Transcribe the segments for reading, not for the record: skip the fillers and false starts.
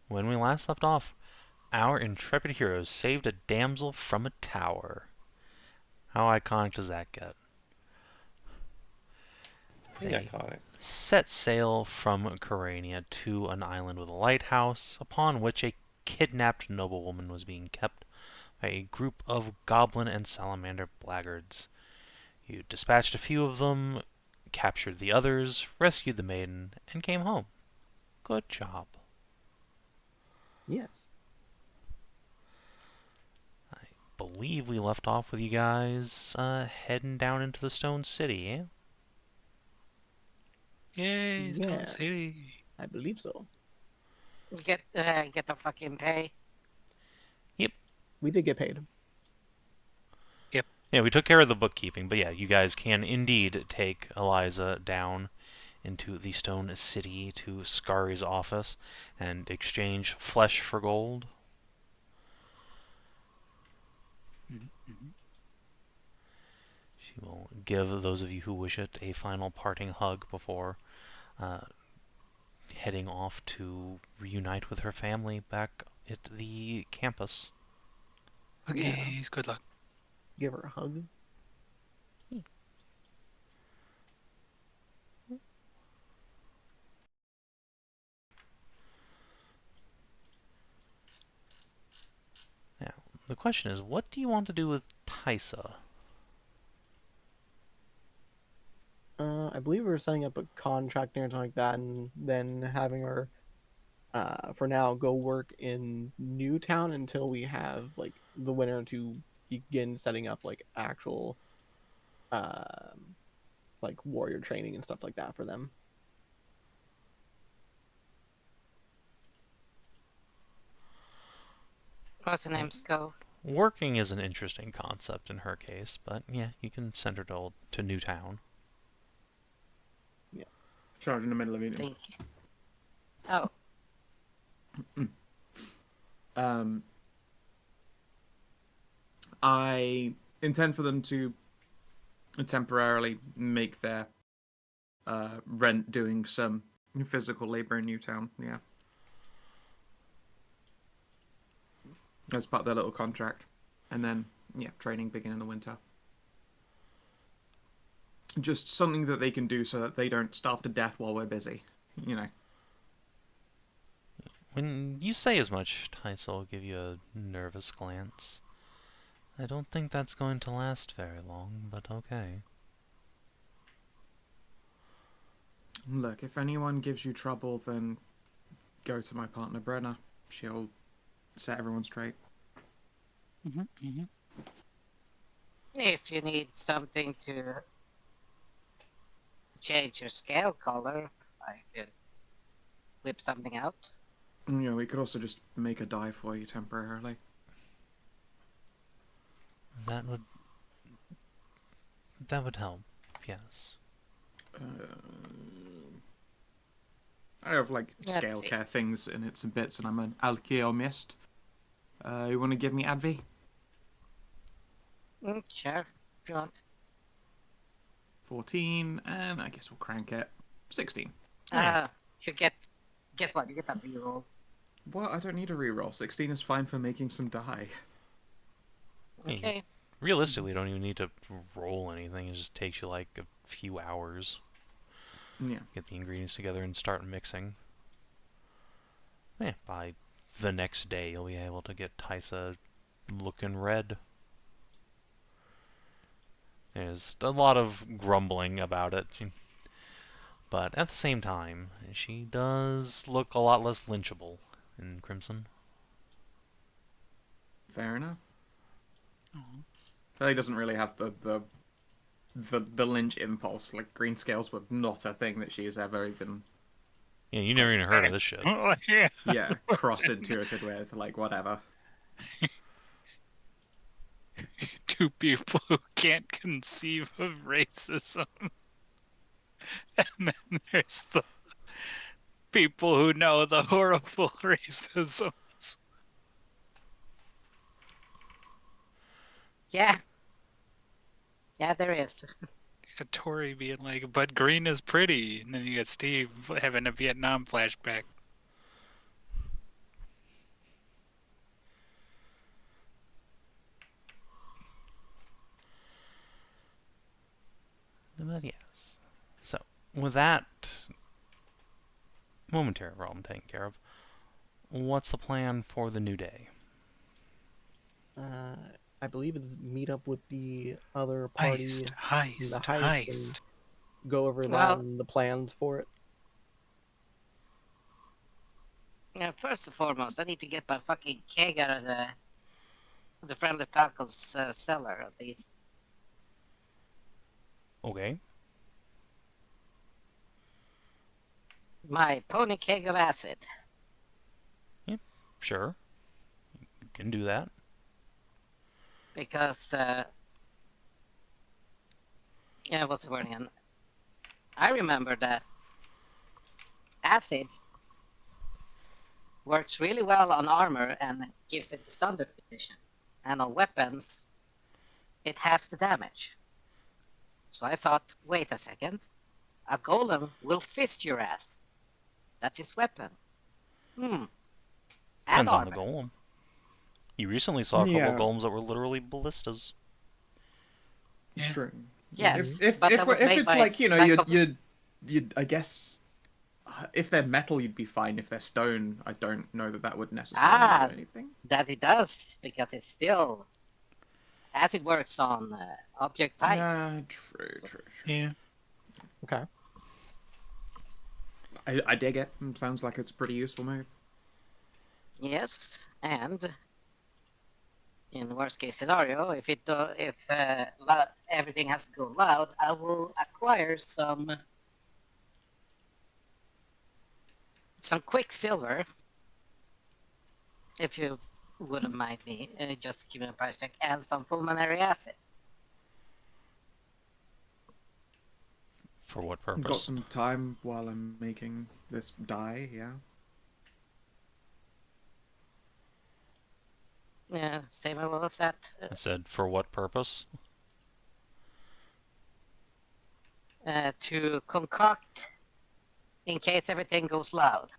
When we last left off, our intrepid heroes saved a damsel from a tower. How iconic does that get? It's pretty They iconic. set sail from Carania to an island with a lighthouse, upon which a kidnapped noblewoman was being kept by a group of goblin and salamander blackguards. You dispatched a few of them, captured the others, rescued the maiden, and came home. Good job. Yes. I believe we left off with you guys heading down into the Stone City, eh? Yay, Stone Yes. City. I believe so. Get the fucking pay. Yep. We did get paid. Yeah, we took care of the bookkeeping, but yeah, you guys can indeed take Eliza down into the Stone City to Scari's office and exchange flesh for gold. Mm-hmm. She will give those of you who wish it a final parting hug before uh, heading off to reunite with her family back at the campus. Okay, good luck. Give her a hug. Now, the question is, what do you want to do with Tysa? I believe we were setting up a contract or something like that, and then having her, for now, go work in Newtown until we have like the winter to begin setting up like actual, like warrior training and stuff like that for them. What's the name, Skow? Working is an interesting concept in her case, but yeah, you can send her to Newtown. Charge in the middle of it. Think. Oh, Um, I intend for them to temporarily make their rent doing some physical labor in Newtown. Yeah, as part of their little contract, and then training begin in the winter. Just something that they can do so that they don't starve to death while we're busy. You know. When you say as much, Tysa will give you a nervous glance. I don't think that's going to last very long, but okay. Look, if anyone gives you trouble, then go to my partner Brenna. She'll set everyone straight. Mm-hmm. if you need something to change your scale color, I could flip something out. We could also just make a die for you temporarily. That would that would help. Yes. I have like Let's scale see. care things in it some bits, and I'm an alchemist. You want to give me Advi? Sure, if you want. 14, and I guess we'll crank it. 16. You get. Guess what? You get a reroll. What? I don't need a reroll. 16 is fine for making some die. Okay. Realistically, you don't even need to roll anything. It just takes you like a few hours. Yeah. Get the ingredients together and start mixing. Yeah, by the next day you'll be able to get Tysa looking red. There's a lot of grumbling about it, but at the same time, she does look a lot less lynchable in Crimson. Fair enough. Oh. He doesn't really have the lynch impulse. Like green scales were not a thing that she has ever even Yeah, you never even heard of this shit. Oh, yeah. cross-intuited with. Like whatever. Two people who can't conceive of racism. And then there's the people who know the horrible racism. Yeah. Yeah, there is. Got Tori being like, but green is pretty. And then you got Steve having a Vietnam flashback. with that momentary problem taken care of, what's the plan for the new day? I believe it's meet up with the other party in the Heist. heist and go over that Well- and the plans for it. Yeah, first and foremost, I need to get my fucking keg out of the Friendly Falcon's cellar, at least. Okay. My pony keg of acid. Sure. You can do that. Because, yeah, what's the word again? I remember that acid works really well on armor and gives it the thunder condition. And on weapons, it halves the damage. So I thought, wait a second. A golem will fist your ass. That's his weapon. And Depends on the armor. golem. You recently saw a couple Yeah. of golems that were literally ballistas. Yeah. True. Yes, If but that was made it's by like, you know, psycho- you'd I guess if they're metal you'd be fine. If they're stone, I don't know that would necessarily do anything. That it does, because it's still... Acid works on object types. Yeah, true. Yeah. Okay. I dig it. Sounds like it's a pretty useful move. Yes, and in the worst case scenario, if everything has to go loud, I will acquire some quicksilver. If you wouldn't mind me, just give me a price check, and some fulminary acid. For what I've got purpose? some time while I'm making this dye, yeah. Yeah, same what was that? I said, for what purpose? To concoct in case everything goes loud.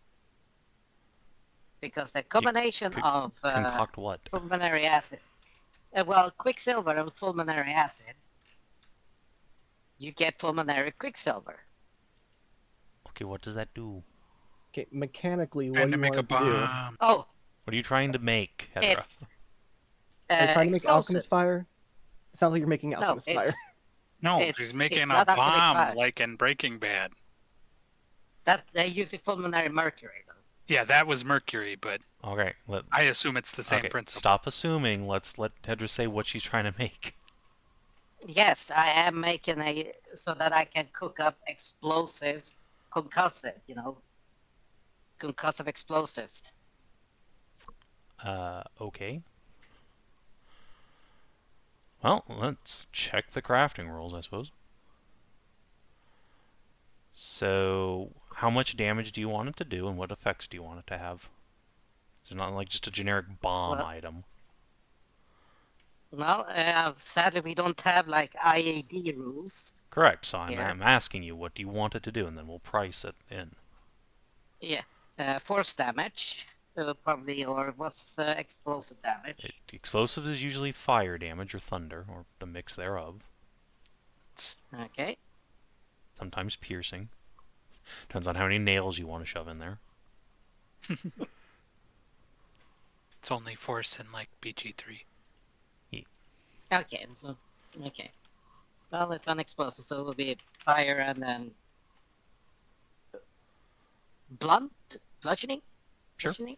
Because the combination of Concoct what? fulminary acid, well, quicksilver and fulminary acid, you get fulminary quicksilver. Okay, what does that do? Okay, mechanically, what And do to you make a want it to do? bomb. Oh, What are you trying to make, Hedrah? it's Are you trying to make Alchemist explosives. Fire? It sounds like you're making No, Alchemist Fire. it's No, It's- he's making it's a not alchemic bomb fire. like in Breaking Bad. that they use the fulminary mercury though. Yeah, that was mercury, but Okay, I assume it's the same okay, principle. stop assuming. Let's let Hedrah say what she's trying to make. Yes, I am making so that I can cook up explosives, concussive, concussive explosives. Okay. Well, let's check the crafting rules, I suppose. So, how much damage do you want it to do, and what effects do you want it to have? It's not like just a generic bomb Well- item. No, sadly we don't have like IAD rules. Correct, so I'm, Yeah. I'm asking you, what do you want it to do, and then we'll price it in. Yeah, force damage, probably, or what's explosive damage? Explosives is usually fire damage or thunder, or a mix thereof. Okay. Sometimes piercing. Depends on how many nails you want to shove in there. It's only force in like BG3. Okay, so okay. Well, it's unexplosive, so it will be fire and then bludgeoning. Sure. Bludgeoning?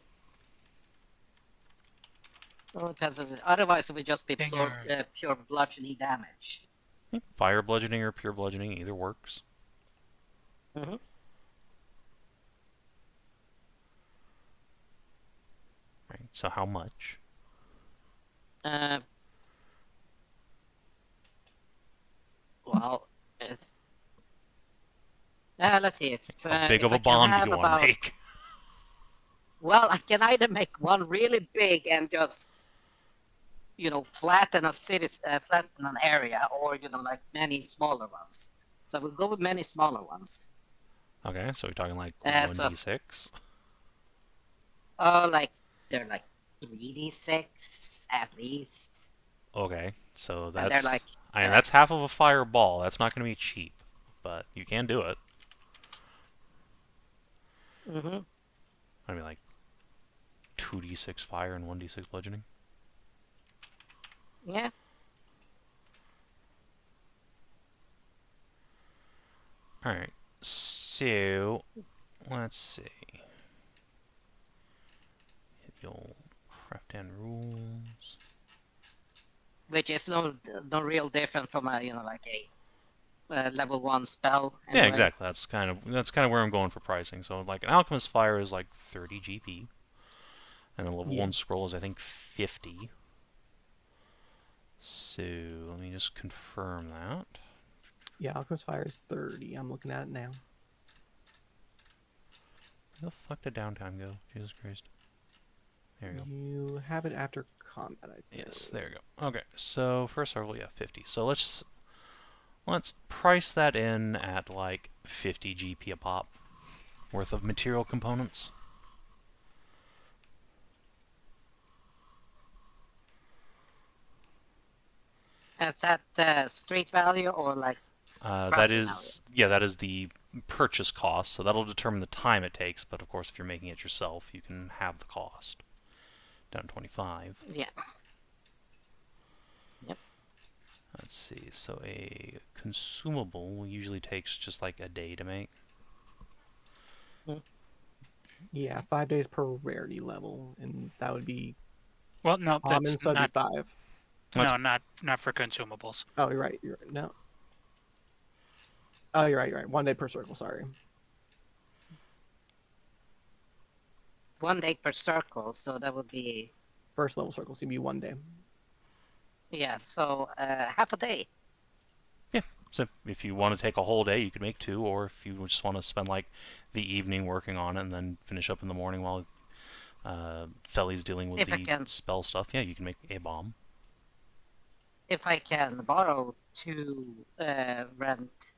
Well, it depends. Otherwise, it would just be Stingers. pure bludgeoning damage. Fire bludgeoning or pure bludgeoning, either works. Mm-hmm. Right, so how much? Well, it's... let's see. If, How big if of I a can bomb do have you want to about- make? Well, I can either make one really big and just, flatten a city, flatten an area, or, like many smaller ones. So we'll go with many smaller ones. Okay, so we're talking like So- 1d6? Like, they're like 3d6 at least. Okay, so And they're that's... like, that's half of a fireball. That's not going to be cheap, but you can do it. Mm-hmm. I mean, like 2d6 fire and 1d6 bludgeoning. Yeah. Alright, so let's see. Hit the old Craftan rules. Which is no real different from a like a level 1 spell. Yeah, Anyway. exactly. That's kind of where I'm going for pricing. So like an Alchemist Fire is like 30 GP, and a level Yeah. 1 scroll is I think 50. So let me just confirm that. Yeah, Alchemist Fire is 30. I'm looking at it now. Where the fuck did downtime go? Jesus Christ. There you go. You have it after combat, I think. Yes, there you go. Okay, so first level, yeah, 50. So let's price that in at like 50 GP a pop worth of material components. Is that street value or like That crafting is, yeah, that is the purchase cost, so that'll determine the time it takes, but of course if you're making it yourself, you can have the cost. Down to 25. value? Yes. Yep. Let's see, so a consumable usually takes just like a day to make. Yeah, 5 days per rarity level, and that would be Well, no, common, that's so that'd not. be 5. No, not for consumables. Oh, you're right. You're right. No. Oh, you're right. You're right. 1 day per circle. Sorry. 1 day per circle, so that would be First level circles. You'd be 1 day. yeah. So half a day. Yeah, so if you want to take a whole day, you could make 2, or if you just want to spend like the evening working on it and then finish up in the morning while Feli's dealing with the spell stuff, yeah, you can make a bomb. If I can borrow 2 rent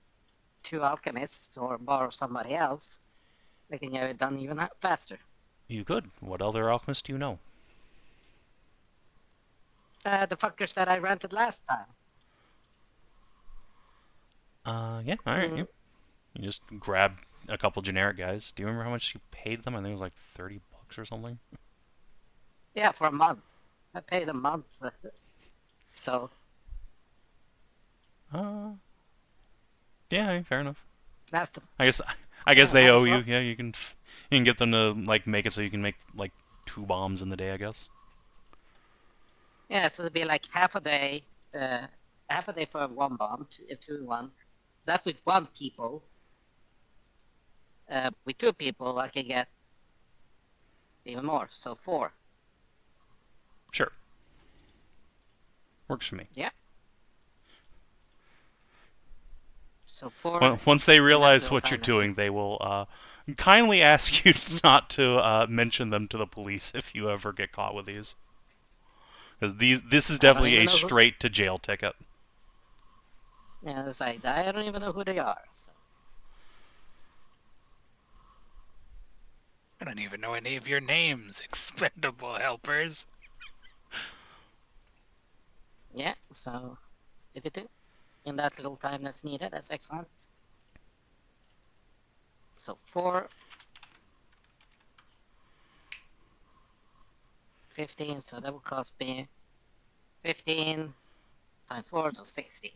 2 alchemists or borrow somebody else, I can get it done even faster. You could. What other alchemists do you know? The fuckers that I rented last time. Yeah, alright, yeah. You just grab a couple generic guys. Do you remember how much you paid them? I think it was like $30 or something. Yeah, for a month. I paid a month. So. Yeah, fair enough. That's the. I guess they owe you. Yeah, you can get them to like make it so you can make like 2 bombs in the day, I guess. Yeah, so it'd be like half a day for 1 bomb, 2 in 1. That's with 1 people. With 2 people, I can get even more, so 4. Sure. Works for me. Yeah. So 4. Once they realize what you're doing, they will kindly ask you not to mention them to the police if you ever get caught with these. Because this is definitely a straight to jail ticket. Yeah, it's like, I don't even know who they are. So. I don't even know any of your names, expendable helpers. Yeah, so in that little time that's needed, that's excellent. So 4, 15, so that will cost me 15 times 4, so 60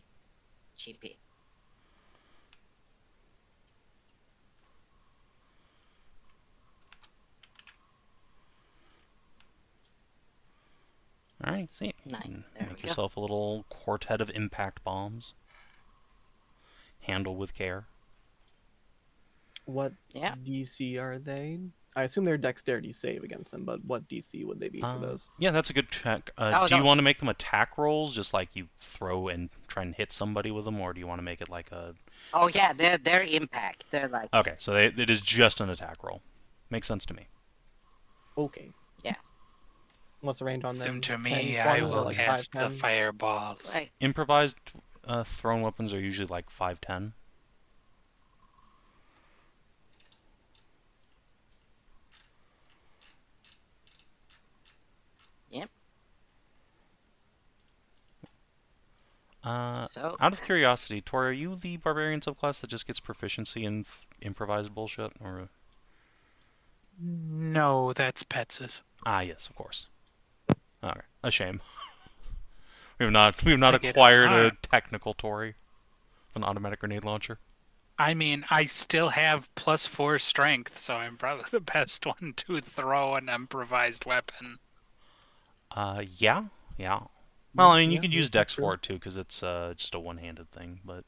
GP. Alright, see. 9. Make yourself a little quartet of impact bombs. Handle with care. What DC are they? I assume they're dexterity save against them, but what DC would they be for those? Yeah, that's a good check. Do you want to make them attack rolls, just like you throw and try and hit somebody with them, or do you want to make it like a... Oh yeah, they're impact. They're like... Okay, so it is just an attack roll. Makes sense to me. Okay. Yeah. What's the range on them? To 10, me, 20, I will like cast 5, the fireballs. Like, improvised thrown weapons are usually like 5-10. Yep. Out of curiosity, Tori, are you the barbarian subclass that just gets proficiency in improvised bullshit, or? No, that's Pets's. Ah, yes, of course. All right, a shame. We've not I get an acquired a arm. technical Tory, an automatic grenade launcher. I mean, I still have +4 strength, so I'm probably the best one to throw an improvised weapon. Yeah. Well, I mean, you Yeah, can yeah, use that's Dex true. for it too, because it's just a one-handed thing. But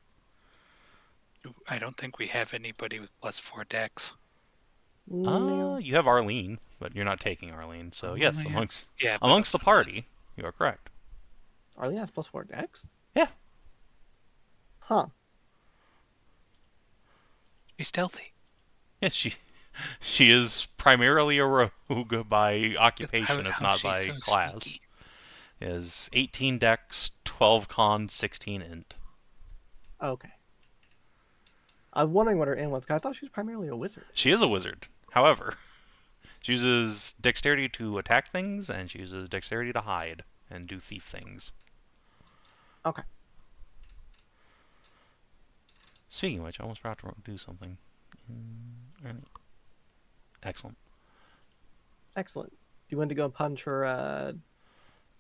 I don't think we have anybody with +4 dex. No. you have Arlene, but you're not taking Arlene. So Oh, yes, yeah. amongst Yeah, but amongst also the party, you are correct. Arlene has +4 dex? Yeah. Huh. she's stealthy. Yes, she is primarily a rogue by occupation, if How not she's by so class. sneaky. Is 18 Dex, 12 Con, 16 Int. Okay. I was wondering what her in was, 'cause I thought she was primarily a wizard. She is a wizard. However, she uses dexterity to attack things, and she uses dexterity to hide and do thief things. Okay. Speaking of which, I almost forgot to do something. Excellent. Excellent. Do you want to go punch her,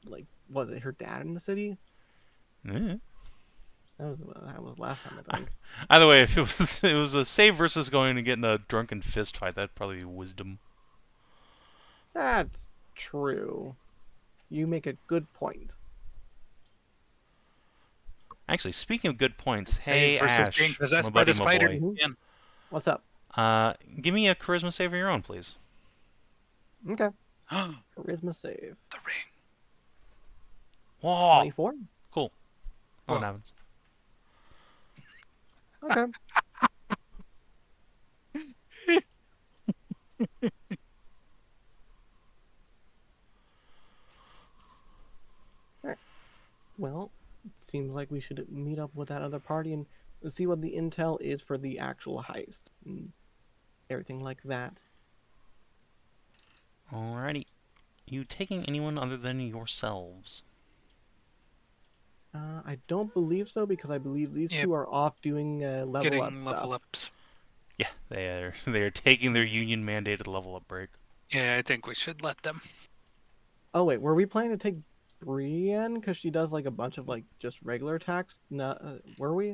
like, was it her dad in the city? Eh. That was last time, I think. Either way, if it was a save versus going to get in a drunken fist fight, that'd probably be wisdom. That's true. You make a good point. Actually, speaking of good points, Save hey versus Ash, being my possessed by buddy, the my spider. boy. Again. What's up? Give me a charisma save of your own, please. Okay. The Charisma save. ring. Whoa, 24? cool. What Oh. happens? Okay. Alright. Well, it seems like we should meet up with that other party and see what the intel is for the actual heist and everything like that. Alrighty. You taking anyone other than yourselves? I don't believe so because I believe these Yep. two are off doing level Getting up level stuff. ups. Yeah, they are taking their union mandated level up break. Yeah, I think we should let them. Oh wait, were we planning to take Brienne because she does like a bunch of like just regular attacks? No, were we?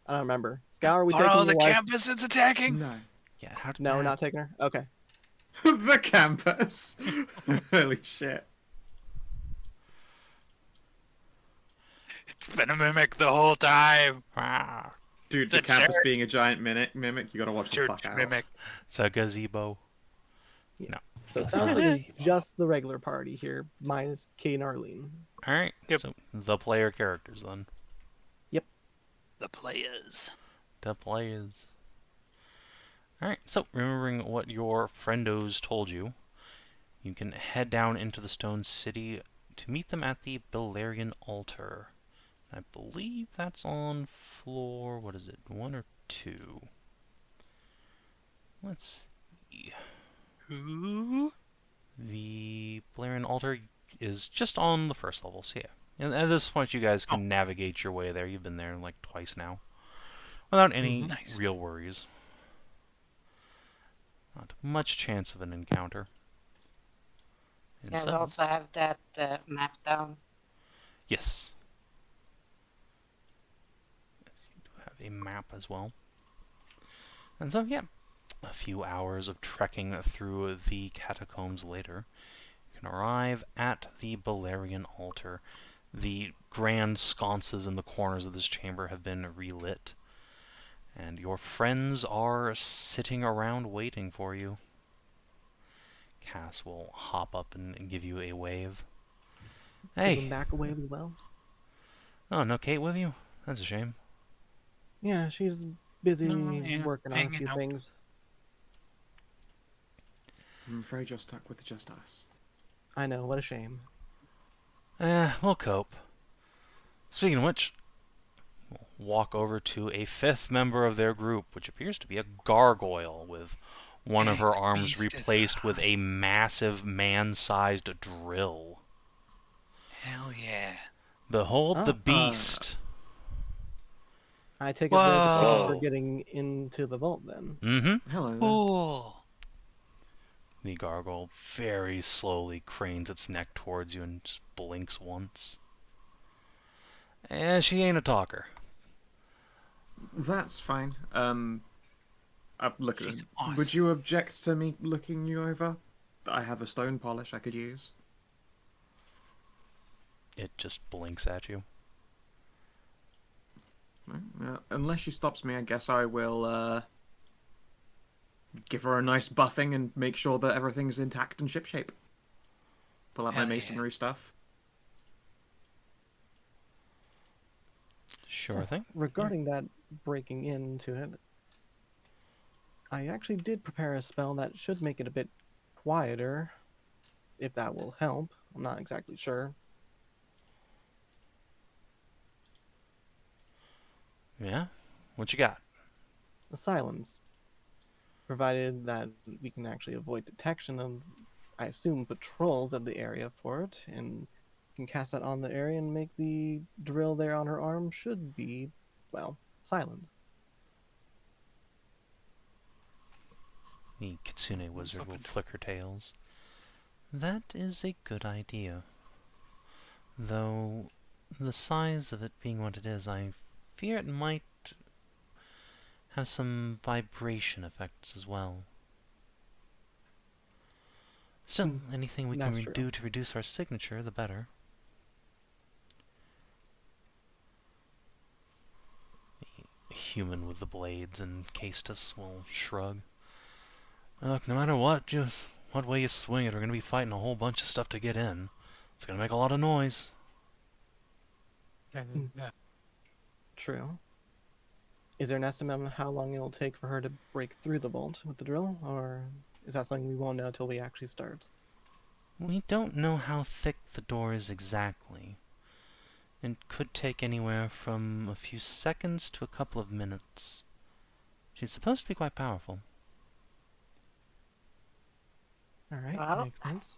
I don't remember. Skow, are we Oh taking no, your the wife? campus is attacking! No. Yeah, how did No, we're that... not taking her. Okay. The campus. Holy shit. It's been a mimic the whole time. Ah, Dude, the The campus church- being a giant mimic, you gotta watch the Church fuck out. mimic. it's a gazebo. Yeah. No. So it sounds like it's just the regular party here, minus Kate and Arlene. Alright, Yep. so the player characters then. The players. The players. Alright, so remembering what your friendos told you, you can head down into the Stone City to meet them at the Thelerien altar. I believe that's on floor, what is it, 1 or 2? Let's see. Who? The Thelerien altar is just on the first level, so yeah. And at this point, you guys can navigate your way there. You've been there like twice now, without any Nice. real worries. Not much chance of an encounter. And Yeah, we so, also have that map down. yes. Yes, you do have a map as well. And so, yeah, a few hours of trekking through the catacombs later, you can arrive at the Thelerien altar. The grand sconces in the corners of this chamber have been relit, and your friends are sitting around waiting for you. Cass will hop up and give you a wave. Give Hey! them back a wave as well. Oh, no Kate with you? That's a shame. Yeah, she's busy No, yeah, working on a hanging few out. things. I'm afraid you're stuck with just us. I know, what a shame. We'll cope. Speaking of which, we'll walk over to a fifth member of their group, which appears to be a gargoyle with one of Dang, her the arms beast is replaced with a massive man-sized drill. Hell yeah. Behold the Oh, beast. I take it they're the people for Whoa. getting into the vault then. Mm-hmm. Hello there. Cool. The gargoyle very slowly cranes its neck towards you and just blinks once. And she ain't a talker. That's fine. Look at She's it. awesome. Would you object to me looking you over? I have a stone polish I could use. It just blinks at you. Unless she stops me, I guess I will give her a nice buffing and make sure that everything's intact and shipshape. Pull out my Hell yeah. masonry stuff. Sure So, thing. Regarding that breaking into it, I actually did prepare a spell that should make it a bit quieter, if that will help. I'm not exactly sure. Yeah? What you got? The silence, provided that we can actually avoid detection of, I assume, patrols of the area for it, and can cast that on the area and make the drill there on her arm should be, well, silent. The Kitsune wizard will open. flick her tails. That is a good idea. Though, the size of it being what it is, I fear it might have some vibration effects as well. Still, anything we can That's true. do to reduce our signature, the better. The human with the blades and Castus will shrug. Look, no matter what, just what way you swing it, we're going to be fighting a whole bunch of stuff to get in. It's going to make a lot of noise. True. Is there an estimate on how long it'll take for her to break through the bolt with the drill, or is that something we won't know until we actually start? We don't know how thick the door is exactly. It could take anywhere from a few seconds to a couple of minutes. She's supposed to be quite powerful. All right, Well, makes sense.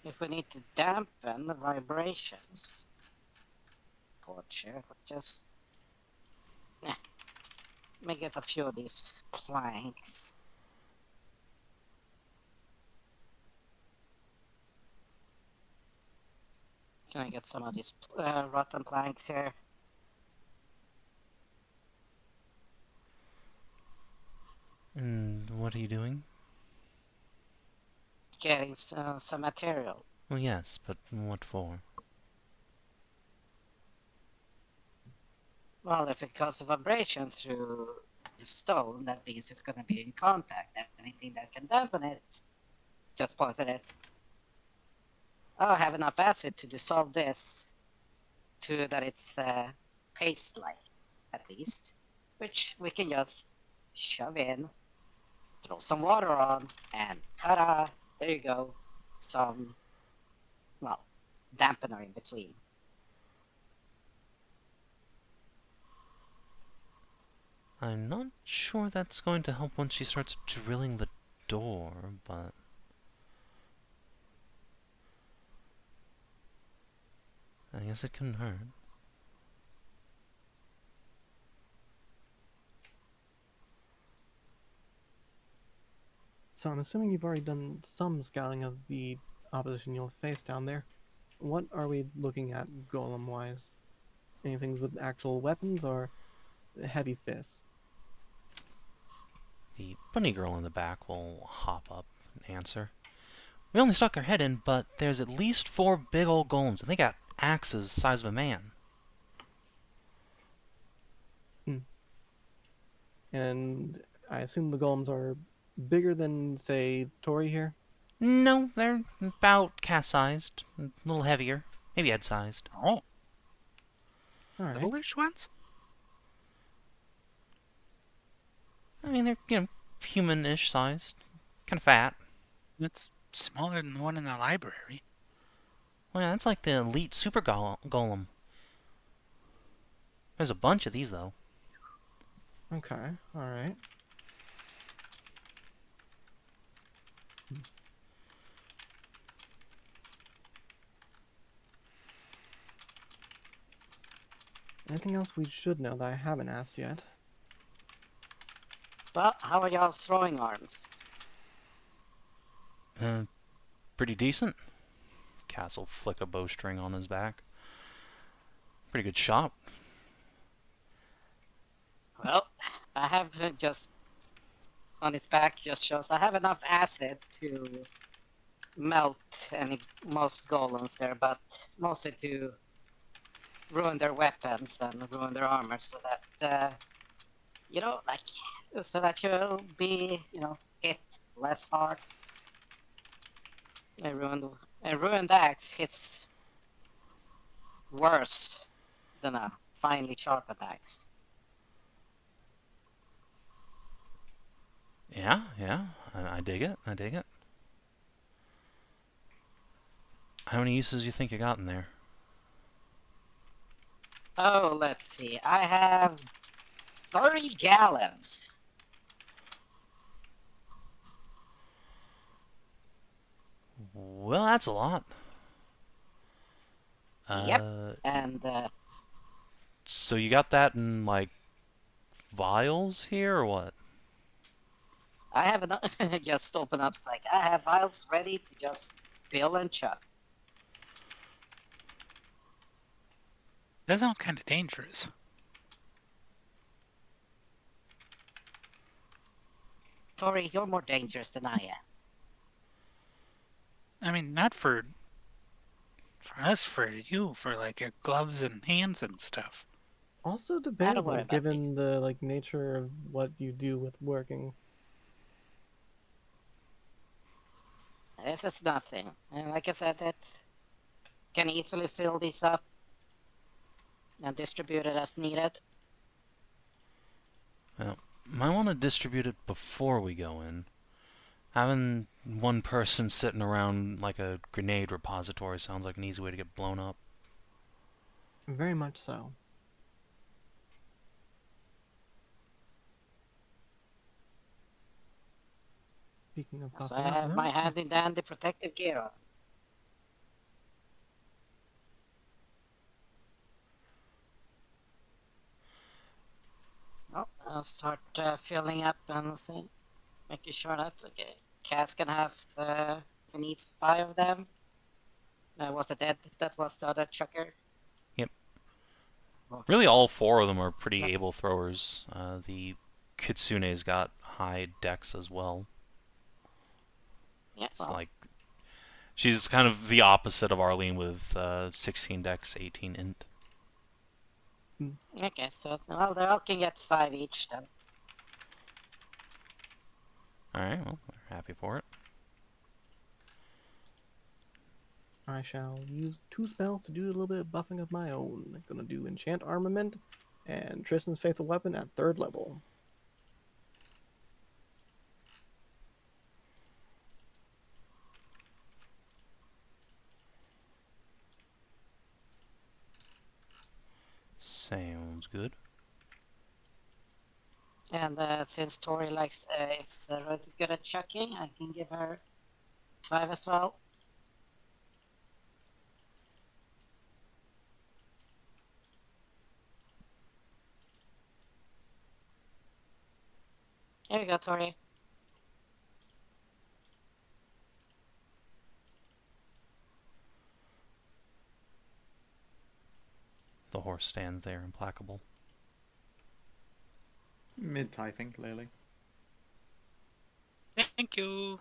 if we need to dampen the vibrations, torture, just let me get a few of these planks. Can I get some of these rotten planks here? And what are you doing? Getting some material. Well, yes, but what for? Well, if it causes vibration through the stone, that means it's going to be in contact. Anything that can dampen it, just point at it. Oh, I have enough acid to dissolve this to that it's paste-like, at least, which we can just shove in, throw some water on, and ta-da! There you go. Some, well, dampener in between. I'm not sure that's going to help once she starts drilling the door, but... I guess it couldn't hurt. So I'm assuming you've already done some scouting of the opposition you'll face down there. What are we looking at golem-wise? Anything with actual weapons or heavy fists? The bunny girl in the back will hop up and answer. We only stuck our head in, but there's at least 4 big old golems, and they got axes the size of a man. And I assume the golems are bigger than, say, Tori here? No, they're about cast-sized, a little heavier, maybe head-sized. Oh, Alright. littleish ones? I mean, they're, human-ish sized, kind of fat. It's smaller than the one in the library. Well, yeah, that's like the elite super golem. There's a bunch of these, though. Okay, alright. Anything else we should know that I haven't asked yet? Well, how are y'all's throwing arms? Pretty decent. Castle flick a bowstring on his back. Pretty good shot. Well, I have just on his back just shows I have enough acid to melt most golems there, but mostly to ruin their weapons and ruin their armor, so that so that you'll be hit less hard. A ruined axe hits worse than a finely sharpened axe. Yeah, I dig it. I dig it. How many uses do you think you got in there? Oh, let's see. I have 30 gallons. Well, that's a lot. Yep. And So you got that in, like, vials here, or what? I have enough. Just open up. It's like I have vials ready to just fill and chuck. That sounds kind of dangerous. Tori, you're more dangerous than I am. I mean, not for us, for you, for like your gloves and hands and stuff. Also worry debatable, about given the nature of what you do with working. This is nothing. And like I said, it can easily fill these up and distribute it as needed. Well, might want to distribute it before we go in. Having one person sitting around like a grenade repository sounds like an easy way to get blown up. Very much so. Speaking of So buffing I up, have though, my handy dandy protective gear on. Well, I'll start filling up and see, making sure that's okay. Cass can have, if he needs 5 of them. Was it Ed that was the other chucker? Yep. Oh. Really, all 4 of them are pretty Yep. able throwers. The Kitsune's got high dex as well. Yeah, It's well, like she's kind of the opposite of Arlene with 16 dex, 18 int. okay, so well, they all can get 5 each then. Alright, well, we're happy for it. I shall use 2 spells to do a little bit of buffing of my own. I'm gonna do Enchant Armament and Tristan's Faithful Weapon at 3rd level. Sounds good. And since Tori is really good at chucking, I can give her 5 as well. Here we go, Tori. The horse stands there implacable. Mid-typing, clearly. Thank you.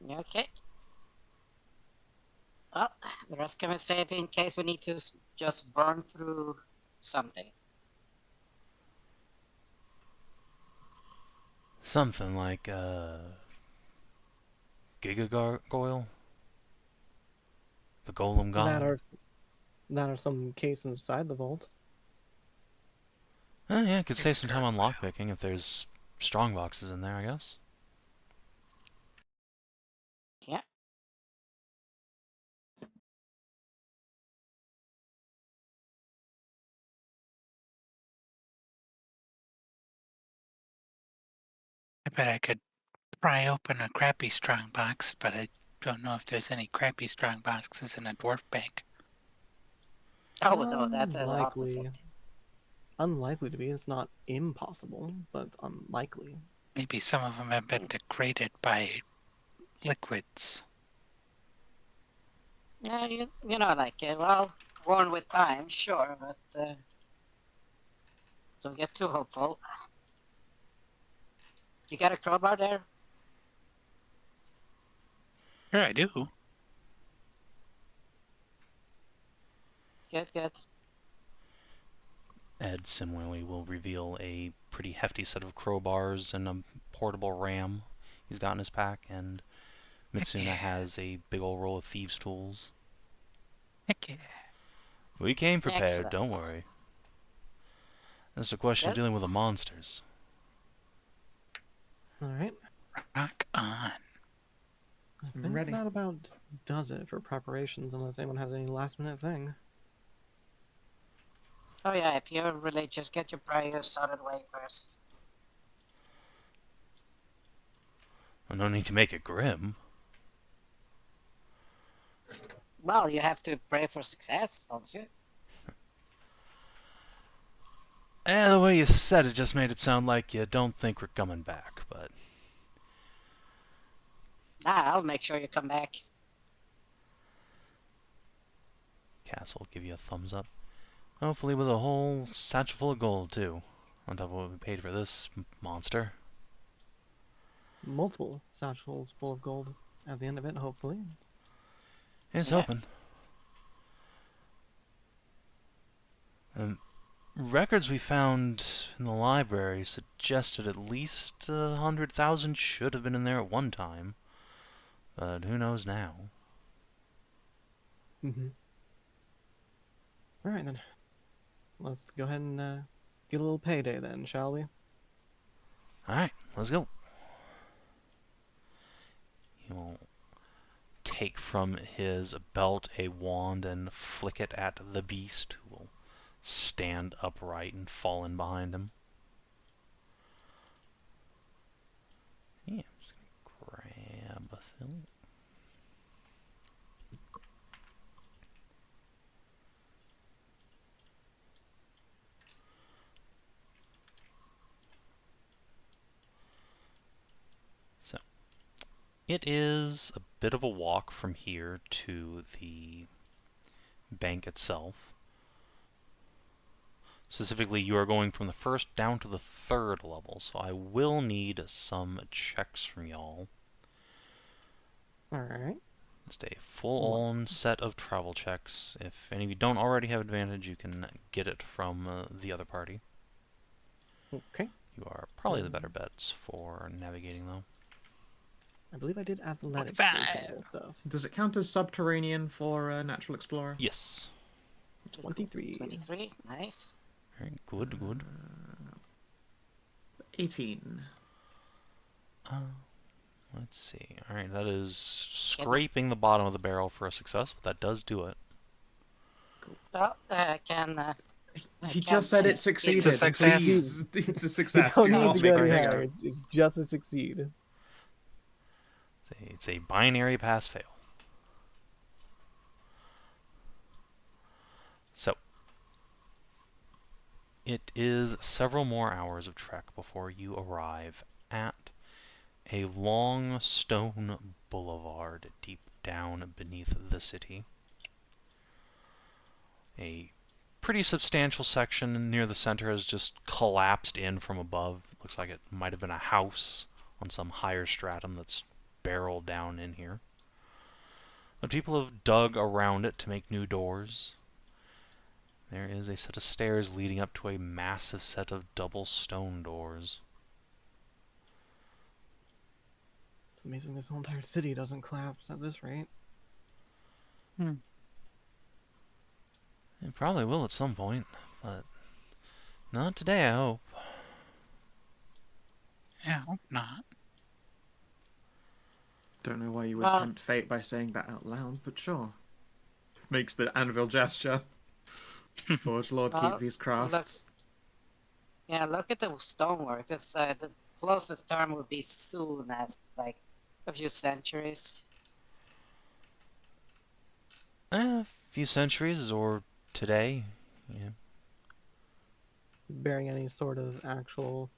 Okay. Well, the rest can we save in case we need to just burn through something. Something like, Giga Gargoyle? The Golem God? That are some case inside the vault. Oh, yeah, could save some time on Gargoyle. lockpicking if there's strong boxes in there, I guess. Yeah. I bet I could pry open a crappy strong box, but I don't know if there's any crappy strong boxes in a dwarf bank. Oh no, that's the Unlikely. opposite. Unlikely to be. It's not impossible, but it's unlikely. Maybe some of them have been degraded by liquids. Yeah, you know, like, well, worn with time, sure, but don't get too hopeful. You got a crowbar there? Sure, I do. Good. Ed similarly will reveal a pretty hefty set of crowbars and a portable ram he's got in his pack, and Mitsuna yeah. has a big old roll of thieves' tools. Heck yeah. We came prepared, Excellent. don't worry. It's a question of Good. dealing with the monsters. All right. Rock on. I think Ready. that about does it for preparations, unless anyone has any last-minute thing. Oh yeah, if you're religious, get your prayers out of the way first. No need to make it grim. Well, you have to pray for success, don't you? The way you said it just made it sound like you don't think we're coming back, but... I'll make sure you come back. Cass will give you a thumbs up. Hopefully with a whole satchel full of gold, too. On top of what we paid for this monster. Multiple satchels full of gold at the end of it, hopefully. Here's Yeah. hoping. Records we found in the library suggested at least 100,000 should have been in there at one time. But who knows now? Mm-hmm. All right, then. Let's go ahead and get a little payday then, shall we? Alright, let's go. He will take from his belt a wand and flick it at the beast, who will stand upright and fall in behind him. Yeah, I'm just gonna grab a thing. So, it is a bit of a walk from here to the bank itself. Specifically, you are going from the first down to the third level, so I will need some checks from y'all. All right. Just a full-on set of travel checks. If any of you don't already have advantage, you can get it from the other party. Okay. You are probably the better bets for navigating, though. I believe I did athletics for 25. travel stuff. Does it count as subterranean for Natural Explorer? Yes. 23. 23, nice. Very good, good. 18. Let's see. Alright, that is scraping the bottom of the barrel for a success, but that does do it. Well, He just said it succeeded. It's a success. Please, it's a success. Don't Do need not to make go it any bigger. higher. It's just a succeed. It's a binary pass-fail. So, it is several more hours of trek before you arrive at a long stone boulevard deep down beneath the city. A pretty substantial section near the center has just collapsed in from above. Looks like it might have been a house on some higher stratum that's barreled down in here. But people have dug around it to make new doors. There is a set of stairs leading up to a massive set of double stone doors. It's amazing this whole entire city doesn't collapse at this rate. It probably will at some point, but not today, I hope. Yeah, I hope not. Don't know why you would Well- tempt fate by saying that out loud, but sure. Makes the anvil gesture. Forge Lord, keep Well, these crafts. Yeah, look at the stonework. This closest term would be soon as like a few centuries. A few centuries or today. Yeah. Bearing any sort of actual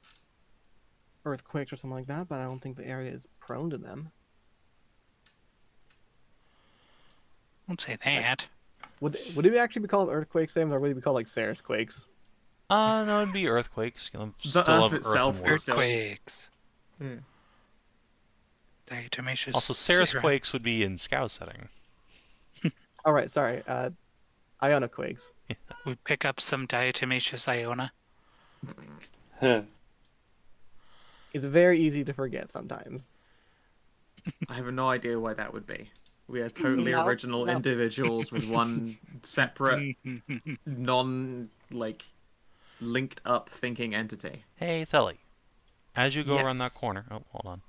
earthquakes or something like that, but I don't think the area is prone to them. Don't say that. Would it actually be called earthquakes, Sam, or would it be called like Ceres quakes? No, it'd be earthquakes. You know, The still earth have itself earth and is works. still- Earthquakes. Yeah. Diatomaceous. Also, Ceres Sarah. quakes would be in Skow setting. All right, sorry. Iona quakes. We pick up some diatomaceous Iona. It's very easy to forget sometimes. I have no idea why that would be. We are totally No, original no. individuals with one separate, linked up thinking entity. Hey, Theli. As you go around that Yes. corner, oh, hold on.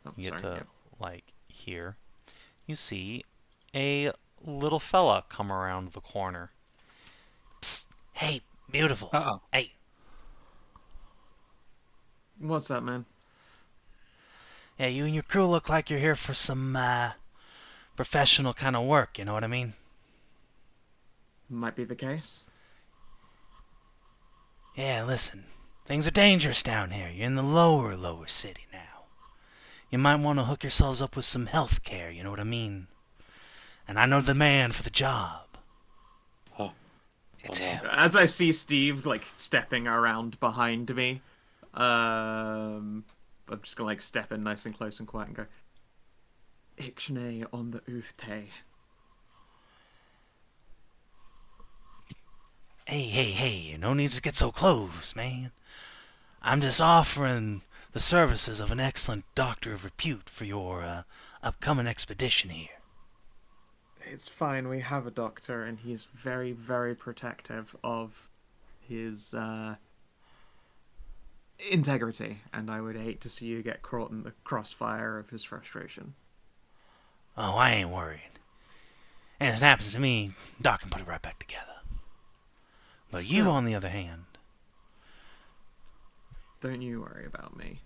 Oh, You get sorry. to here. You see a little fella come around the corner. Psst. Hey, beautiful. Uh-oh. Hey. What's up, man? Yeah, you and your crew look like you're here for some professional kind of work. You know what I mean? Might be the case. Yeah, listen. Things are dangerous down here. You're in the lower city now. You might want to hook yourselves up with some health care, you know what I mean? And I know the man for the job. It's Oh, no. him. As I see Steve stepping around behind me, I'm just gonna step in nice and close and quiet and go, Ixnay on the Uthte. Hey, no need to get so close, man. I'm just offering the services of an excellent doctor of repute for your upcoming expedition here. It's fine, we have a doctor, and he's very, very protective of his integrity, and I would hate to see you get caught in the crossfire of his frustration. Oh, I ain't worried. Anything happens to me, Doc can put it right back together. But you, Still. on the other hand, Don't you worry about me.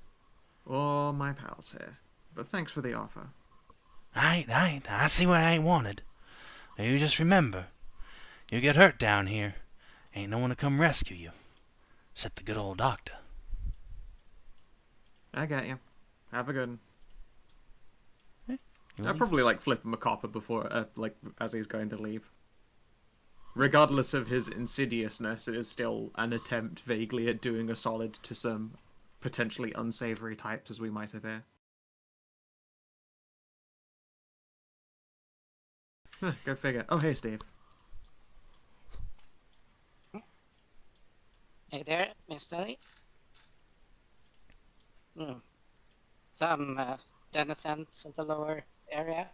Or my pals here. But thanks for the offer. I see what I ain't wanted. But you just remember, you get hurt down here, ain't no one to come rescue you, except the good old doctor. I got you. Have a good one. You I'd leave? probably flip him a copper before, as he's going to leave. Regardless of his insidiousness, it is still an attempt vaguely at doing a solid to some potentially unsavory types as we might appear. Huh, go figure. Oh, hey, Steve. Hey there, Mr. Lee. Some denizens of the lower area.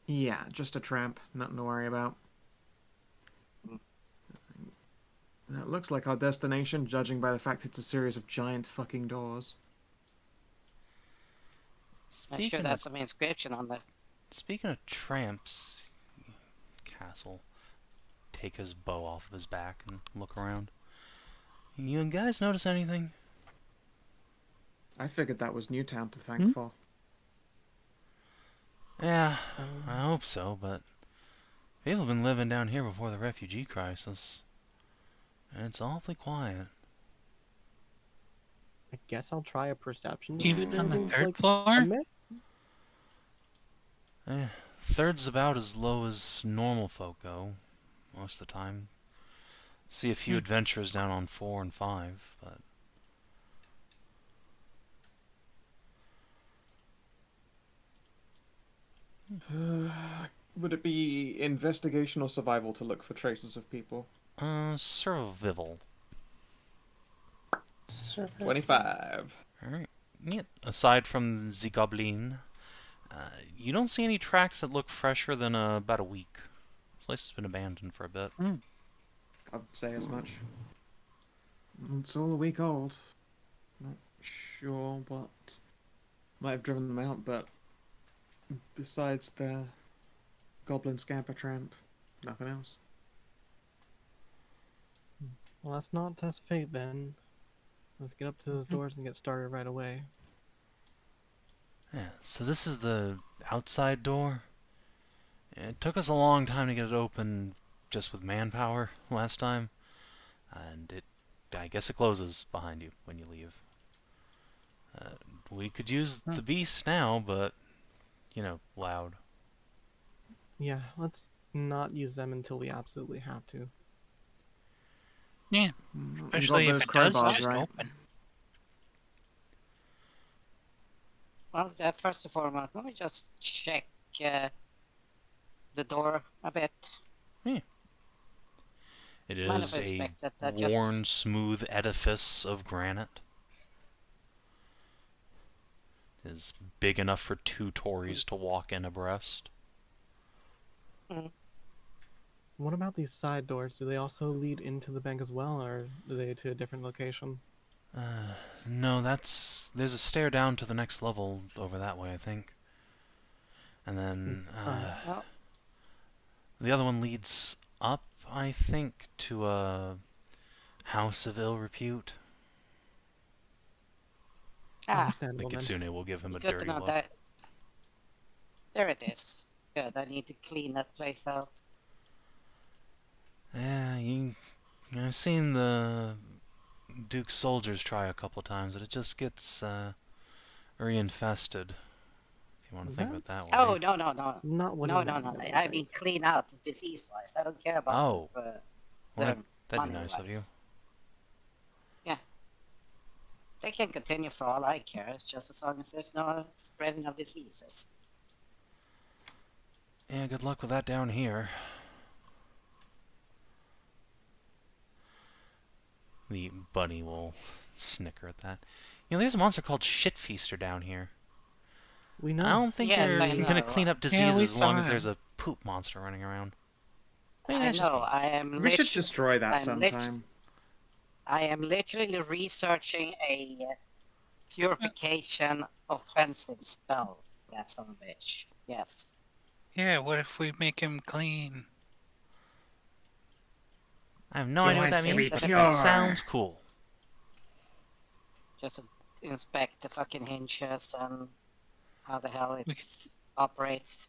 Yeah, just a tramp. Nothing to worry about. That looks like our destination, judging by the fact it's a series of giant fucking doors. I'm sure that's some inscription on the. Speaking of tramps, Castle take his bow off of his back and look around. You guys notice anything? I figured that was Newtown to thank for. Yeah, I hope so, but people have been living down here before the refugee crisis. And it's awfully quiet. I guess I'll try a perception. Even on the Buildings, third like, floor? a mix? Third's about as low as normal folk go, most of the time. See a few adventurers down on 4 and 5, but... Would it be investigation or survival to look for traces of people? Survival. 25. Alright. Yeah. Aside from the goblin, you don't see any tracks that look fresher than about a week. This place has been abandoned for a bit. I'd say as much. It's all a week old. Not sure what might have driven them out, but besides the goblin scamper tramp, nothing else. Well, let's not test fate then. Let's get up to those doors and get started right away. Yeah, so this is the outside door. It took us a long time to get it open just with manpower last time. And I guess it closes behind you when you leave. We could use the beast now, but, loud. Yeah, let's not use them until we absolutely have to. Yeah, You got especially if those it does crowbars, just right? open. Well, first and foremost, let me just check the door a bit. It Mind is if I a inspect it? worn, smooth edifice of granite. It is big enough for 2 Tories to walk in abreast. What about these side doors? Do they also lead into the bank as well, or are they to a different location? No, there's a stair down to the next level over that way, I think. And then Alright. Well, the other one leads up, I think, to a house of ill repute. The Understandable then. Kitsune will give him a good to dirty know look. that. There it is. Good, I need to clean that place out. Yeah, I've seen the Duke's soldiers try a couple times, but it just gets reinfested. If you want to think of it that way. Oh, no. Not what No. he meant, I I don't mean, think. clean out disease-wise. I don't care about Oh, the well, that'd be nice of you. money-wise. Yeah. They can continue for all I care. It's just as long as there's no spreading of diseases. Yeah, good luck with that down here. The bunny will snicker at that. There's a monster called Shit Feaster down here. We know. I don't think Yes, you're I going to know. clean up Yeah, diseases we as long as saw there's him. a poop monster running around. Maybe I that's just know. me. I am. We should destroy that I'm sometime. I am literally researching a purification offensive spell. That son of a bitch. Yes. Yeah, what if we make him clean? I have no He idea what wants that to means, be but pure. it sounds cool. Just inspect the fucking hinges and how the hell We it operates.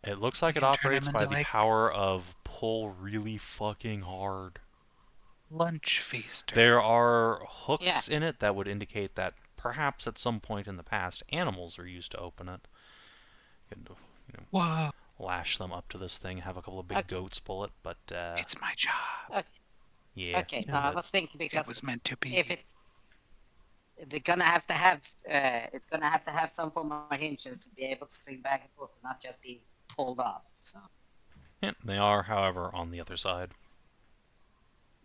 It looks like We it can turn operates him by into, the like, power of pull really fucking hard. lunch feaster. There are hooks Yeah. in it that would indicate that perhaps at some point in the past animals were used to open it. You could, Whoa, lash them up to this thing, have a couple of big Okay. goats pull it, but it's my job. yeah. Okay. Yeah, No, I but was thinking It because was meant to be. if they're gonna have to have it's gonna have to have some form of hinges to be able to swing back and forth and not just be pulled off. So yeah, they are, however, on the other side.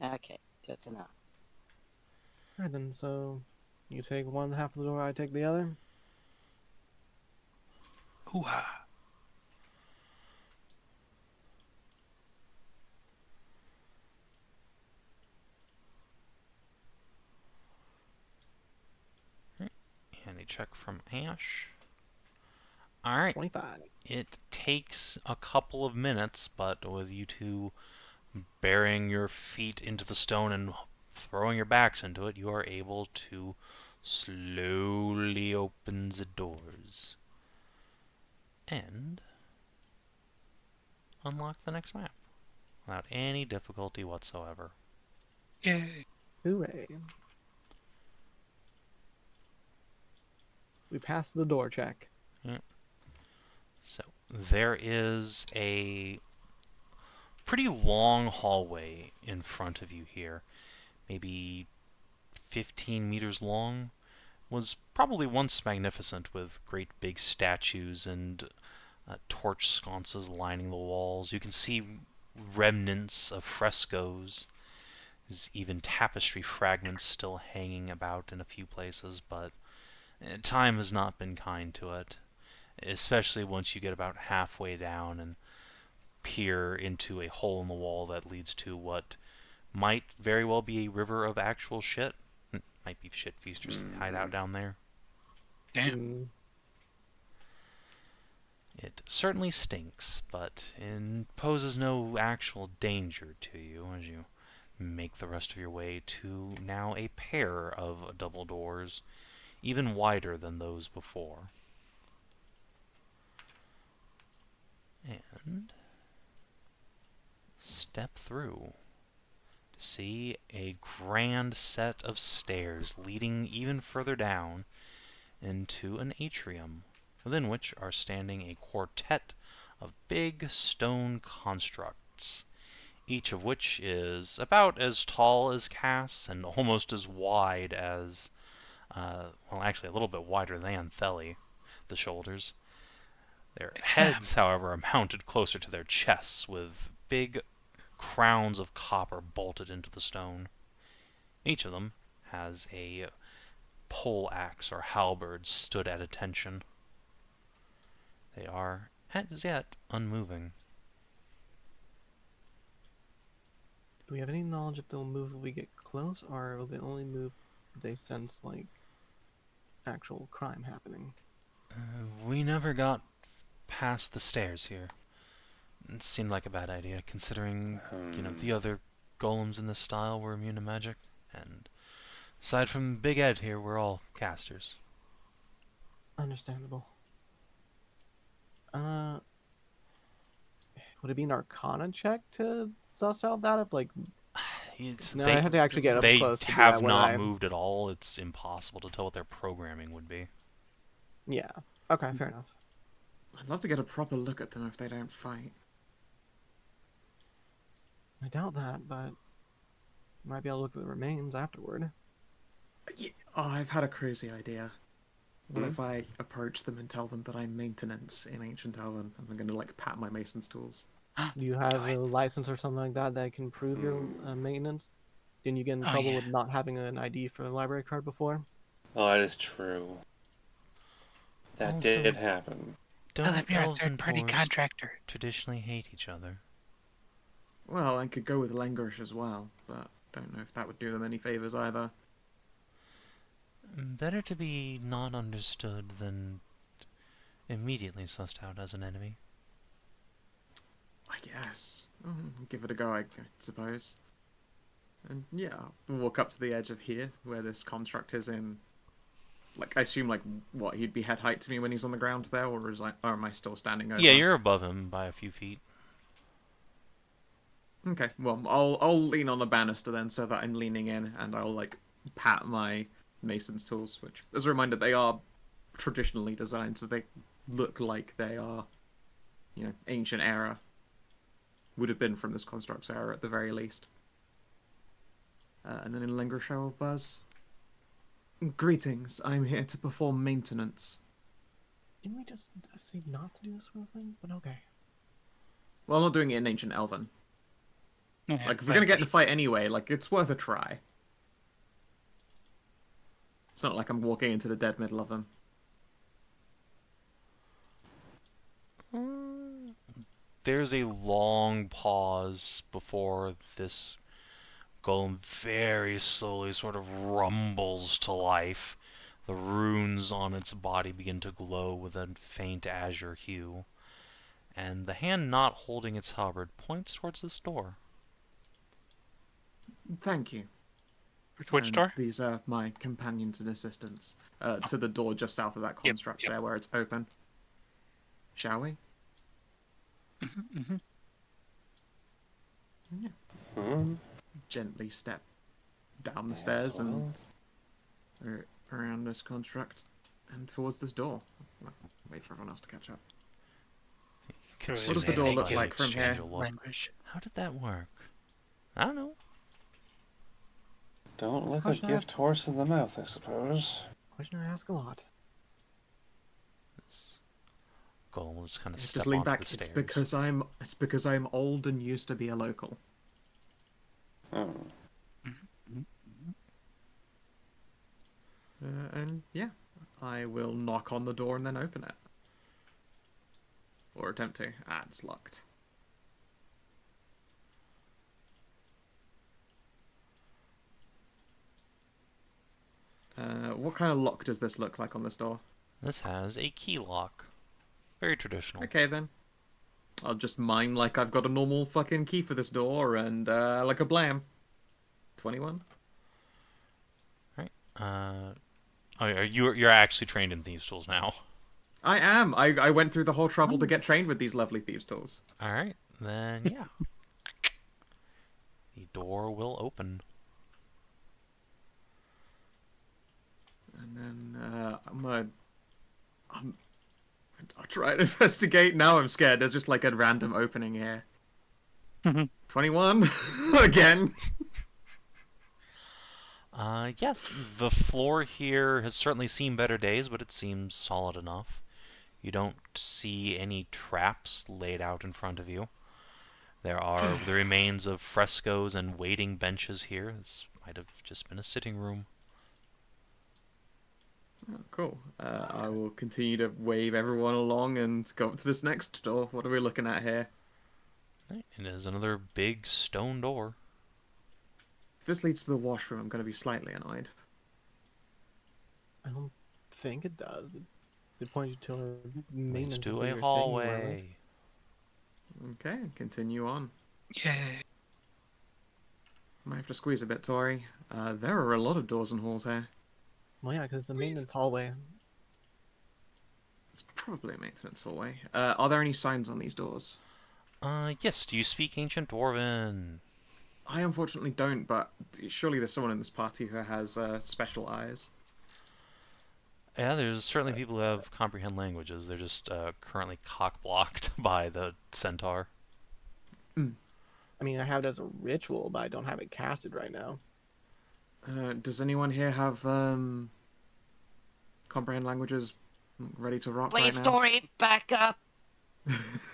okay, good to know. Alright then, so you take one half of the door, I take the other. Hoo-ha. And a check from Ashe. Alright. 25. It takes a couple of minutes, but with you two burying your feet into the stone and throwing your backs into it, you are able to slowly open the doors and unlock the next map without any difficulty whatsoever. Yay. Hooray. We passed the door check. So there is a pretty long hallway in front of you here, maybe 15 meters long. Was probably once magnificent with great big statues and torch sconces lining the walls. You can see remnants of frescoes. There's even tapestry fragments still hanging about in a few places, but time has not been kind to it, especially once you get about halfway down and peer into a hole in the wall that leads to what might very well be a river of actual shit. Might be Shit Feaster's hideout down there. Damn. It certainly stinks, but it poses no actual danger to you as you make the rest of your way to now a pair of double doors, even wider than those before. And step through to see a grand set of stairs leading even further down into an atrium, within which are standing a quartet of big stone constructs, each of which is about as tall as Cass and almost as wide as, well, actually a little bit wider than Theli, the shoulders. Their It's heads, however, are mounted closer to their chests, with big crowns of copper bolted into the stone. Each of them has a pole axe or halberd stood at attention. They are, as yet, unmoving. Do we have any knowledge if they'll move if we get close, or will they only move if they sense, like, actual crime happening? We never got past the stairs here. It seemed like a bad idea, considering, the other golems in this style were immune to magic, and aside from Big Ed here, we're all casters. Understandable. Would it be an Arcana check to suss out that? If, like, no, I had to actually get up they close to do have that when not I... moved at all. It's impossible to tell what their programming would be. Yeah. Okay, fair enough. I'd love to get a proper look at them if they don't fight. I doubt that, but might be able to look at the remains afterward. Yeah. Oh, I've had a crazy idea. What if I approach them and tell them that I'm maintenance in Ancient Elven, and I'm going to, like, pat my mason's tools? Do you have a license or something like that that can prove your maintenance? Didn't you get in trouble with not having an ID for a library card before? Oh, that is true. That Also, did happen. Don't Let me our elves and third-party dwarves contractor. traditionally hate each other? Well, I could go with Langorish as well, but don't know if that would do them any favors either. Better to be not understood than immediately sussed out as an enemy. I guess. Give it a go, I suppose. And yeah, we'll walk up to the edge of here, where this construct is in. Like, I assume, like, what, he'd be head height to me when he's on the ground there, or am I still standing over? Yeah, you're above him by a few feet. Okay, well, I'll lean on the banister then, so that I'm leaning in, and I'll, like, pat my mason's tools, which, as a reminder, they are traditionally designed, so they look like they are, ancient era. Would have been from this construct's era at the very least. And then in Langorish I will buzz. Greetings, I'm here to perform maintenance. Didn't we just say not to do this sort of thing? But okay. Well, I'm not doing it in Ancient Elven. Yeah, Like, if we're gonna get in a fight anyway, like, it's worth a try. It's not like I'm walking into the dead middle of them. There's a long pause before this golem very slowly sort of rumbles to life. The runes on its body begin to glow with a faint azure hue, and the hand not holding its halberd points towards this door. Thank you. Which And door? These are my companions and assistants. To the door just south of that Yep, construct yep. there, where it's open. Shall we? Mm-hmm. Yeah. Hmm? Gently step down the Yes, stairs well. and around this construct and towards this door. Well, wait for everyone else to catch up. What does the door look like from here? Language. How did that work? I don't know. Don't That's a look a question I gift horse in the mouth, I suppose. Question I ask a lot. This golem will just kind of Just step lean onto back. the It's stairs. because I'm old and used to be a local. Oh. And yeah, I will knock on the door and then open it. Or attempt to. Ah, it's locked. What kind of lock does this look like on this door? This has a key lock. Very traditional. Okay then. I'll just mime like I've got a normal fucking key for this door and like a blam. 21. All right. Oh, you're actually trained in thieves' tools now. I am. I went through the whole trouble to get trained with these lovely thieves' tools. All right, then yeah. The door will open. And then I'll try and investigate. Now I'm scared. There's just like a random opening here. 21 again. Yeah, the floor here has certainly seen better days, but it seems solid enough. You don't see any traps laid out in front of you. There are the remains of frescoes and waiting benches here. This might have just been a sitting room. Oh, cool. I will continue to wave everyone along and go up to this next door. What are we looking at here? Right, it is another big stone door. If this leads to the washroom, I'm going to be slightly annoyed. I don't think it does. It points you to a Leads maintenance to is a what hallway. Okay, continue on. Yay. Might have to squeeze a bit, Tori. There are a lot of doors and halls here. Well, yeah, because it's a maintenance hallway. It's probably a maintenance hallway. Are there any signs on these doors? Yes, do you speak Ancient Dwarven? I unfortunately don't, but surely there's someone in this party who has special eyes. Yeah, there's certainly people who have comprehend languages. They're just currently cock-blocked by the Centaur. I mean, I have it as a ritual, but I don't have it casted right now. Does anyone here have comprehend languages ready to rock Please, right now? Tori, back up.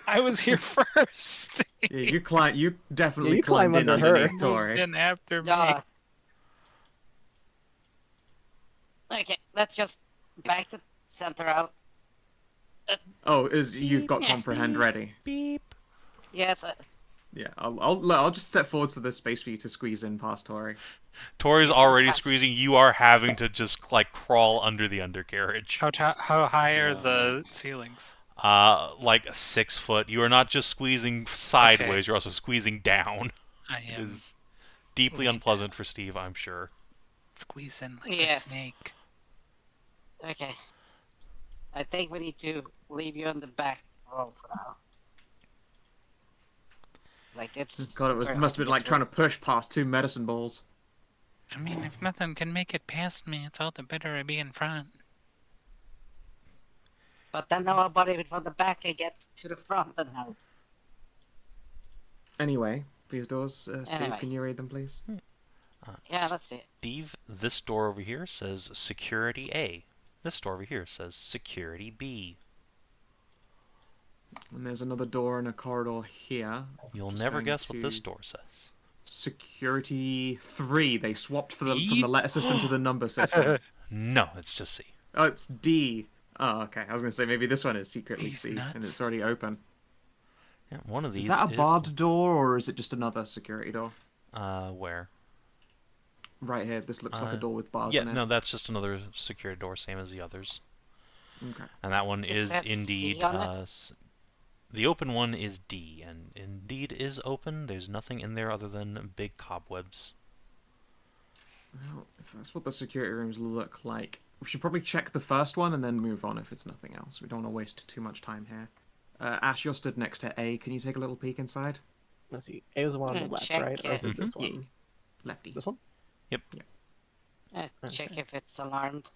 I was here first. Yeah, you definitely Yeah, you climb climbed in under her. underneath Tori. In after me. Okay, let's just back the center out. Oh, you've got comprehend ready? Beep. Yes, Yeah, I'll just step forward to this space for you to squeeze in past Tori. Tori's already Yes. squeezing. You are having to just like crawl under the undercarriage. How high are the ceilings? Like 6 foot. You are not just squeezing sideways. Okay. You're also squeezing down. I It am is deeply Wait. unpleasant for Steve, I'm sure. squeezing like Yes. a snake. okay. I think we need to leave you in the back row for now. Like it's. God, very must have been like hard trying to push past 2 medicine balls. I mean, if nothing can make it past me, it's all the better I be in front. But then nobody from the back can get to the front and help. Anyway, these doors, Steve, Anyway. can you read them, please? Yeah, let's see. Steve, this door over here says Security A. This door over here says Security B. And there's another door in a corridor here. You'll Just never going guess what to- this door says. Security 3. They swapped from the B? letter system to the number system. No, it's just C. Oh, it's D. Oh, okay. I was going to say maybe this one is secretly These C, and nuts. it's already open. Yeah, one of these Is that a barred door, or is it just another security door? Where? Right here. This looks like a Uh, door with bars Yeah, in it. no, that's just another secure door, same as the others. Okay. And that one It is says C indeed on it? the open one is D, and indeed is open. There's nothing in there other than big cobwebs. Well, if that's what the security rooms look like, we should probably check the first one and then move on if it's nothing else. We don't want to waste too much time here. Ash, you're stood next to A. Can you take a little peek inside? Let's see. A was the one on the Yeah, left, check right? Or is it it. this Yeah. one? Lefty. This one? Check Okay. if it's alarmed.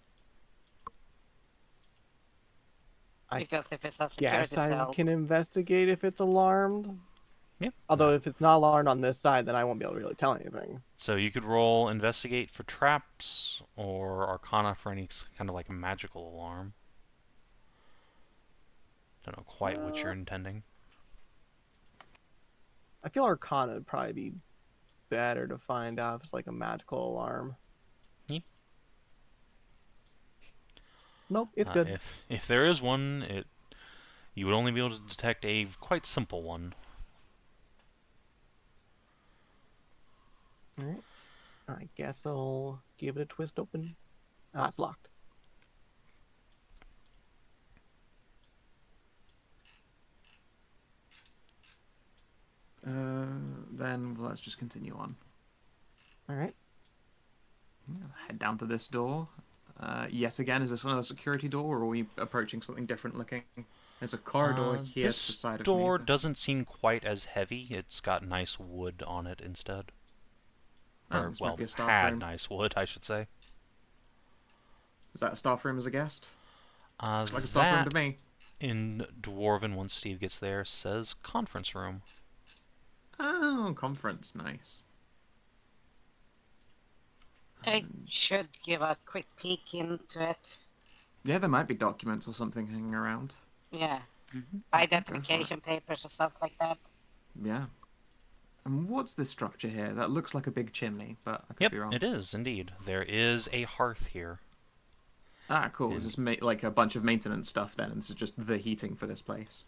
I Because if it's a Yes, security I cell, can investigate if it's alarmed. Yep. Although if it's not alarmed on this side, then I won't be able to really tell anything. So you could roll Investigate for traps, or Arcana for any kind of like magical alarm. Don't know quite what you're intending. I feel Arcana would probably be better to find out if it's like a magical alarm. Yeah. Nope, it's good. If there is one, you would only be able to detect a quite simple one. Alright. I guess I'll give it a twist open. Ah, it's locked. Then let's just continue on. Alright. Head down to this door. Yes, again, is this another security door, or are we approaching something different looking? There's a corridor here to the This side of me. door doesn't seem quite as heavy. It's got nice wood on it instead. Or, this well, might be a staff had room. nice wood, I should say. Is that a staff room as a guest? Looks like a staff room That, to me. in Dwarven, once Steve gets there, says conference room. Oh, conference, nice. I should give a quick peek into it. Yeah, there might be documents or something hanging around. Yeah. Mhm. Identification papers or stuff like that. Yeah. And what's this structure here? That looks like a big chimney, but I could Yep, be wrong. it is, indeed. There is a hearth here. Ah, cool. Is this like a bunch of maintenance stuff then, and this is just the heating for this place?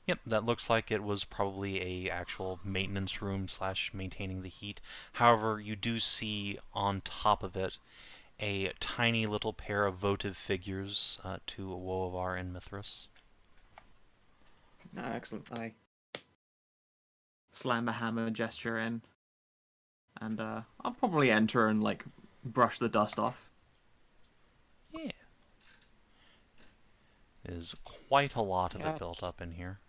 Yep, that looks like it was probably a actual maintenance room / maintaining the heat. However, you do see on top of it a tiny little pair of votive figures to Woavar and Mithras. Ah, excellent. I slam the hammer gesture in, and I'll probably enter and like brush the dust off. Yeah. There's quite a lot of Yeah. it built up in here.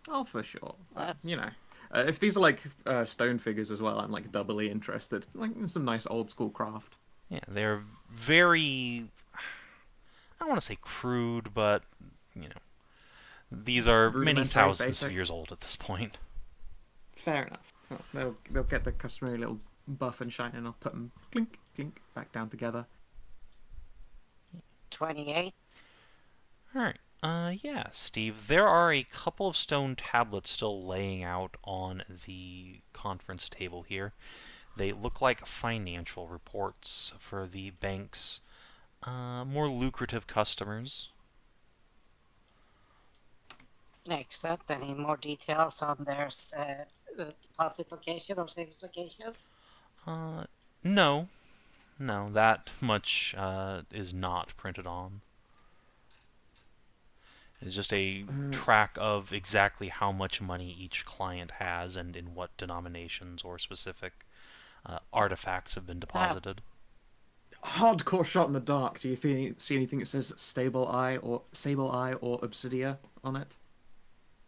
Oh, for sure. That's- You know, if these are like stone figures as well, I'm like doubly interested. Like in some nice old school craft. Yeah, they're very, I don't want to say crude, but, you know, these are many Rudimentary, thousands of basic. years old at this point. Fair enough. Well, they'll get the customary little buff and shine, and I'll put them clink clink back down together. 28. Alright, yeah, Steve, there are a couple of stone tablets still laying out on the conference table here. They look like financial reports for the bank's more lucrative customers. Excellent. Any more details on their deposit location or savings locations? No, that much is not printed on. It's just a track of exactly how much money each client has and in what denominations or specific artifacts have been deposited. Hardcore shot in the dark. Do you see anything that says Sable Eye or Obsidia on it?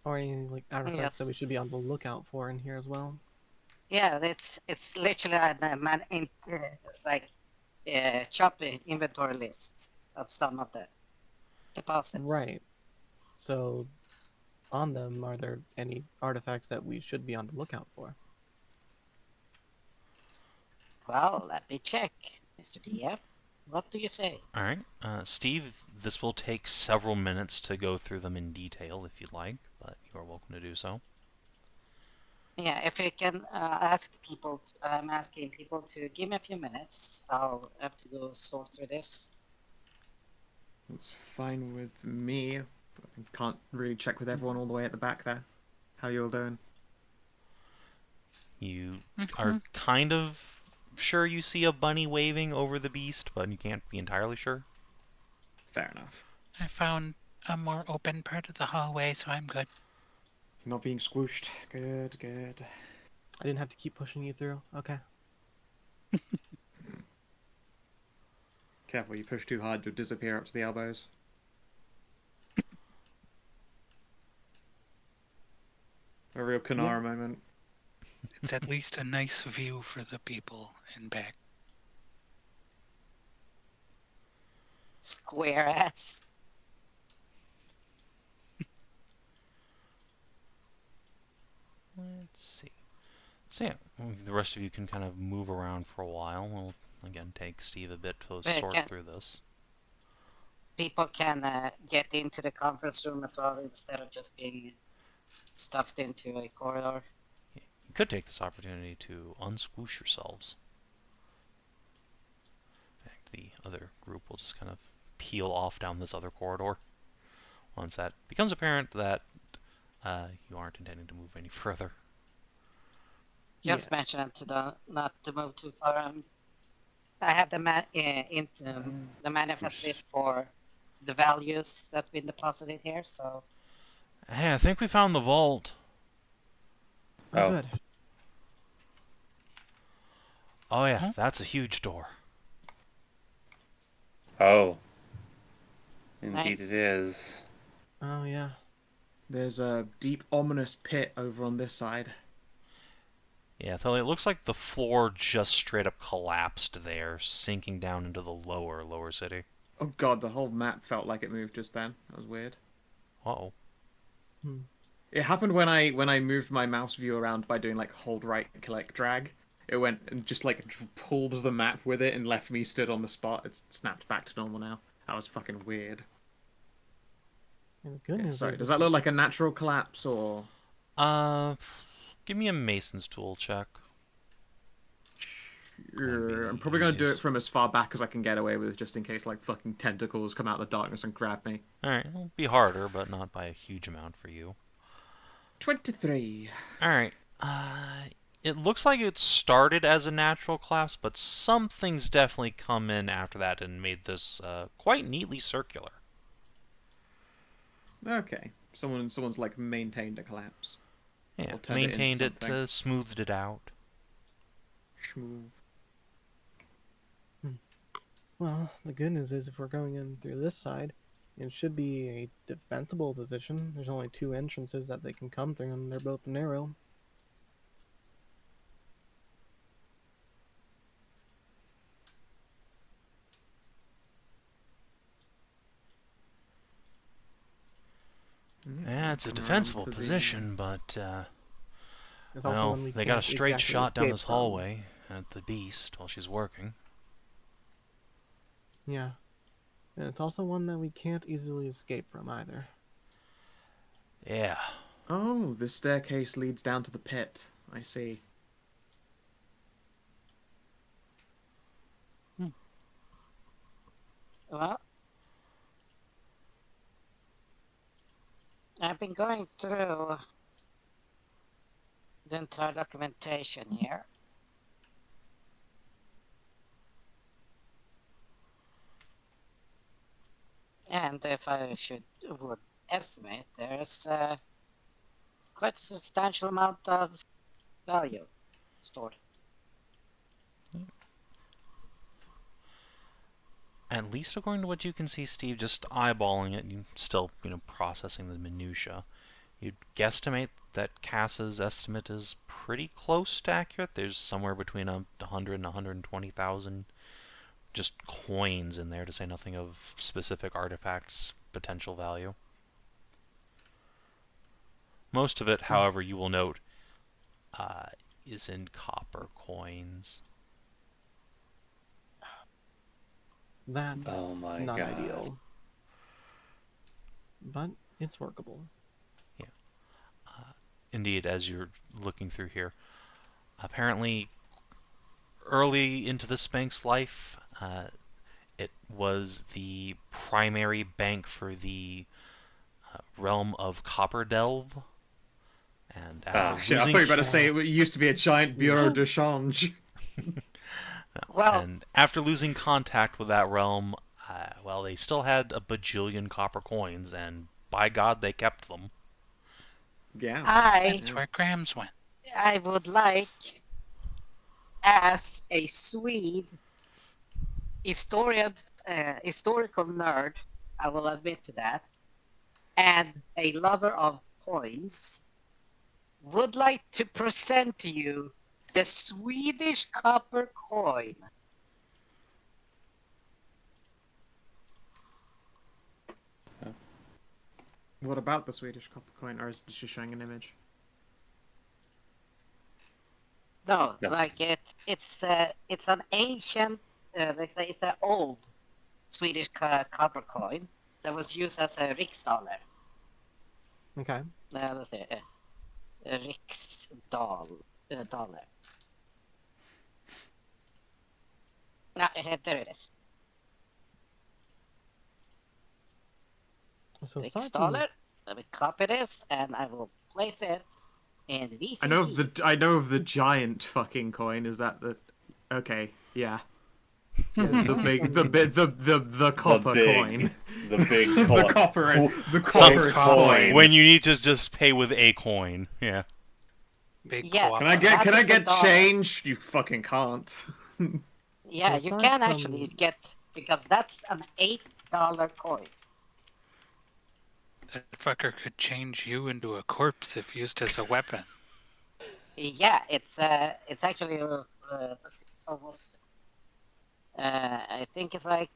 Or any like artifacts that Yes. we should be on the lookout for in here as well. Yeah, it's literally it's like chop inventory list of some of the deposits. Right. So, on them, are there any artifacts that we should be on the lookout for? Well, let me check, Mr. DM. What do you say? Alright, Steve, this will take several minutes to go through them in detail if you'd like, but you are welcome to do so. Yeah, if you can ask people, I'm asking people to give me a few minutes. I'll have to go sort through this. It's fine with me. I can't really check with everyone all the way at the back there. How you all doing? You are kind of sure you see a bunny waving over the beast, but you can't be entirely sure. Fair enough. I found a more open part of the hallway, so I'm good. Not being squooshed. Good, good. I didn't have to keep pushing you through. Okay. Careful, you push too hard, you'll disappear up to the elbows. A real Kanara moment. It's at least a nice view for the people in back. Square ass. Let's see. So yeah, the rest of you can kind of move around for a while. We'll, again, take Steve a bit to sort through this. People can get into the conference room as well instead of just being stuffed into a corridor. You could take this opportunity to unsquoosh yourselves. In fact, the other group will just kind of peel off down this other corridor once that becomes apparent that you aren't intending to move any further. Just mention to not to move too far. I have the the manifest list for the values that's been deposited here. So Hey, I think we found the vault. Oh, Oh. good. Oh yeah, Huh? that's a huge door. Oh. Indeed Nice. it is. Oh yeah. There's a deep, ominous pit over on this side. Yeah, Thelly, it looks like the floor just straight up collapsed there, sinking down into the lower city. Oh god, the whole map felt like it moved just then. That was weird. Uh-oh. Hmm. It happened when I moved my mouse view around by doing like hold right, click, drag. It went and just like pulled the map with it and left me stood on the spot. It's snapped back to normal now. That was fucking weird. And the good Yeah, news sorry, is does this that look like a natural collapse or? Give me a Mason's tool check. Sure. I'm the probably gonna do it easiest. from as far back as I can get away with, just in case like fucking tentacles come out of the darkness and grab me. Alright, it'll be harder, but not by a huge amount for you. 23. Alright, it looks like it started as a natural collapse, but something's definitely come in after that and made this quite neatly circular. Okay, someone's like maintained a collapse. Yeah, Or turned it into maintained it, something. smoothed it out. Schmoo. well, the good news is if we're going in through this side, it should be a defensible position. There's only 2 entrances that they can come through, and they're both narrow. Yeah, it's a Come around defensible to the- position, but, There's also well, one we they got a can't straight exactly shot down escape this from. hallway at the beast while she's working. Yeah. And it's also one that we can't easily escape from either. Yeah. Oh, this staircase leads down to the pit. I see. Well, I've been going through the entire documentation here. And if I would estimate, there's quite a substantial amount of value stored. At least according to what you can see, Steve, just eyeballing it, you still, processing the minutia. You'd guesstimate that Cass's estimate is pretty close to accurate. There's somewhere between 100 and 120,000 just coins in there, to say nothing of specific artifacts' potential value. Most of it, however, you will note, is in copper coins. That's Oh my not god. ideal. But it's workable. Indeed, as you're looking through here, apparently early into this bank's life, it was the primary bank for the realm of Copper Delve. And after Shit, I losing thought you were about to say it used to be a giant bureau de change. Well, and after losing contact with that realm, well, they still had a bajillion copper coins, and by God, they kept them. Yeah. That's where Grams went. I would like, as a Swede historical nerd, I will admit to that, and a lover of coins, would like to present to you the Swedish copper coin. What about the Swedish copper coin, or is it just showing an image? No, No. like it's an ancient, it's an old Swedish copper coin that was used as a riksdaler. Okay. Let's see, dollar. There it is. So aside from Riksdaler. Let me copy this, and I will place it in VCG. I know of the giant fucking coin. Is that the? Okay, yeah. The copper coin. The big The coin. the copper coin. When you need to just pay with a coin. Yeah. Big Yes. co-op. Can I get $100. change? You fucking can't. Yeah, So you aside can from- actually get, because that's an $8 coin. That fucker could change you into a corpse if used as a weapon. Yeah, it's actually let's see, it's almost I think it's like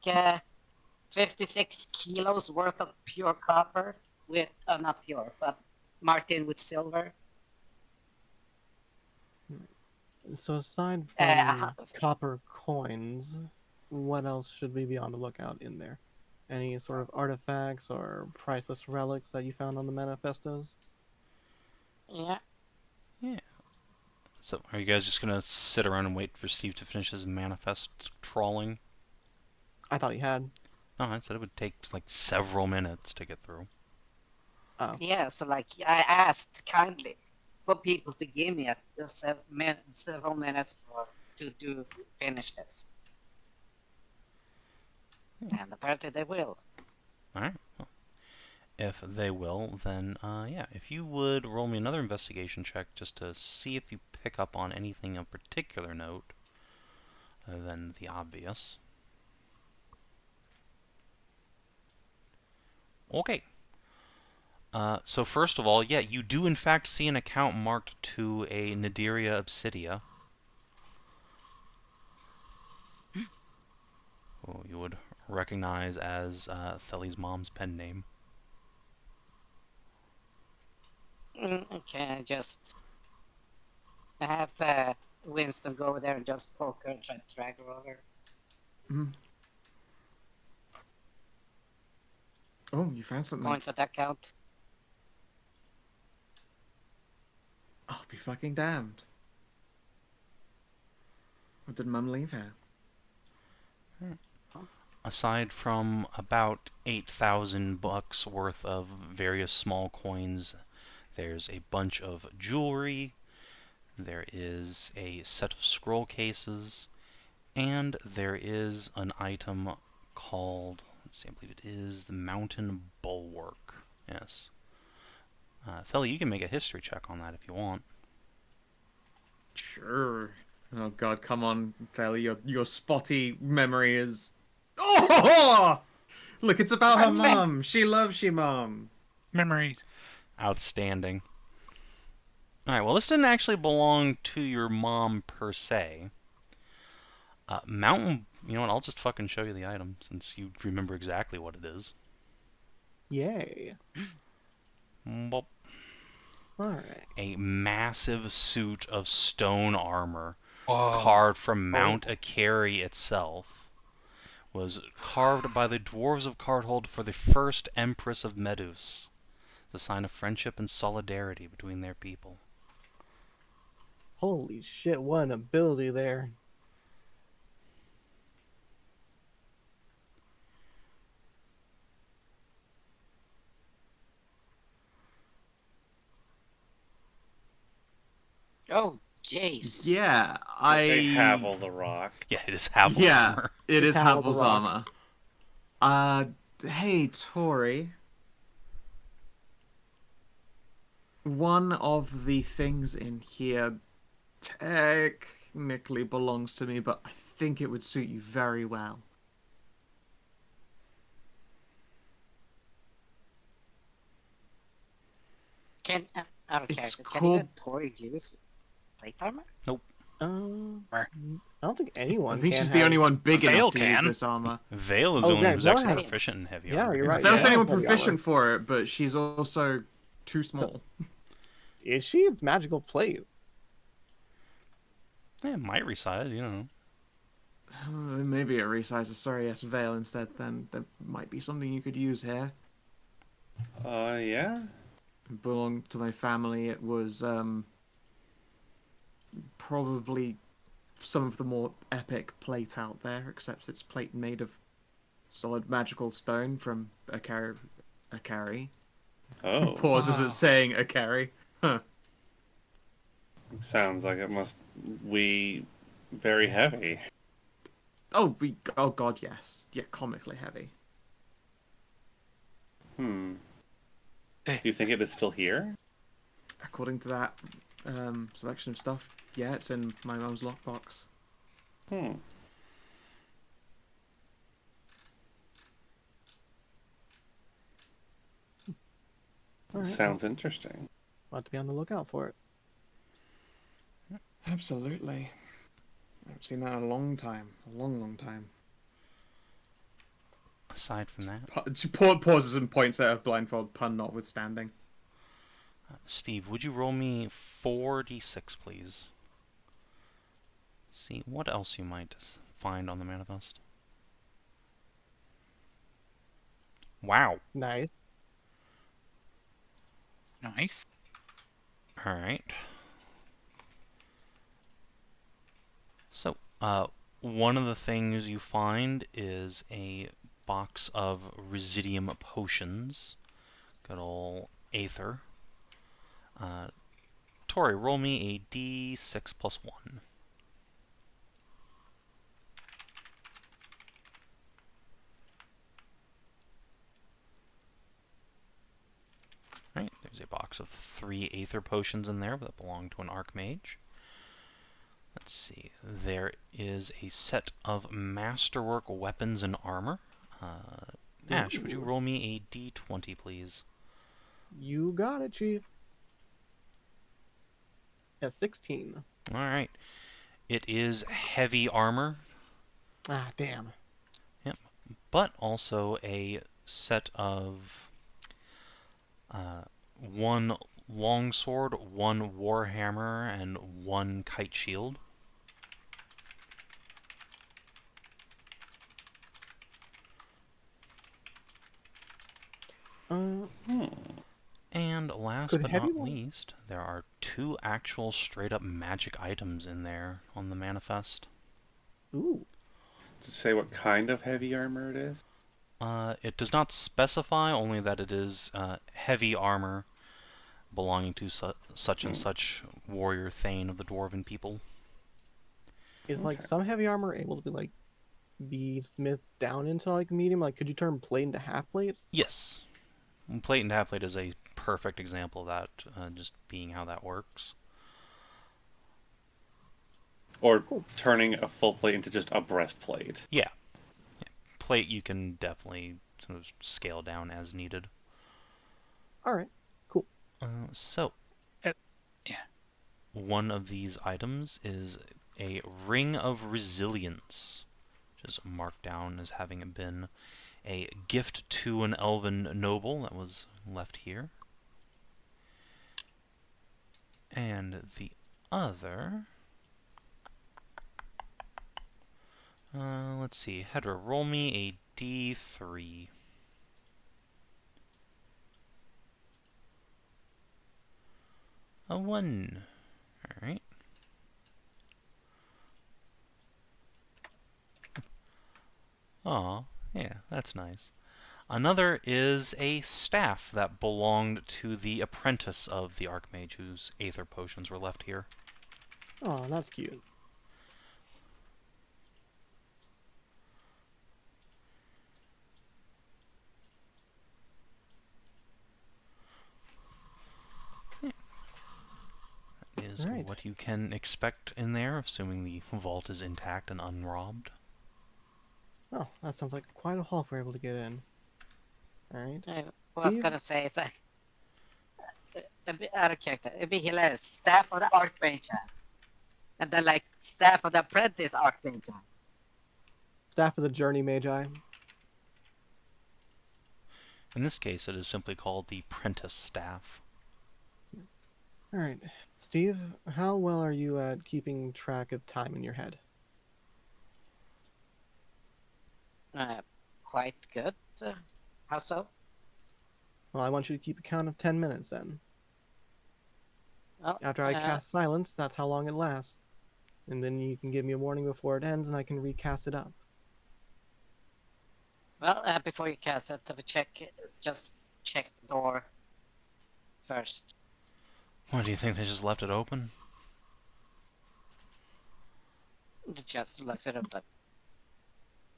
56 kilos worth of pure copper with not pure, but marked with silver. So aside Uh, from copper coins, what else should we be on the lookout in there? Any sort of artifacts or priceless relics that you found on the manifestos? yeah. Yeah. So, are you guys just gonna sit around and wait for Steve to finish his manifest trawling? I thought he had. No, I said it would take like several minutes to get through. Oh, Yeah, so like I asked kindly for people to give me several minutes to finish this, and apparently they will. All right. Well, if they will, then yeah. If you would roll me another investigation check just to see if you pick up on anything of particular note other than the obvious. Okay. So first of all, yeah, you do in fact see an account marked to a Nadiria Obsidia. Who you would recognize as Thely's mom's pen name. Okay, I just have Winston go over there and just poke her and try to drag her over. Mhm. Oh, you found something. Points at that count. I'll be fucking damned. What did Mum leave here? Aside from about 8,000 bucks worth of various small coins, there's a bunch of jewelry, there is a set of scroll cases, and there is an item called, let's see, I believe it is the Mountain Bulwark. Yes. Thely, you can make a history check on that if you want. Sure. Oh god, come on, Fairly. Your spotty memory is. Oh! Look, it's about her mum. She loves you, mum. Memories. Outstanding. Alright, well, this didn't actually belong to your mom per se. Mountain. You know what? I'll just fucking show you the item since you remember exactly what it is. yay. Boop. Alright. A massive suit of stone armor Whoa. carved from Mount Akari itself. Was carved by the dwarves of Cardhold for the first Empress of Medus, the sign of friendship and solidarity between their people. Holy shit, what an ability there. Oh, jeez. Yeah, They have all the rock. Yeah, it is Havel's Yeah, armor. it is Havel the Havel's Rock. armor. Hey, Tori. One of the things in here technically belongs to me, but I think it would suit you very well. Can out of It's character, can called- even Tori use plate armor? I don't think anyone I think can she's the have- only one big Vale enough to use can. this armor. Vale is Oh, the one yeah, who's Vale actually has- proficient in heavy Yeah, armor. you're right. Vale's the yeah, only one heavy armor. proficient for it, but she's also too small. Is she? It's magical plate. Yeah, it might resize, you know. Maybe it resizes. Sorry, yes, Vale instead. Then there might be something you could use here. Yeah? It belonged to my family. It was probably some of the more epic plate out there, except it's plate made of solid magical stone from Akari. Oh. Pauses Wow. at saying Akari. Huh. Sounds like it must be very heavy. Oh god, yes. Yeah, comically heavy. Do Hey. you think it is still here? According to that selection of stuff, yeah, it's in my mum's lockbox. Hmm. All right. Sounds interesting. We'll have to be on the lookout for it. Absolutely. I haven't seen that in a long time. A long, long time. Aside from that, She pauses and points at a blindfold, pun notwithstanding. Steve, would you roll me 4d6, please? See what else you might find on the manifest. Wow. Nice. Nice. Alright. So, one of the things you find is a box of Residium potions. Good ol' Aether. Tori, roll me a d6 plus 1. Right, there's a box of 3 Aether potions in there that belong to an Archmage. Let's see, there is a set of Masterwork weapons and armor. Ashe, would you Ooh. roll me a d20, please? You got it, Chief. Yeah, 16. Alright. It is heavy armor, Ah, damn. but also a set of one longsword, one warhammer, and one kite shield. Uh, And last Could but heavy not one- least, there are 2 actual straight-up magic items in there on the manifest. ooh. Does it say what kind of heavy armor it is? It does not specify, only that it is heavy armor belonging to such and such warrior thane of the dwarven people. Is like Okay. some heavy armor able to be smithed down into like medium? Like, could you turn plate into half plate? Yes. Plate and half plate is a perfect example of that, just being how that works. Or Cool. turning a full plate into just a breastplate? Yeah. Plate you can definitely sort of scale down as needed. All right. Cool. So, Yeah. one of these items is a Ring of Resilience, which is marked down as having been a gift to an elven noble that was left here. And the other... let's see. Hedrah, roll me a d3. A 1. Alright. Aw, yeah, that's nice. Another is a staff that belonged to the apprentice of the Archmage whose Aether potions were left here. Oh, that's cute. Is Right. what you can expect in there, assuming the vault is intact and unrobbed. Oh, that sounds like quite a haul if we're able to get in. All right. I was Steve? gonna say it's a bit out of character. It'd be hilarious. Staff of the Archmage, and then like staff of the apprentice Archmage. Staff of the Journey Magi. In this case, it is simply called the Prentice Staff. All right. Steve, how well are you at keeping track of time in your head? Quite good. How so? Well, I want you to keep a count of 10 minutes then. Well, After I cast silence, that's how long it lasts. And then you can give me a warning before it ends and I can recast it up. well, before you cast it, have a check. Just check the door first. What, do you think they just left it open? Just looks it up.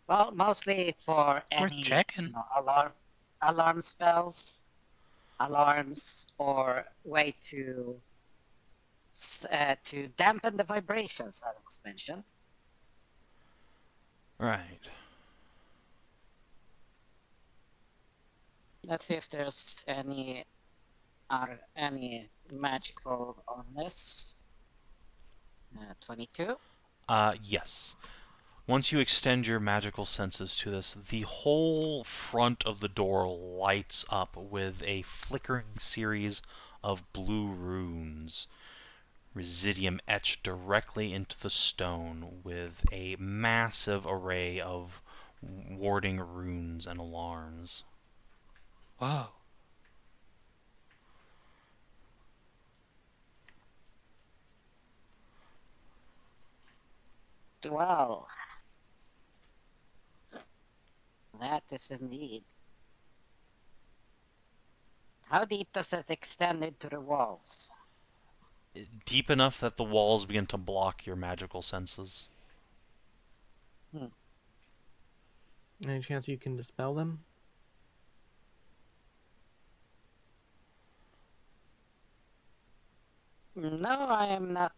Well, mostly for Worth any checking. alarm spells, alarms, or way to dampen the vibrations, as was mentioned. Right. Let's see if there's any magical on this. 22. Yes. Once you extend your magical senses to this, the whole front of the door lights up with a flickering series of blue runes, residium etched directly into the stone with a massive array of warding runes and alarms. Whoa. Wow. That is indeed. How deep does it extend into the walls? Deep enough that the walls begin to block your magical senses. Any chance you can dispel them? No, I am not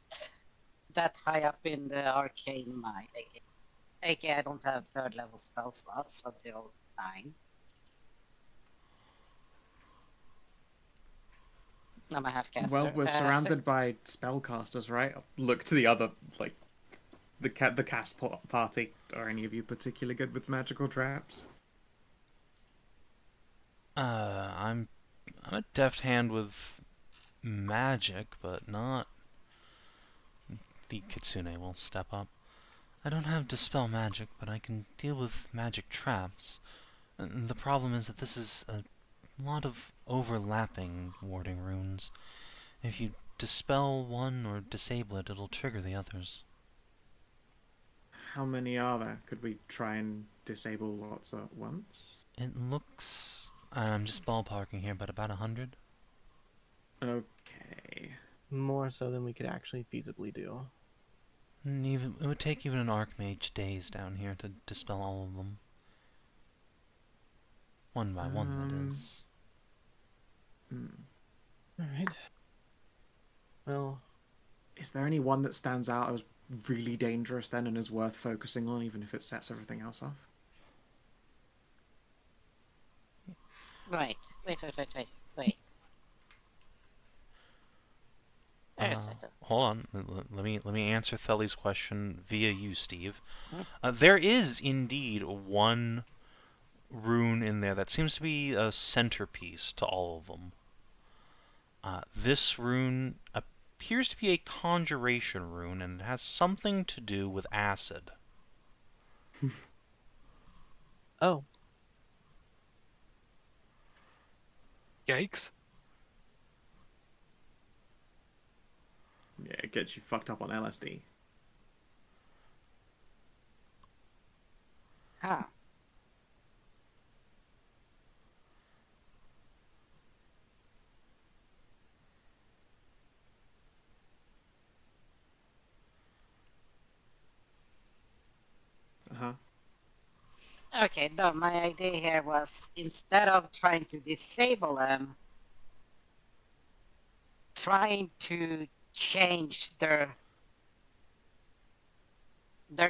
that high up in the arcane mind. AK, I don't have third level spell slots until 9. I'm a half caster. Well, we're surrounded by spellcasters, right? Look to the other, like, the cast party. Are any of you particularly good with magical traps? I'm a deft hand with magic, but not... The Kitsune will step up. I don't have Dispel Magic, but I can deal with magic traps. The problem is that this is a lot of overlapping warding runes. If you dispel one or disable it, it'll trigger the others. How many are there? Could we try and disable lots at once? It looks... I'm just ballparking here, but about 100? Okay. More so than we could actually feasibly do. It would take even an Archmage days down here to dispel all of them. One by one, that is. Alright. Well... Is there any one that stands out as really dangerous then and is worth focusing on, even if it sets everything else off? Right. Wait. Wait a second. Hold on. Let me answer Thely's question via you, Steve. Hmm? There is indeed one rune in there that seems to be a centerpiece to all of them. This rune appears to be a conjuration rune, and it has something to do with acid. Oh. Yikes. Yeah, it gets you fucked up on LSD. Huh. Uh-huh. Okay, no, my idea here was instead of trying to disable them, trying to change their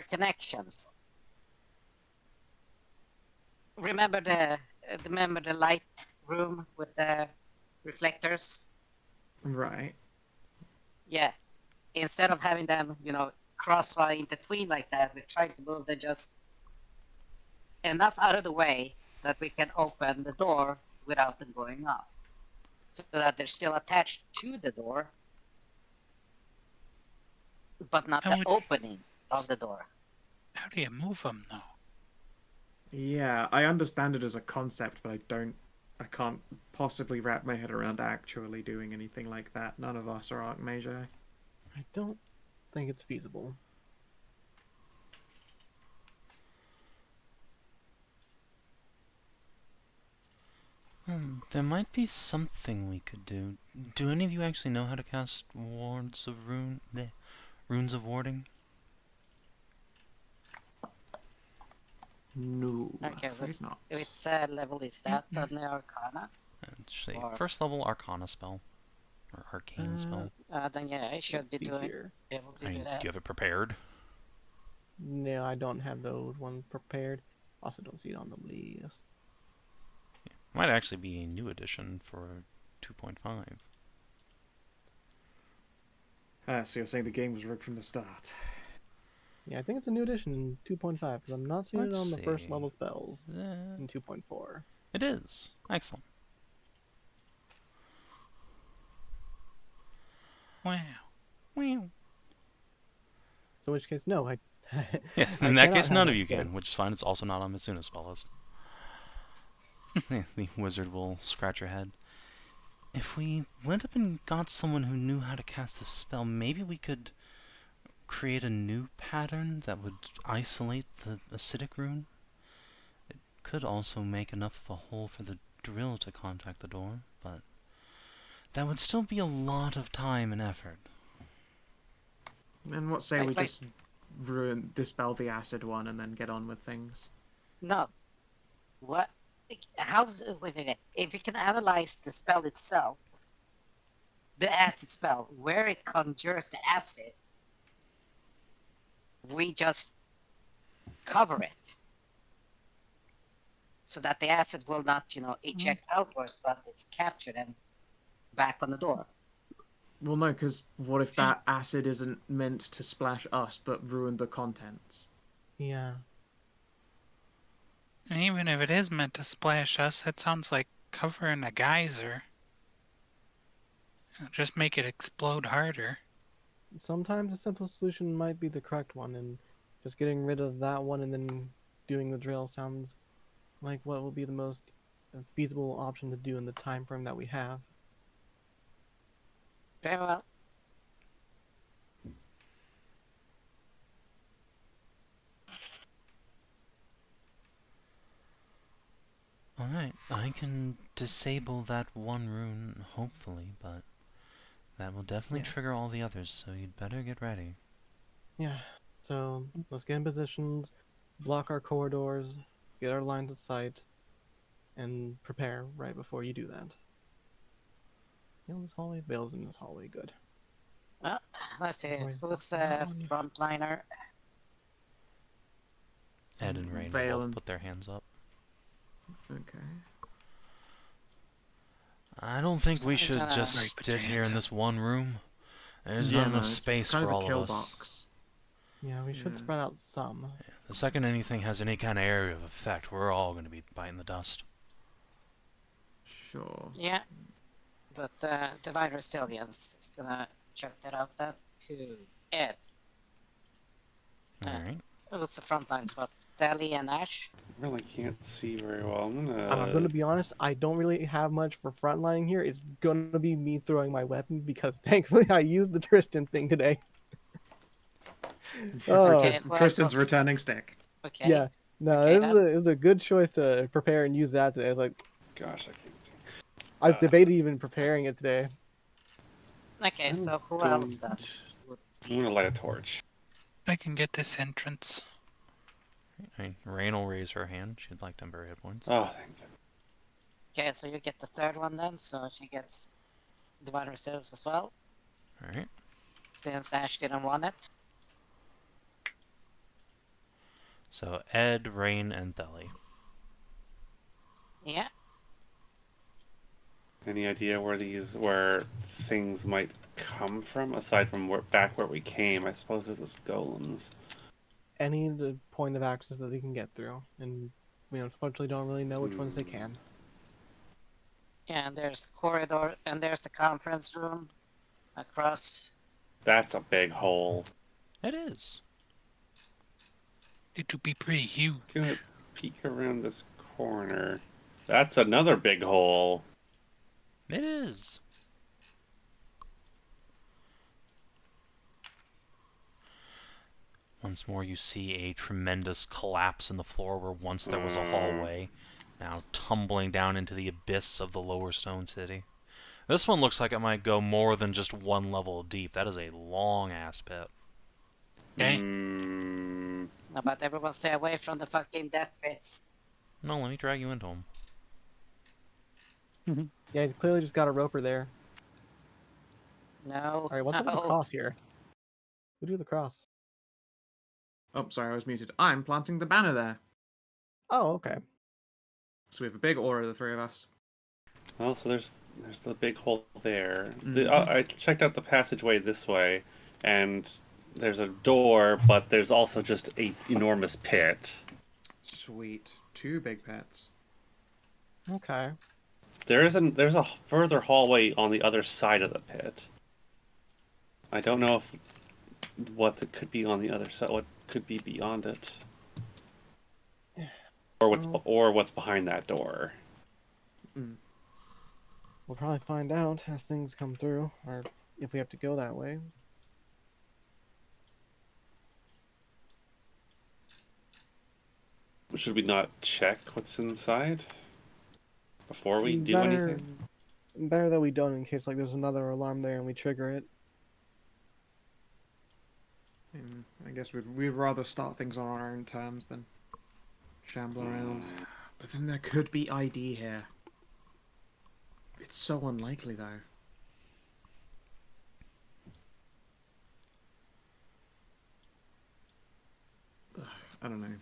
connections. Remember the light room with the reflectors? Right. Yeah. Instead of having them, crossfire in between like that, we're trying to move them just enough out of the way that we can open the door without them going off. So that they're still attached to the door, but not the opening of the door. How do you move them, though? Yeah, I understand it as a concept, but I can't possibly wrap my head around actually doing anything like that. None of us are Archmage. I don't think it's feasible. There might be something we could do. Do any of you actually know how to cast wards of runes of warding? No, Okay, afraid not. which level is that on the Arcana? It's a first level Arcana spell. Or Arcane spell. Then yeah, I should Let's be see able here. to I mean, do do that. you have it prepared? No, I don't have those ones prepared. Also, don't see it on the list. Might actually be a new edition for 2.5. So you're saying the game was rigged from the start? Yeah, I think it's a new edition in 2.5 because I'm not seeing it Let's on the first see. level spells Is it- in 2.4. It is. Excellent. Wow. Meow. So in which case, no, I. Yes, I in that cannot case, have none that of you today. can, which is fine. It's also not on Mitsuna's spell list. The wizard will scratch her head. If we went up and got someone who knew how to cast a spell, maybe we could create a new pattern that would isolate the acidic rune. It could also make enough of a hole for the drill to contact the door, but that would still be a lot of time and effort. And what say Wait, we wait. just dispel the acid one and then get on with things? No. What? How? Wait. If we can analyze the spell itself, the acid spell, where it conjures the acid, we just cover it. So that the acid will not, eject outwards, but it's captured and back on the door. Well, no, because what if that acid isn't meant to splash us but ruin the contents? Yeah. And even if it is meant to splash us, that sounds like covering a geyser. Just make it explode harder. Sometimes a simple solution might be the correct one, and just getting rid of that one and then doing the drill sounds like what will be the most feasible option to do in the time frame that we have. Very well. Alright, I can disable that one rune, hopefully, but that will definitely Yeah. trigger all the others, so you'd better get ready. Yeah. So let's get in positions, block our corridors, get our lines of sight, and prepare right before you do that. This hallway, Vale's in this hallway, good. Well, let's see. Otherwise, Who's that one, yeah. frontliner? Ed and Rain will Vale both and- put their hands up. Okay. I don't think we I'm should gonna- just Right, put sit your here hands in up. this one room. There's Yeah, not no, enough it's space kind for of a all kill of us. box. Yeah, we should Yeah. spread out some. The second anything has any kind of area of effect, we're all going to be biting the dust. Sure. Yeah. But Divine Resilience is gonna check that out then to Ed. Alright. Who's the frontline for Thelerien and Ashe? Really can't see very well. I'm I'm gonna be honest, I don't really have much for frontlining here. It's gonna be me throwing my weapon because thankfully I used the Tristan thing today. Oh. Okay, who else Tristan's was- returning stick. Okay. Yeah, no, Okay, it was a good choice to prepare and use that today. I was like, Gosh, I can't see. I debated even preparing it today. Okay, I'm so who going else then? I'm gonna light a torch. I can get this entrance. I mean, Rain will raise her hand. She'd like temporary hit points. Oh, thank you. Okay, so you get the third one then, so she gets Divine Resilience as well, Alright. since Ashe didn't want it. So Ed, Rain, and Theli. Yeah. Any idea where things might come from aside from back where we came? I suppose there's those golems. Any the point of access that they can get through, and we unfortunately don't really know which ones they can. Yeah, and there's the corridor, and there's the conference room across. That's a big hole. It is. It would be pretty huge. Gonna peek around this corner. That's another big hole. It is. Once more you see a tremendous collapse in the floor where once there was a hallway, now tumbling down into the abyss of the lower stone city. This one looks like it might go more than just one level deep. That is a long-ass pit. Okay. No, but everyone stay away from the fucking death pits. No, let me drag you into them. Yeah, he's clearly just got a roper there. No. All right, what's up with the no. cross here? Who drew the cross? Oh, sorry, I was muted. I'm planting the banner there. Oh, okay. So we have a big aura, the three of us. Oh, so there's the big hole there. Mhm. I checked out the passageway this way, and there's a door, but there's also just a enormous pit. Sweet. 2 big pets. Okay. There's a further hallway on the other side of the pit. I don't know if could be on the other side, what could be beyond it, Well, or what's behind that door. Mm. we'll probably find out as things come through, or if we have to go that way. Should we not check what's inside before we do Better, anything? better that we don't, in case like there's another alarm there and we trigger it. I guess we'd rather start things on our own terms than shamble around. But then there could be ID here. It's so unlikely, though. Ugh, I don't know.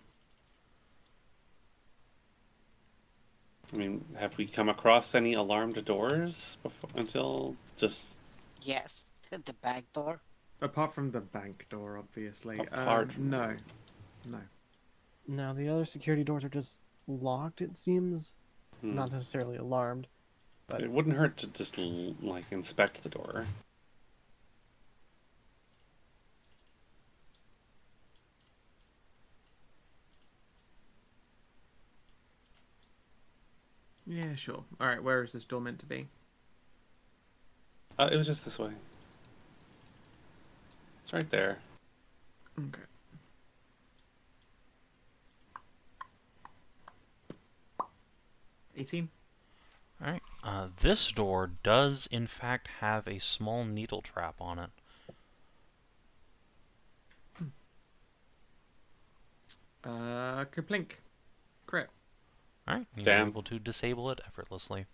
I mean, have we come across any alarmed doors until just Yes, the back door. Apart from the bank door, obviously. Apart from No. No. Now the other security doors are just locked. It seems, Hmm. not necessarily alarmed. But It wouldn't hurt to just like inspect the door. Yeah, sure. Alright, where is this door meant to be? It was just this way. It's right there. Okay. $18? Alright. This door does, in fact, have a small needle trap on it. Kerplink. Crit. Alright, you're Damn. able to disable it effortlessly.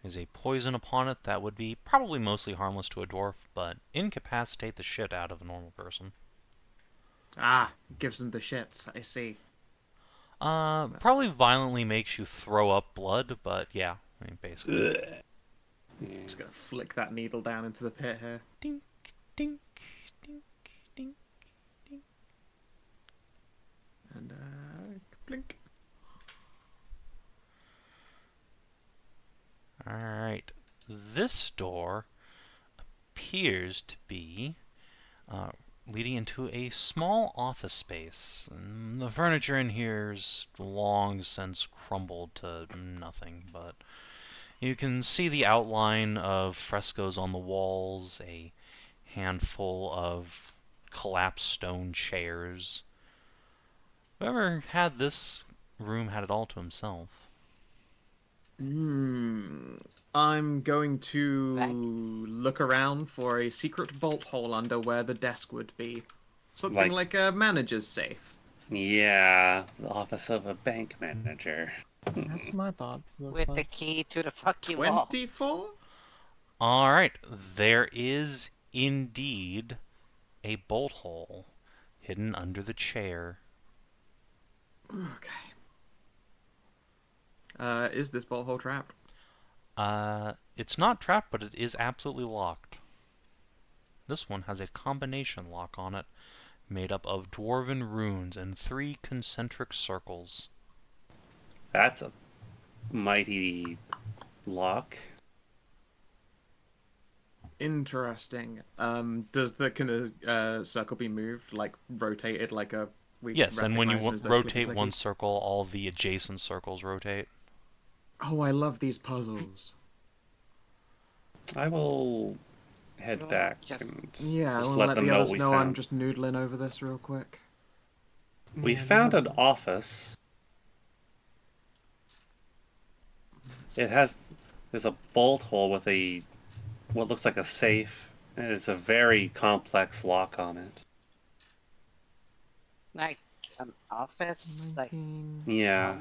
There's a poison upon it that would be probably mostly harmless to a dwarf, but incapacitate the shit out of a normal person. Ah, gives them the shits, I see. Probably violently makes you throw up blood, but yeah, I mean, basically. Yeah. Just gonna flick that needle down into the pit here. Dink, dink, dink, dink. And, blink. Alright. This door appears to be leading into a small office space. The furniture in here's long since crumbled to nothing, but you can see the outline of frescoes on the walls, a handful of collapsed stone chairs. Whoever had this room had it all to himself. I'm going to Back. look around for a secret bolt hole under where the desk would be. Something like a manager's safe. Yeah, the office of a bank manager. that's my thoughts. Looks With the like. key to the fucking wall. 24? Alright, there is indeed a bolt hole hidden under the chair. Okay. Is this bolt hole trapped? It's not trapped, but it is absolutely locked. This one has a combination lock on it, made up of dwarven runes and 3 concentric circles. That's a mighty lock. Interesting. Does the circle be moved, like rotated, like a? We Yes, and when you recognize those rotate clicky one clickies? circle, all the adjacent circles rotate. Oh, I love these puzzles. I will head Well, back just- and Yeah, just I'll let let them the know others we know found. I'm just noodling over this real quick. We Yeah, found yeah. an office. There's a bolt hole with what looks like a safe, and it's a very complex lock on it. Like an office, like 19... Yeah,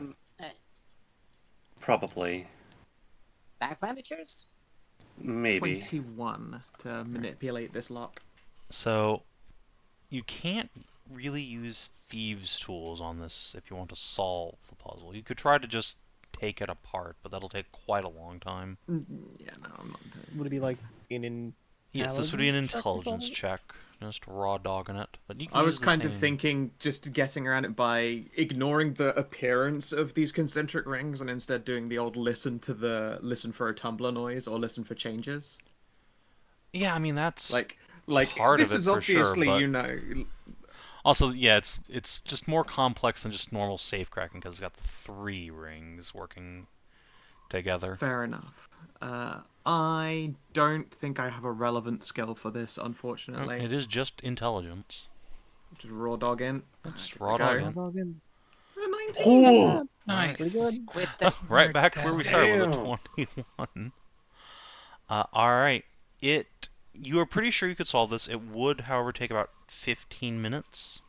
probably, bank managers. maybe. 21 to manipulate this lock. So, you can't really use thieves' tools on this if you want to solve the puzzle. You could try to just take it apart, but that'll take quite a long time. Yeah, no, I'm not. Would it be like an Yes, this would be an intelligence check or intelligence something? check. Just raw dogging it. But you can I use was the kind of same- thinking just getting around it by ignoring the appearance of these concentric rings and instead doing the old listen for a tumbler noise or listen for changes. Yeah, I mean, that's Like part this of it is for sure, obviously, but... you know. Also, yeah, it's just more complex than just normal safe cracking because it's got the 3 rings working together. Fair enough. I don't think I have a relevant skill for this, unfortunately. It is just intelligence. Just raw dog in. Just Give it a raw go. dog in. Raw doggins. A 19. Oh, Nice. Pretty good. With the Right back where we started with a Damn. 21. Alright. You are pretty sure you could solve this. It would, however, take about 15 minutes.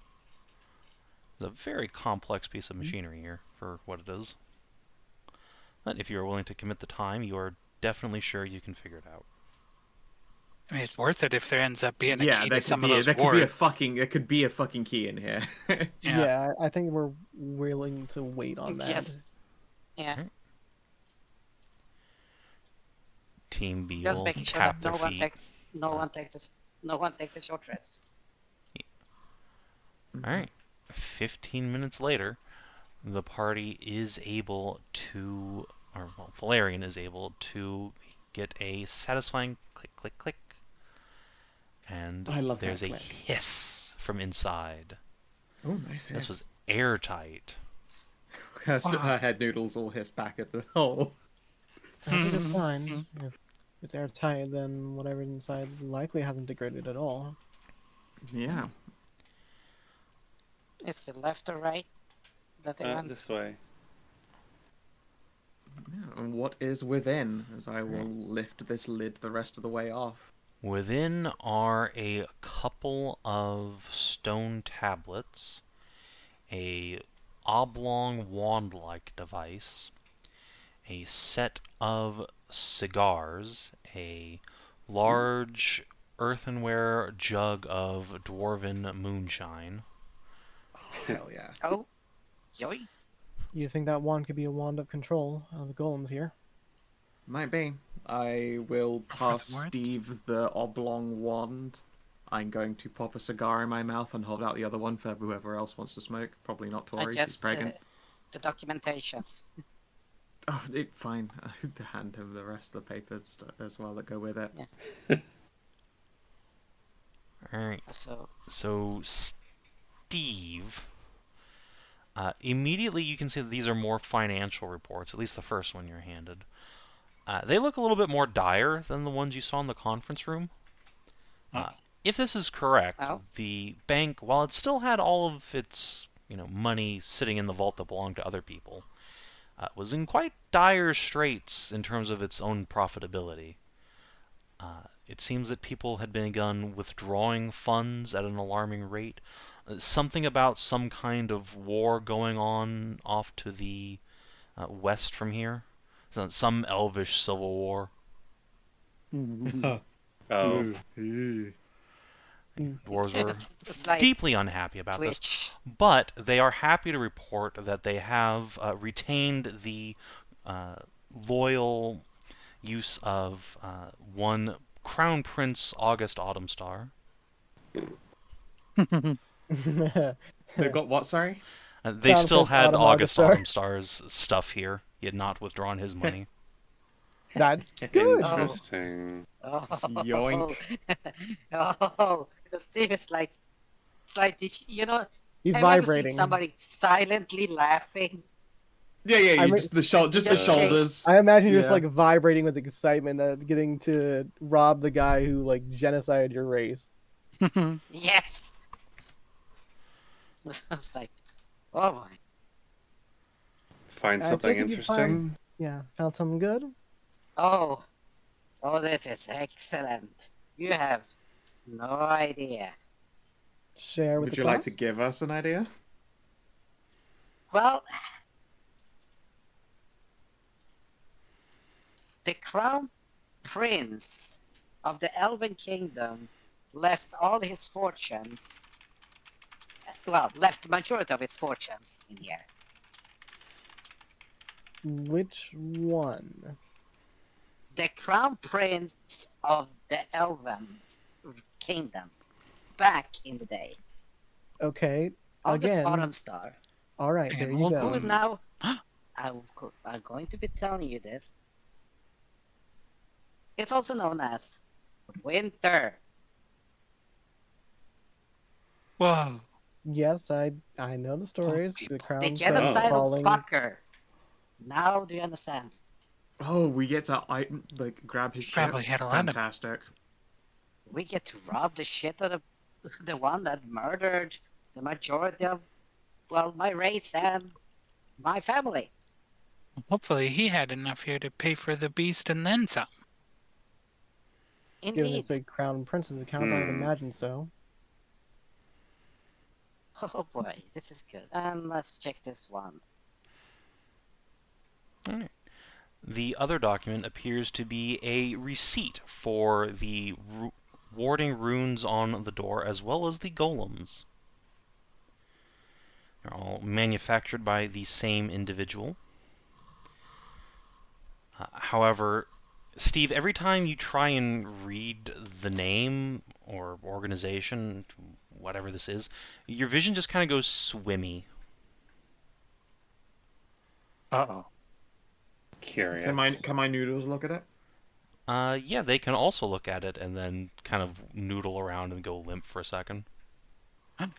It's a very complex piece of machinery here for what it is. But if you are willing to commit the time, you are definitely sure you can figure it out. I mean, it's worth it if there ends up being a Yeah, key there to some could of be those there wards. could be a fucking key in here. Yeah. I think we're willing to wait on that. Yes. Yeah. Team B Just will making sure tap that their no one feet. takes a short rest. Alright. 15 minutes later, the party is able to, or well, Thelerien is able to get a satisfying click, click, click. And I love that there's a click. hiss from inside. Oh, nice. This was airtight. I had noodles all hissed back at the hole. That's a good sign. If it's airtight, then whatever's inside likely hasn't degraded at all. Yeah. Is it left or right that they went? This way. Yeah, and what is within? As I will lift this lid the rest of the way off. Within are a couple of stone tablets, a oblong wand-like device, a set of cigars, a large earthenware jug of dwarven moonshine. Hell yeah. Oh, yoy. You think that wand could be a wand of control of the golems here? Might be. I will For the pass word? Steve the oblong wand. I'm going to pop a cigar in my mouth and hold out the other one for whoever else wants to smoke. Probably not I Tori, she's just pregnant. the documentation. Oh, fine. I hand him the rest of the papers as well that go with it. Yeah. Alright, So so Steve... immediately you can see that these are more financial reports, at least the first one you're handed. They look a little bit more dire than the ones you saw in the conference room. If this is correct, Oh. the bank, while it still had all of its money sitting in the vault that belonged to other people, was in quite dire straits in terms of its own profitability. It seems that people had begun withdrawing funds at an alarming rate. Something about some kind of war going on off to the west from here. Some elvish civil war. Oh, Dwarves were it's like deeply unhappy about this. Twitch. But they are happy to report that they have retained the loyal use of one Crown Prince August Autumnstar. They've got what, sorry? They Crown still Prince had Autumn August Autumnstar. Autumnstar's stuff here. He had not withdrawn his money. That's good. interesting. Oh, Yoink. oh, the Steve is like, it's like He's have you ever seen vibrating. somebody silently laughing? Yeah, yeah, I you mean- just the just the Just shake. shoulders. I imagine you're just Yeah. like vibrating with excitement at getting to rob the guy who like genocided your race. Yes. It's like, oh my. Find I something take it you interesting. Yeah, found something good. Oh, this is excellent. You have no idea. Share with Would the you like to class. give us an idea? Well, the crown prince of the Elven Kingdom left all his fortunes well, left the majority of its fortunes in here. Which one? The crown prince of the Elven kingdom, back in the day, Okay, of the again. Autumn Star. All right, Hang there on, you hold go. Who on. now? I'm going to be telling you this. It's also known as Winter. Whoa. Yes, I know the stories. The people. The crown prince genocidal falling. fucker. Now do you understand? Oh, we get to grab his You ship. probably had a lot of- Fantastic. We get to rob the shit out of the one that murdered the majority of, well, my race and my family. Hopefully he had enough here to pay for the beast and then some. Given Indeed. it's a crown prince's account, I'd Hmm. imagine so. Oh boy, this is good. And let's check this one. All right. The other document appears to be a receipt for the warding runes on the door as well as the golems. They're all manufactured by the same individual. However, Steve, every time you try and read the name or organization, whatever this is, your vision just kind of goes swimmy. Uh-oh. Curious. Can my noodles look at it? Yeah, they can also look at it and then kind of noodle around and go limp for a second.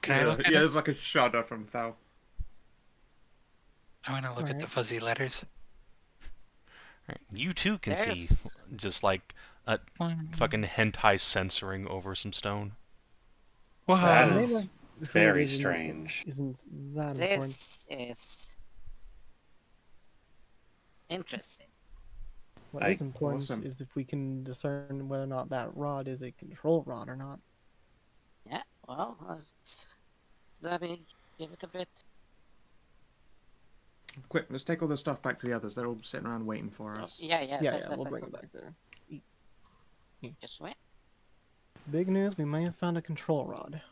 Can I look at Yeah, it? there's like a shudder from Thal. I want to look at Alright. the fuzzy letters. Right. You too can see There's- just like a fucking hentai censoring over some stone. Whoa. That The is name of who it very is strange. Isn't that important? This is interesting. What I- is important Awesome. is if we can discern whether or not that rod is a control rod or not. Yeah, well, let me give it a bit. Quick, let's take all this stuff back to the others. They're all sitting around waiting for us. Yeah, yeah, Yeah, that's- we'll that's- bring it back there. Just wait. Big news, we may have found a control rod.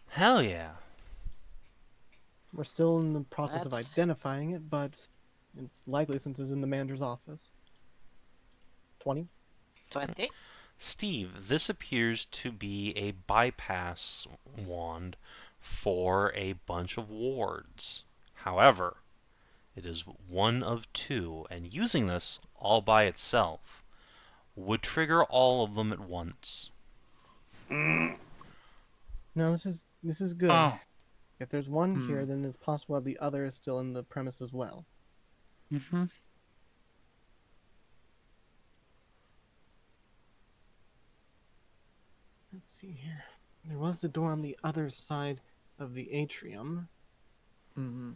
Hell yeah. We're still in the process of That's- identifying it, but it's likely since it's in the manager's office. 20? 20. Steve, this appears to be a bypass wand for a bunch of wards. However, it is one of two, and using this all by itself would trigger all of them at once. No, this is good. Oh. If there's one Hmm. here, then it's possible that the other is still in the premise as well. Mm-hmm. Let's see here. There was the door on the other side of the atrium, hmm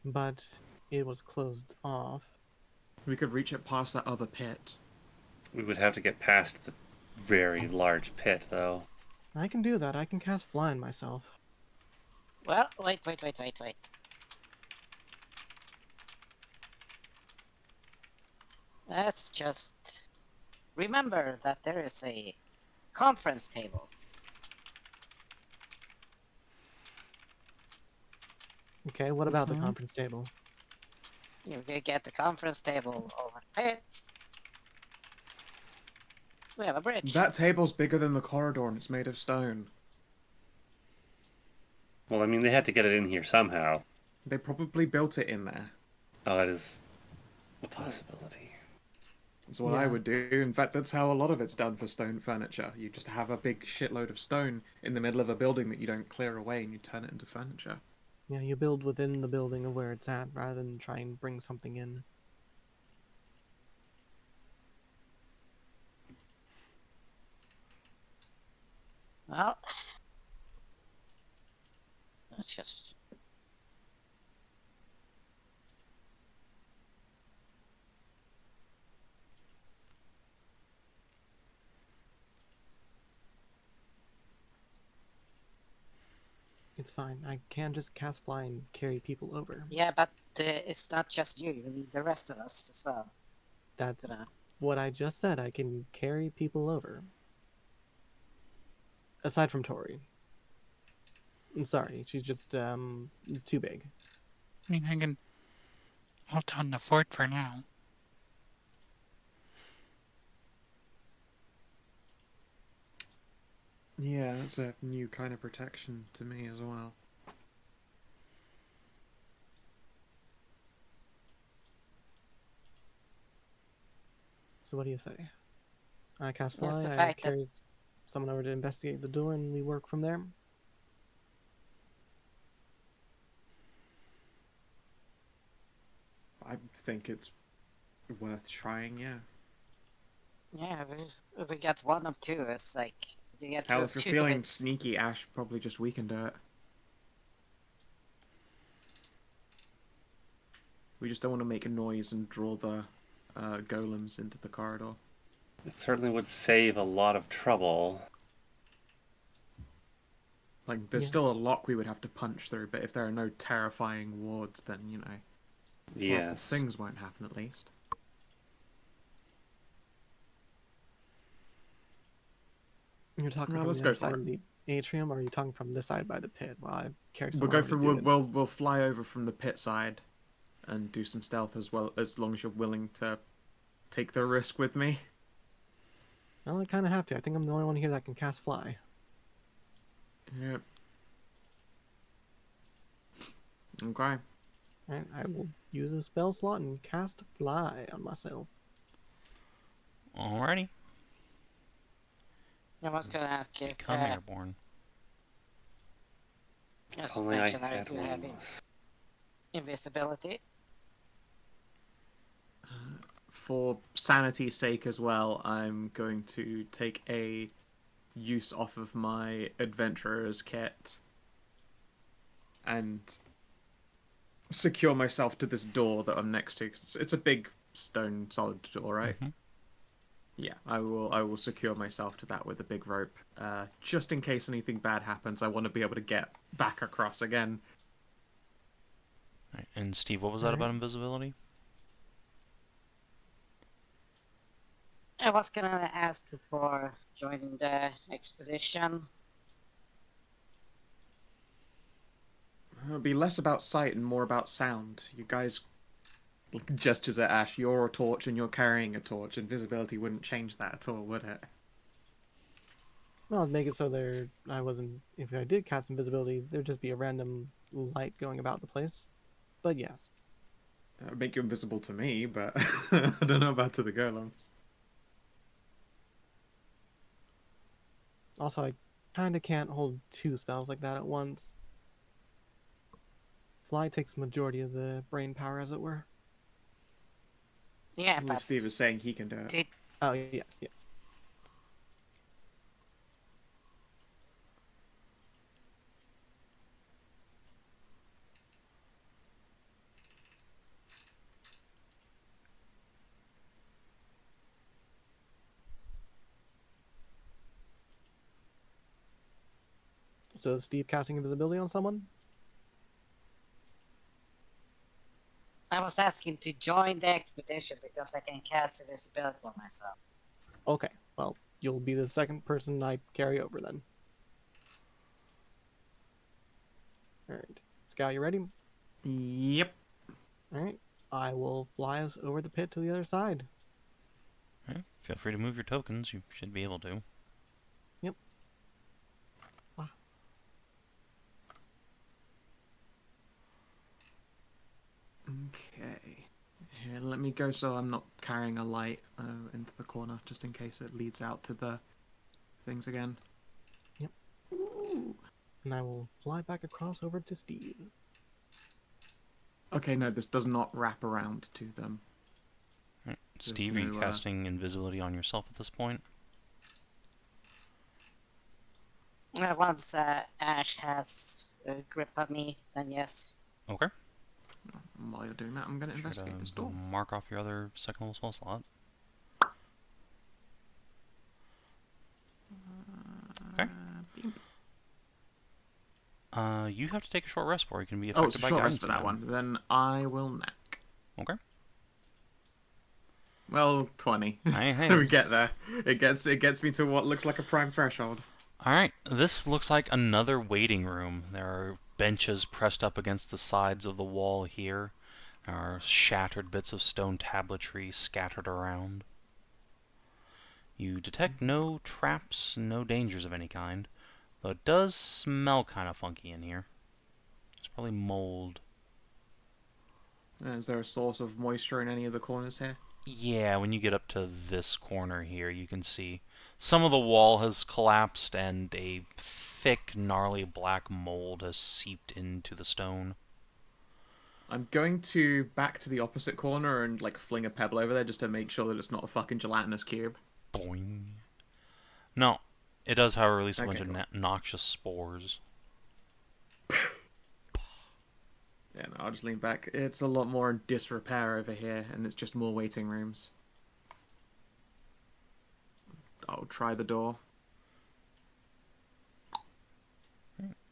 but it was closed off. We could reach it past that other pit. We would have to get past the very large pit, though. I can do that. I can cast flying myself. Well, wait. Let's just remember that there is a conference table. Okay, what about the Mhm. conference table? You can get the conference table over the pit. We have a bridge. That table's bigger than the corridor and it's made of stone. Well, I mean, they had to get it in here somehow. They probably built it in there. Oh, that is a possibility. That's what I Yeah. would do. In fact, that's how a lot of it's done for stone furniture. You just have a big shitload of stone in the middle of a building that you don't clear away and you turn it into furniture. Yeah, you build within the building of where it's at rather than try and bring something in. Well, let's just. It's fine. I can just cast fly and carry people over. Yeah, but it's not just you. You need the rest of us as well. That's Gonna- what I just said. I can carry people over. Aside from Tori. Sorry, she's just too big. I mean, I can hold down the fort for now. Yeah, that's a new kind of protection to me as well. So what do you say? I cast Yes, fly. the I fact that- carry someone over to investigate the door, and we work from there. I think it's worth trying, yeah. Yeah, if we get one of two, it's like you get two Hell, of if you're two. feeling It's... sneaky, Ashe probably just weakened it. We just don't want to make a noise and draw the golems into the corridor. It certainly would save a lot of trouble. Like, there's Yeah. still a lock we would have to punch through, but if there are no terrifying wards, then, you know, horrible Yes. things won't happen at least. You're talking No, from let's the go other for side it. of the atrium, or are you talking from this side by the pit? Well, I carry We'll someone go over for to do it. we'll fly over from the pit side and do some stealth as well, as long as you're willing to take the risk with me. Well, I kind of have to. I think I'm the only one here that can cast fly. Yep. Okay. Alright, I will use a spell slot and cast fly on myself. Alrighty. I was gonna ask if Become airborne. just Only I mention that had you have one. invisibility. For sanity's sake as well, I'm going to take a use off of my adventurer's kit and secure myself to this door that I'm next to. 'Cause it's a big stone solid door, right? Mhm. Yeah, I will secure myself to that with a big rope, just in case anything bad happens. I want to be able to get back across again. Right. And Steve, what was that about invisibility? I was gonna ask for joining the expedition. It'll be less about sight and more about sound. You guys gestures at Ashe. You're a torch and you're carrying a torch. Invisibility wouldn't change that at all, would it? Well, I'd make it so I wasn't. If I did cast invisibility, there'd just be a random light going about the place. But yes. It would make you invisible to me, but I don't know about to the golems. Also, I kind of can't hold two spells like that at once. Fly takes majority of the brain power, as it were. Yeah, I believe but Steve is saying he can do it. did Oh, yes, yes. So is Steve casting invisibility on someone? I was asking to join the expedition because I can cast invisibility on myself. Okay, well, you'll be the second person I carry over then. Alright. Skow, you ready? Yep. Alright. I will fly us over the pit to the other side. Right. Feel free to move your tokens. You should be able to. Yep. Wow. Okay. Here, let me go so I'm not carrying a light into the corner, just in case it leads out to the things again. Yep. Ooh. And I will fly back across over to Steve. Okay, no, this does not wrap around to them. Right. There's Steve, are you no, casting invisibility on yourself at this point? Once Ashe has a grip on me, then yes. Okay. While you're doing that, I'm going to Sure investigate to this door. mark off your other second level spell slot. Okay. You have to take a short rest before you can be Oh, affected it's a by short guidance rest for that again. one. Then I will knack. Okay. Well, 20. Hey, We get there. It gets me to what looks like a prime threshold. Alright, this looks like another waiting room. There are benches pressed up against the sides of the wall here. There are shattered bits of stone tabletry scattered around. You detect no traps, no dangers of any kind, though it does smell kind of funky in here. It's probably mold. Is there a source of moisture in any of the corners here? Yeah, when you get up to this corner here, you can see some of the wall has collapsed and a thick, gnarly black mold has seeped into the stone. I'm going to back to the opposite corner and like fling a pebble over there just to make sure that it's not a fucking gelatinous cube. Boing. No, it does, however, release a bunch Okay, of cool. noxious spores. Yeah, no, I'll just lean back. It's a lot more in disrepair over here, and it's just more waiting rooms. I'll try the door.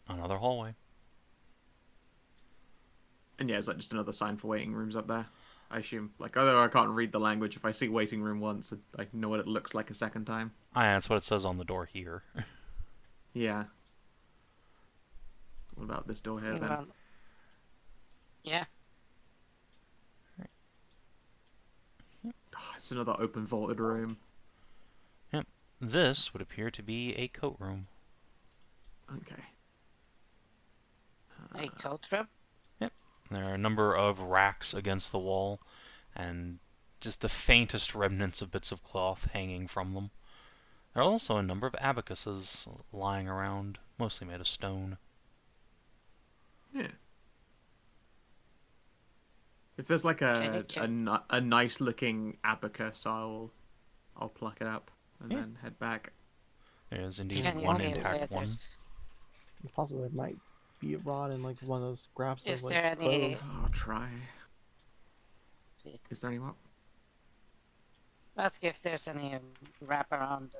Another hallway. And yeah, is that just another sign for waiting rooms up there? I assume. Like, although I can't read the language, if I see waiting room once, I know what it looks like a second time. Ah, that's what it says on the door here. Yeah. What about this door here, then? Well, yeah. Oh, it's another open vaulted room. Yep. This would appear to be a coat room. Okay. A coat room? There are a number of racks against the wall, and just the faintest remnants of bits of cloth hanging from them. There are also a number of abacuses lying around, mostly made of stone. Yeah. If there's like a nice looking abacus, I'll pluck it up and Yeah. then head back. There is indeed Can you one see intact one. letters? It's possible there might be a rod in like one of those scraps Is of like there any- clothes. I'll try. See. Is there any what? Ask if there's any wraparound.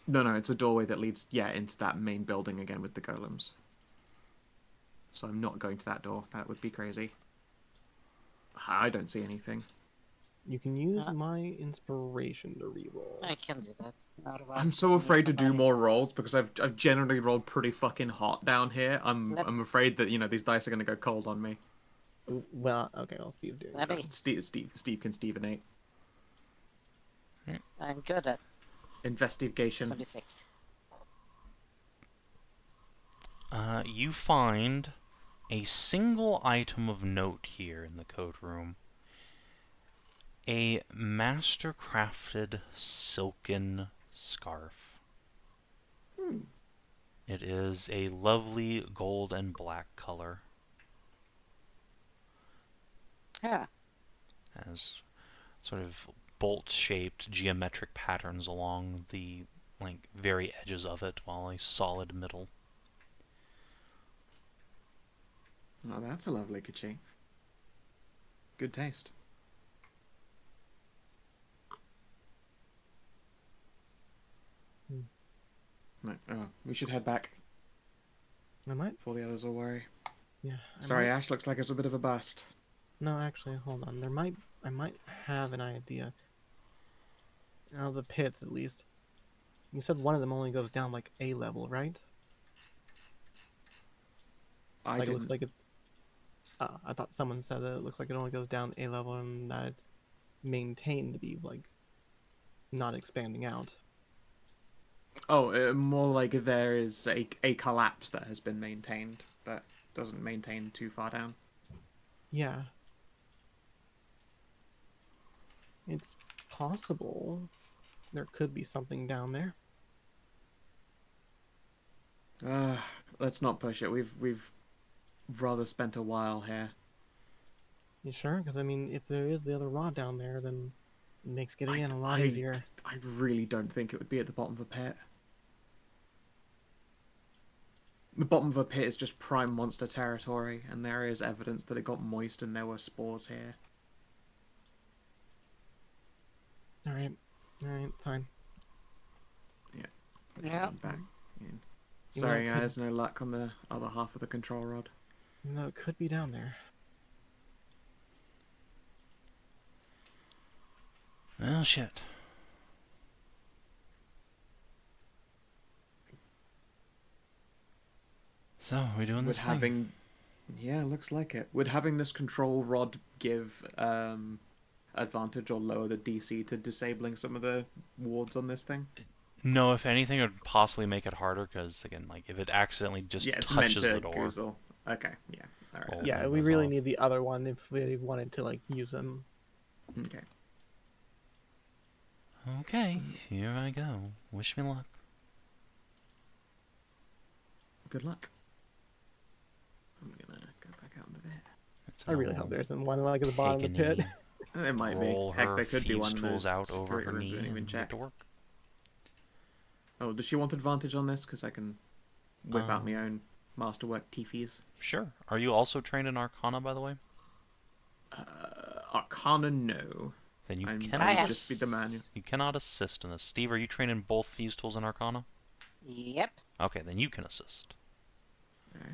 No, it's a doorway that leads, into that main building again with the golems. So I'm not going to that door. That would be crazy. I don't see anything. You can use Uh, my inspiration to reroll. I can do that. Otherwise, I'm so we afraid to do somebody- more rolls because I've generally rolled pretty fucking hot down here. Let- I'm afraid that these dice are gonna go cold on me. Well, okay, well, Steve doing Let that. me. Steve can Stevenate. I'm good at Investigation. 26. You find a single item of note here in the coat room. A master-crafted silken scarf. It is a lovely gold and black color. Yeah. Has sort of bolt-shaped geometric patterns along the very edges of it, while a solid middle. Oh, that's a lovely kerchief. Good taste. Right, we should head back I might. before the others will worry. Yeah. Sorry, Ash, looks like it's a bit of a bust. No, actually, hold on. I might have an idea. Now the pits, at least. You said one of them only goes down like A level, right? I Like it didn't. looks like it's. I thought someone said that it looks like it only goes down A level and that it's maintained to be like not expanding out. Oh, more like there is a collapse that has been maintained, but doesn't maintain too far down. Yeah. It's possible there could be something down there. Let's not push it. We've rather spent a while here. You sure? Because I mean, if there is the other rod down there, then it makes getting in a lot I- easier. I really don't think it would be at the bottom of a pit. The bottom of a pit is just prime monster territory, and there is evidence that it got moist and there were spores here. All right, fine. Yeah. Back in. You Sorry, know, could- guys, no luck on the other half of the control rod. Even though it could be down there. Well, shit. So, we doing Would this thing? having, yeah, looks like it. Would having this control rod give advantage or lower the DC to disabling some of the wards on this thing? No, if anything, it would possibly make it harder, because, again, like, if it accidentally just Yeah, it's meant touches to the door. goozle. Okay, yeah, all right. Well, Yeah, it we goes really off. need the other one if we wanted to like use them. Okay. Okay, here I go. Wish me luck. Good luck. I'm gonna go back out into there. It's I really hope there isn't one like at the bottom of the pit. There might be. Roll Heck, her there could be thieves' one of tools those out over security her rooms we knee didn't even and check. get to work. Oh, does she want advantage on this? Because I can whip out my own masterwork Tifis. Sure. Are you also trained in Arcana, by the way? Arcana, no. Then you I cannot would just be the manual. You cannot assist in this. Steve, are you trained in both thieves' tools and Arcana? Yep. Okay, then you can assist. Alright.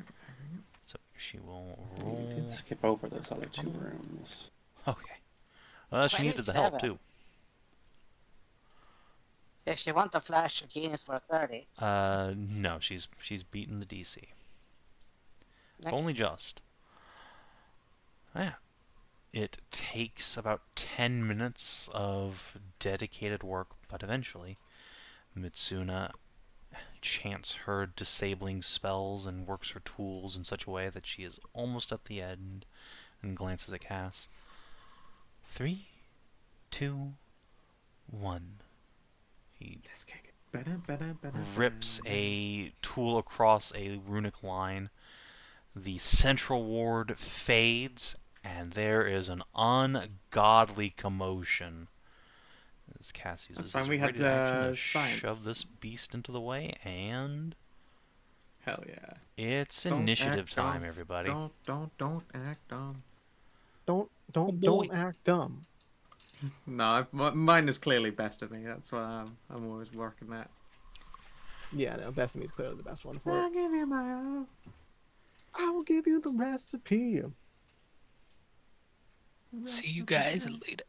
So she will We roll. did skip over those other 2 rooms. Okay. Well, she needed the help 27. too. If you want the flash of genius for 30, No, she's beaten the DC. Okay. Only just. Yeah. It takes about 10 minutes of dedicated work, but eventually, Mitsuna chants her disabling spells and works her tools in such a way that she is almost at the end and glances at Cass. 3, 2, 1. He Let's kick it. rips a tool across a runic line. The central ward fades, and there is an ungodly commotion. As Cass uses fine, his we had, ready action to science. shove this beast into the way, and Hell yeah. it's Don't initiative act time, dumb. everybody. Don't act dumb. Don't act dumb. No, mine is clearly best of me. That's what I'm always working at. Yeah, no, best of me is clearly the best one for I'll it. give you my all. I will give you the recipe. See you guys later.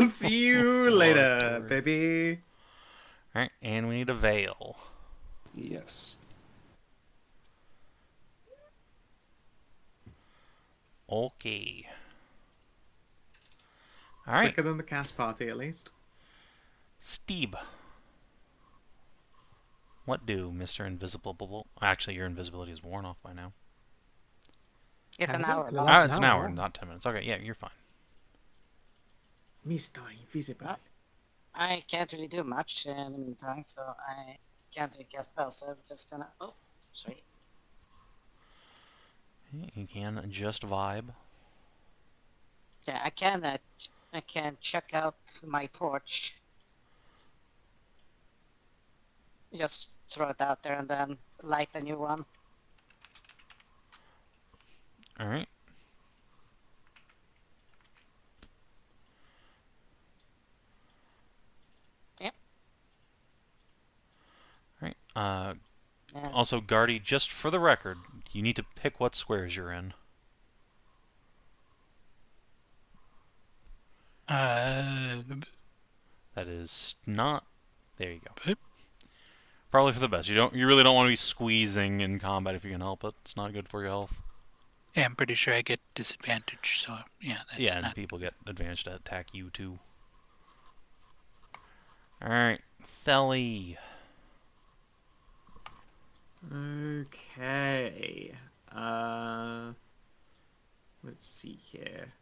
See you later, baby. Alright, and we need a veil. Yes. Okay. Alright, Quicker than the cast party, at least. Steve. What do, Mr. Invisible? Actually, your invisibility is worn off by now. it's an Has it? hour 'Cause it long. lasts It's an an hour hour, long. not 10 minutes. Okay, yeah, you're fine. Mr. Invisible. Ah. I can't really do much in the meantime, so I can't really cast spells, so I'm just gonna... Oh, sweet. You can just vibe. Yeah, I can check out my torch. Just throw it out there and then light a new one. Alright. Yep. Alright. Yeah. Also, Guardy, just for the record, you need to pick what squares you're in. That is not... There you go. Oop. Probably for the best. You really don't want to be squeezing in combat if you can help it. It's not good for your health. Yeah, I'm pretty sure I get disadvantage, so yeah, that's Yeah, and not... people get advantage to attack you too. Alright, Theli. Okay. Let's see here.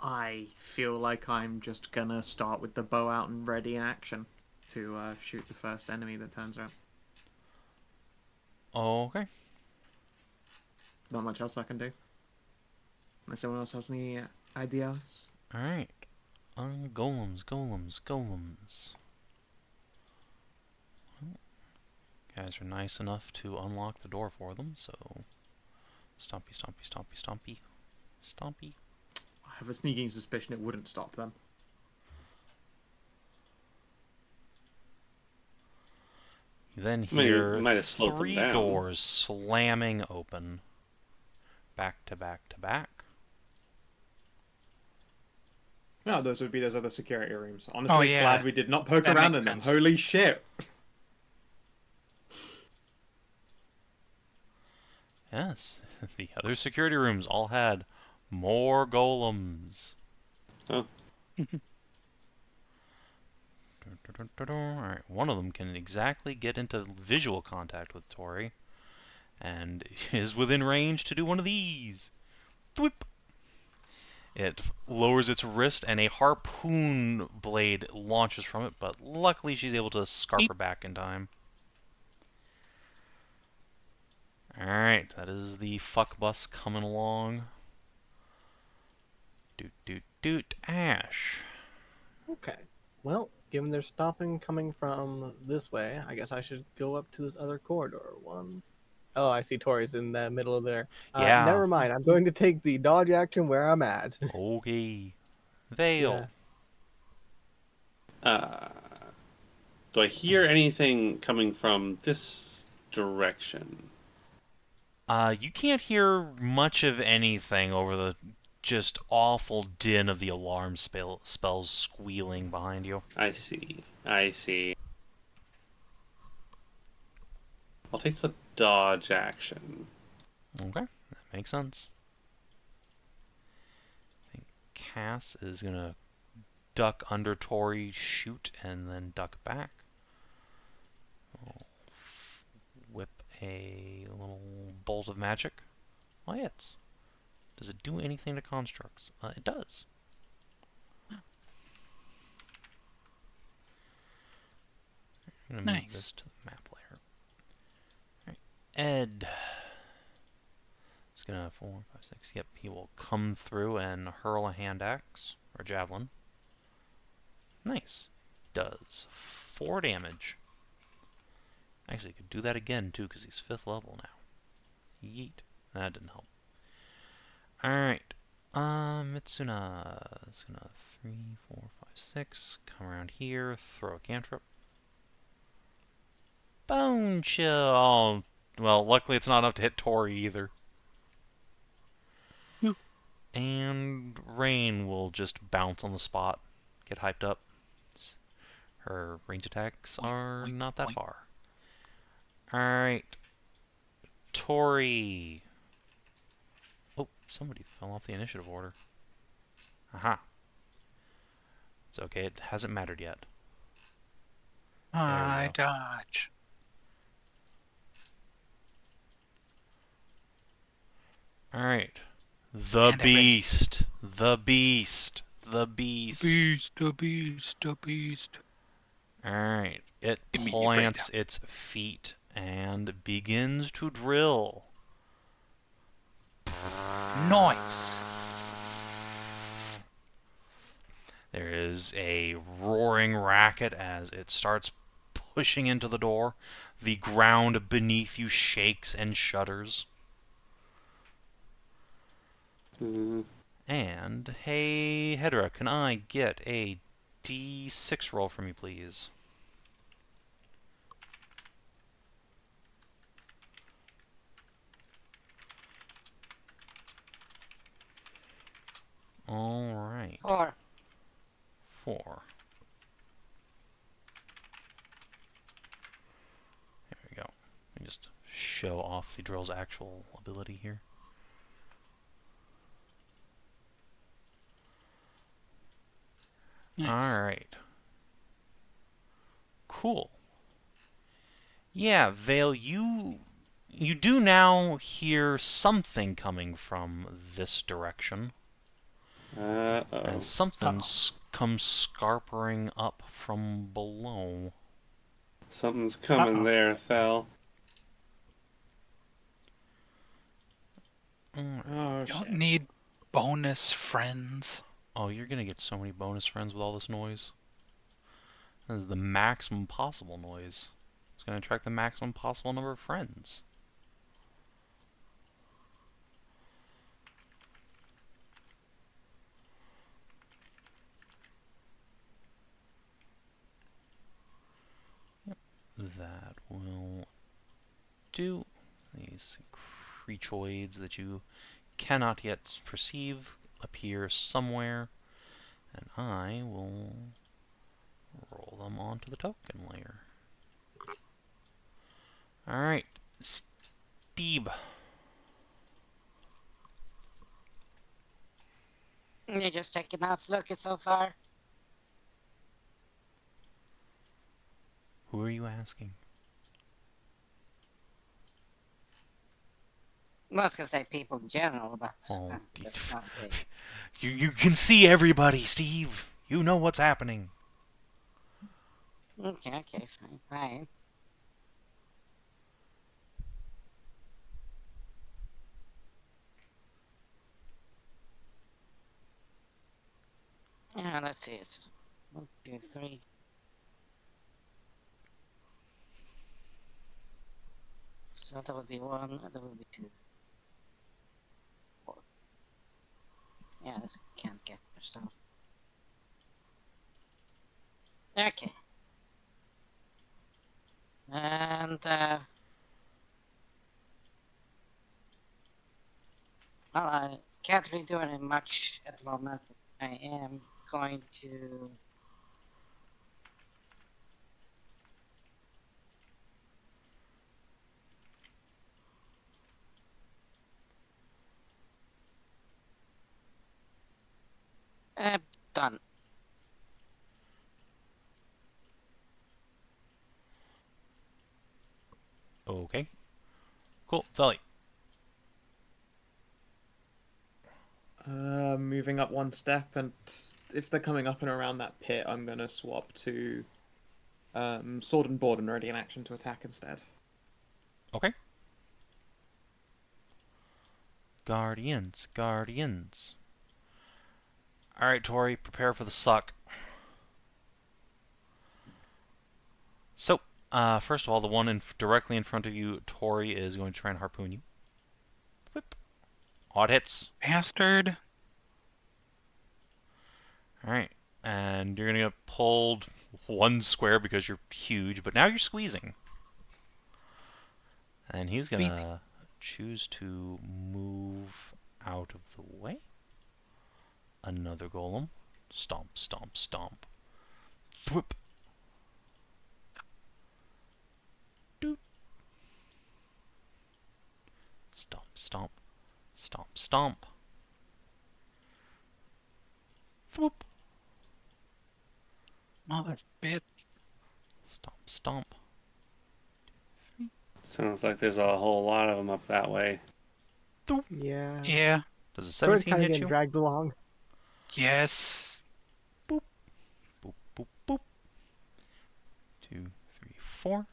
I feel like I'm just gonna start with the bow out and ready in action to shoot the first enemy that turns up. Okay. Not much else I can do. Unless anyone else has any ideas. Alright. Golems. Guys are nice enough to unlock the door for them, so... Stompy. I have a sneaking suspicion it wouldn't stop them. You then Maybe- hear might have slowed them 3 down. doors slamming open. Back to back to back. No, those would be those other security rooms. Honestly, yeah. glad we did not poke That around in makes them. sense. Holy shit! Yes, the other security rooms all had more golems. Oh. Alright, one of them can exactly get into visual contact with Tori, and is within range to do one of these. Thwip. It lowers its wrist, and a harpoon blade launches from it, but luckily she's able to scarf her back in time. Alright, that is the fuck bus coming along. Doot, doot, doot. Ashe. Okay. Well, given they're stopping coming from this way, I guess I should go up to this other corridor. One. Oh, I see Tori's in the middle of there. Yeah. Never mind. I'm going to take the dodge action where I'm at. Okay. Veil. Do I hear anything coming from this direction? You can't hear much of anything over the just awful din of the alarm spells squealing behind you. I see. I see. I'll take the dodge action. Okay, that makes sense. I think Cass is gonna duck under Tori, shoot, and then duck back. I'll whip a little bolt of magic. Why, it's. Does it do anything to constructs? It does. I'm gonna move Nice. this to the map layer. Alright, Ed. It's gonna 4, 5, 6. Yep, he will come through and hurl a hand axe or javelin. Nice. Does 4 damage. Actually, he could do that again too, because he's 5th level now. Yeet. That didn't help. Alright. Mitsuna is gonna 3, 4, 5, 6. Come around here, throw a cantrip. Bone chill. Oh, well, luckily it's not enough to hit Tori either. Whew. And Rain will just bounce on the spot, get hyped up. Her range attacks are not that far. Alright. Tori. Oh, somebody fell off the initiative order. Aha. It's okay, it hasn't mattered yet. I dodge. Alright. The And Beast. The Beast. The Beast. The beast. Alright. It Immediate plants breakdown. its feet and begins to drill. Noise. There is a roaring racket as it starts pushing into the door. The ground beneath you shakes and shudders. And, hey, Hedrah, can I get a D6 roll from you, please? Alright. 4. 4. There we go. Let me just show off the drill's actual ability here. Nice. Alright. Cool. Yeah, Vale, you do now hear something coming from this direction. As something comes scarpering up from below. Something's coming there, Thel. Oh, Don't shit. need bonus friends. Oh, you're gonna get so many bonus friends with all this noise. That is the maximum possible noise. It's gonna attract the maximum possible number of friends. Yep, that will do. These creatoids that you cannot yet perceive appear somewhere, and I will roll them onto the token layer. Alright, Steve. You're just checking out looking so far. Who are you asking? I was gonna say people in general, but Oh, that's not big. you can see everybody, Steve. You know what's happening. Okay, fine. Yeah, let's see. It's 1, 2, 3. So that would be 1, that would be 2, 4. Yeah, can't get much stuff. Okay. And, well, I can't really do any much at the moment. I am going to... done. Okay. Cool. Theli. Moving up one step, and if they're coming up and around that pit, I'm gonna swap to sword and board and ready in action to attack instead. Okay. Guardians. Alright, Tori, prepare for the suck. So, first of all, the one directly in front of you, Tori, is going to try and harpoon you. Whip. Odd hits. Bastard. Alright. And you're going to get pulled one square because you're huge, but now you're squeezing. And he's going to choose to move out of the way. Another golem. Stomp. Whoop. Doot. Stomp. Swoop. Mother bitch. Stomp. Sounds like there's a whole lot of them up that way. Yeah. Yeah. Does a Towar's 17 kind of hit getting you? dragged along. Yes. Boop. 2, 3, 4.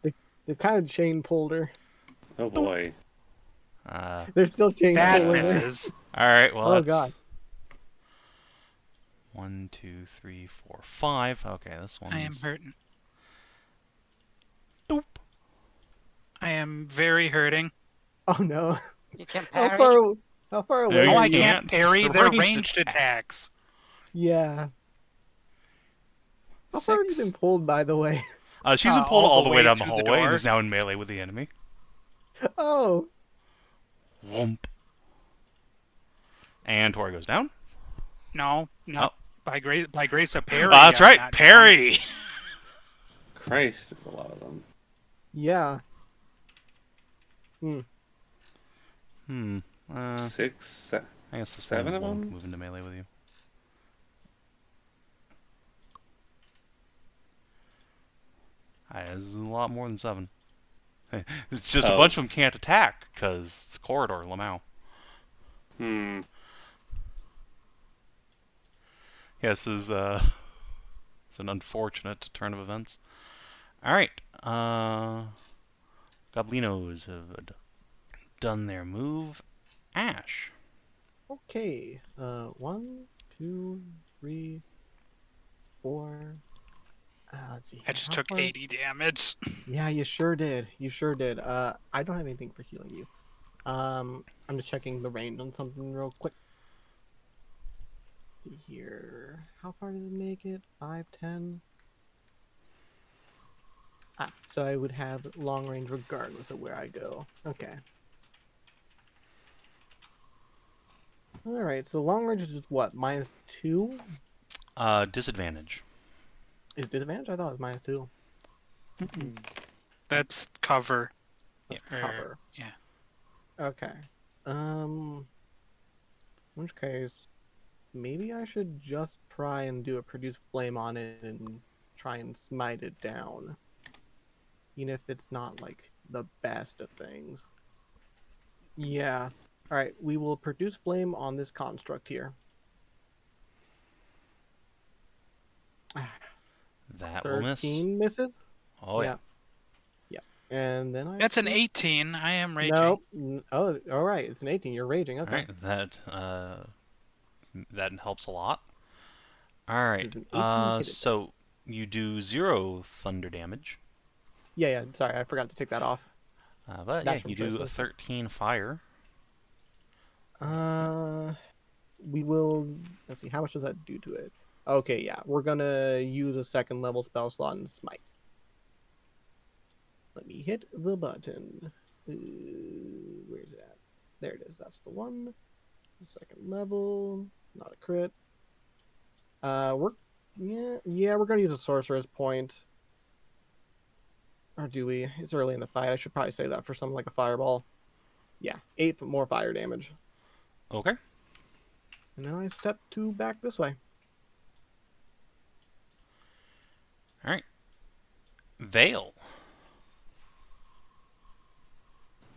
They've kind of chain pulled her. Oh boy. They're still chain That pulling her. misses. Alright, well, Oh, that's... God. 1, 2, 3, 4, 5. Okay, this one's... I am hurting. Doop. I am very hurting. Oh no. You can How parry. far No, away you Oh, are I you? can't parry. It's a They're ranged ranged attack. attacks. Yeah. How far have you 6. been pulled, by the way? She's been pulled all the way down the to hallway and door. is now in melee with the enemy. Oh. Whoomp. And Tori goes down. No. Oh. By grace of parry. That's I'm right, not parry! Christ, there's a lot of them. Yeah. 6, I guess this 7 one of won't them? move into melee with you. There's a lot more than 7. It's just a bunch of them can't attack, because it's corridor, Lamau. Yes, is it's an unfortunate turn of events. Alright, Goblinos have done their move. Ashe. Okay. 1, 2, 3, 4. Let's see. I just How took far- 80 damage. Yeah, you sure did. I don't have anything for healing you. I'm just checking the range on something real quick. Let's see here. How far does it make it? 5, 10? So I would have long range regardless of where I go. Okay. Alright, so long range is just what? -2? Disadvantage. Is disadvantage? I thought it was -2. That's cover. That's Or- cover. Yeah. Okay. In which case, maybe I should just try and do a produce flame on it and try and smite it down. Even if it's not like the best of things. Yeah. Alright, we will produce flame on this construct here. That will miss. 13 misses? Oh, yeah. Yeah. And then I That's an think- 18. I am raging. No. Oh, alright. It's an 18. You're raging. Okay. Alright, that helps a lot. Alright, Does an 18 hit it? so you do 0 thunder damage. Yeah. Sorry, I forgot to take that off. But That's yeah, from you do Tristan. 13 fire. We will. Let's see. How much does that do to it? Okay, yeah. We're gonna use a second level spell slot and smite. Let me hit the button. Where's it at? There it is. That's the one. Second level. Not a crit. We're gonna use a sorcerer's point. Or do we? It's early in the fight. I should probably say that for something like a fireball. Yeah, 8 more fire damage. Okay. And then I step 2 back this way. Alright. Veil.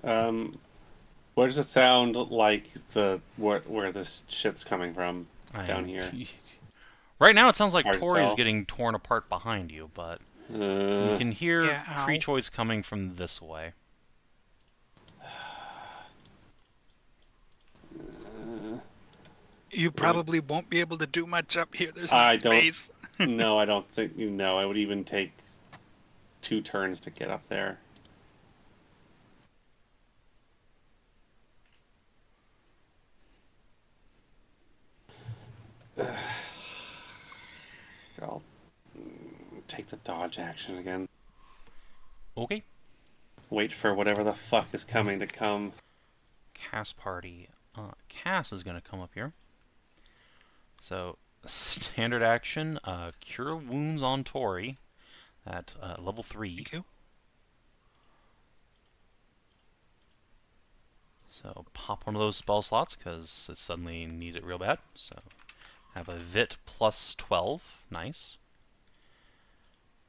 Where does it sound like where this shit's coming from down here? Right now it sounds like Hard to Tori is tell. getting torn apart behind you, but you Uh, can hear Yeah, ow. Creachoids coming from this way. You probably won't be able to do much up here. There's I not don't- space. no, I don't think you know. I would even take 2 turns to get up there. I'll take the dodge action again. Okay. Wait for whatever the fuck is coming to come. Cass party. Cass is going to come up here. So, standard action, cure wounds on Tori at level 3. Thank you. So, pop one of those spell slots because it suddenly needs it real bad. So, have a Vit plus 12. Nice.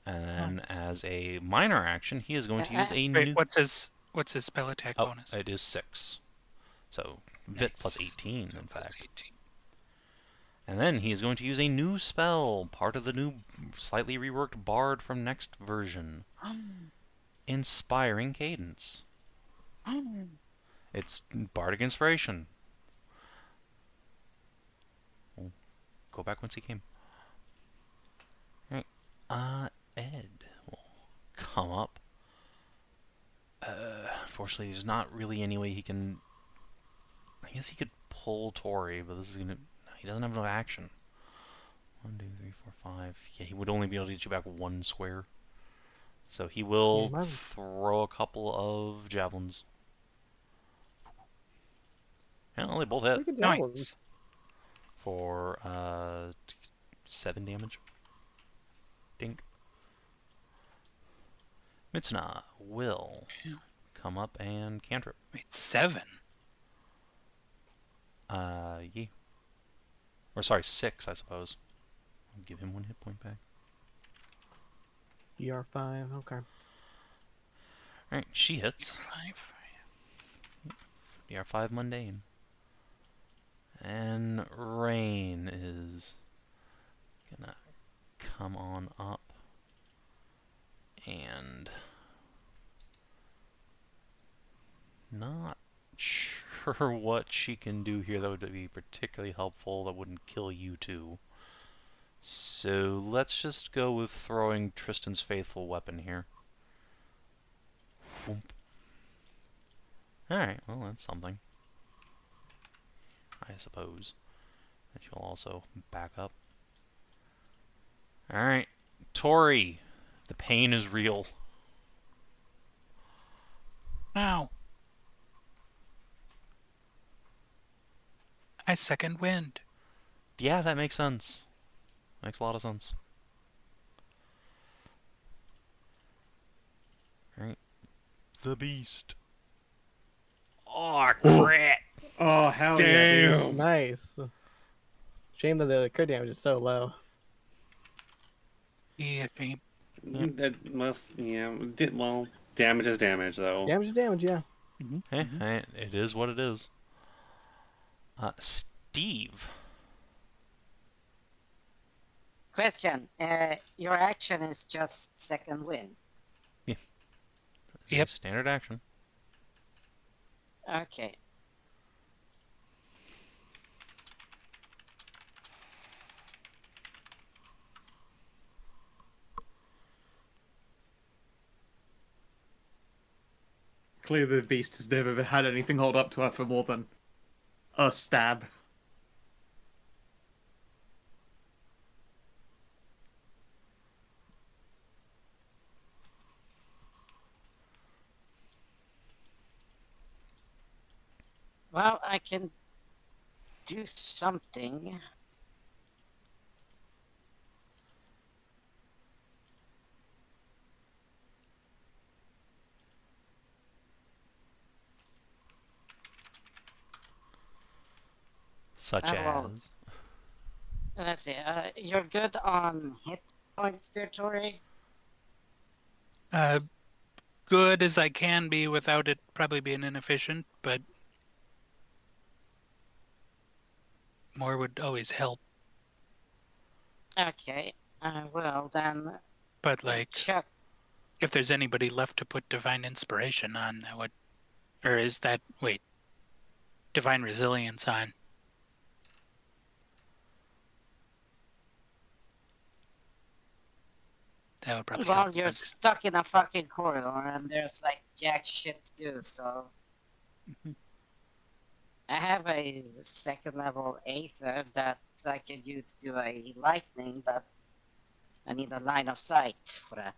And then, Nice. as a minor action, he is going to use a Wait, new... what's his spell attack Oh, bonus? it is 6. So, Vit plus Nice. 18, So in plus fact. 18. And then he is going to use a new spell, part of the new, slightly reworked Bard from next version. Inspiring Cadence. It's Bardic Inspiration. Oh, go back once he came. Alright, Ed will come up. Unfortunately, there's not really any way he can... I guess he could pull Tori, but this is gonna... He doesn't have enough action. 1, 2, 3, 4, 5. Yeah, he would only be able to get you back 1 square. So he will Yeah, throw a couple of javelins. Yeah, well, they both hit Pretty good javelins. Nice. for 7 damage. Dink. Mitsuna will Yeah. come up and cantrip. Wait, 7? Yeah. Or sorry, 6, I suppose. I'll give him 1 hit point back. ER5, okay. Alright, she hits. 5. DR5 mundane. And Rain is gonna come on up and not sure what she can do here that would be particularly helpful that wouldn't kill you two. So let's just go with throwing Tristan's faithful weapon here. Alright, well that's something, I suppose. And she'll also back up. Alright, Tori, the pain is real. Ow. I second wind. Yeah, that makes sense. Makes a lot of sense. Alright. The beast. Oh, crit! Oh, hell yeah, Damn. dude. Nice. Shame that the crit damage is so low. Yeah, shame. That must, yeah. Well, damage is damage, though. Damage is damage, yeah. Hey, it is what it is. Steve. Question. Your action is just second wind. Yep. Standard action. Okay. Clearly, the beast has never had anything hold up to her for more than a stab. Well, I can do something. Such well, as. Let's see. You're good on hit points territory. Good as I can be without it probably being inefficient, but more would always help. Okay. Well then. But like, Chuck. if there's anybody left to put Divine Inspiration on, that would, or is that Divine Resilience on? That would probably Well, help. you're stuck in a fucking corridor, and there's like jack shit to do. So. I have a second level Aether that I can use to do a lightning, but I need a line of sight for that.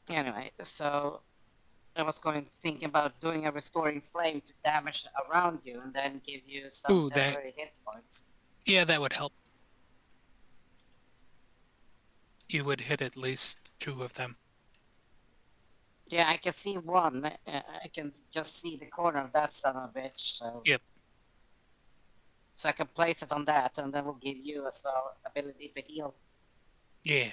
Anyway, so I was thinking about doing a restoring flame to damage around you and then give you some temporary hit points. Yeah, that would help. You would hit at least 2 of them. Yeah, I can see one. I can just see the corner of that son of a bitch, so... Yep. So I can place it on that, and then we'll give you as well ability to heal. Yeah.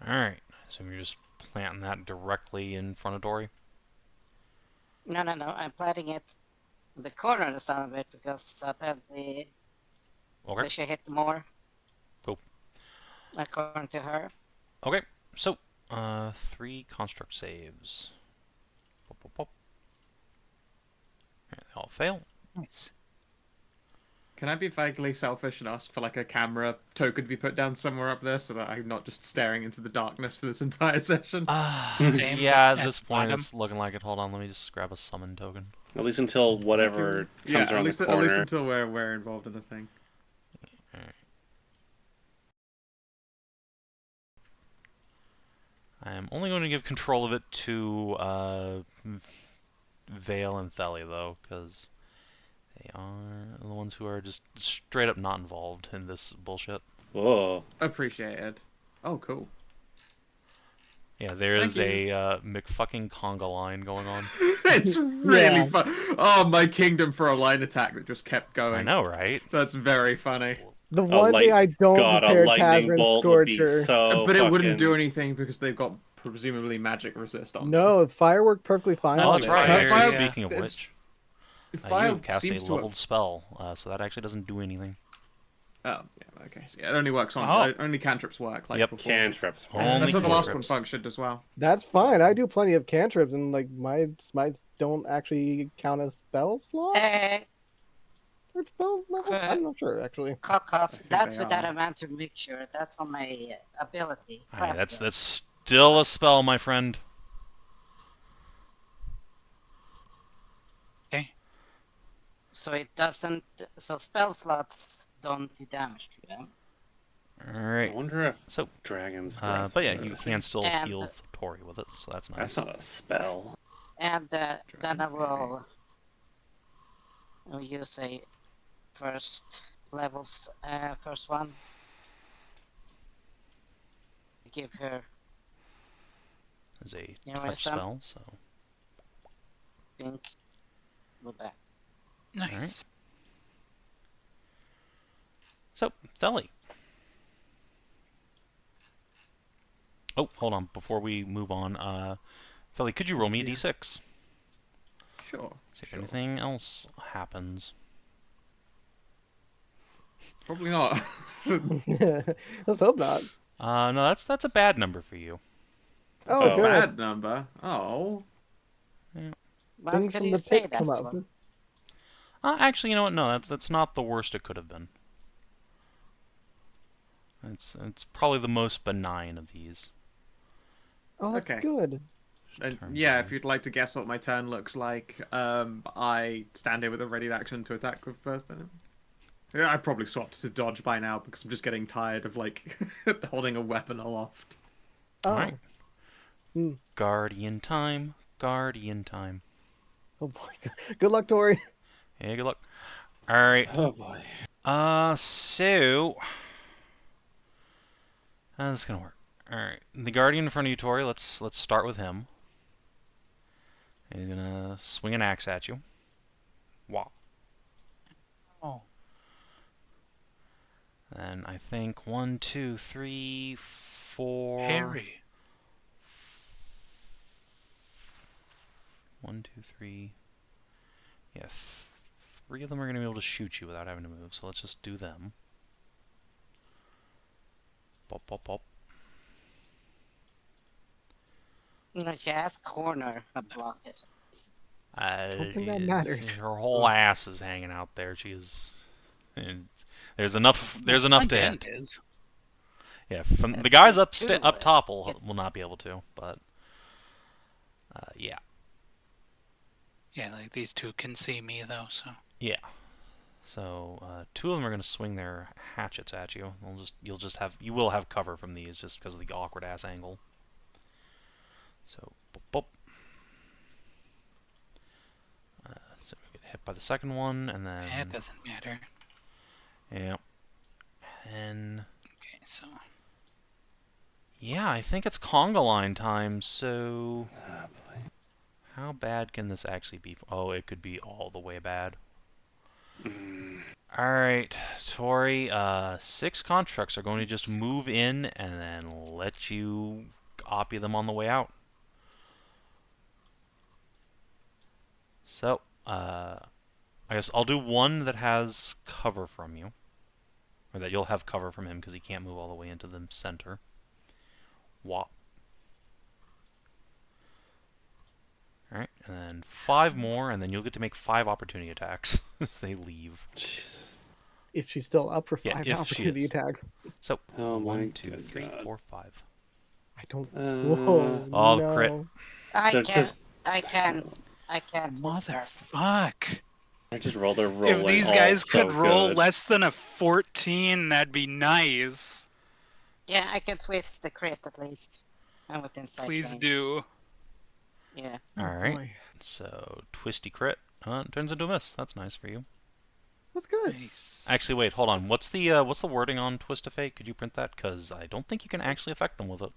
Alright, so you're just planting that directly in front of Dory? No, I'm planting it in the corner of the son of it because apparently they should hit more. Cool. According to her. Okay, so, 3 construct saves. Pop, pop, pop. They all fail. Nice. Can I be vaguely selfish and ask for like a camera token to be put down somewhere up there so that I'm not just staring into the darkness for this entire session? Same, yeah, but at this point bottom. it's looking like it. Hold on, let me just grab a summon token. At least until whatever comes around the corner. At least until we're involved in the thing. Alright. I am only going to give control of it to Vale and Theli, though, because they are the ones who are just straight up not involved in this bullshit. Whoa. Appreciated. Oh, cool. Yeah, there is a McFucking conga line going on. It's really fun. Oh, my kingdom for a line attack that just kept going. I know, right? That's very funny. The one thing I don't prepare a lightning Tazrin bolt would be Scorcher. so But it wouldn't fucking- do anything because they've got presumably magic resist on them. No, fire worked perfectly fine. Oh, on that's it. right. Fire- Speaking of it's- which, you Fire have cast a seems to leveled spell, so that actually doesn't do anything. Oh, yeah, okay. So yeah, it only works on... only cantrips work. Like Yep. before. Cantrips. Only That's how the last one cantrips. functioned as well. That's fine. I do plenty of cantrips, and like my smites don't actually count as spell slots or spell levels. I'm not sure actually. Cock off. think That's they with that are. amount of mixture. That's on my ability. Aye, that's Presto. still a spell, my friend. Okay. So it doesn't. So spell slots don't do damage to them. Alright. I wonder if So, Dragon's Breath. but yeah, you can still And- heal Tori with it, so that's nice. That's not a spell. And then I will use a first levels. First one. Give her As a You know touch some spell, so. pink. Go back. Nice. So, Theli. Oh, hold on. Before we move on, Theli, could you roll me a Yeah. d6? Sure. See if Sure. anything else happens. Probably not. Let's hope not. No, that's a bad number for you. Oh, Oh. good. Bad number. Oh. Well, Things could from you the say pit that come up. one? Actually, you know what? No, that's not the worst it could have been. It's probably the most benign of these. Oh, that's Okay. good. And Turn yeah, one. if you'd like to guess what my turn looks like, I stand here with a ready action to attack with first enemy. Yeah, I probably swapped to dodge by now because I'm just getting tired of like holding a weapon aloft. Oh. Alright. Hmm. Guardian time. Guardian time. Oh boy. Good luck, Tori. Yeah, good luck. Alright. Oh boy. So... how's this gonna work? Alright. The Guardian in front of you, Tori, let's start with him. He's gonna swing an axe at you. Wow. Oh. And I think 1, 2, 3, 4... Harry. 1, 2, 3... Yeah, 3 of them are going to be able to shoot you without having to move, so let's just do them. Pop, pop, pop. Just corner a block is. Don't think that matters. Her whole ass is hanging out there. She is... There's enough to My hit. dent is. Yeah, from the That's guys like up two, up top get- will not be able to, but yeah. Yeah, like these two can see me though, so. Yeah. So 2 of them are going to swing their hatchets at you. You will have cover from these just because of the awkward ass angle. So boop, boop. So we get hit by the second one, and then That doesn't matter. yeah, and Okay, so. yeah, I think it's conga line time. So Oh boy. how bad can this actually be? Oh, it could be all the way bad. Alright, Tori, 6 constructs are going to just move in and then let you copy them on the way out. So, I guess I'll do one that has cover from you. Or that you'll have cover from him because he can't move all the way into the center. Wop. Alright, and then 5 more, and then you'll get to make 5 opportunity attacks as they leave. Jesus. If she's still up for Yeah, 5 if she opportunity is. attacks. So, Oh my 1, 2, good 3, God. 4, 5. I don't. Uh, Whoa. Oh, no. crit. I They're can. just- I can. I can't. Motherfuck. I just rolled a roll. If these guys could roll less than a 14, that'd be nice. Yeah, I can twist the crit at least. I'm within sight Please range. do. Yeah. Alright, Boy. so twisty crit. It turns into a miss. That's nice for you. That's good. Nice. Actually, wait, hold on. What's the wording on Twist of Fate? Could you print that? Because I don't think you can actually affect them with it.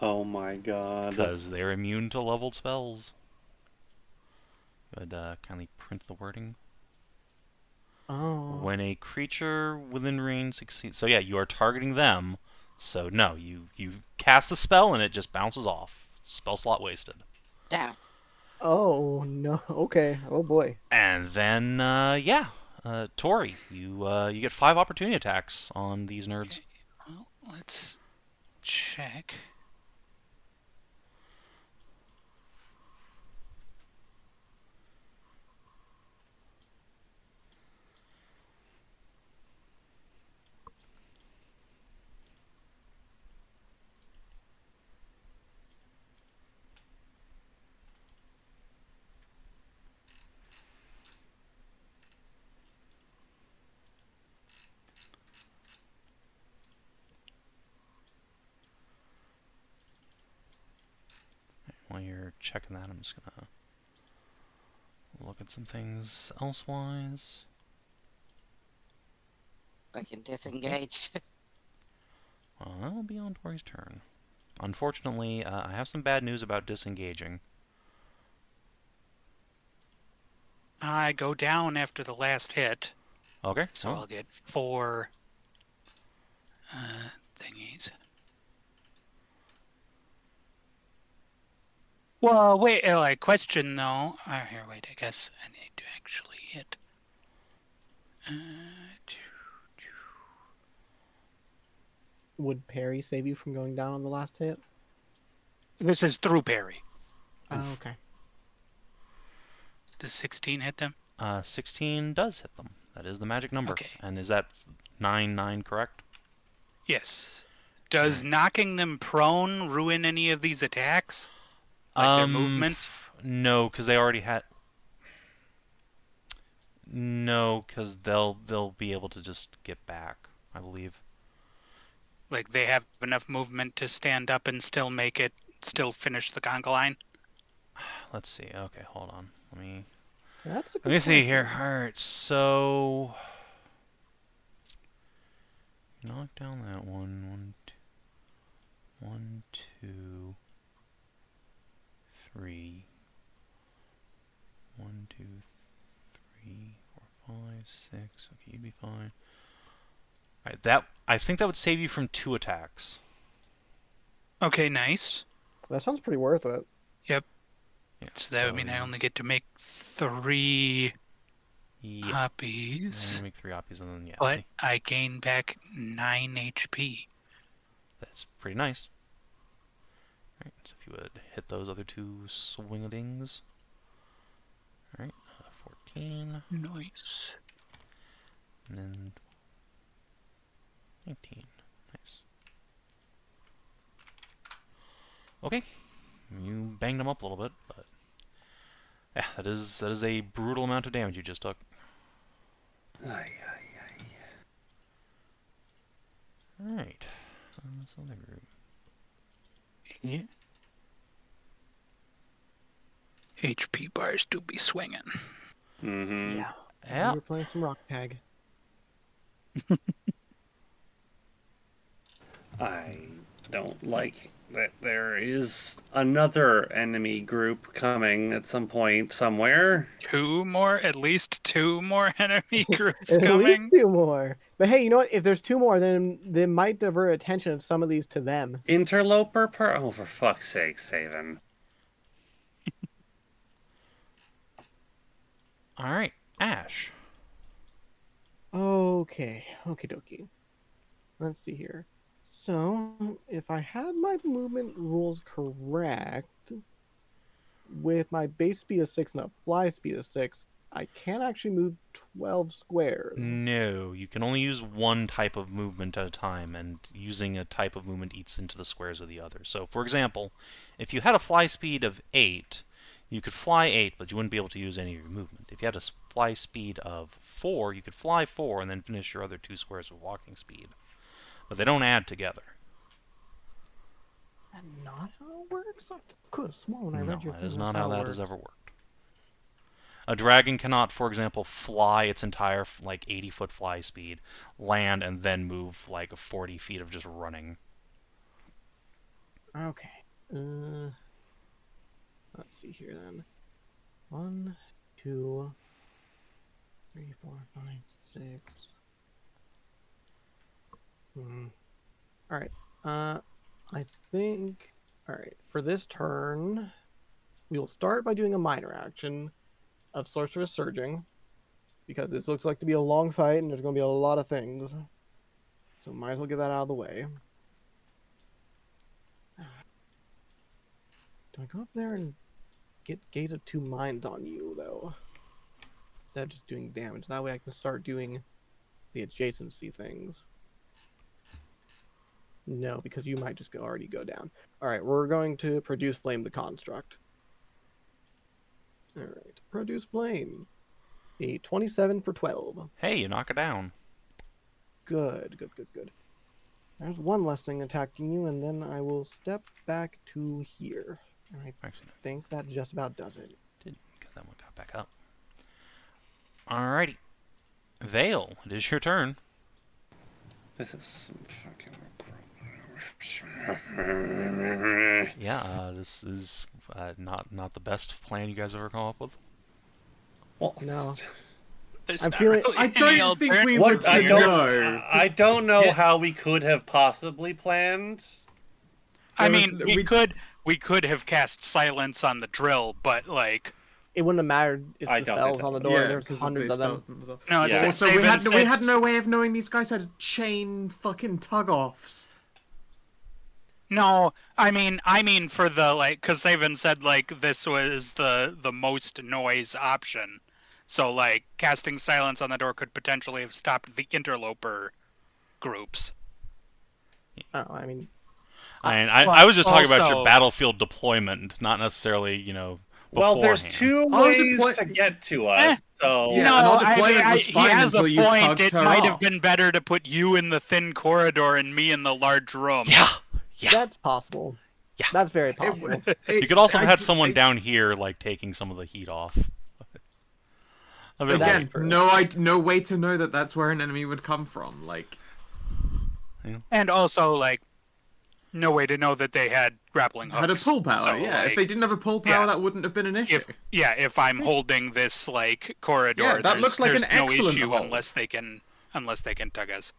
Oh my god. Because they're immune to leveled spells. Could kindly print the wording. Oh. When a creature within range succeeds... So yeah, you are targeting them. So no, you cast the spell and it just bounces off. Spell slot wasted. Damn. Oh no. Okay. Oh boy. And then, yeah. Tori, you get 5 opportunity attacks on these nerds. Okay. Well, let's check. While you're checking that, I'm just gonna look at some things elsewise. I can disengage. Well, that'll be on Tori's turn. Unfortunately, I have some bad news about disengaging. I go down after the last hit, Okay. so I'll get 4 thingies. Well, wait, question though. Here, wait, I guess I need to actually hit. Would parry save you from going down on the last hit? This is through parry. Oh, okay. Does 16 hit them? 16 does hit them. That is the magic number. Okay. And is that 9 correct? Yes. Does knocking them prone ruin any of these attacks? Like their movement? No, because they already had. No, because they'll be able to just get back, I believe. Like they have enough movement to stand up and still finish the conga line? Let's see. Okay, hold on. That's a good Let me see here. question. All right, so knock down that one. 1, 2, 3. 1, 2, 3, 4, 5, 6. Okay, you'd be fine. Alright, I think that would save you from 2 attacks. Okay, nice. That sounds pretty worth it. Yep. Yeah, So that would mean I only get to make 3 yeah. hoppies. You make 3 oppies and then yeah. But I gain back 9 HP. That's pretty nice. Alright, so if you would hit those other 2 swingadings. Alright, 14. Nice. And then 19. Nice. Okay. You banged them up a little bit, but yeah, that is a brutal amount of damage you just took. Aye. Alright. This other group. Yeah. HP bars do be swinging. Mm-hmm. Yeah. Yeah. We were playing some rock tag. I don't like that there is another enemy group coming at some point somewhere. At least two more enemy groups At least coming. 2 more. But hey, you know what? If there's 2 more, then they might divert attention of some of these to them. Interloper oh, for fuck's sake, Savin. Alright, Ashe. Okay. Okie dokie. Let's see here. So, if I had my movement rules correct, with my base speed of 6 and a fly speed of 6, I can actually move 12 squares. No, you can only use one type of movement at a time, and using a type of movement eats into the squares of the other. So, for example, if you had a fly speed of 8, you could fly 8, but you wouldn't be able to use any of your movement. If you had a fly speed of 4, you could fly 4 and then finish your other 2 squares with walking speed. But they don't add together. That's not how it works? I could have sworn when I No, read your that thing, is that's not how it that works. has ever worked. A dragon cannot, for example, fly its entire, 80-foot fly speed, land, and then move, 40 feet of just running. Okay. Let's see here then. 1, 2, 3, 4, 5, 6. Alright. I think... Alright, for this turn, we will start by doing a minor action of Sorcerer Surging, because this looks like to be a long fight, and there's going to be a lot of things. So might as well get that out of the way. Do I go up there and get Gaze of 2 Minds on you, though? Instead of just doing damage. That way I can start doing the adjacency things. No, because you might just already go down. Alright, we're going to Produce Flame the Construct. Alright, Produce Flame. A 27 for 12. Hey, you knock it down. Good. There's one less thing attacking you, and then I will step back to here. I Actually, no, think that just about does it. didn't, because that one got back up. Alrighty. Vale, it is your turn. This is some fucking. Yeah, this is not the best plan you guys ever come up with. Well, No. There's I'm not feeling- really I any don't think we What would I don't, know. I don't know Yeah. how we could have possibly planned. I There was- mean, we- we could have cast silence on the drill, but like It wouldn't have mattered. It's I the don't think spells that on the would- door. Yeah, There's 'cause hundreds they of them. start- no. Yeah. Also, we Savin had said- no way of knowing these guys had chain fucking tug-offs. No, I mean for the like, because Savin said like this was the most noise option, so like casting silence on the door could potentially have stopped the interloper groups. I don't know, I mean, I was just talking about your also- battlefield deployment, not necessarily, Well, there's beforehand. two Our ways deploy- to get to us, so Yeah, no, and our I mean, deployment was he fine has until a you point. tugged It her might have off. been better to put you in the thin corridor and me in the large room. Yeah. that's possible. Yeah. That's very possible. You could also have had someone down here, like, taking some of the heat off. I mean, That's Again, true. no way to know that that's where an enemy would come from. Like, And also like, no way to know that they had grappling hooks. had a pull power. So, yeah, like, if they didn't have a pull power, yeah. that wouldn't have been an issue. if I'm holding this like corridor, Yeah, that looks like there's an no excellent issue hold. unless they can tug us.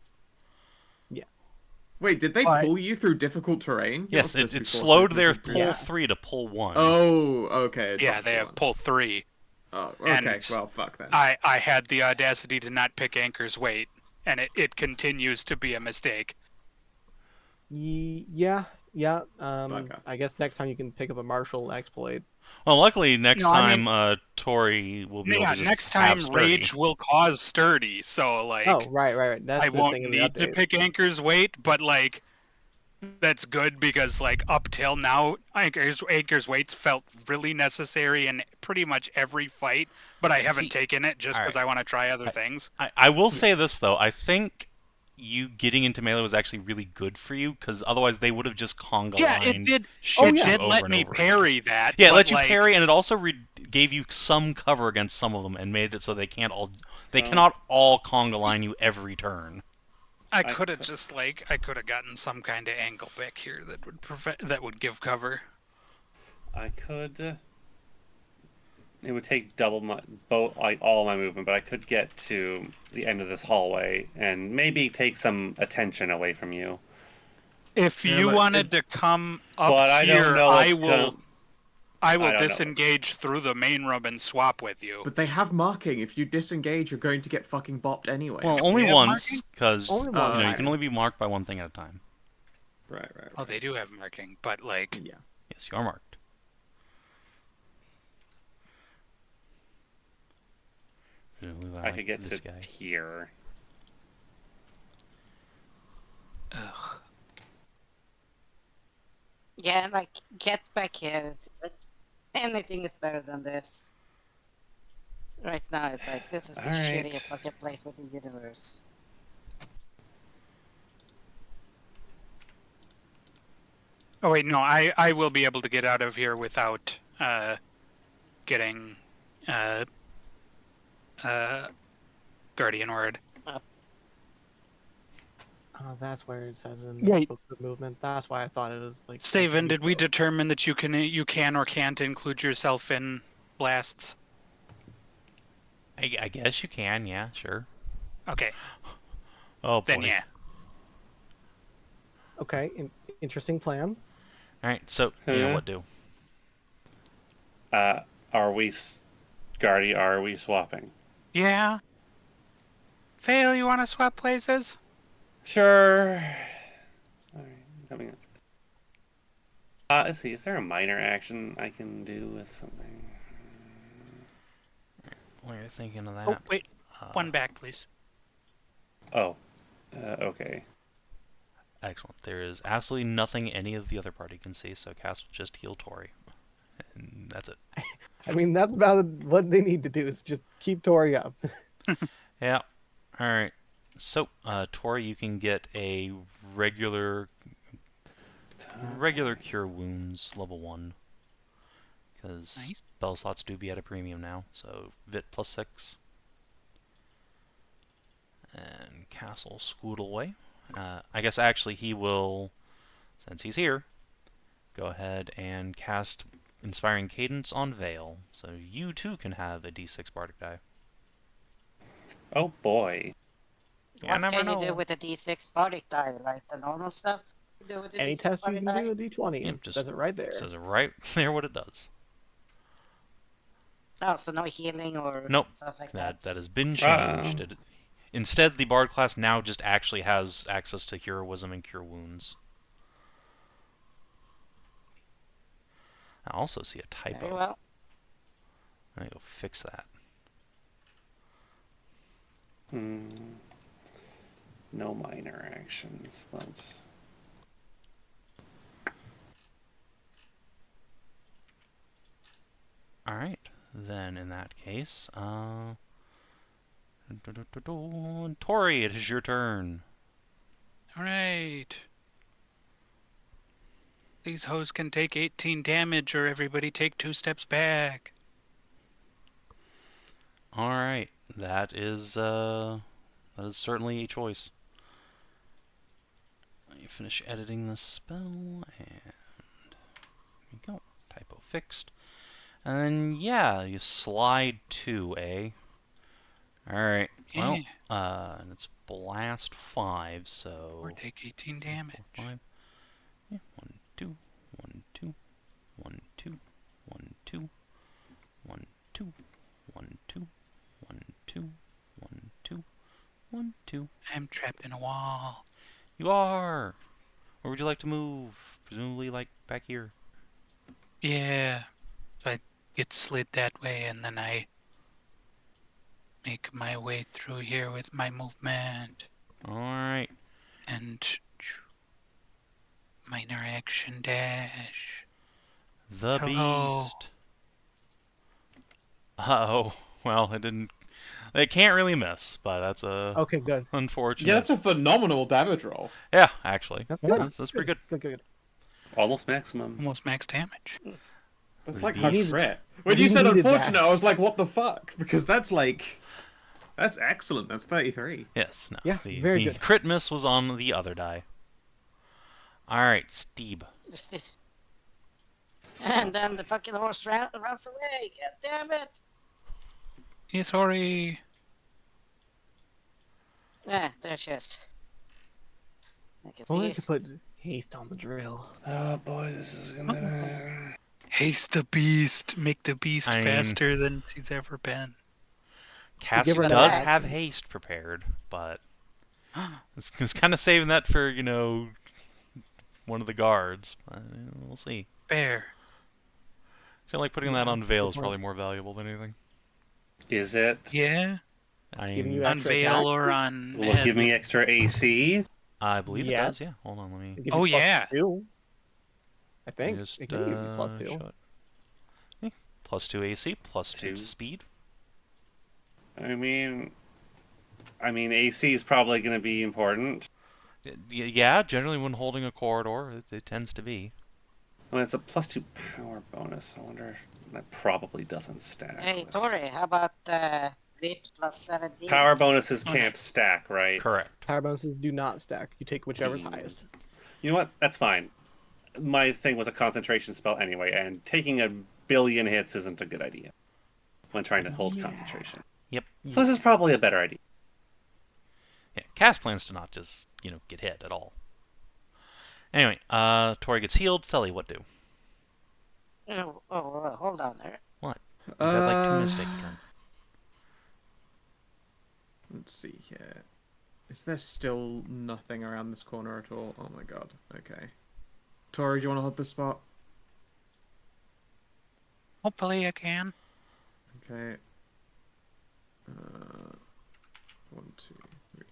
Wait, did they But- pull you through difficult terrain? You're yes, not supposed to it be forced slowed through their difficult pull Yeah. 3 to pull 1. Oh, okay. it Yeah, dropped they have one. pull 3. Oh, and okay. Well, fuck then. I had the audacity to not pick Anchor's weight, and it continues to be a mistake. Yeah. Bugger. I guess next time you can pick up a martial exploit. Well, luckily, next No, I mean- time, Tori will be able Yeah, to just next have time sturdy. rage will cause sturdy, so like Oh, right. That's I the won't thing in the need to update. pick Anchor's weight, but like that's good because like up till now Anchor's weights felt really necessary in pretty much every fight, but I haven't See, taken it just because alright. I want to try other things. I will say this, though. I think you getting into melee was actually really good for you, because otherwise they would have just conga Yeah, it lined did. shit It you did over let and me over again. parry that. Yeah, it but, let you like, parry, and it also gave you some cover against some of them, and made it so they So- cannot all conga line you every turn. I could have just like I could have gotten some kind of angle back here that would give cover. I could. It would take double all my movement, but I could get to the end of this hallway and maybe take some attention away from you. If Yeah, you but wanted to come up But I here, don't know I what's will. gonna- I I will don't know. disengage through the main room and swap with you. But they have marking. If you disengage, you're going to get fucking bopped anyway. Well, only have once, because Only you one. you can only be marked by one thing at a time. right. Oh, they do have marking, but like Yeah. Yes, you are marked. Presumably I could get this to guy. here. ugh. Yeah, like, get back here. Anything is better than this. Right now, it's like, this is the Alright. shittiest fucking place with the universe. Oh wait, no, I will be able to get out of here without getting Guardian Word. That's where it says in Right. the book of movement. That's why I thought it was like. Savin, did we determine that you can or can't include yourself in blasts? I guess you can, yeah, sure. Okay, Oh, boy. then yeah. Okay, interesting plan. Alright, so, you know Huh? what do. Are we, Guardy? Are we swapping? Yeah. Fail, you want to swap places? Sure. Alright, coming up. Let's see. Is there a minor action I can do with something? While you're thinking of that. Oh wait, one back, please. Oh, okay. Excellent. There is absolutely nothing any of the other party can see, so Cass will just heal Tori. And that's it. I mean, that's about what they need to do is just keep Tori up. Yeah. Alright. So, Tori, you can get a regular cure wounds level 1. Because Nice. spell slots do be at a premium now. So, Vit +6. And Castle Scoot away. I guess actually he will, since he's here, go ahead and cast Inspiring Cadence on Vale. So you too can have a D6 Bardic die. Oh boy. Yeah, What never can you know. do with a D6 Bardic die? Like the normal stuff you do with a Any D6 test you Bardic can die? do a D20. Yep, just Says it right there. Says it right there what it does. No, so no healing or Nope. stuff like that. That has been changed. Instead, the Bard class now just actually has access to Heroism and Cure Wounds. I also see a typo. Very well. I'm gonna go fix that. No minor actions, but... Alright, then in that case, Tori, it is your turn. Alright. These hoes can take 18 damage or everybody take 2 steps back. Alright, that is certainly a choice. Let me finish editing the spell, and there we go. Typo fixed. And then, yeah, you slide 2, eh? Alright, well, and it's blast 5, so... Or take 18 damage. 5. Yeah, 1, 2, 1, 2, 1, 2, 1, 2, 1, 2, 1, 2, 1, 2, 1, 2, 1, 2. I'm trapped in a wall. You are! Where would you like to move? Presumably, like, back here. Yeah. So I get slid that way and then I make my way through here with my movement. Alright. And minor action dash. The Hello. Beast. Uh-oh. Well, it didn't... It can't really miss, but that's a... Okay, good. Unfortunate. Yeah, that's a phenomenal damage roll. Yeah, actually. That's good. That's pretty good. Good. Almost maximum. Almost max damage. That's Pretty like beast. her crit. When you He said needed that. unfortunate, I was like, what the fuck? Because that's like... That's excellent. That's 33. Yes, no. Yeah, the very the good. crit miss was on the other die. Alright, Steeb. And then the fucking horse runs away. God damn it. Yeah, sorry. Yeah, there she is. I can Only see. have to put haste on the drill. Oh boy, this is gonna... Haste the beast. Make the beast I mean- faster than she's ever been. Cassie give her does that. have haste prepared, but it's kind of saving that for, you know, one of the guards. We'll see. Fair. I feel like putting that Yeah, on Veil good is point. probably more valuable than anything. Is it? Yeah. I Giving mean, you On extra Veil attack? or on Will it give me head. extra AC? I believe it does, Yes. yeah. Hold on, let me... It gives Oh, you plus yeah. 2. I think just, it can give you plus 2. show it. Plus 2 AC, plus 2 Two. speed. I mean, AC is probably going to be important. Yeah, generally when holding a corridor, it tends to be. I mean, it's a plus 2 power bonus. I wonder if that probably doesn't stack. Hey, with- Tori, how about Vit plus 17? Power bonuses Oh, can't nice. stack, right? Correct. Power bonuses do not stack. You take whichever's Beans. highest. You know what? That's fine. My thing was a concentration spell anyway, and taking a billion hits isn't a good idea when trying to hold concentration. Yep. So this is probably a better idea. Yeah, cast plans to not just, you know, get hit at all. Anyway, Tori gets healed. Theli, what do? Hold on there. What? You've had like 2 minutes to take a turn. Let's see here. Is there still nothing around this corner at all? Oh my god. Okay. Tori, do you want to hold this spot? Hopefully I can. Okay. 1, 2, 3,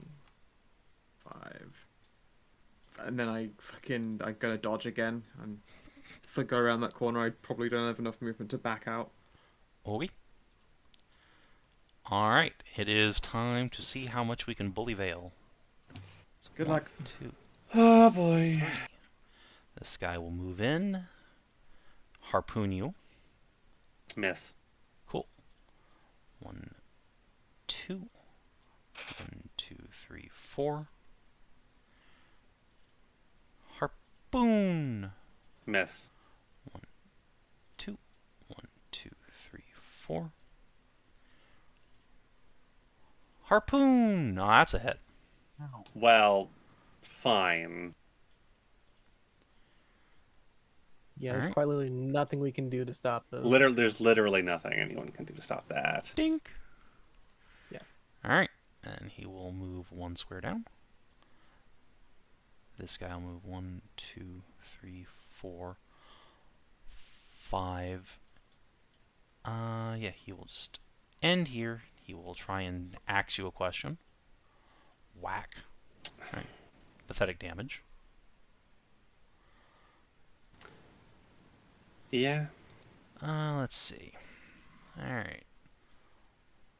5. And then I gotta dodge again. And if I go around that corner, I probably don't have enough movement to back out. Okay. Alright, it is time to see how much we can bully Veil. Good luck. 2, Oh boy. 3. This guy will move in. Harpoon you. Miss. Cool. 1, 2. 1, 2, 3, 4. Harpoon. Miss. 1, 2, 1, 2, 3, 4. Harpoon. Oh, that's a hit. Well, fine. Yeah, there's Alright. quite literally nothing we can do to stop this. There's literally nothing anyone can do to stop that. Dink. Yeah. Alright. And he will move 1 square down. This guy will move 1, 2, 3, 4, 5. Yeah, he will just end here. He will try and axe you a question. Whack. Alright. Pathetic damage. Yeah. Let's see. Alright.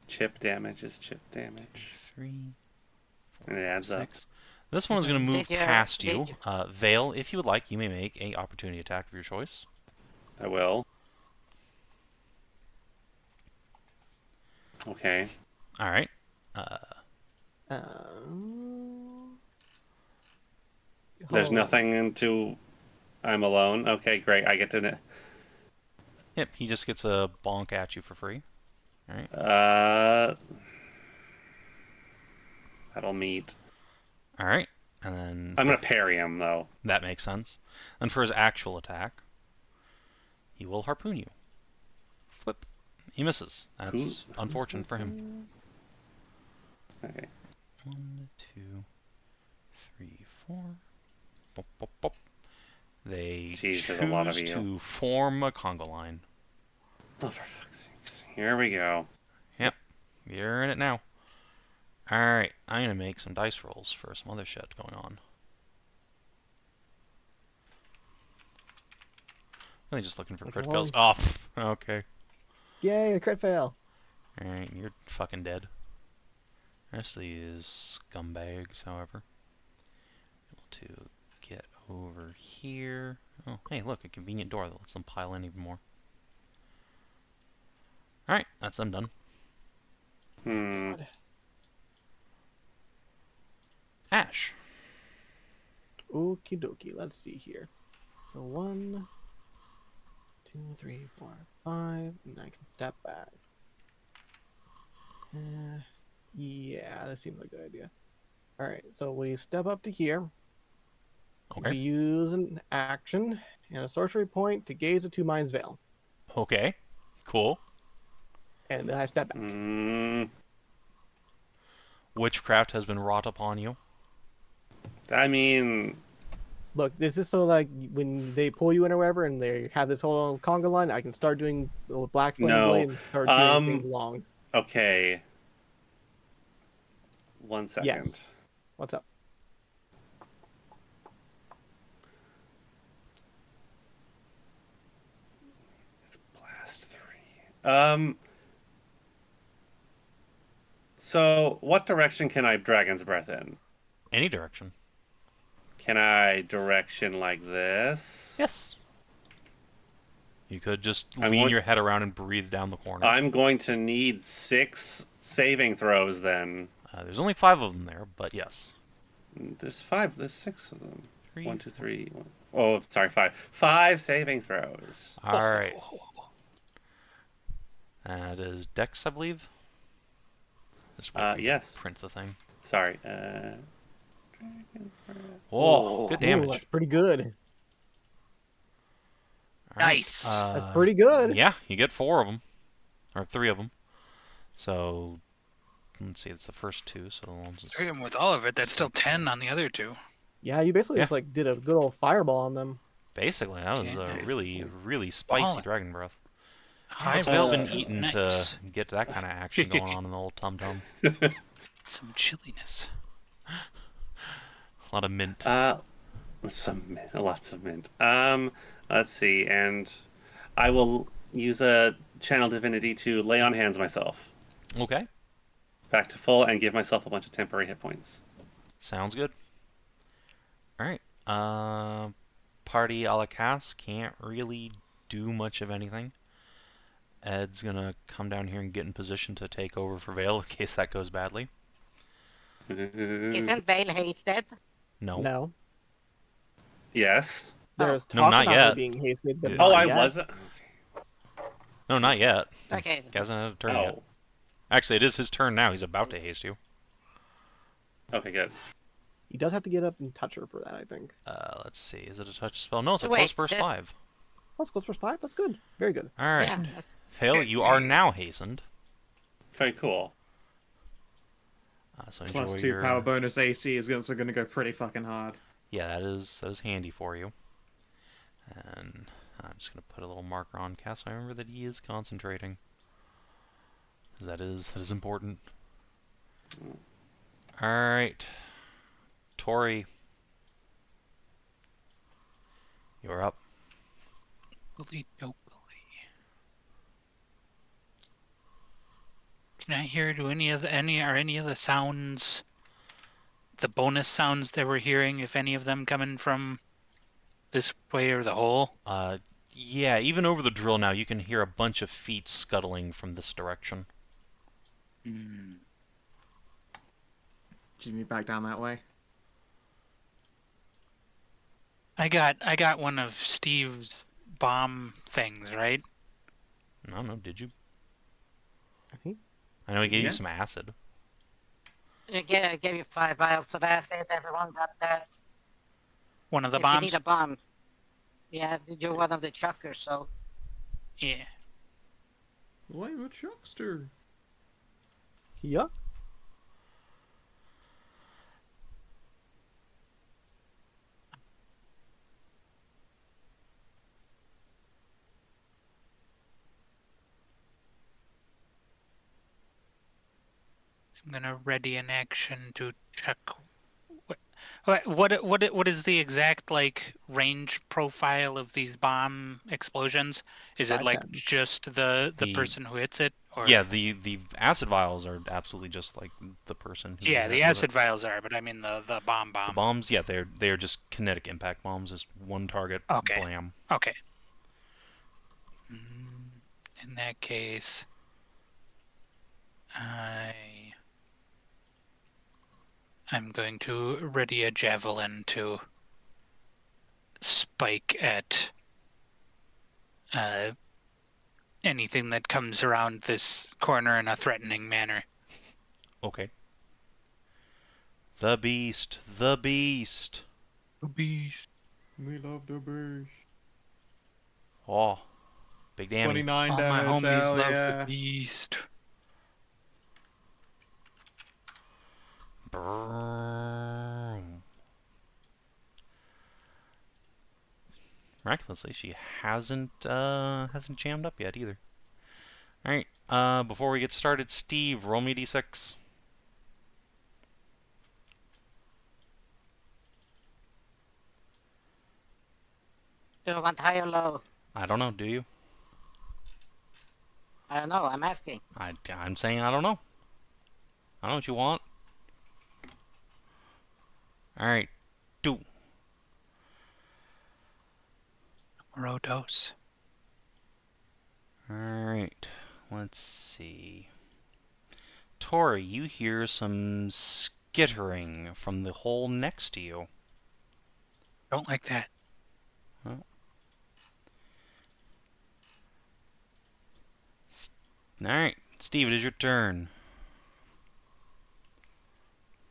Chip damage is chip damage. 3, And it adds up. 6. This one is going to move Did you- past did you. you- Vale, if you would like, you may make a opportunity attack of your choice. I will. Okay. Alright. There's hold on. nothing to... I'm alone. Okay, great. I get to... Yep, he just gets a bonk at you for free. Alright. That'll meet. Alright. And then I'm going to parry him, though. that makes sense. And for his actual attack, he will harpoon you. Flip. He misses. That's Who's unfortunate for him. Okay. 1, 2, 3, 4. Bop, bop, bop. They Jeez, there's a lot of choose you. to form a conga line. Oh, for fuck's sakes. Here we go. Yep. You're in it now. Alright, I'm going to make some dice rolls for some other shit going on. Really just looking for Like crit a fails. Wally. Oh, okay. Yay, a crit fail. Alright, you're fucking dead. The rest of these scumbags, however. Able to get over here. Oh, hey, look, a convenient door that lets them pile in even more. Alright, that's them done. Ashe. Okie dokie, let's see here. So 1, 2, 3, 4, 5, and I can step back. Yeah, that seems like a good idea. Alright, so we step up to here. Okay. We use an action and a sorcery point to gaze at 2 Mind's Veil. Okay. Cool. And then I step back. Witchcraft has been wrought upon you. I mean... Look, this is so like when they pull you in or whatever and they have this whole conga line, I can start doing the black flame No. blade and start doing things long. Okay. 1 second. Yes. What's up? It's blast 3. So, what direction can I Dragon's Breath in? Any direction. Can I direction like this? Yes. You could just I lean want- your head around and breathe down the corner. I'm going to need 6 saving throws then. There's only 5 of them there, but yes. There's 5. There's 6 of them. 3. 1, 2, 3. Oh, sorry, 5. 5 saving throws. Alright. That is Dex, I believe. Just wait to Yes. print the thing. Sorry. Oh, good Ooh, damage. that's pretty good. Alright, Nice. That's pretty good. Yeah, you get 4 of them. Or 3 of them. So, let's see, it's the first 2, so we'll just... Even with all of it, that's still 10 on the other 2. Yeah, you basically Yeah. just like did a good old fireball on them. Basically, that was a Okay. really, really spicy Ballin'. dragon breath. High It's well been roll. eaten Nice. to get that kind of action going on in the old tum-tum. Some chilliness. A lot of mint. Lots of mint. Let's see, and I will use a channel divinity to lay on hands myself Okay, back to full and give myself a bunch of temporary hit points. sounds good. Alright, party a la Cass can't really do much of anything. Ed's gonna come down here and get in position to take over for Vale in case that goes badly. Isn't Vale hasted? No. No. Yes. There's No, talk not about her yet. being hasted, but Yeah. Oh, not I yet. wasn't. No, not yet. Okay. He hasn't had a turn yet. Oh. Actually, it is his turn now. He's about to haste you. Okay, good. He does have to get up and touch her for that, I think. Let's see. Is it a touch spell? No, it's a Wait, close burst that- 5. Plus close first 5. That's good. Very good. All right. Yeah. that's- Fail, you are now hastened. Very cool. So Plus enjoy 2 your... power bonus AC is also going to go pretty fucking hard. Yeah, that is handy for you. And I'm just going to put a little marker on cast. So I remember that he is concentrating. 'Cause that is important. Alright. Tori. You're up. Can I hear any of the sounds, the bonus sounds that we're hearing, if any of them coming from this way or the hole? Yeah, even over the drill now, you can hear a bunch of feet scuttling from this direction. Hmm. Do you move back down that way? I got one of Steve's bomb things, right? I don't know, did you? I think. I know he gave Yeah. you some acid. I gave you 5 vials of acid. Everyone got that. One of the If you bombs. need a bomb, yeah, you're one of the truckers, so Yeah. Why am a chuckster? Yeah. I'm gonna ready an action to check. What is the exact like range profile of these bomb explosions? Is it like 5'10". just the The- person who hits it? Or... Yeah, the acid vials are absolutely just like the person who Yeah, hit the with acid it. vials are, but I mean the bomb. The bombs, yeah, they're just kinetic impact bombs. Just one target, Okay. blam. Okay. In that case, I'm going to ready a javelin to spike at anything that comes around this corner in a threatening manner. Okay. The beast, the beast. Beast. We love the beast. Oh, big damage. 29 All my damage, homies hell love yeah. the beast. Boom. Miraculously, she hasn't jammed up yet either. All right. Before we get started, Steve, roll me d6. do you want high or low? I don't know. Do you? I don't know. I'm asking. I'm saying I don't know. I don't know what you want. All right. Do. Rotos. All right. Let's see. Tori, you hear some skittering from the hole next to you. Don't like that. Alright, Steve, it is your turn.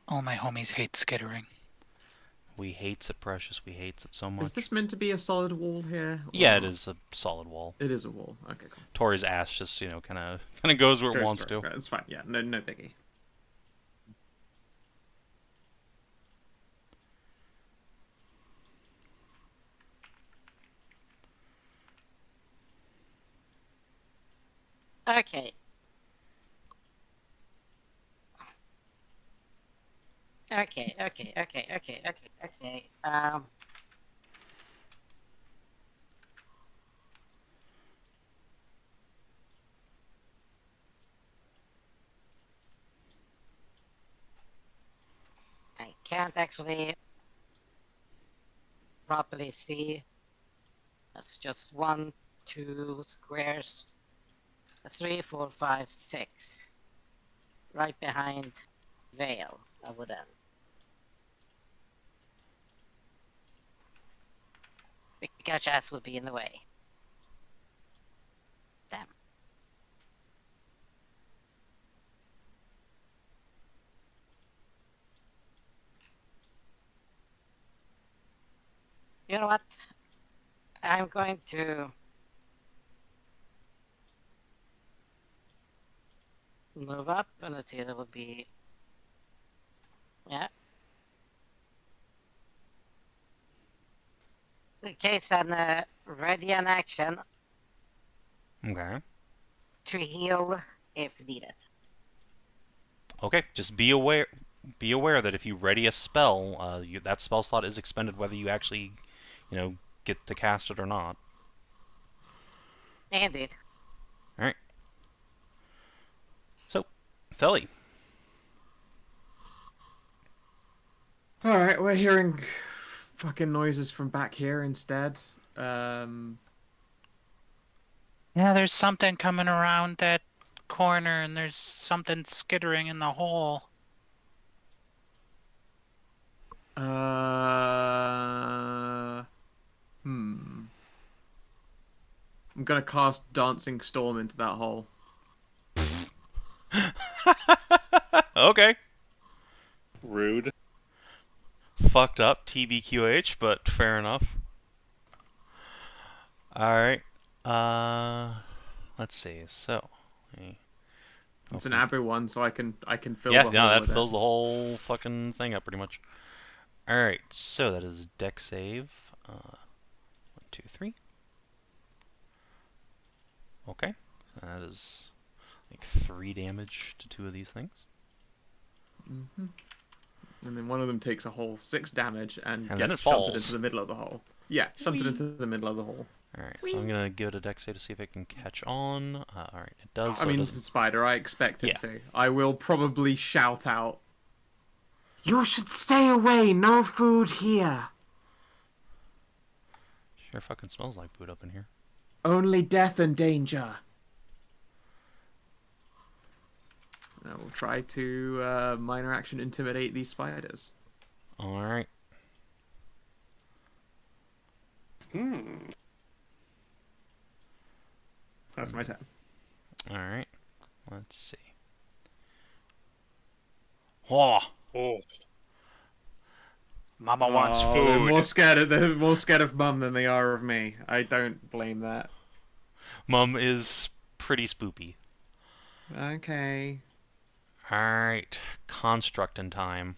All my homies hate skittering. We hates it, Precious. We hates it so much. Is this meant to be a solid wall here? or Yeah, it not? is a solid wall. It is a wall. Okay, cool. Tori's ass just, kind of goes where it Goes wants through. to. It's fine. Yeah, no biggie. Okay. Okay. I can't actually properly see. That's just 1, 2 squares. 3, 4, 5, 6. Right behind Veil, I would end. our chest would be in the way. Damn. You know what? I'm going to move up, and let's see, that would be... Yeah. In case I'm ready in action Okay. to heal if needed. Okay, just be aware. Be aware that if you ready a spell, that spell slot is expended whether you actually, get to cast it or not. Indeed. All right. So, Theli. Alright, we're hearing fucking noises from back here instead. Yeah, there's something coming around that corner, and there's something skittering in the hole. I'm gonna cast Dancing Storm into that hole. Okay. Rude. Fucked up, TBQH, but fair enough. Alright. Let's see. So, It's an Abu one, so I can fill yeah, the hole no, that with fills it. the whole fucking thing up pretty much. Alright, so that is deck save. 1, 2, 3. Okay. That is like 3 damage to 2 of these things. Mm-hmm. And then one of them takes a whole 6 damage and then gets it shunted falls. into the middle of the hole. Yeah, shunted into the middle of the hole. Alright, so I'm gonna give it a deck save to see if it can catch on. Alright, it does. I So mean, it it's a doesn't... spider. I expect it Yeah. to. I will probably shout out, "You should stay away. No food here. Sure fucking smells like food up in here. Only death and danger." I will try to minor action intimidate these spiders. Alright. That's my turn. Alright. Let's see. Oh! Oh. Mama wants Oh, food. They're more scared of Mum than they are of me. I don't blame that. Mum is pretty spoopy. Okay. Alright. Construct in time.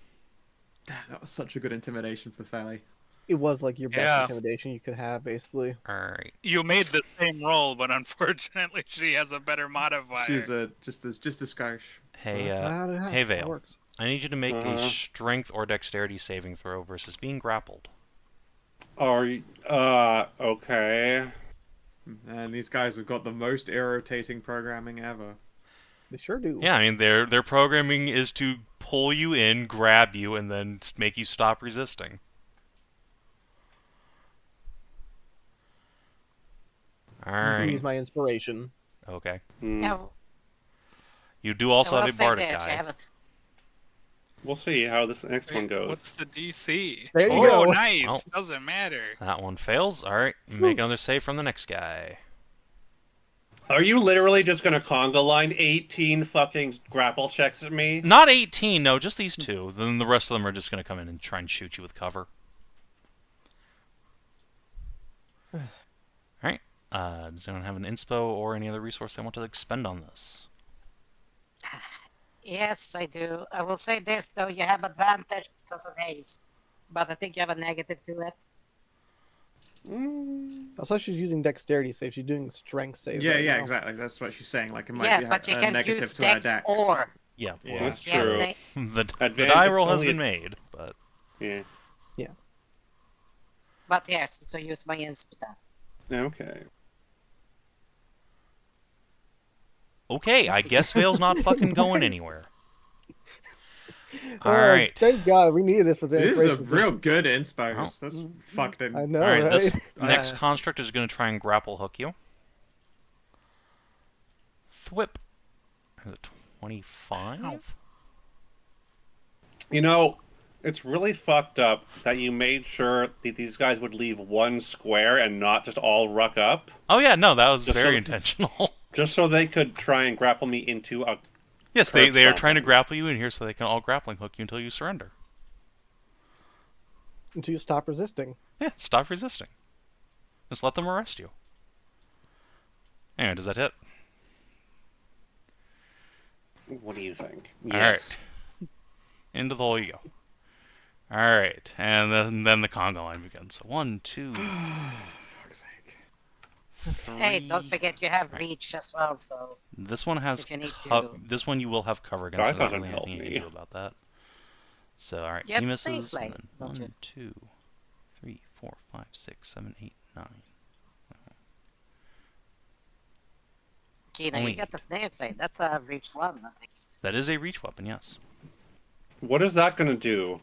Damn, that was such a good intimidation for Theli. It was like your best Yeah. intimidation you could have, basically. Alright. You made the same roll, but unfortunately she has a better modifier. She's just a skosh. Hey, That's not how hey it Vale. works. I need you to make a Uh-huh. strength or dexterity saving throw versus being grappled. Are you, okay. And these guys have got the most irritating programming ever. They sure do. Yeah, I mean, their programming is to pull you in, grab you, and then make you stop resisting. Alright. Use my inspiration. Okay. Now, You do also I will have a say bardic this, guy. you have a- We'll see how this next one Wait, goes. what's the DC? There you oh, go. nice. Well. Doesn't matter. That one fails. Alright, make another save from the next guy. Are you literally just gonna conga line 18 fucking grapple checks at me? Not 18, no, just these 2. Then the rest of them are just going to come in and try and shoot you with cover. Alright. Does anyone have an inspo or any other resource they want to expend on this? Yes, I do. I will say this, though. You have advantage because of haste. But I think you have a negative to it. Also, she's using dexterity save. She's doing strength save. Yeah, right yeah, now. exactly. That's what she's saying. Like, it might Yeah, be but you a can negative use to her dex dex. or... Yeah, Yeah. well, That's Yes, true. the Advantage, die it's roll has only been a- made, but... Yeah. But yes, so use my instant. Okay. Okay, I guess Vale's not fucking going anywhere. Oh, Alright. thank God. We needed this for the This is a inspiration. real good inspo. Well. That's fucking... I know, Alright, right? this next construct is going to try and grapple hook you. Thwip. Is it 25? You know, It's really fucked up that you made sure that these guys would leave one square and not just all ruck up. Oh yeah, no, that was Just very so- intentional. Just so they could try and grapple me into a... Yes, Curb they are trying to stomping. grapple you in here so they can all grappling hook you until you surrender. Until you stop resisting. Yeah, stop resisting. Just let them arrest you. Anyway, does that hit? What do you think? Alright. Into the hole you go. Alright, and then the conga line begins. So 1, 2, Fuck's sake. 3. Hey, don't forget you have reach as well, so This one has if you need to. this one you will have cover against. That So not doesn't really help anything you me. can do about that. So alright, You he have misses. Snake And Blade, then don't 1, you? 2, 3, 4, 5, 6, 7, 8, 9. Kina, Only you got the Snake Blade. That's a reach 1 at least. That is a reach weapon, yes. What is that going to do?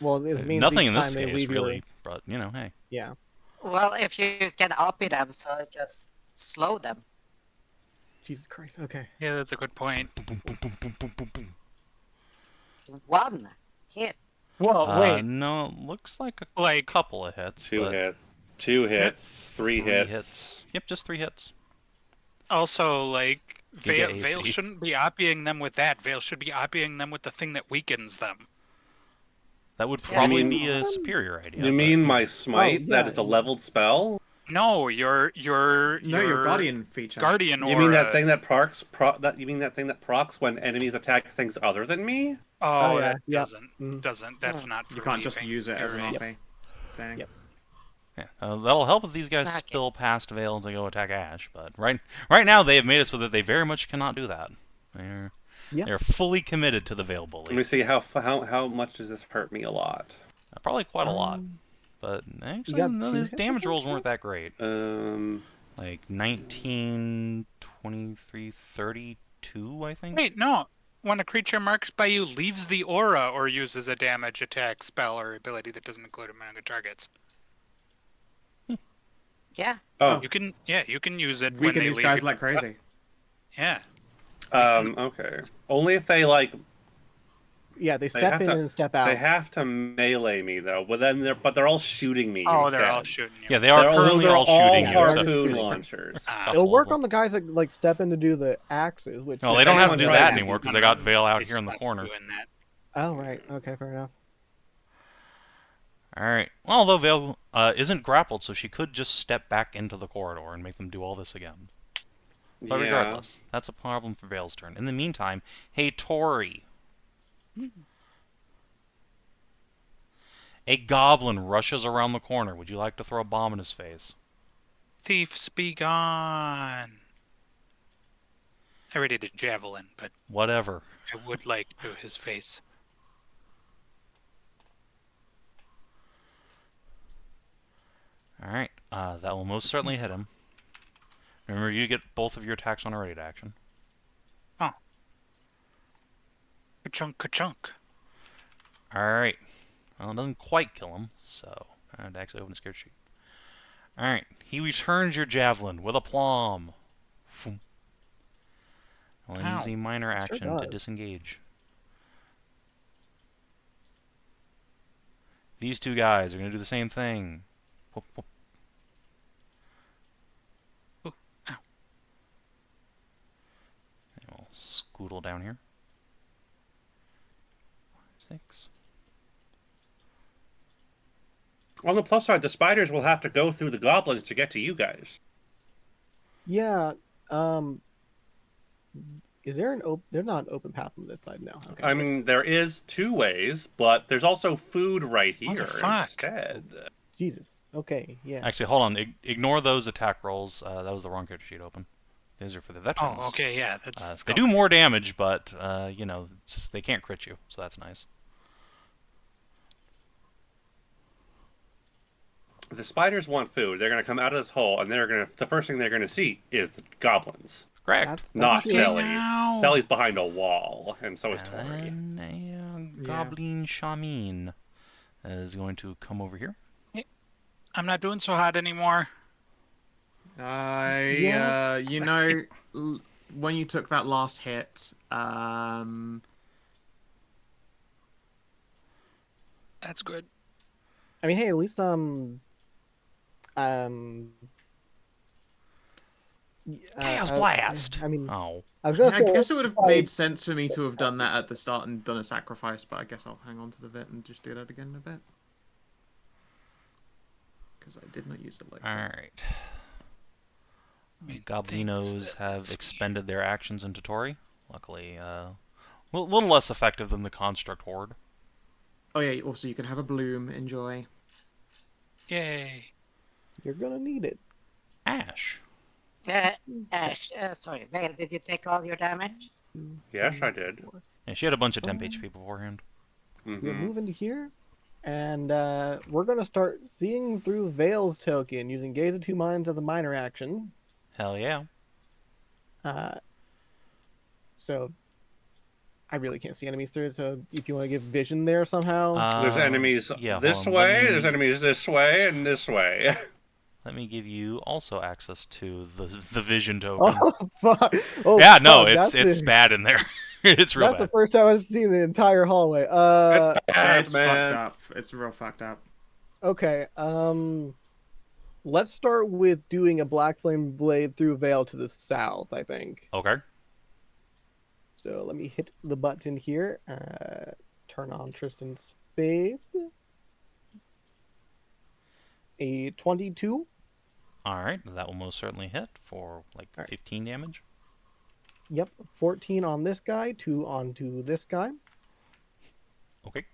Well, it means Nothing each in this time they case, leave really. your... But you know, hey. Yeah. Well, if you can RP them, so just slow them. Jesus Christ. Okay. Yeah, that's a good point. Boom, boom, boom, boom, boom, boom, boom. 1 hit. Well, No, looks like a Like, couple of hits. Two but hits. 2 hits. 3 three hits. Yep, just 3 hits. also, like, get Vale AC. shouldn't be oppying them with that. Vale should be oppying them with the thing that weakens them. That would Yeah, probably you be a superior idea. You but- mean my smite? yeah, That is a leveled spell? No, your No, your Guardian feature. Guardian You mean that aura. thing that you mean that thing that procs when enemies attack things other than me? Oh, Oh, yeah, that yep. doesn't. That's not for You can't just leaving. use it as an You're RP. right. Dang. Yep. Yeah, that'll help if these guys Okay. spill past Vale to go attack Ashe. But right now they have made it so that they very much cannot do that. They're fully committed to the Vale bully. Let me see how much does this hurt me a lot? Probably quite a lot. But actually, got no, 2 his hits, damage I think, rolls weren't that great. Like 19, 23, 32, I think. Wait, no. When a creature marked by you leaves the aura or uses a damage, attack, spell, or ability that doesn't include among the targets, Yeah. Oh, you can use it when Weaken they these leave. guys your- like crazy. Yeah. okay. Only if they like Yeah, they They step have in to- and step out. they have to melee me though. But then they're all shooting me. Oh, instead. they're all shooting you. Yeah, they are currently those are all shooting you. all except harpoon shooting. launchers. Ah. It'll work on the guys that like step in to do the axes, which No, they don't have to anyone do tries that to anymore do because they got Vale out They here in the stopped corner. doing that. Oh right, okay, fair enough. Alright. Well, although Vale isn't grappled, so she could just step back into the corridor and make them do all this again. But Yeah. regardless, that's a problem for Vale's turn. In the meantime, hey, Tori. A goblin rushes around the corner. Would you like to throw a bomb in his face? Thieves be gone. I already did javelin, but Whatever. I would like to his face. Alright, that will most certainly hit him. Remember, you get both of your attacks on a ready to action. Ka-chunk, ka-chunk. Alright. Well, it doesn't quite kill him, so I had to actually open a scared sheet. Alright, he returns your javelin with aplomb. Boom. I'll use a minor action to does. disengage. These two guys are going to do the same thing. Whoop, whoop. Ooh, ow. And we'll scoodle down here. 5, 6. On the plus side, the spiders will have to go through the goblins to get to you guys. Yeah. Is there an open? There's not an open path on this side now. Okay. I mean, there is 2 ways, but there's also food right here What the fuck? instead. Jesus. Okay. Yeah. Actually, hold on. Ignore those attack rolls. That was the wrong character sheet open. These are for the veterans. Oh, okay, yeah. That's They do more damage, but, you know, they can't crit you, so that's nice. The spiders want food. They're going to come out of this hole, and the first thing they're going to see is the goblins. Correct. That's Not usually- Telly. Now. Telly's behind a wall, and so is Tori. And a goblin shaman is going to come over here. I'm not doing so hot anymore. You know, when you took that last hit, That's good. I mean, hey, at least Chaos Blast! I mean, Oh. I was gonna I say, guess it would have like, made sense for me to have done that at the start and done a sacrifice, but I guess I'll hang on to the bit and just do that again in a bit. Because I did not use it like that. Alright. Goblinos have expended their actions into Tori. Luckily, a little less effective than the Construct Horde. Oh yeah, also you can have a bloom, enjoy. Yay. you're gonna need it. Ashe. Ashe, sorry, Vale, did you take all your damage? Yes, I did. Yeah, she had a bunch of temp HP beforehand. We'll Mm-hmm. move into here, and we're gonna start seeing through Vale's token using Gaze of Two Minds as a minor action. Hell yeah. So I really can't see enemies through it. So if you want to give vision there somehow, There's enemies yeah, this hold on, way, there's enemies this way, and this way. Let me give you also access to the vision token. oh fuck! Oh, yeah, no, fuck, it's bad in there. It's real That's bad. the first time I've seen the entire hallway. It's bad, It's man. fucked up. It's real fucked up. Okay. Let's start with doing a black flame blade through Vale to the south, I think. Okay. So let me hit the button here. Turn on Tristan's Faith. A 22. Alright, that will most certainly hit for like Alright. 15 damage. Yep. 14 on this guy, 2 onto this guy. Okay.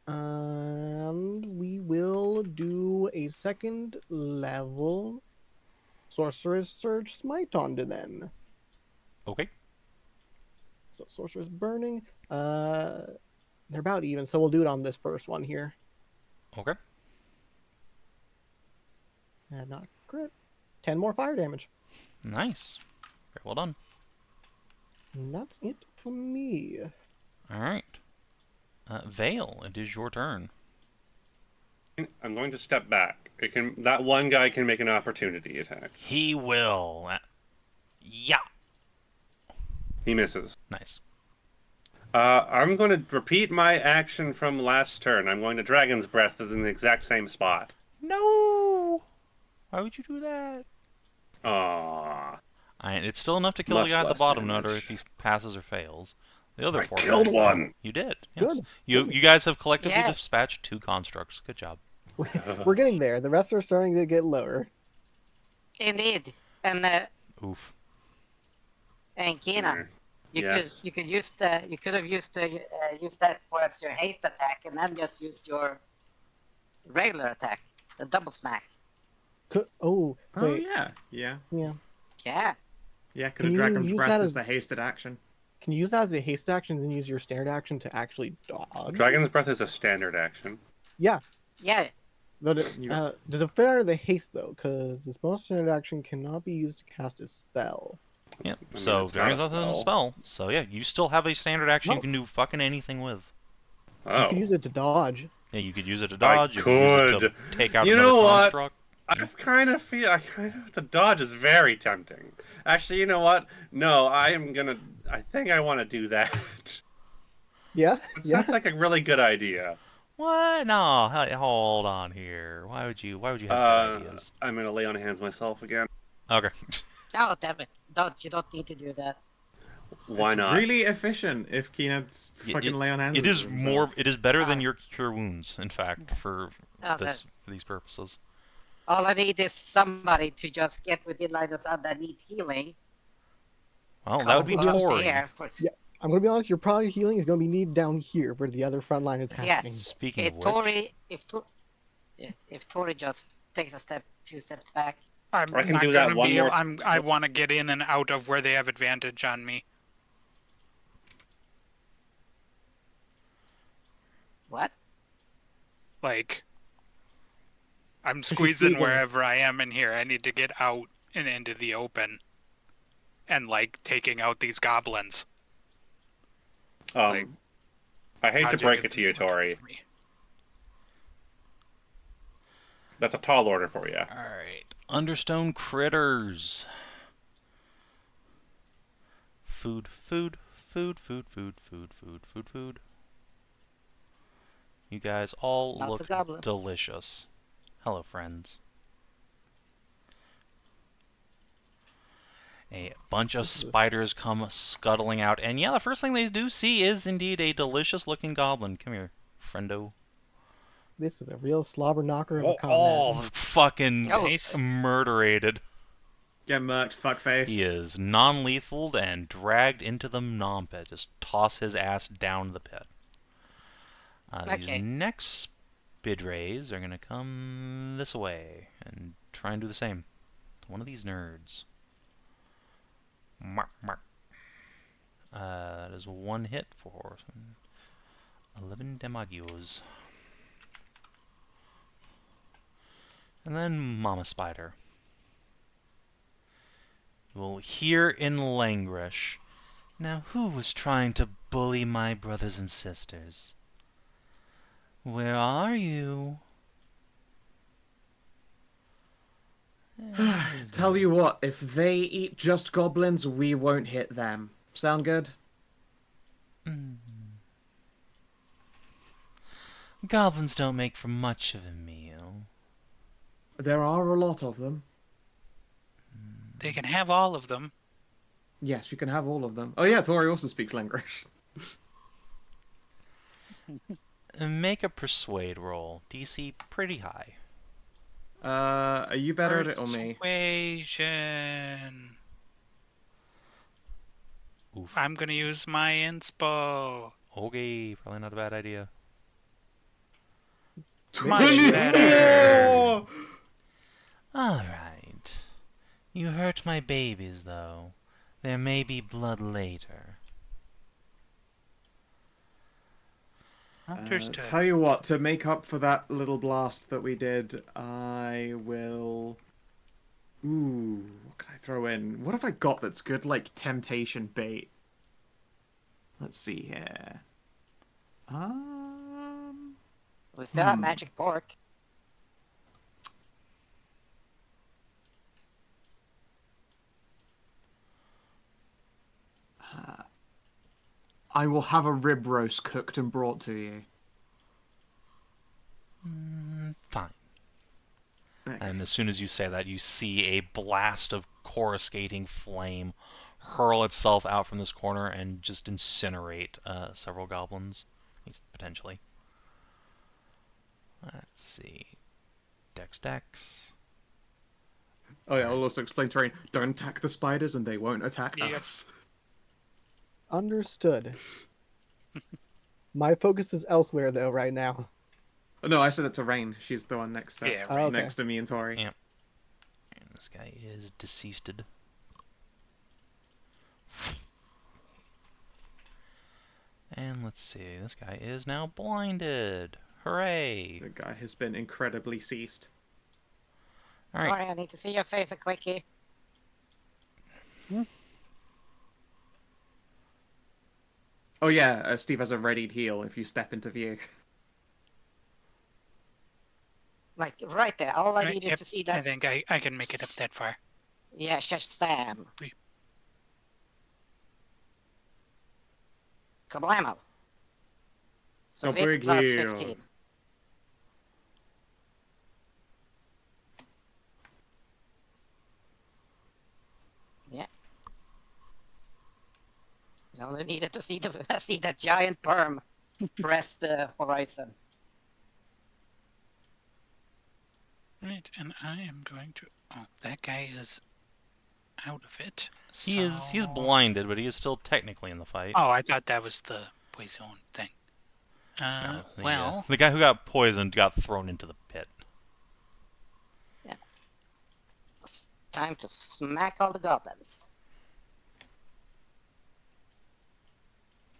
And we will do a second level Sorcerer's Surge Smite onto them. Okay. So Sorcerer's Burning. They're about even, so we'll do it on this first one here. Okay. And not crit. 10 more fire damage. Nice. Very well done. And that's it for me. Alright. Vale, it is your turn. I'm going to step back. That one guy can make an opportunity attack. He will. Yeah. He misses. Nice. I'm going to repeat my action from last turn. I'm going to Dragon's Breath in the exact same spot. No! Why would you do that? Aww. It's still enough to kill Much the guy at the less bottom, no matter damage. if he passes or fails. The other I four killed guys, one! You did. Yes. Good. You guys have collectively Yes. dispatched 2 constructs. Good job. We're getting there. The rest are starting to get lower. Indeed. And Oof. Kina, Yes. you could use you could have used use that for as your haste attack, and then just use your regular attack, the double smack. Oh, Oh wait. yeah, yeah, Yeah. Yeah. yeah. Could Can have you Dragon's use Breath that as as- the hasted action. Can you use that as a haste action and then use your standard action to actually dodge? Dragon's Breath is a standard action. Yeah. Yeah. But You- does it fit under the haste, though? Because this bonus standard action cannot be used to cast a spell. Yep. I mean, So it's not Dragon's a Breath isn't a spell. So yeah, you still have a standard action No. you can do fucking anything with. You Oh. could use it to dodge. Yeah, you could use it to dodge. You could use it to take out You another know what? construct. The dodge is very tempting. Actually, you know what? No, I think I want to do that. Yeah? It Yeah? sounds like a really good idea. What? No, hold on here. Why would you have good ideas? I'm gonna lay on hands myself again. Okay. Oh damn it! You don't need to do that. Why it's not? really efficient if Keenan's fucking lay on hands. It is himself. more. It is better than Ah. your cure wounds, in fact, for Okay. these purposes. All I need is somebody to just get within line of sight that needs healing. Well, that would be Come up Tori. there for- Yeah. I'm going to be honest, your probably healing is going to be needed down here where the other front line is Yeah. happening. Speaking If of which, Tori, if Tori just takes few steps back. I'm I can not do that gonna one be more- I want to get in and out of where they have advantage on me. What? Like, I'm she's squeezing squeezing. wherever I am in here. I need to get out and into the open. And, like, taking out these goblins. I hate to Logic break is it to you, working Tori. for me. That's a tall order for you. alright. Understone critters. Food. You guys all Not a look goblin. delicious. Hello, friends. A bunch of spiders come scuttling out, and yeah, the first thing they do see is indeed a delicious-looking goblin. Come here, friendo. This is a real slobber knocker of a Oh, combat. fucking Nice. murderated. Get murked, fuckface. He is non-lethal and dragged into the nom pit. Just toss his ass down the pit. These Okay. next bid rays are going to come this way and try and do the same. One of these nerds. Mark, mark. That is one hit for 11 damagios. And then Mama Spider. You will hear in Languish. Now who was trying to bully my brothers and sisters? Where are you? Tell you what, if they eat just goblins, we won't hit them. Sound good? Goblins don't make for much of a meal. There are a lot of them. They can have all of them. Yes, you can have all of them. Oh yeah, Tori also speaks language. Make a persuade roll. DC pretty high. Are you better at it or me? Persuasion. Oof. I'm gonna use my inspo. Okay, probably not a bad idea. Much better. Alright. You hurt my babies, though. There may be blood later. Understood. Tell you what, to make up for that little blast that we did, I will... Ooh, what can I throw in? What have I got that's good, like, temptation bait? Let's see here. We still have magic pork. I will have a rib roast cooked and brought to you. Fine. Okay. And as soon as you say that, you see a blast of coruscating flame hurl itself out from this corner and just incinerate several goblins. At least potentially. Let's see. Dex. Oh yeah, I'll also explain terrain. Don't attack the spiders and they won't attack Yep. us. Understood. My focus is elsewhere, though, right now. No, I said it to Rain. She's the one next to Yeah, Oh, okay. next to me and Tori. Yeah. And this guy is deceased. And let's see, this guy is now blinded. Hooray! The guy has been incredibly ceased. Alright, Sorry, I need to see your face a quickie. Oh yeah, Steve has a readied heal if you step into view. Like, right there. All I Right, needed yep, to see I that. think I can make it up that far. Yeah, Sam. Oui. Kablamo. So Oh, hit big plus heal. 15. Yeah. I only needed to see see that giant perm press the horizon. Right, and I am going to... Oh, that guy is out of it. he's so- blinded, but he is still technically in the fight. Oh, I thought that was the poison thing. No, Well, the guy who got poisoned got thrown into the pit. It's time to smack all the goblins.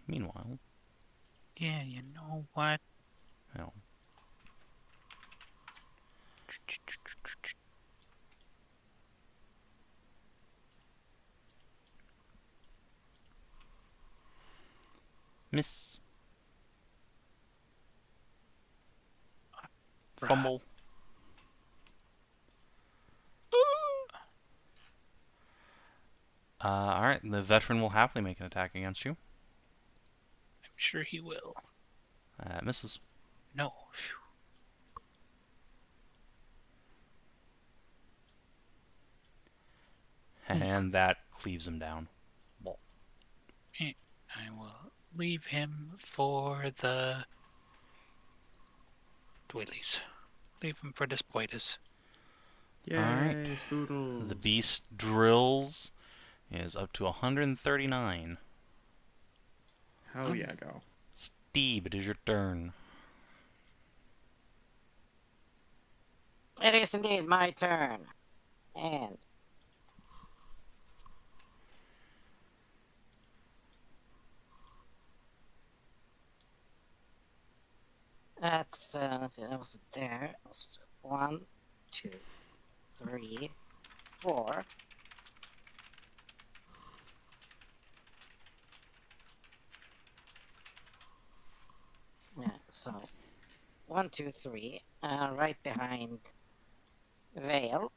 Meanwhile, yeah, you know what? well, miss. Fumble. Alright, the veteran will happily make an attack against you. I'm sure he will. Misses. no. Phew. And that cleaves him down. Well, I will leave him for the doilies. Leave him for the spoilers. Yay, Alright. Spoodles. The beast drills is up to 139. Hell yeah, go. Steve, it is your turn. It is indeed my turn. And that's let's see, that was there. That was 1, 2, 3, 4. Yeah, so 1, 2, 3, right behind Vale.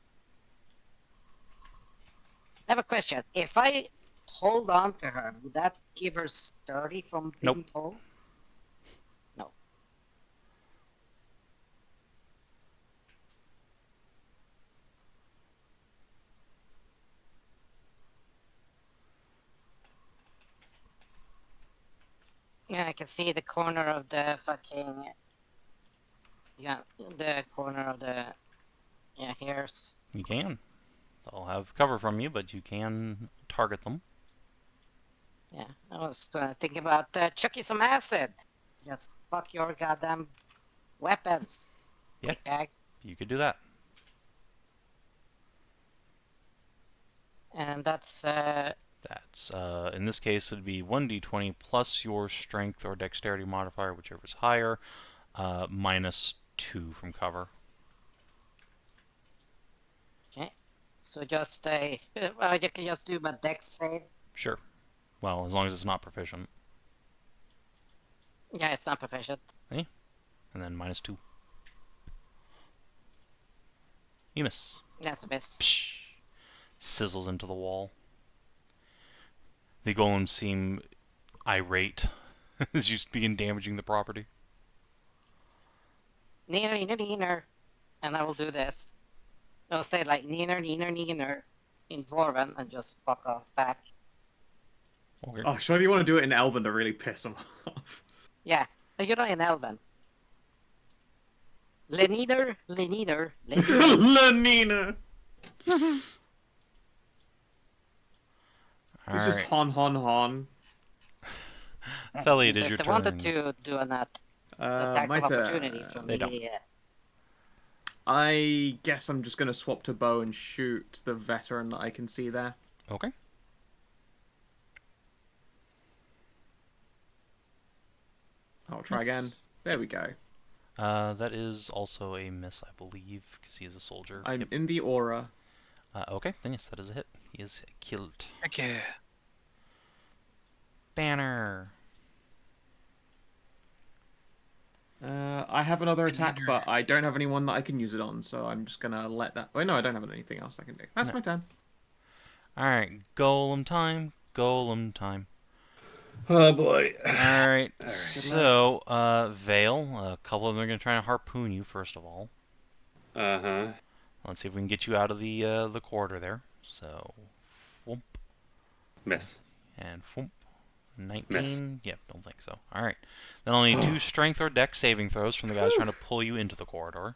I have a question. If I hold on to her, would that give her sturdy from being Nope. pulled? No. Yeah, I can see the corner of the fucking. Yeah, the corner of the. Yeah, hairs. You can. They'll have cover from you, but you can target them. Yeah, I was gonna think about chucking some acid. Just fuck your goddamn weapons. Yeah. Bag. You could do that. And that's That's, in this case, it'd be 1d20 plus your strength or dexterity modifier, whichever is higher, minus 2 from cover. okay. So just a. Well, you can just do my dex save. Sure. Well, as long as it's not proficient. Yeah, it's not proficient. And then minus 2. You miss. That's a miss. Psh. Sizzles into the wall. The golems seem irate as you begin damaging the property. Neener, neener, neener. And I will do this. I'll say like neener, neener, neener in Dwarven and just fuck off back. Okay. Oh, sure you want to do it in Elven to really piss them off. Yeah, you're not in Elven. Leneder, Leneder, Leneder. Lenina! It's just Alright. hon, hon, hon. Felly, it So is if your they turn. wanted to do an attack My of turn. opportunity from They the... I guess I'm just going to swap to bow and shoot the veteran that I can see there. Okay. I'll try Miss. again. There we go. That is also a miss, I believe, because he is a soldier. I'm Yep. in the aura. Okay, then yes, that is a hit. He is killed. Okay. Banner. I have another attack, but I don't have anyone that I can use it on, so I'm just going to let that... Oh, no, I don't have anything else I can do. That's No. my turn. Alright, golem time. Golem time. Oh boy. Alright, Alright. so, Vale, a couple of them are going to try to harpoon you, first of all. Uh-huh. Let's see if we can get you out of the corridor there. So, whoomp, Miss. and whoomp. 19? Yep, don't think so. Alright. Then I'll need 2 strength or dex saving throws from the guys trying to pull you into the corridor.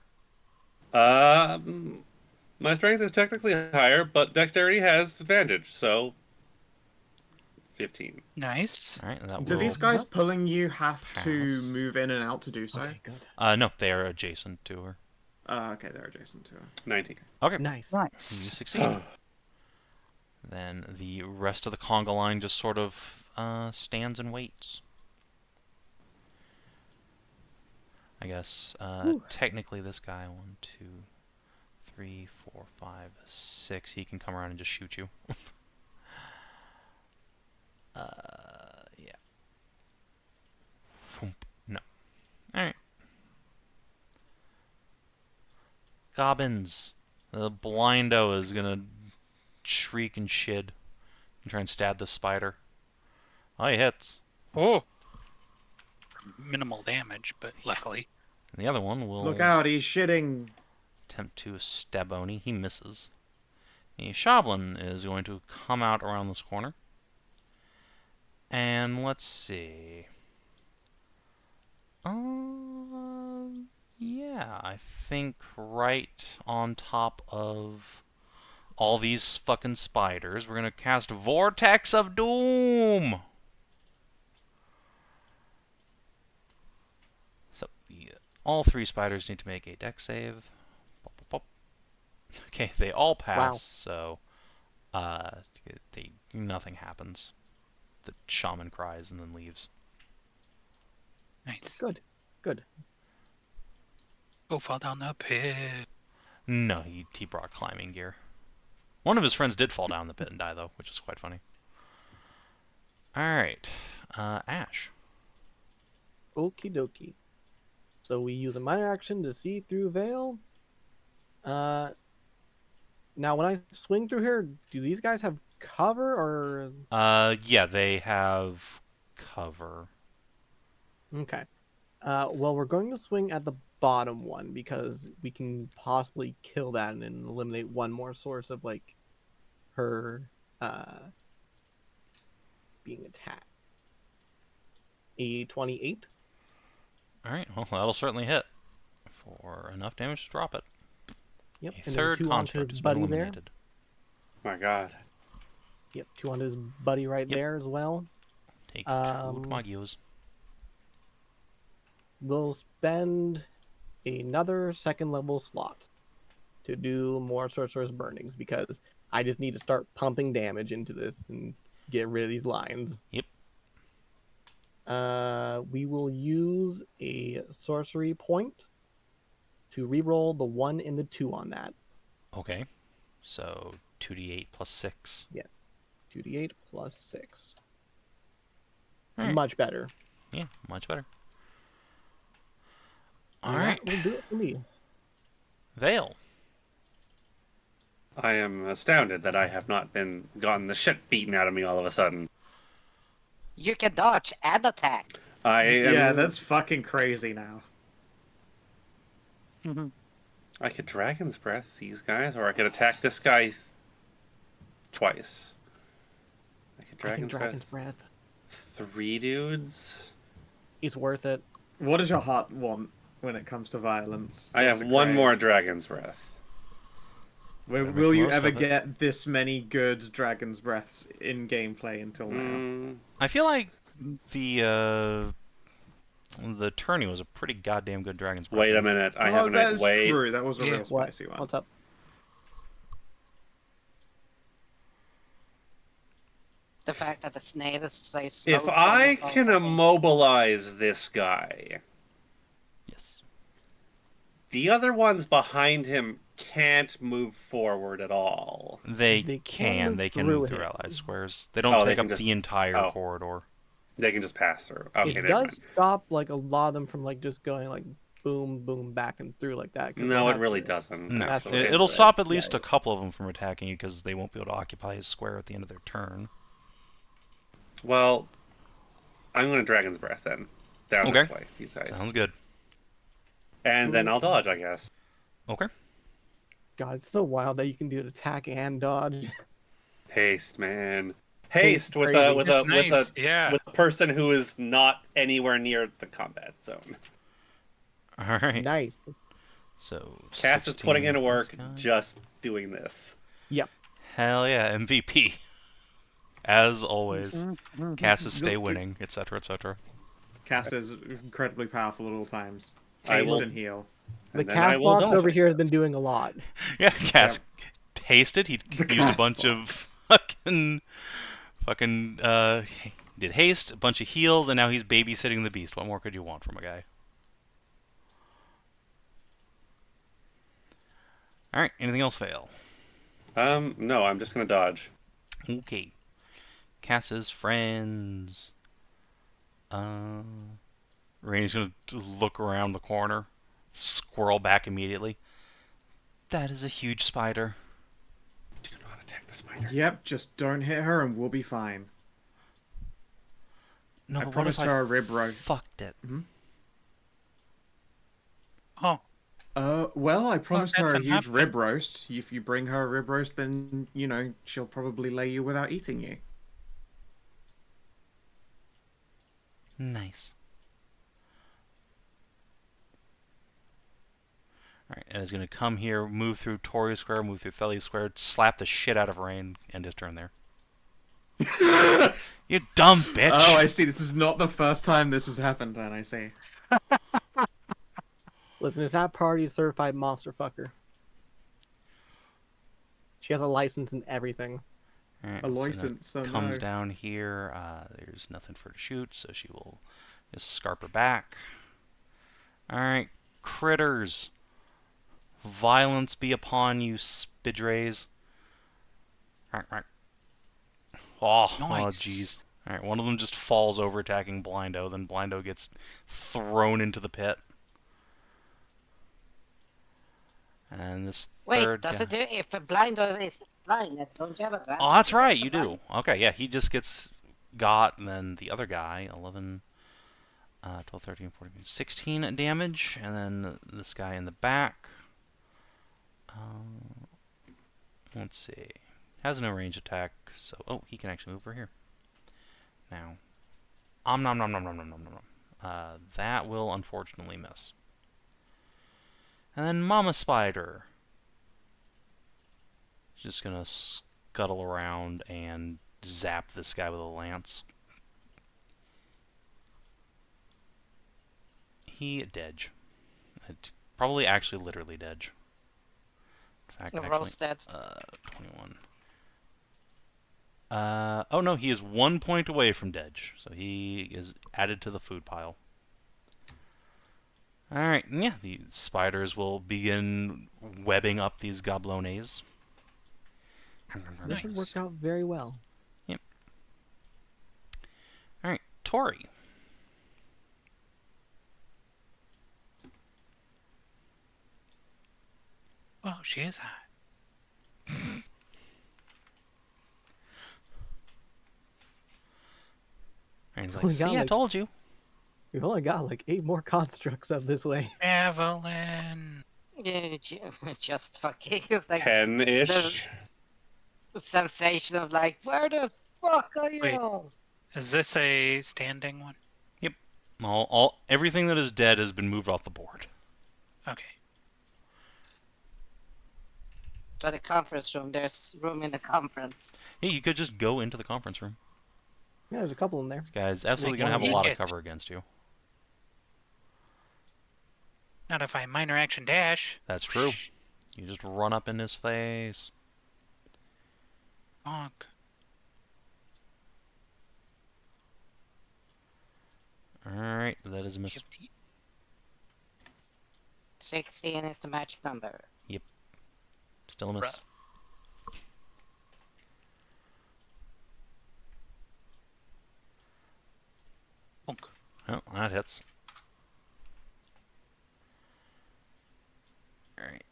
My strength is technically higher, but dexterity has advantage, so 15. Nice. Alright, and that Do will... these guys pulling you have to Pass. move in and out to do so? Okay, good. No, they are adjacent to her. Okay, they're adjacent to her. 19. Okay, Nice. you Nice. succeed. Then the rest of the conga line just sort of stands and waits. I guess technically this guy 1, 2, 3, 4, 5, 6. He can come around and just shoot you. Yeah. No. All right. Gobbins. The blindo is gonna shriek and shid and try and stab the spider. Oh, he hits. Oh. Minimal damage, but luckily. And the other one will Look out, he's shitting. attempt to stab Oni. He misses. The Shoblin is going to come out around this corner. And let's see. Yeah, I think right on top of all these fucking spiders, we're gonna cast Vortex of Doom! So, all 3 spiders need to make a dex save. Pop, pop, pop. Okay, they all pass, so nothing happens. The shaman cries and then leaves. Nice. Good. Good. Go fall down the pit. No, he brought climbing gear. One of his friends did fall down the pit and die, though, which is quite funny. Alright. Ashe. Okie dokie. So we use a minor action to see through veil. Now, when I swing through here, do these guys have cover or? Yeah, they have cover. Okay. Well, we're going to swing at the bottom one because we can possibly kill that and then eliminate one more source of like her being attacked. A 28. Alright, well, that'll certainly hit. For enough damage to drop it. Yep. A And then third 2 onto construct his has been buddy there. eliminated. My God. Yep. 2 onto his buddy right Yep. there as well. Take 2 Magios. We'll spend another 2nd level slot to do more Sorcerer's Burnings because I just need to start pumping damage into this and get rid of these lines. Yep. We will use a sorcery point to reroll the 1 and the 2 on that. Okay. So 2d8 plus 6. 2d8 plus 6. Alright. Much better. Yeah, much better. And Alright. that will do it for me. Vale. I am astounded that I have not been gotten the shit beaten out of me all of a sudden. You can dodge and attack. I am, Yeah, that's fucking crazy now. I could Dragon's Breath these guys, or I could attack this guy twice. I could I think Dragon's, Dragon's Breath. Breath. 3 dudes. It's worth it. What does your heart want when it comes to violence? I What's have it 1 crave? more Dragon's Breath. Will you most ever of it. get this many good Dragon's Breaths in gameplay until now? I feel like the tourney was a pretty goddamn good Dragon's Breath. Wait a minute. I Oh, have an that idea. is Wait. true. That was a Yeah. real What? spicy one. What's up? The fact that the snail plays If I can immobilize this guy, Yes. the other ones behind him can't move forward at all. They They can. move They can through move through him. ally squares. They don't Oh, they take can up just- the entire oh. corridor. They can just pass through. Okay, It never does mind. stop like a lot of them from like just going like boom, boom, back and through like that. 'cause No, they'll it have really to- doesn't. No, That's actually. okay. it'll stop at Yeah, least yeah. a couple of them from attacking you because they won't be able to occupy his square at the end of their turn. Well, I'm going to Dragon's Breath then. Down Okay. this way, these guys. Sounds good. And then I'll dodge, I guess. Okay. God, it's so wild that you can do an attack and dodge. Haste, man. Haste with crazy. a with It's a nice. with a Yeah. with a person who is not anywhere near the combat zone. All right. Nice. So Cass is 16 putting in for work this guy. just doing this. Yep. Hell yeah, MVP. As always, Cass's stay winning, etc., etc. Cass is incredibly powerful at all times. I Haste will- and heal. The And then I cast will box dodge over it. here has been doing a lot. Yeah, Cass hasted. He The used a Cass bunch box. of fucking did haste, a bunch of heals, and now he's babysitting the beast. What more could you want from a guy? All right. Anything else fail? No, I'm just gonna dodge. Okay. Cass's friends. Rainey's gonna look around the corner, squirrel back immediately. That is a huge spider. Do not attack the spider. Yep, just don't hit her and we'll be fine. No, I but what promised if her I a rib row. fucked it? Well, I promised her that's a an huge option. rib roast. If you bring her a rib roast, then, you know, she'll probably lay you without eating you. Nice. Alright, and it's going to come here, move through Tory Square, move through Theli Square, slap the shit out of Rain, and just turn there. You dumb bitch! Oh, I see. This is not the first time this has happened, then, I see. Listen, it's that party certified monster fucker. She has a license and everything. Alright, A so license, so comes no. down here. There's nothing for her to shoot, so she will just scarp her back. Alright, critters. Violence be upon you, Spidrays. Oh, jeez. Alright, one of them just falls over attacking Blindo, then Blindo gets thrown into the pit. And this Wait, third does guy... it do if a blinder is blind? Don't you have a Oh, that's right, you do. Okay, yeah, he just gets got, and then the other guy, 11, 12, 13, 14, 16 damage, and then this guy in the back. Let's see. Has no range attack, so... Oh, he can actually move over here. Now. Nom nom nom nom nom nom nom nom. That will unfortunately miss. And then Mama Spider. Just gonna scuttle around and zap this guy with a lance. He dead. Probably actually literally dead. In fact, actually, roasted. 21. Oh no, he is 1 point away from dead, so he is added to the food pile. Alright, yeah, the spiders will begin webbing up these goblones. This has worked out very well. Yep. Alright, Tori. Oh, she is hot. And he's Oh like, my see, God, I like- told you. We've only got like 8 more constructs up this way. Evelyn. Yeah, just fucking it's like 10-ish. the sensation of like, where the fuck are you Wait. all? Is this a standing one? Everything that is dead has been moved off the board. Okay. To the conference room. There's room in the conference. Hey, you could just go into the conference room. Yeah, there's a couple in there. This guy's absolutely Like going to have a one lot of hit. cover against you. Not if I minor action dash. That's true. You just run up in his face. Bonk. Alright, that is a miss. 50. 16 is the magic number. Still a miss. Bonk. Oh, that hits. Alright.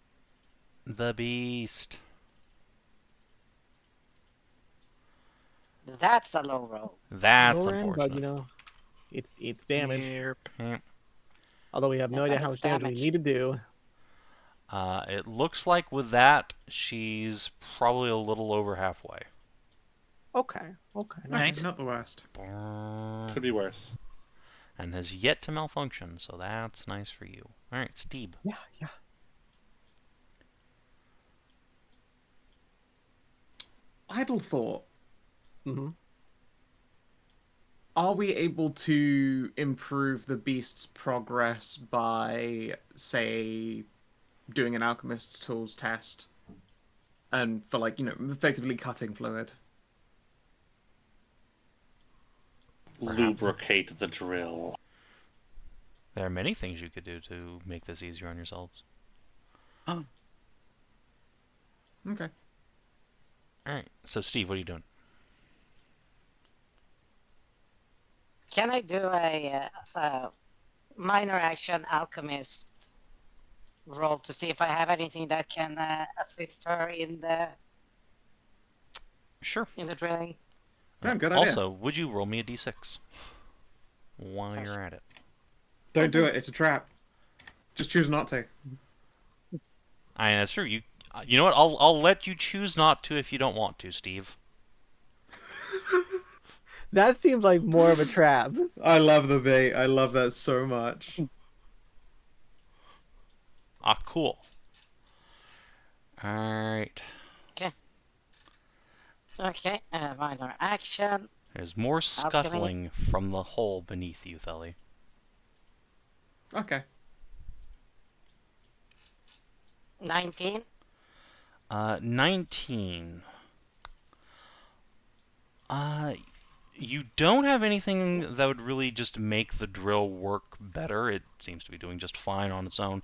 The beast. That's a low roll. That's Lower end, unfortunate. but you know, it's damage. Yep. Yeah. Although we have no Yeah, idea how it's much damage we damage. need to do. It looks like with that, she's probably a little over halfway. Okay. Okay. Nice. Not the worst. Could be worse. And has yet to malfunction, so that's nice for you. Alright, Steve. Yeah. Yeah. Idle thought. Mm-hmm. Are we able to improve the beast's progress by, say, doing an alchemist's tools test? And for, like, you know, effectively cutting fluid? Lubricate the drill. There are many things you could do to make this easier on yourselves. Okay. Alright, so Steve, what are you doing? Can I do a minor action alchemist roll to see if I have anything that can assist her in Sure. the drilling? Yeah, good idea. Also, would you roll me a d6 while you're at it? Don't do it, it's a trap. Just choose not to. That's true. You know what? I'll let you choose not to if you don't want to, Steve. That seems like more of a trap. I love the bait. I love that so much. Ah, cool. Alright. Okay, minor action. There's more Alchemy. scuttling from the hole beneath you, Theli. Okay. 19. 19. You don't have anything that would really just make the drill work better. It seems to be doing just fine on its own.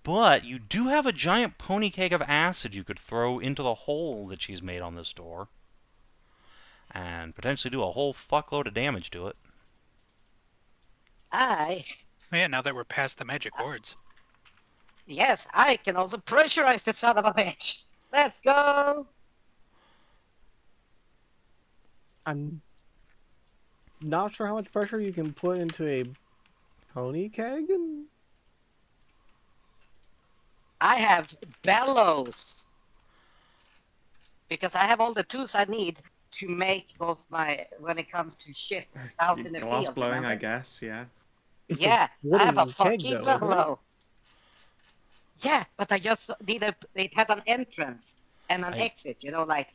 But you do have a giant pony keg of acid you could throw into the hole that she's made on this door. And potentially do a whole fuckload of damage to it. Yeah, now that we're past the magic words. Yes, I can also pressurize the son of a bitch. Let's go. I'm not sure how much pressure you can put into a pony keg. I have bellows. Because I have all the tools I need to make both when it comes to shit out in the Glass field. blowing, remember? I guess. Yeah. It's Yeah, a I have a wooden keg, fucking though, isn't it? bellow. Yeah, but I just need it has an entrance and an exit, like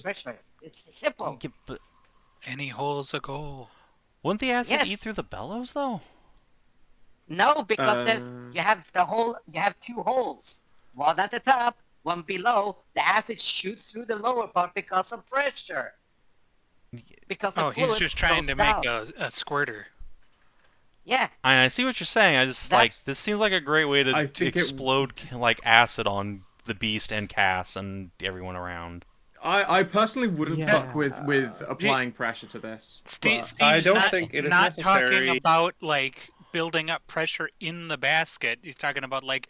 pressures. It's simple. Yeah, but Any hole's a goal. wouldn't the acid Yes. eat through the bellows, though? No, because you have two holes. One at the top, one below. The acid shoots through the lower part because of pressure. Because the He's fluid just trying goes to down. make a squirter. Yeah. I see what you're saying. I just this seems like a great way to explode like acid on the beast and Cass and everyone around. I personally wouldn't Yeah. fuck with applying pressure to this. Steve's I don't not, think it is not talking necessary. about like building up pressure in the basket. He's talking about like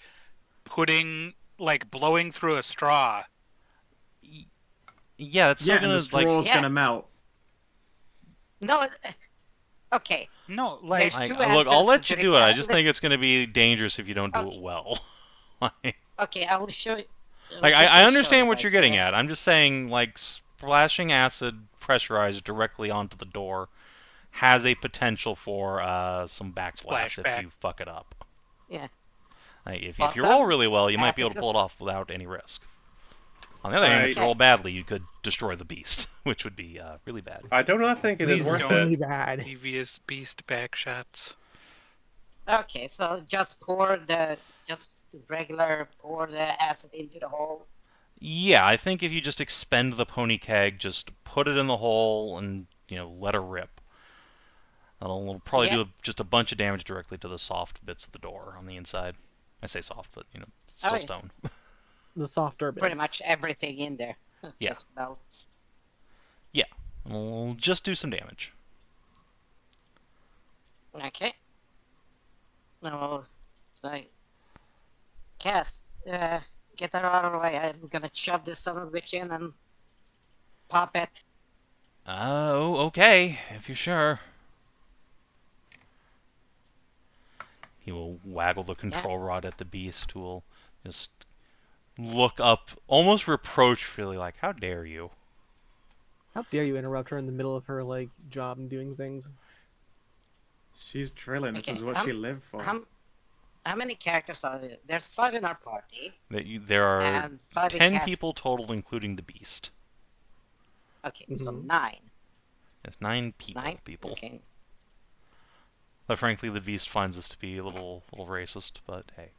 blowing through a straw. Yeah, it's still and gonna the straw's Yeah. gonna melt. No. Okay. No, like There's two look, I'll let you entrances to do the it. I keg. just think it's gonna be dangerous if you don't do Okay. it well. Okay, I will show you. I understand what you're getting at. I'm just saying, like, splashing acid pressurized directly onto the door has a potential for some backblast if Splashback. you fuck it up. Yeah. Like, if But you roll really well, you might be able acid to pull it off without any risk. On the other hand, if you Right. roll badly, you could destroy the beast, which would be really bad. I do not think it is Please worth don't. Really it. bad. Devious beast backshots. Okay, so just regular pour the acid into the hole. Yeah, I think if you just expend the pony keg, just put it in the hole and, let her rip. It'll probably do just a bunch of damage directly to the soft bits of the door on the inside. I say soft, but, it's still yeah. stone. The softer bit. Pretty much everything in there. Yeah. Just melts. Yeah, it'll just do some damage. Okay. No, so Cass, get her out of the way. I'm gonna shove this son of a bitch in and pop it. Oh, okay, if you're sure. He will waggle the control rod at the beast, who will just look up almost reproachfully, like, how dare you? How dare you interrupt her in the middle of her job and doing things? She's drilling. This Okay, is what she lived for. How many characters are there? There's 5 in our party. There are And 5 in 10 Cass. people total, including the beast. Okay, so Mhm. 9. There's 9 people. 9? People. Okay. But frankly, the beast finds this to be a little racist, but hey.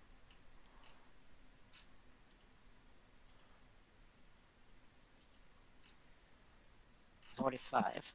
$45.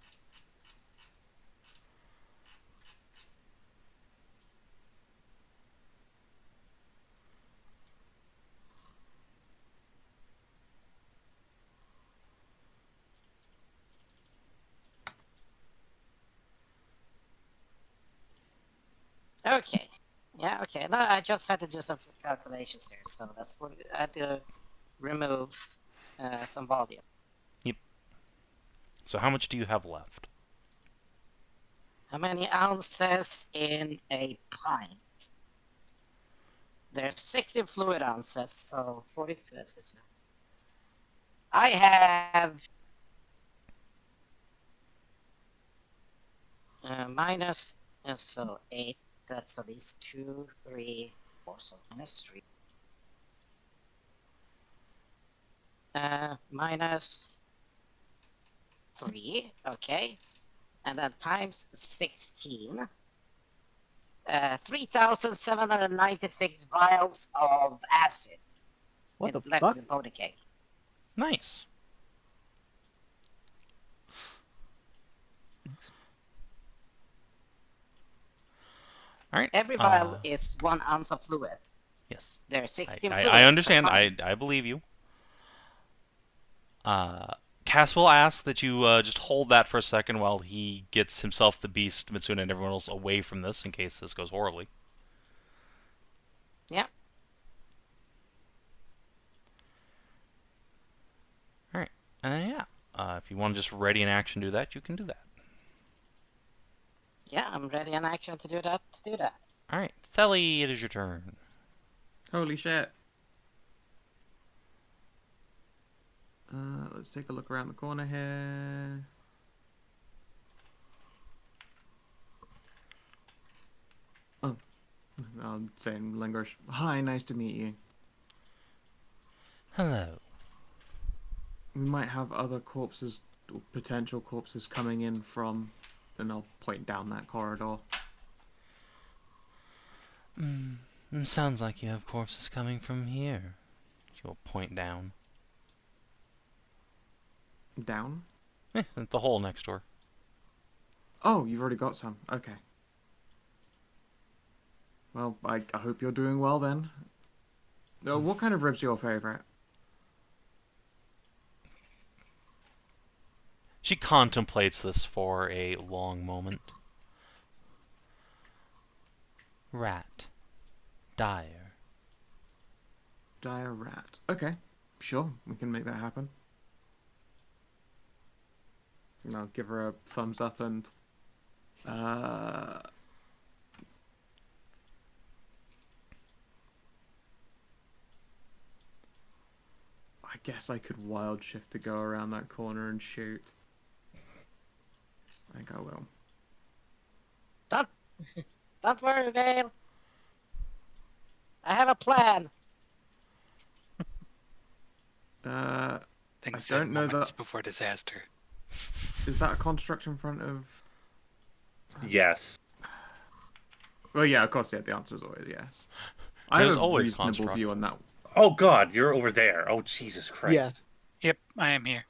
Okay. Yeah, okay. No, I just had to do some calculations here, so that's what I had to remove some volume. So how much do you have left? How many ounces in a pint? There's 16 fluid ounces, so 40 pieces. I have minus, so 8. That's at least 2, 3, 4, so minus 3. Minus 3, okay. And then times 16. 3,796 vials of acid. What the left fuck? in the powder cake. Nice. All right. Every vial is 1 ounce of fluid. Yes. There are 16 I fluid. understand. I believe you. Cass will ask that you just hold that for a second while he gets himself, the beast, Mitsuna, and everyone else away from this in case this goes horribly. Yeah. All right. Yeah. If you want to just ready in action do that, you can do that. Yeah, I'm ready in action to do that. All right. Theli, it is your turn. Holy shit. Let's take a look around the corner here. Oh, I'm saying Lingorish. Hi, nice to meet you. Hello. We might have other corpses, or potential corpses coming in from, then I'll point down that corridor. Sounds like you have corpses coming from here. You'll point down. Down? At the hole next door. Oh, you've already got some. Okay. Well, I hope you're doing well then. What kind of rib's your favorite? She contemplates this for a long moment. Rat. Dire. Dire rat. Okay. Sure, we can make that happen. And I'll give her a thumbs up and I guess I could wild shift to go around that corner and shoot. I think I will. Don't worry, Vale. I have a plan. Things I said don't know moments that. before disaster. Is that a construct in front of? Yes. Well, yeah, of course. Yeah, the answer is always yes. I There's have a always reasonable construct. view on that. Oh God, you're over there. Oh Jesus Christ. Yeah. Yep, I am here.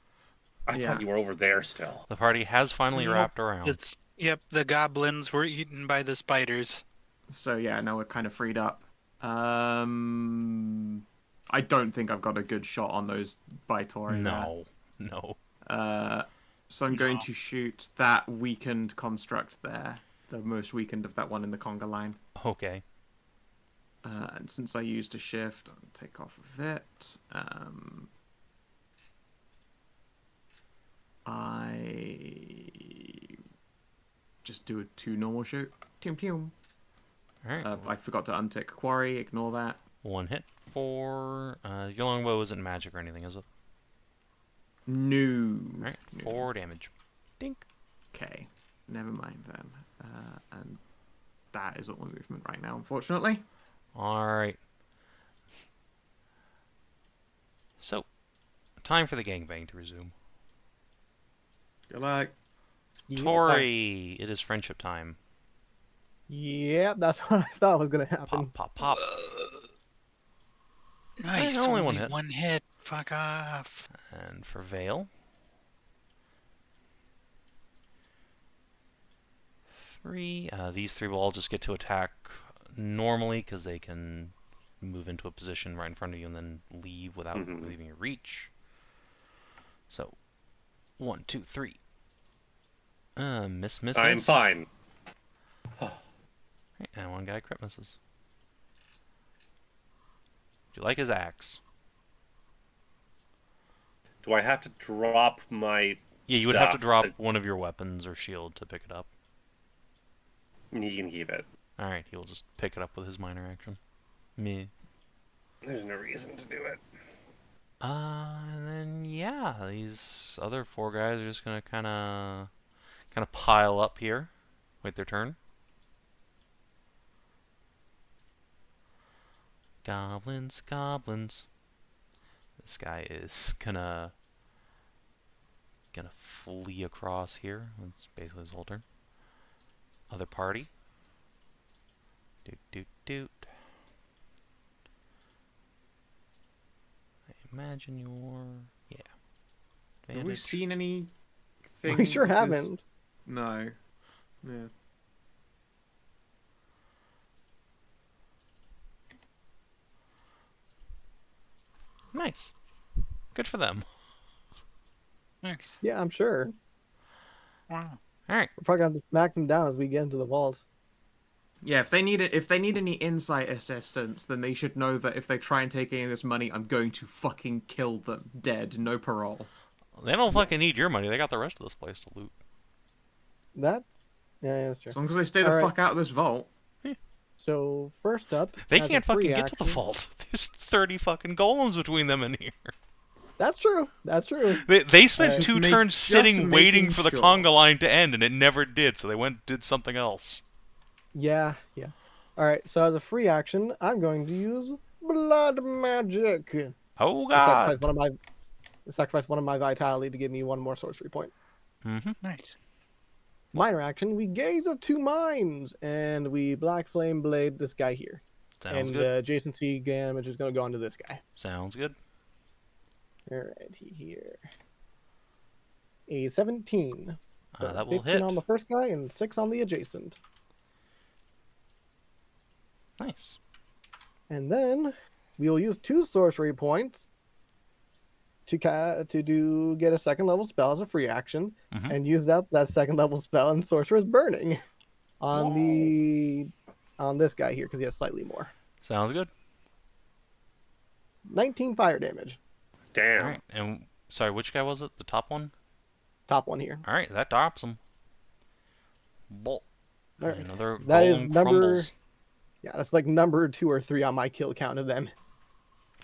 I Yeah. thought you were over there still. The party has finally Nope. wrapped around. Yep, the goblins were eaten by the spiders. So yeah, now we're kind of freed up. I don't think I've got a good shot on those Bitory. No. So I'm going to shoot that weakened construct there, the most weakened of that one in the conga line. Okay. And since I used a shift, I'll take off of it. I just do a 2 normal shoot. Pew pew. Alright. I forgot to untick quarry. Ignore that. 1 hit for... your longbow isn't magic or anything, is it? No. Alright. No. 4 damage. Dink. Okay. Never mind then. And that is all my movement right now, unfortunately. Alright. So, time for the gangbang to resume. Good luck. Tori, it is friendship time. Yep, that's what I thought was gonna happen. Pop, pop, pop. Nice, only only one one hit. hit. Fuck off. And for Vale. 3. These 3 will all just get to attack normally because they can move into a position right in front of you and then leave without leaving your reach. So, 1, 2, 3. Miss. I'm fine. Right, and 1 guy crit misses. Do you like his axe? Do I have to drop my Yeah, you would have to stuff drop one of your weapons or shield to pick it up. You can keep it. Alright, he will just pick it up with his minor action. Me. There's no reason to do it. And then yeah, these other 4 guys are just gonna kind of pile up here, wait their turn. Goblins, goblins. This guy is gonna flee across here. That's basically his whole turn. Other party. Doot doot doot. I imagine you're yeah. Have we Advantage. seen anything? We sure of this- haven't. No. Yeah. Nice. Good for them. Nice. Yeah, I'm sure. Wow. Alright. We're probably gonna have to smack them down as we get into the vaults. Yeah, if they need any insight assistance, then they should know that if they try and take any of this money, I'm going to fucking kill them dead, no parole. They don't fucking need your money. They got the rest of this place to loot. That? Yeah, that's true. As long as they stay the Alright. fuck out of this vault. So first up, They as a can't fucking free get to the action- vault. There's 30 fucking golems between them and here. That's true. That's true. They spent Just 2 make- turns just sitting waiting making for the sure. conga line to end, and it never did, so they went and did something else. Yeah. All right. So as a free action, I'm going to use blood magic. Oh Sacrifice god. sacrifice one of my vitality to give me 1 more sorcery point. Mm-hmm. Nice. Minor action, we gaze of 2 minds, and we black flame blade this guy here. Sounds and good. adjacency damage is going to go onto this guy. Sounds good. Alright, here. A 17. So That will 15 hit. on the first guy and 6 on the adjacent. Nice. And then we will use 2 sorcery points to get a 2nd level spell as a free action, Mhm. and use that 2nd level spell in Sorcerer's Burning on this guy here because he has slightly more. Sounds good. 19 fire damage. Damn. Alright, and sorry, which guy was it? The top one? Top one here. Alright, that drops him. Bolt. All right. Another That is golem number- crumbles. Yeah, that's like number 2 or 3 on my kill count of them.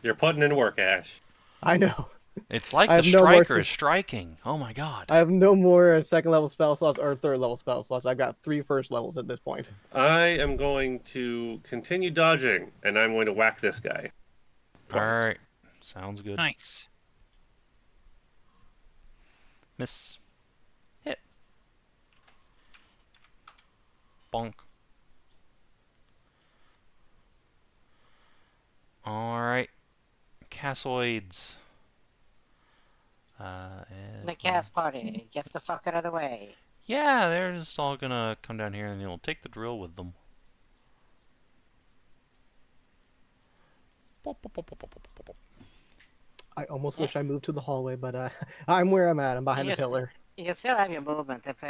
You're putting in work, Ash. I know. It's like I the have no more striker is striking. Oh my god. I have no more 2nd level spell slots or 3rd level spell slots. I've got 3 first levels at this point. I am going to continue dodging, and I'm going to whack this guy. Twice. Alright. Sounds good. Nice. Miss. Hit. Bonk. Alright. Cassoids. The cast party gets the fuck out of the way. Yeah, they're just all gonna come down here and they'll take the drill with them. Pop, pop, pop, pop, pop, pop, pop. I almost wish I moved to the hallway, but I'm where I'm at. I'm behind the Yes. pillar. You still have your movement if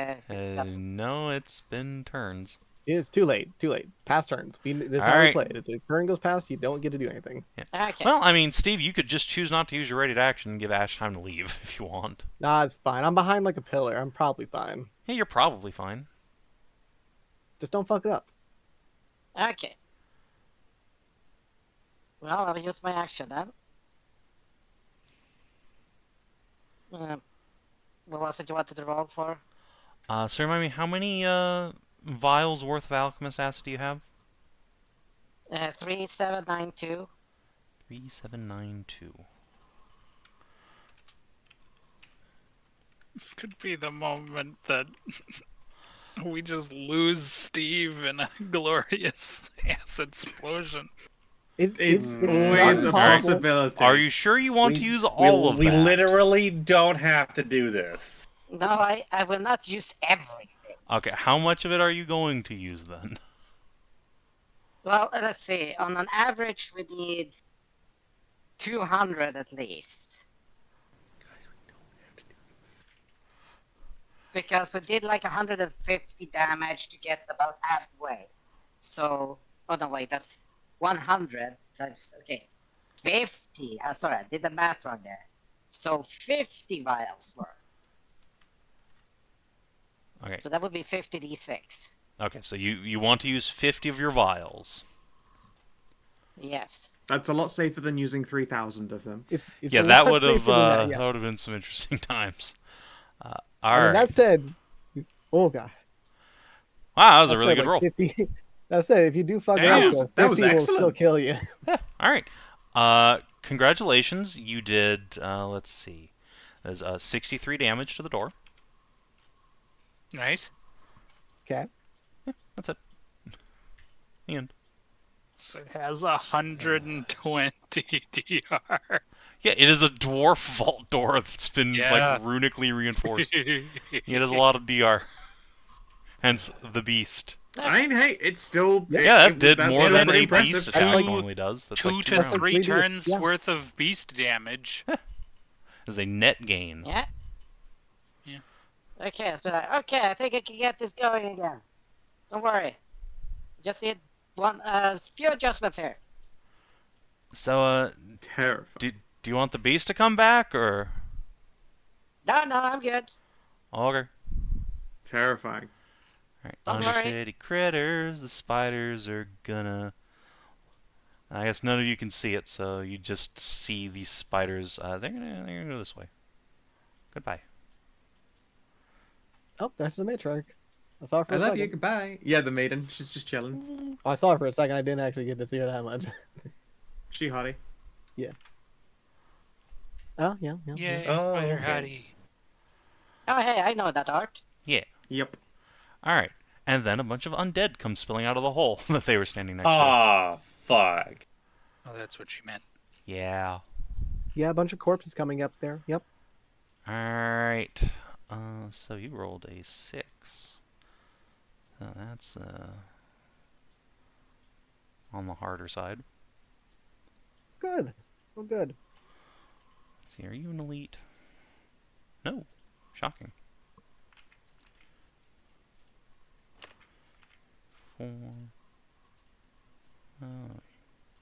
No, it's been turns. It's too late. Too late. Past turns. This is how we Alright. play it. If a turn goes past, you don't get to do anything. Okay. Well, I mean, Steve, you could just choose not to use your ready to action and give Ashe time to leave if you want. Nah, it's fine. I'm behind like a pillar. I'm probably fine. Yeah, you're probably fine. Just don't fuck it up. Okay. Well, I'll use my action then. What was it you wanted to roll for? So remind me, how many vials worth of alchemist acid do you have? 3792. 3792. This could be the moment that we just lose Steve in a glorious acid explosion. It's not always a impossible. possibility. Are you sure you want to use all of we that? literally don't have to do this. No, I will not use everything. Okay, how much of it are you going to use then? Well, let's see. On an average, we need 200 at least. Because we did like 150 damage to get about halfway. So, oh no, wait, that's 100 times, okay. 50, sorry, I did the math wrong there. So 50 vials worth. Okay. So that would be 50 d6. Okay, so you want to use 50 of your vials. Yes. That's a lot safer than using 3,000 of them. It's Yeah, a that lot would have safer than that, yeah. that would have been some interesting times. All I mean, right. that said, oh god, Wow, that was a that really said, good like roll. 50. That said, if you do fuck Damn. up, though, That was 50 will still excellent. kill you. Yeah, all right. Congratulations. You did, let's see. There's 63 damage to the door. Nice. Okay. That's it. The end. So it has 120 DR. Yeah, it is a dwarf vault door that's been, Yeah. like, runically reinforced. It has a lot of DR. Hence, the beast. I mean, hey, it's still... Yeah, that did that's more than pretty a impressive. beast attack like normally does. That's 2 like to rounds. 3 3 beasts, turns yeah. worth of beast damage. Is a net gain. Yeah? Yeah. Okay, so okay, I think I can get this going again. Don't worry. Just need one, few adjustments here. So, Terrifying. do you want the beast to come back, or? No, I'm good. Okay. Terrifying. Alright, Don't worry. undershady critters, the spiders are gonna... I guess none of you can see it, so you just see these spiders. They're gonna go this way. Goodbye. Oh, there's the matriarch. I saw her for I a love second. you, goodbye. Yeah, the maiden. She's just chilling. I saw her for a second. I didn't actually get to see her that much. She hottie. Oh, yeah. Yay, Oh, Spider okay. Hottie. Oh, hey, I know that art. Yep. Alright, and then a bunch of undead come spilling out of the hole that they were standing next to. Ah, fuck. Oh, that's what she meant. Yeah. Yeah, a bunch of corpses coming up there. Yep. Alright. So you rolled a 6. So that's, on the harder side. Good. Well, good. Let's see, are you an elite? No. Shocking. 4.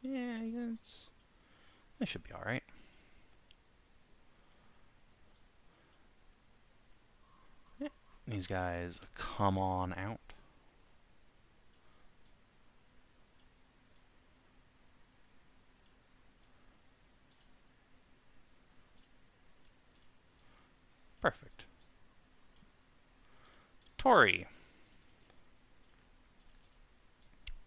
Yeah, that should be alright. Yeah. These guys come on out. Perfect. Tori.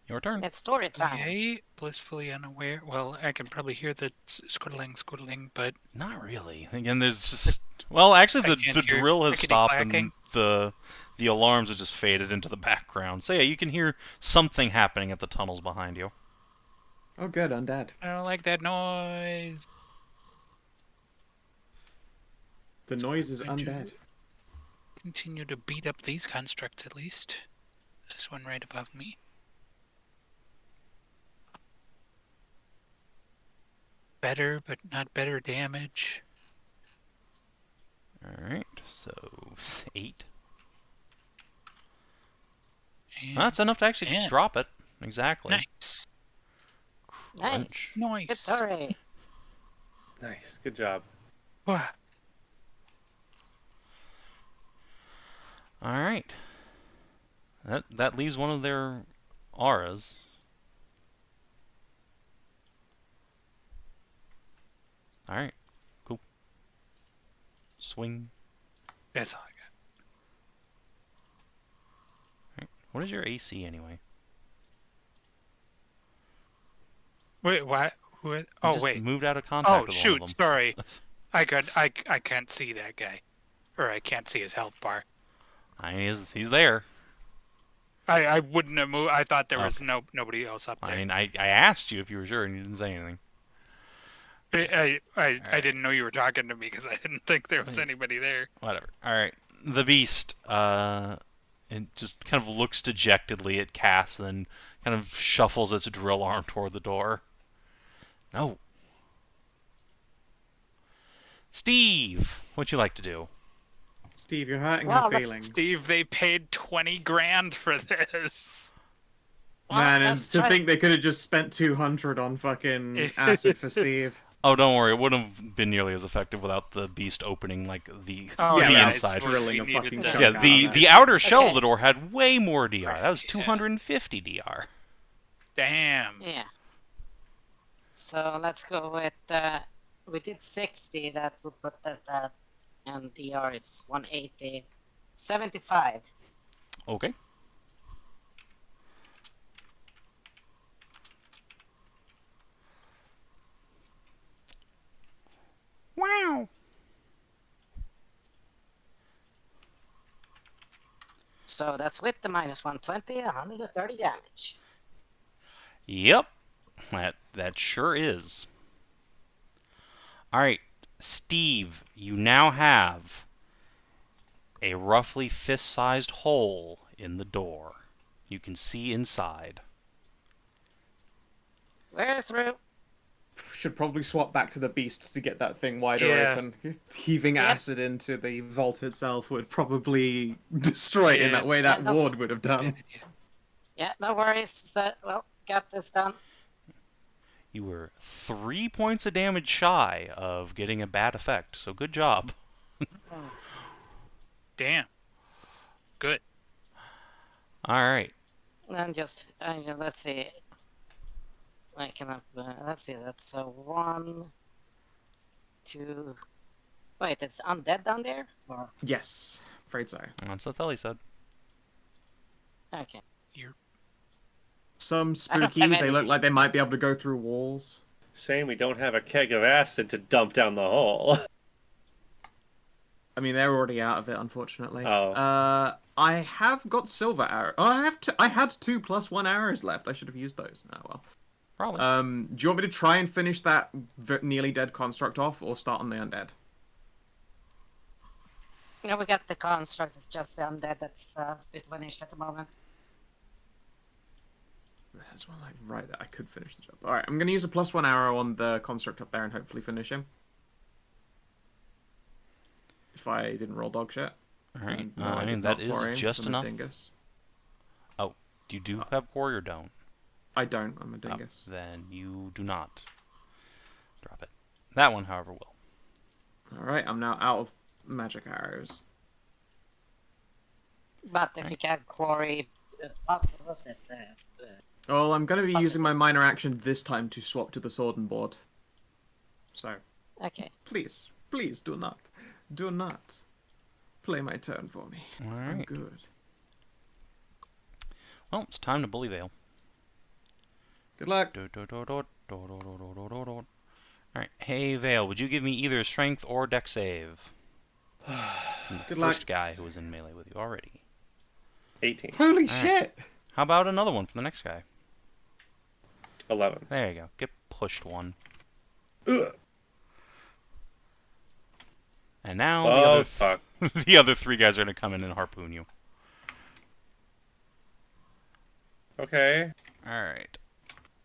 Your turn. It's story time. Yay, blissfully unaware. Well, I can probably hear the squiddling, but Not really. Again, there's just... Well, actually, I the can't hear drill has stopped clickety-clacking. and the alarms have just faded into the background. So yeah, you can hear something happening at the tunnels behind you. Oh, good, undead. I don't like that noise. The noise is Going to undead. Continue to beat up these constructs at least. This one right above me. Better, but not better damage. Alright, so 8. And That's enough to actually Yeah. drop it. Exactly. nice. Crunch. Good Nice. story. Nice. Good job. Wah. Alright. That leaves one of their auras. Alright. Cool. Swing. That's all I got. What is your AC anyway? Wait, what? You Oh, just wait. moved out of contact Oh, with shoot. one of them. Sorry. I can't see that guy. Or I can't see his health bar. I mean, he's there. I wouldn't have moved. I thought there was Okay. nobody else up I there. mean, I asked you if you were sure, and you didn't say anything. I didn't know you were talking to me because I didn't think there was anybody there. Whatever. Alright. The beast, it just kind of looks dejectedly at Cass, and then kind of shuffles its drill arm toward the door. No. Steve, what'd you like to do? Steve, you're hurting Well, her let's- feelings. Steve, they paid 20 grand for this. Well, Man, and let's to try- think they could have just spent 200 on fucking acid for Steve. Oh, don't worry. It wouldn't have been nearly as effective without the beast opening, like, the Oh, Yeah, the right. inside. it's Drilling a we needed fucking that. chunk Yeah, out the of the it. outer shell Okay. of the door had way more DR. That was Yeah. 250 DR. Damn. Yeah. So let's go with, we did 60, that will put that at, and DR is 180. 75. Okay. Wow. So that's with the minus 120, 130 damage. Yep. That sure is. All right, Steve, you now have a roughly fist-sized hole in the door. You can see inside. We're through. Should probably swap back to the beasts to get that thing wider Yeah. open. Heaving Yep. acid into the vault itself would probably destroy it in Yeah. that way that Yeah, no. ward would have done. Yeah, no worries. So, well, got this done. You were 3 points of damage shy of getting a bad effect, so good job. Damn. Good. All right. And just, let's see. I can let's see, that's 1, 2. Wait, it's undead down there? Or, Yes, afraid so. That's what Theli said. okay. Some I don't spooky, have they look anything. like they might be able to go through walls. Shame we don't have a keg of acid to dump down the hole. I mean, they're already out of it, unfortunately. Oh. I have got silver arrow. Oh, I had 2 + 1 arrows left. I should have used those. Oh well. Probably. Do you want me to try and finish that nearly dead construct off, or start on the undead? Yeah, we got the constructs, it's just the undead that's a bit vanished at the moment. There's one like right there. I could finish the job. All right, I'm gonna use a +1 arrow on the construct up there and hopefully finish him. If I didn't roll dog shit. All right. And no, I did mean, not that is quarry, just I'm a enough. dingus. You do have quarry or don't? I don't. I'm a Oh, dingus. then you do not. Drop it. That one, however, will. All right, I'm now out of magic arrows. But if you can quarry, what's it? Well, I'm gonna be Awesome. using my minor action this time to swap to the sword and board. So, Okay. please, please do not play my turn for me. All I'm right. good. Well, it's time to bully Vale. Good luck. All right. Hey, Vale, would you give me either a strength or dex save? From the Good first luck. guy who was in melee with you already. 18. Holy All right. shit! How about another one from the next guy? 11. There you go. Get pushed one. Ugh. And now Oh, fuck. the other 3 guys are going to come in and harpoon you. Okay. All right.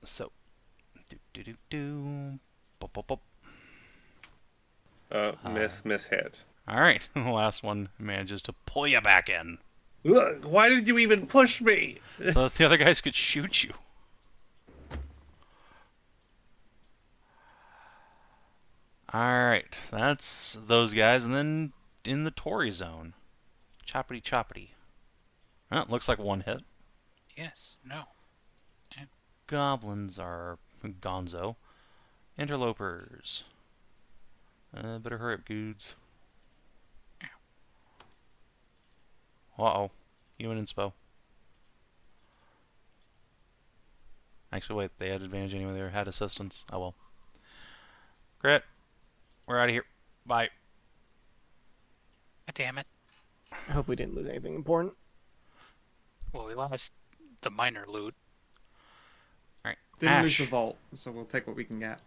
So, Bop, bop, bop. Miss hit. All right. The last one manages to pull you back in, Ugh, why did you even push me? so that the other guys could shoot you. All right. That's those guys, and then in the Tory zone, choppity choppity. Well, it looks like 1 hit. Yes. No. Goblins are gonzo. Interlopers. Better hurry up, dudes. Uh-oh. Human inspo. Actually, wait. They had advantage anyway. They had assistance. Oh, well. Grit. We're out of here. Bye. God damn it. I hope we didn't lose anything important. Well, we lost the minor loot. Didn't lose the Ashe. vault, so we'll take what we can get.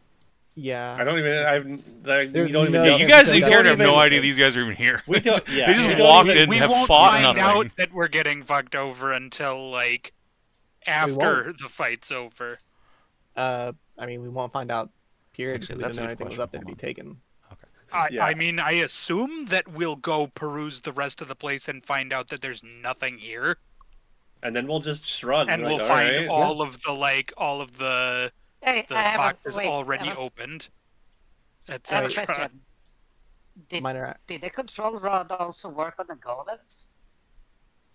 Yeah. I don't even. There's You don't even no- know. Yeah, you guys we in don't character have even- no idea these guys are even here. We don't. Yeah. They just we don't walked even- in, We have won't fought find nothing. out that we're getting fucked over until like after the fight's over. I mean, we won't find out. Period. Actually, Because we that's didn't a know good anything was question. up there to be Hold taken. Yeah. I mean, I assume that we'll go peruse the rest of the place and find out that there's nothing here, And then we'll just shrug. and like, we'll find "Alright." all of the Hey, the I have boxes wait, already I have, opened, I have a etc. question. Minor. Did the control rod also work on the golems?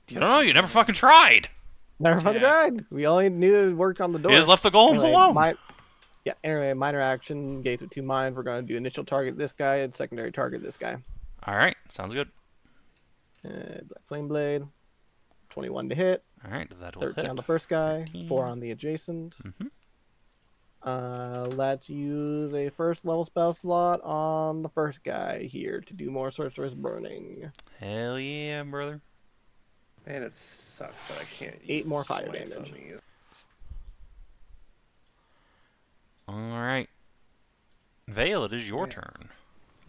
You don't know. You never fucking tried. Never fucking Yeah. died. We only knew it worked on the door. You just left the golems Anyway, alone. Yeah. Anyway, minor action, engage with 2 minds. We're going to do initial target this guy and secondary target this guy. All right, sounds good. Black Flame Blade, 21 to hit, All right, that will 13 hit. on the first guy, 13. 4 on the adjacent. Mm-hmm. Let's use a first level spell slot on the first guy here to do more Sorcerer's Burning. Hell yeah, brother. Man, it sucks that I can't 8 use more fire smites on damage. these. All right. Vale, it is your Yeah. turn.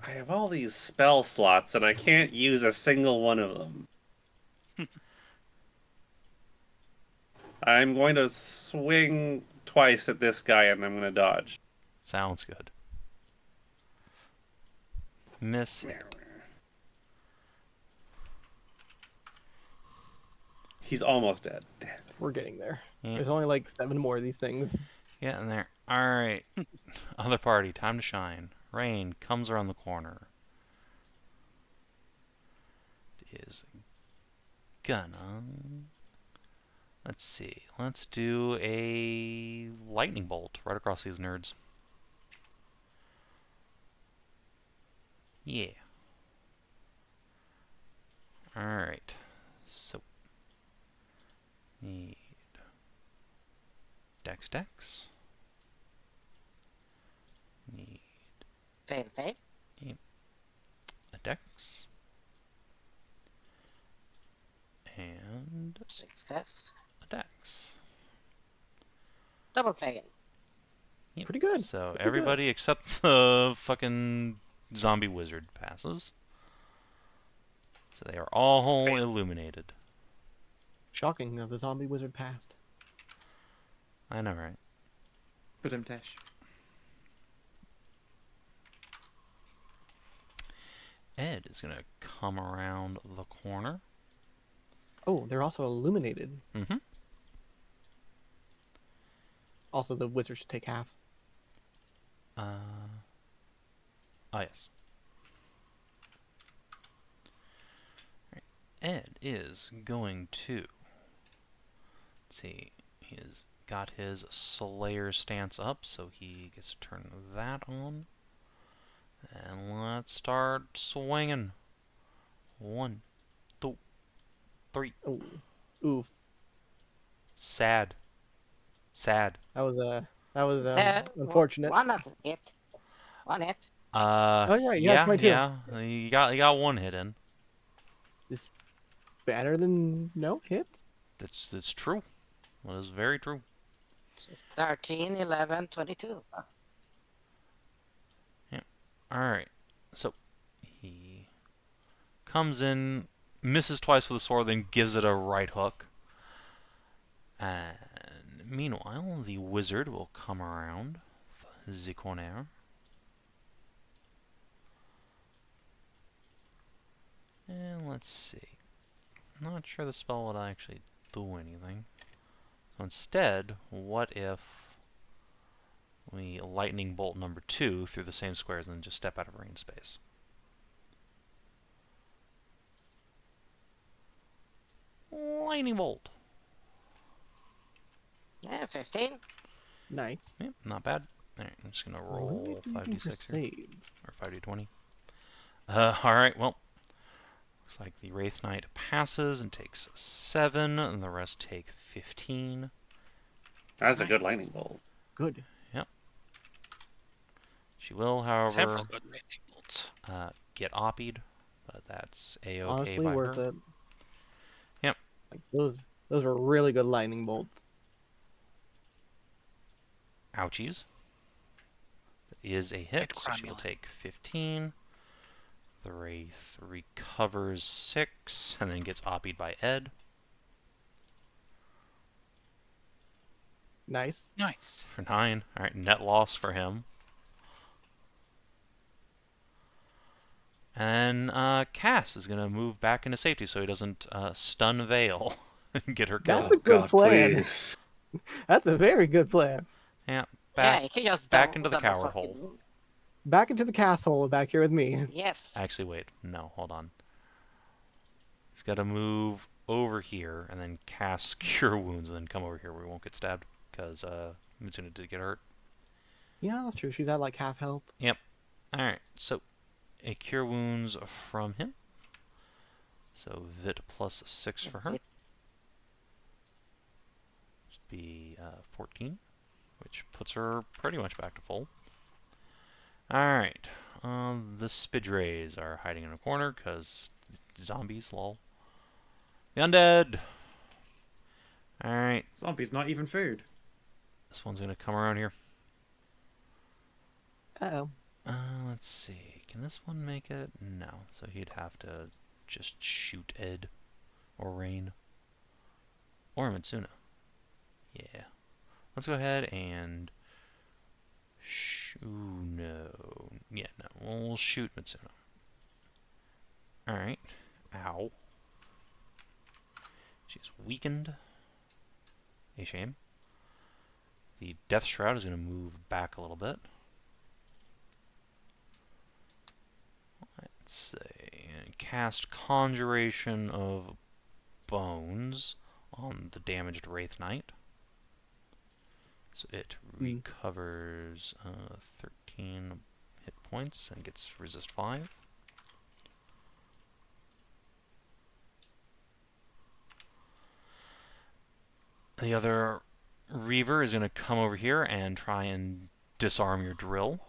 I have all these spell slots and I can't use a single one of them. I'm going to swing twice at this guy and I'm going to dodge. Sounds good. Miss hit. He's almost dead. Damn. We're getting there. Yeah. There's only like 7 more of these things. Getting there. All right. Other party, time to shine. Rain comes around the corner. Is gonna... Let's see. Let's do a lightning bolt right across these nerds. Yeah. Alright. So. Need... Dex. Need Fail. a Dex. And Success. a Dex. Double fail. Yep. Pretty good. So Pretty everybody except the fucking zombie wizard passes. So they are all Fail. illuminated. Shocking that the zombie wizard passed. I know, right? But Tesh. Ed is gonna come around the corner. Oh, they're also illuminated. Mm-hmm. Also, the wizard should take half. Oh, yes. Right. Ed is going to... Let's see. He's got his Slayer stance up, so he gets to turn that on. And let's start swinging. 1, 2, 3. Oh, oof. Sad. That was That unfortunate. One hit. One hit. Oh, yeah, yeah, 22. yeah. You got one hit in. It's better than no hits. That's true. That is very true. 13, 11, 22. Alright, so he comes in, misses twice with a sword, then gives it a right hook. And meanwhile, the wizard will come around the corner. And let's see. I'm not sure the spell would actually do anything. So instead, what if we lightning bolt number 2 through the same squares and then just step out of range space? Lightning bolt. Yeah, 15. Nice. Yep, not bad. Alright, I'm just gonna roll 5d6 here. Saves. Or 5d20. Alright, well. Looks like the Wraith Knight passes and takes 7, and the rest take 15. That's a good Nice. lightning bolt. Good. She will, Several however, good lightning bolts. get oppied, but that's a-okay Honestly, by worth her. it. Yep. Like those were really good lightning bolts. Ouchies. That is a hit, so crime she'll line. take 15. The Wraith recovers 6, and then gets oppied by Ed. Nice. Nice. For 9. Alright, net loss for him. And Cass is going to move back into safety so he doesn't stun Vale and get her killed. That's a good plan. Please. That's a very good plan. Yeah, Yeah, back. you can just back into the double cower fucking hole. move. Back into the castle back here with me. Yes. Actually, wait. No, hold on. He's got to move over here and then cast Cure Wounds and then come over here where he won't get stabbed because Mitsuna did get hurt. Yeah, that's true. She's at like half health. Alright, so a cure wounds from him. So Vit plus 6 for her. It- Should be 14, which puts her pretty much back to full. Alright, the Spidrays are hiding in a corner because zombies, lol. The undead! Alright, Zombies, not even food. this one's gonna come around here. Uh-oh. Let's see. Can this one make it? No. So he'd have to just shoot Ed. Or Rain. Or Mitsuna. Yeah. Let's go ahead and... no. Yeah, no. We'll shoot Mitsuna. Alright. Ow. She's weakened. A shame. The Death Shroud is going to move back a little bit. Let's see. Cast Conjuration of Bones on the damaged Wraith Knight. So it recovers 13 hit points and gets resist 5. The other Reaver is going to come over here and try and disarm your drill.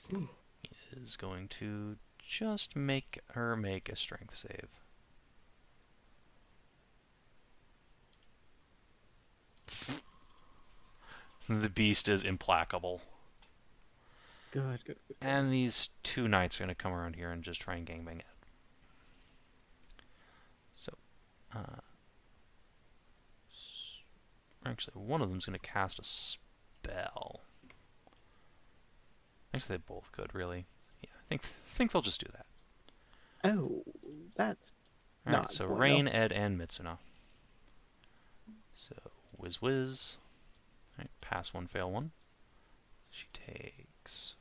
He is going to just make her make a strength save. The beast is implacable. Good. And these two knights are going to come around here and just try and gangbang it. So, actually, one of them's going to cast a spell. Actually, they both could, really. Yeah, I think they'll just do that. Oh, that's Alright, not so bueno. Rain, Ed, and Mitsuna. So, whiz. Alright, pass 1, fail 1. She takes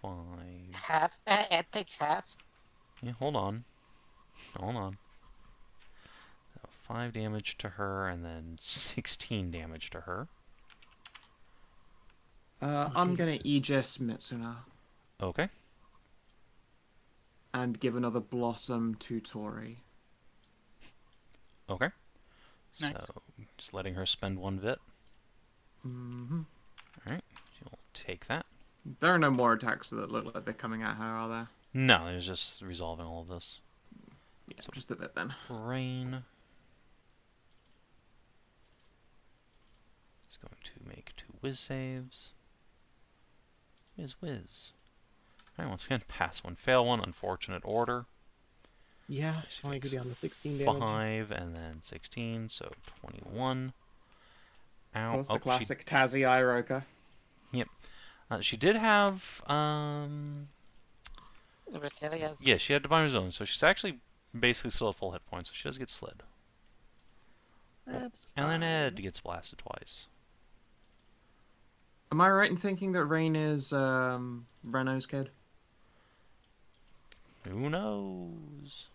5. Half. It takes half. Yeah, hold on. So 5 damage to her, and then 16 damage to her. I'm gonna Aegis Mitsuna Okay. and give another Blossom to Tori. Okay. Nice. So, just letting her spend 1 Vit. Mm-hmm. Alright, she'll take that. There are no more attacks that look like they're coming at her, are there? No, there's just resolving all of this. Yeah, So- just a bit then. Rain is going to make 2 whiz saves. Whiz. Alright, once again, pass 1, fail 1, unfortunate order. Yeah, She only could takes be on the 16 damage. 5 and then 16, so 21. Ow. Of course, the she classic Tazzy Iroka. She did have, Resilience. yeah, she had Divine Resilience, so she's actually basically still at full hit points, so she does get slid. That's And then fine. Ed gets blasted twice. Am I right in thinking that Rain is Reno's kid? Who knows?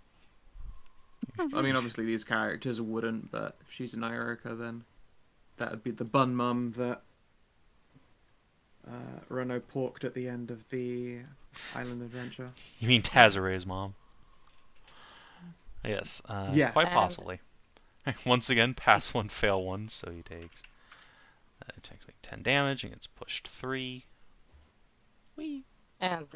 I mean, obviously these characters wouldn't, but if she's an Iroka, then that would be the bun mum that Reno porked at the end of the island adventure. You mean Tazaray's mom? Yes, Yeah. quite And- possibly. Once again, pass 1, fail 1, so he takes technically 10 damage and gets pushed 3. Whee! And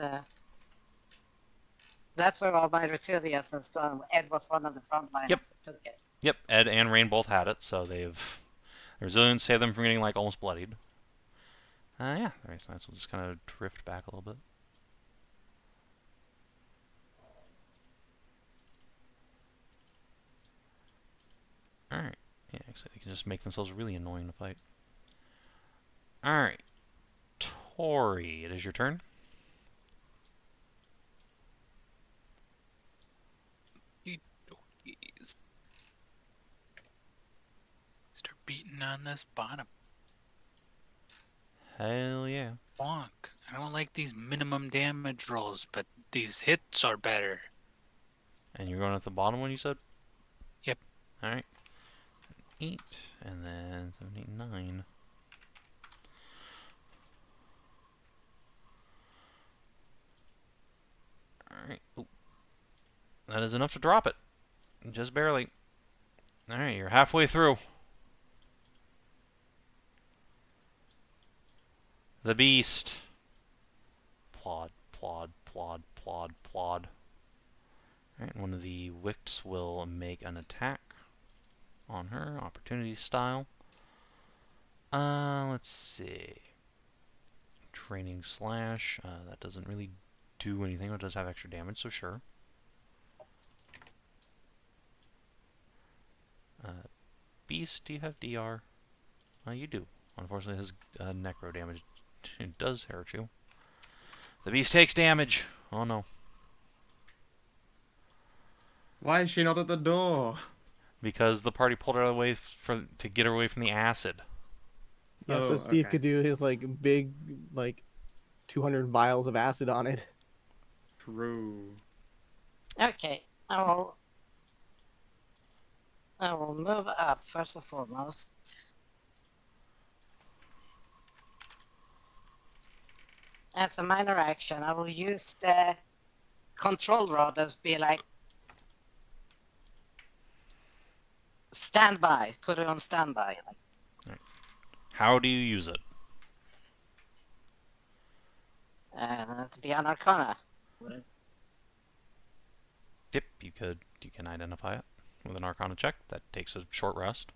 that's where all my resilience and storm. Ed was one of the frontliners Yep. that took it. Yep, Ed and Rain both had it, so they've... The resilience saved them from getting, like, almost bloodied. Yeah, very nice. We'll just kind of drift back a little bit. Alright. Yeah, actually, they can just make themselves really annoying to fight. Alright. Tori, it is your turn. Jeez. Start beating on this bottom. Hell yeah. Bonk. I don't like these minimum damage rolls, but these hits are better. And you're going at the bottom one, you said? Yep. Alright. 8, and then 7, 8, 9. Alright. That is enough to drop it. Just barely. Alright, you're halfway through. The beast. Plod, plod, plod, plod, plod. Alright, one of the Wicts will make an attack on her, opportunity style. Let's see. Training slash. That doesn't really do anything, but it does have extra damage, so sure. Beast, do you have DR? You do. Unfortunately, his necro damage it does hurt you. The beast takes damage. Oh no. Why is she not at the door? Because the party pulled her away to get her away from the acid. Yeah, so Oh, Steve okay. could do his like big 200 vials of acid on it. True. Okay, I will move up first and foremost. As a minor action, I will use the control rod as be like standby. Put it on standby. How do you use it? To be an Arcana. Dip, you can identify it with an Arcana check. That takes a short rest.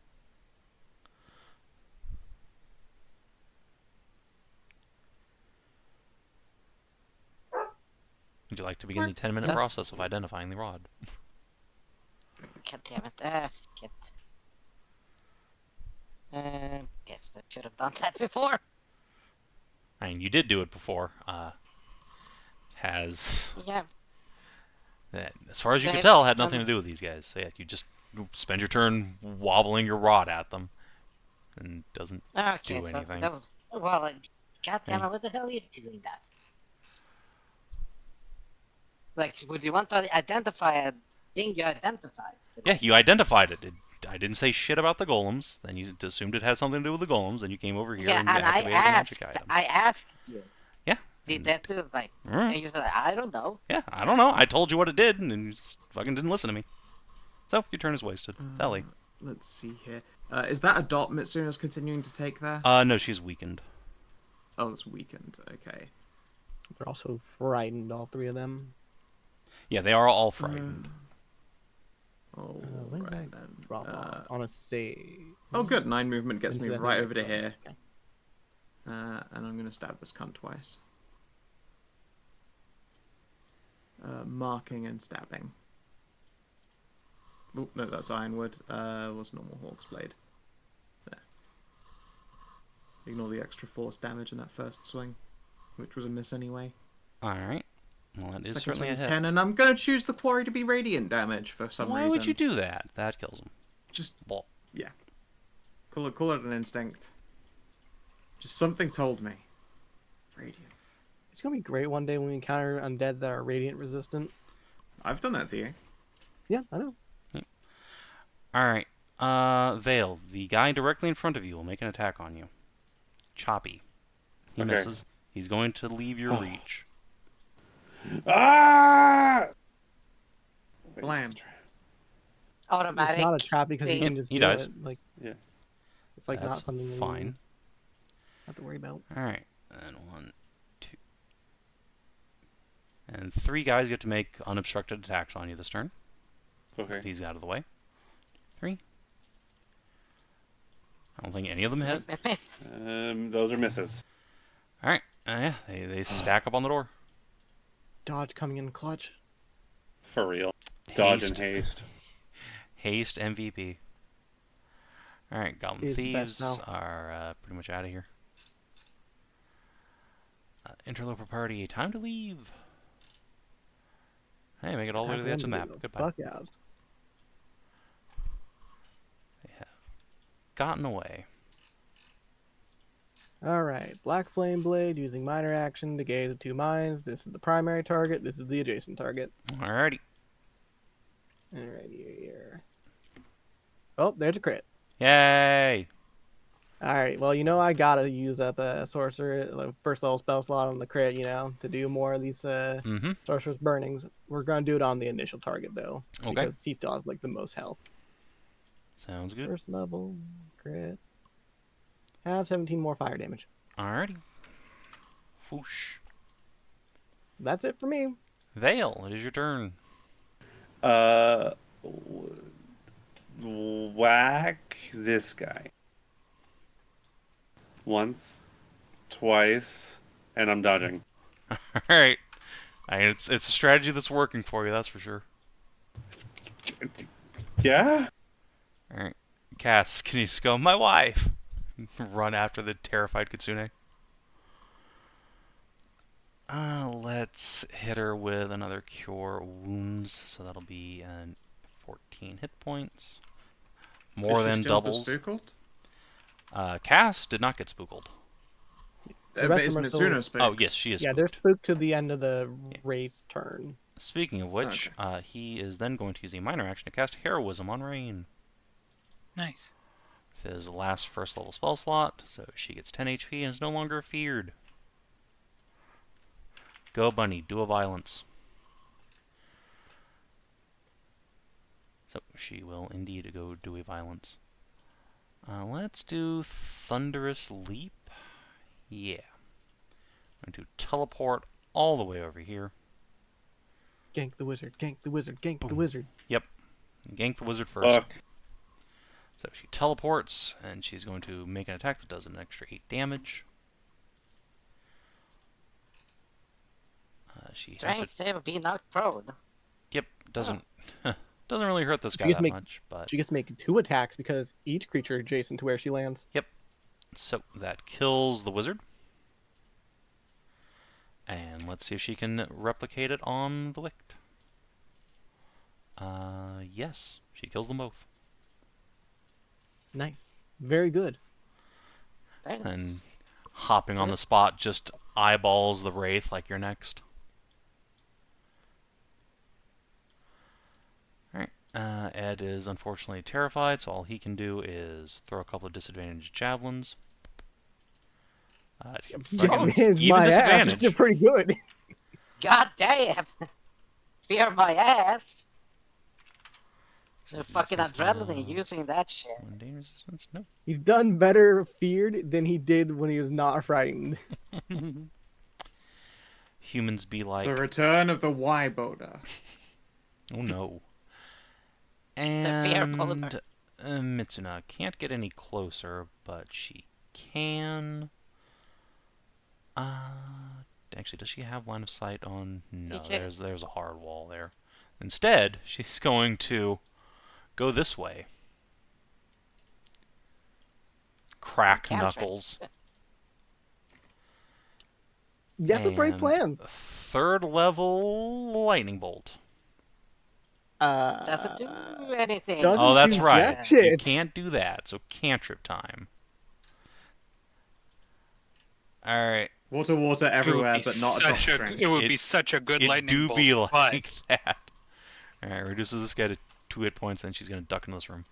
Would you like to begin the 10-minute process of identifying the rod? God damn it. Guess I should have done that before. I mean, you did do it before. Has, Yeah. as far as you could tell, had nothing to do with these guys. So yeah, you just spend your turn wobbling your rod at them, and doesn't do anything. So well, goddamn it, what the hell are you doing that? Like, would you want to identify a thing you identified? Yeah, you identified it. I didn't say shit about the golems. Then you assumed it had something to do with the golems, and you came over here and activated the magic item. I asked you. Yeah. Did that do like? Right. And you said, I don't know. Yeah, I don't know. I told you what it did, and you just fucking didn't listen to me. So, your turn is wasted. Ellie. Let's see here. Is that a dot Mitsuna's continuing to take there? No, she's weakened. Oh, it's weakened. Okay. They're also frightened, all three of them. Yeah, they are all frightened. Oh, When does right that then. drop off? On a save. Oh, good. 9 movement gets me Instead of right like over to that. here. Okay. And I'm going to stab this cunt twice. Marking and stabbing. Oh, no, that's Ironwood. Was normal Hawk's Blade. There. Ignore the extra force damage in that first swing, which was a miss anyway. Alright. Well, that is Second certainly swing a is hit. 10, and I'm going to choose the quarry to be radiant damage for some reason. Why would you do that? That kills him. Just, Well, yeah. Call it an instinct. Just something told me. Radiant. It's gonna be great one day when we encounter undead that are radiant resistant. I've done that to you. Yeah, I know. alright. Vale, the guy directly in front of you will make an attack on you. Choppy. He Okay. misses. He's going to leave your reach. Ah! Blam. Automatic. It's not a trap because you thing. can just He do dies. it. Like, Yeah. it's like That's not something that fine. you have to worry about. Alright. And 1, 2. And 3 guys get to make unobstructed attacks on you this turn. Okay. He's out of the way. 3. I don't think any of them hit. Miss. Those are misses. Alright. Yeah, they stack up on the door. Dodge coming in clutch. For real. Dodge and Haste. haste. Haste MVP. Alright, Goblin He's the best Thieves now. are pretty much out of here. Interloper party, time to leave. Hey, make it all the way to the edge of the map. Goodbye. Fuck yes. They have gotten away. Alright, Black Flame Blade using minor action to gaze at 2 mines. This is the primary target, this is the adjacent target. Alrighty. Alright, here. Oh, there's a crit. Yay! All right. Well, I gotta use up a sorcerer, like first level spell slot on the crit, to do more of these Mm-hmm. sorcerer's burnings. We're gonna do it on the initial target though, Okay. because he still has like the most health. Sounds good. First level crit. Have 17 more fire damage. Alrighty. Whoosh. That's it for me. Vale, it is your turn. Uh, whack this guy. Once, twice, and I'm dodging. Alright. It's a strategy that's working for you, that's for sure. Yeah? Alright. Cass, can you just go, my wife? Run after the terrified Kitsune. Let's hit her with another Cure Wounds, so that'll be 14 hit points. More Is she than still doubles. bespooked? Cass did not get spooked. The But rest is of them are still- Mitsuno spooked? Oh, yes, she is Yeah, spooked. they're spooked to the end of the Yeah. race turn. Speaking of which, he is then going to use a minor action to cast Heroism on Rain. Nice. With his last first level spell slot, so she gets 10 HP and is no longer feared. Go, Bunny, do a violence. So she will indeed go do a violence. Let's do Thunderous Leap. Yeah. I'm going to teleport all the way over here. Gank the wizard, gank the wizard, gank the Boom. wizard. Yep. Gank the wizard first. Fuck. So she teleports, and she's going to make an attack that does an extra 8 damage. She has Trying to... to be knocked prone. Yep, doesn't doesn't really hurt this She guy gets that to make- much, but... She gets to make 2 attacks because each creature adjacent to where she lands. Yep. So that kills the wizard. And let's see if she can replicate it on the Wict. Yes, she kills them both. Nice. Very good. Thanks. And hopping on the spot just eyeballs the Wraith like you're next. Alright, Ed is unfortunately terrified, so all he can do is throw a couple of disadvantaged javelins. Disadvantage even my ass. disadvantage. They're pretty good. God damn! Fear my ass! The fucking adrenaline using that shit. One dangerous resistance? No. He's done better feared than he did when he was not frightened. Humans be like, The return of the Y-boater. oh no. fear And boulder. Mitsuna can't get any closer, but she can. Actually, does she have line of sight on? No, there's a hard wall there. Instead, she's going to go this way. Crack knuckles. That's a great And plan. Third level lightning bolt. Doesn't do anything. Doesn't Oh, that's do right. jack You shit. can't do that. So cantrip time. All right. Water everywhere, but not a drop string. It would be such a good It lightning do bolt. be but like that. All right. Reduces this guy to 2 hit points, then she's gonna duck into this room.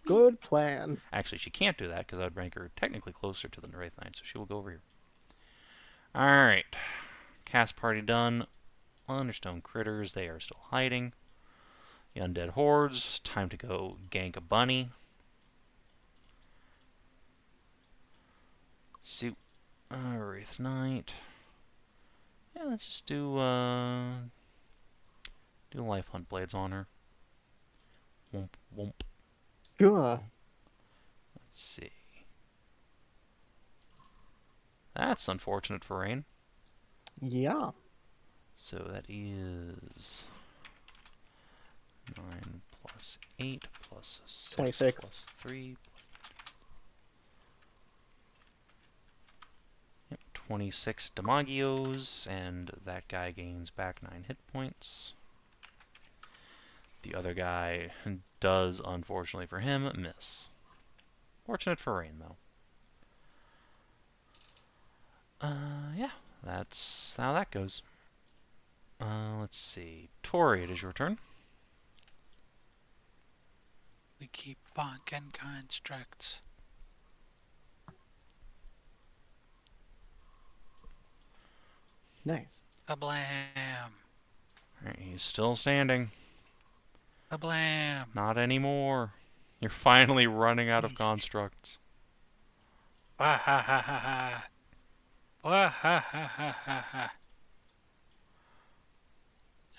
Good plan. Actually, she can't do that because I'd rank her technically closer to the Wraith Knight, so she will go over here. All right. Cast party done. Understone critters. They are still hiding. The undead hordes. Time to go gank a bunny. See, Wraith Knight. Yeah, let's just do life hunt blades on her. Womp womp. Good. Let's see. That's unfortunate for Rain. Yeah. So that is 9 plus 8 plus 6 26. plus 3. Yep, 26 Demagios, and that guy gains back 9 hit points. The other guy does, unfortunately for him, miss. Fortunate for Rain, though. Yeah, that's how that goes. Let's see. Tori, it is your turn. we keep bonking constructs. Nice. Kablam. Alright, he's still standing. Kablam. Not anymore. You're finally running out of constructs. Wah ha ha ha ha. Wah ha ha ha ha ha.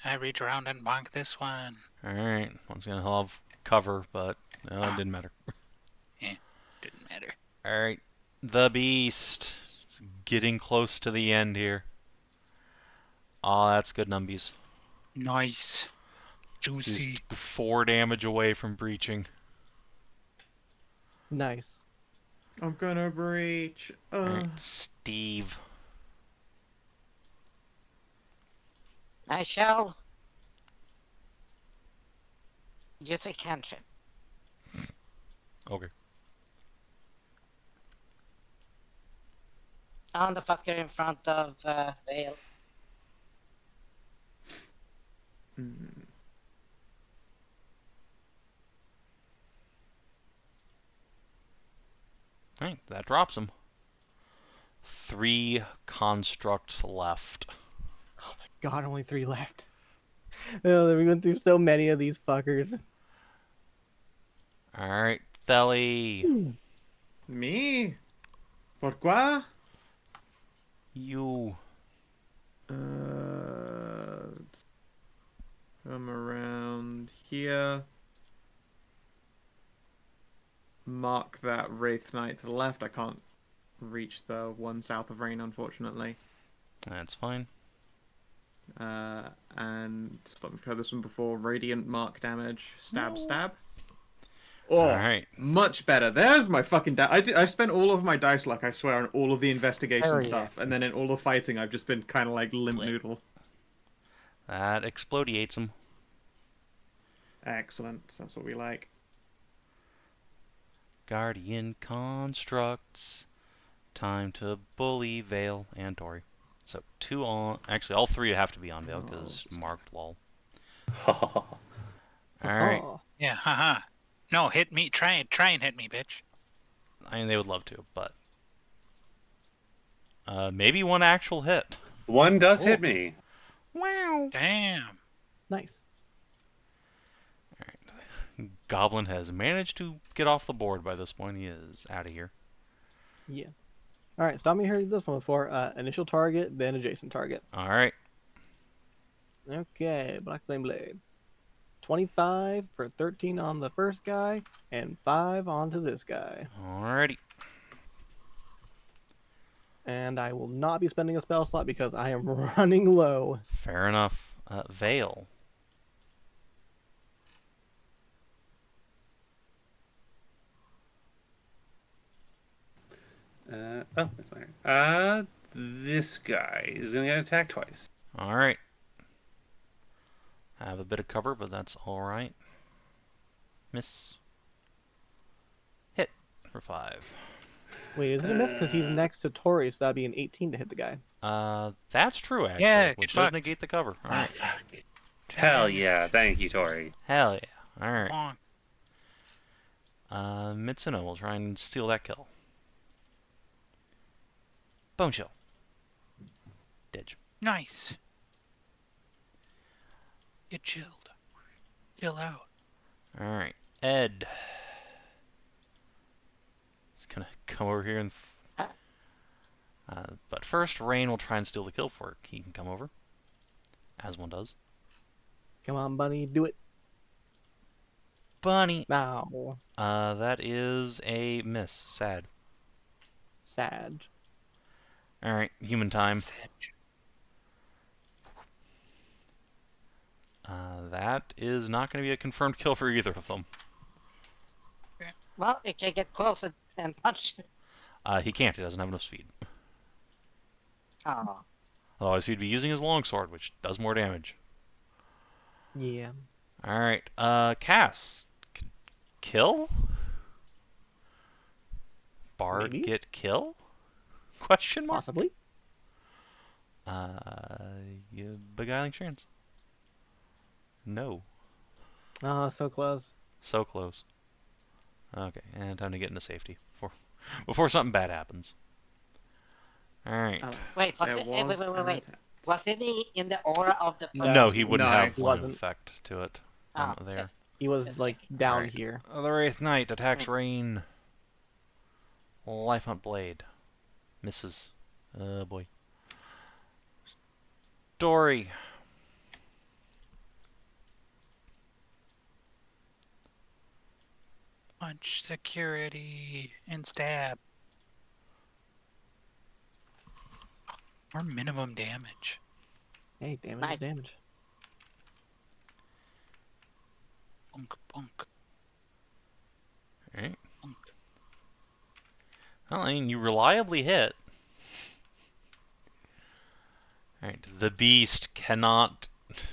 I reach around and bonk this one. Alright, once again he'll have cover, but no, it didn't matter. Didn't matter. Alright, the beast. It's getting close to the end here. Oh, that's good numbies. Nice. Juicy. Just 4 damage away from breaching. Nice. I'm gonna breach. Alright, Steve. I shall use a cantrip. Okay. On the fucker in front of Vale. Alright, that drops him. 3 constructs left. Oh my god, only 3 left. Oh, we went through so many of these fuckers. Alright, Theli. Me? Pourquoi? You. Come around here. Mark that Wraith Knight to the left. I can't reach the one south of Rain, unfortunately. That's fine. And stop me, I've heard this one before. Radiant mark damage. Stab, stab. Oh, Alright. much better. There's my fucking I spent all of my dice luck, I swear, on all of the investigation Hell yeah. stuff, and then in all the fighting, I've just been kind of like limp noodle. That explodiates him. Excellent. That's what we like. Guardian constructs. Time to bully Vale and Tori. So 2 on. Actually, all 3 have to be on Vale because marked lol. Alright. Oh, Yeah, haha. No, hit me. Try and hit me, bitch. I mean, they would love to, but. Maybe 1 actual hit. One does hit me. Wow. Damn. nice. Goblin has managed to get off the board by this point. He is out of here. Yeah. Alright, stop me heard this one before. Initial target, then adjacent target. Alright. Okay, Black Flame Blade. 25 for 13 on the first guy, and 5 onto this guy. Alrighty. And I will not be spending a spell slot because I am running low. Fair enough. Vale. Oh, that's fine. This guy is going to get attacked twice. Alright. Have a bit of cover, but that's alright. Miss. Hit for 5. Wait, isn't it a miss? Because he's next to Tori, so that'd be an 18 to hit the guy. That's true, actually. Yeah, which get does fucked. negate the cover. Alright. Hell yeah. Thank you, Tori. Hell yeah. Alright. Bonk. Mitsuno will try and steal that kill. Bone Chill. Ditch. Nice. Get chilled. Chill out. Alright. Ed. He's gonna come over here and... but first, Rain will try and steal the kill before he can come over. As one does. Come on, bunny, do it. Bunny. Now. That is a miss. Sad. Sad. Alright, human time. Sedge. That is not going to be a confirmed kill for either of them. Well, it can get close and punch. He can't. He doesn't have enough speed. Oh. Otherwise, he'd be using his longsword, which does more damage. Yeah. Alright, Cass. Kill? Bard Maybe? get kill? Question mark? Possibly. Beguiling chance. No. Oh, so close. So close. Okay, and time to get into safety before something bad happens. All right. Alas, Wait, was there it? was Wait. an attack. Was he in the aura of the plus No, two? he wouldn't No, have he flame wasn't. effect to it Ah, there. okay. He was Just like checking. down Alright. here. The Wraith Knight attacks Rain. Life Hunt Blade. Misses. Oh boy. Dory. Punch security and stab. Or minimum damage. Hey, damage Nice. is damage. Bunk, bunk, Alright. bunk. Well, I mean, you reliably hit. Alright. The beast cannot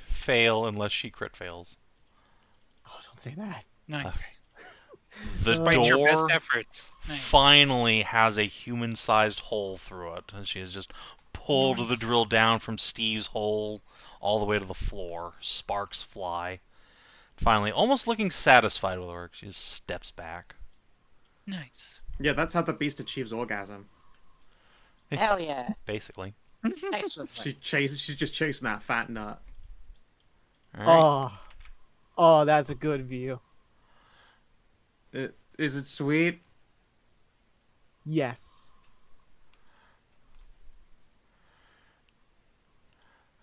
fail unless she crit fails. Oh, don't say that. Nice. The Despite your best door efforts. Nice. finally has a human-sized hole through it. And she has just pulled the Nice. drill down from Steve's hole all the way to the floor. Sparks fly. Finally, almost looking satisfied with her work, she just steps back. Nice. Yeah, that's how the beast achieves orgasm. Hell yeah. Basically. Excellent. She's just chasing that fat nut. Alright. Oh, that's a good view. Is it sweet? Yes.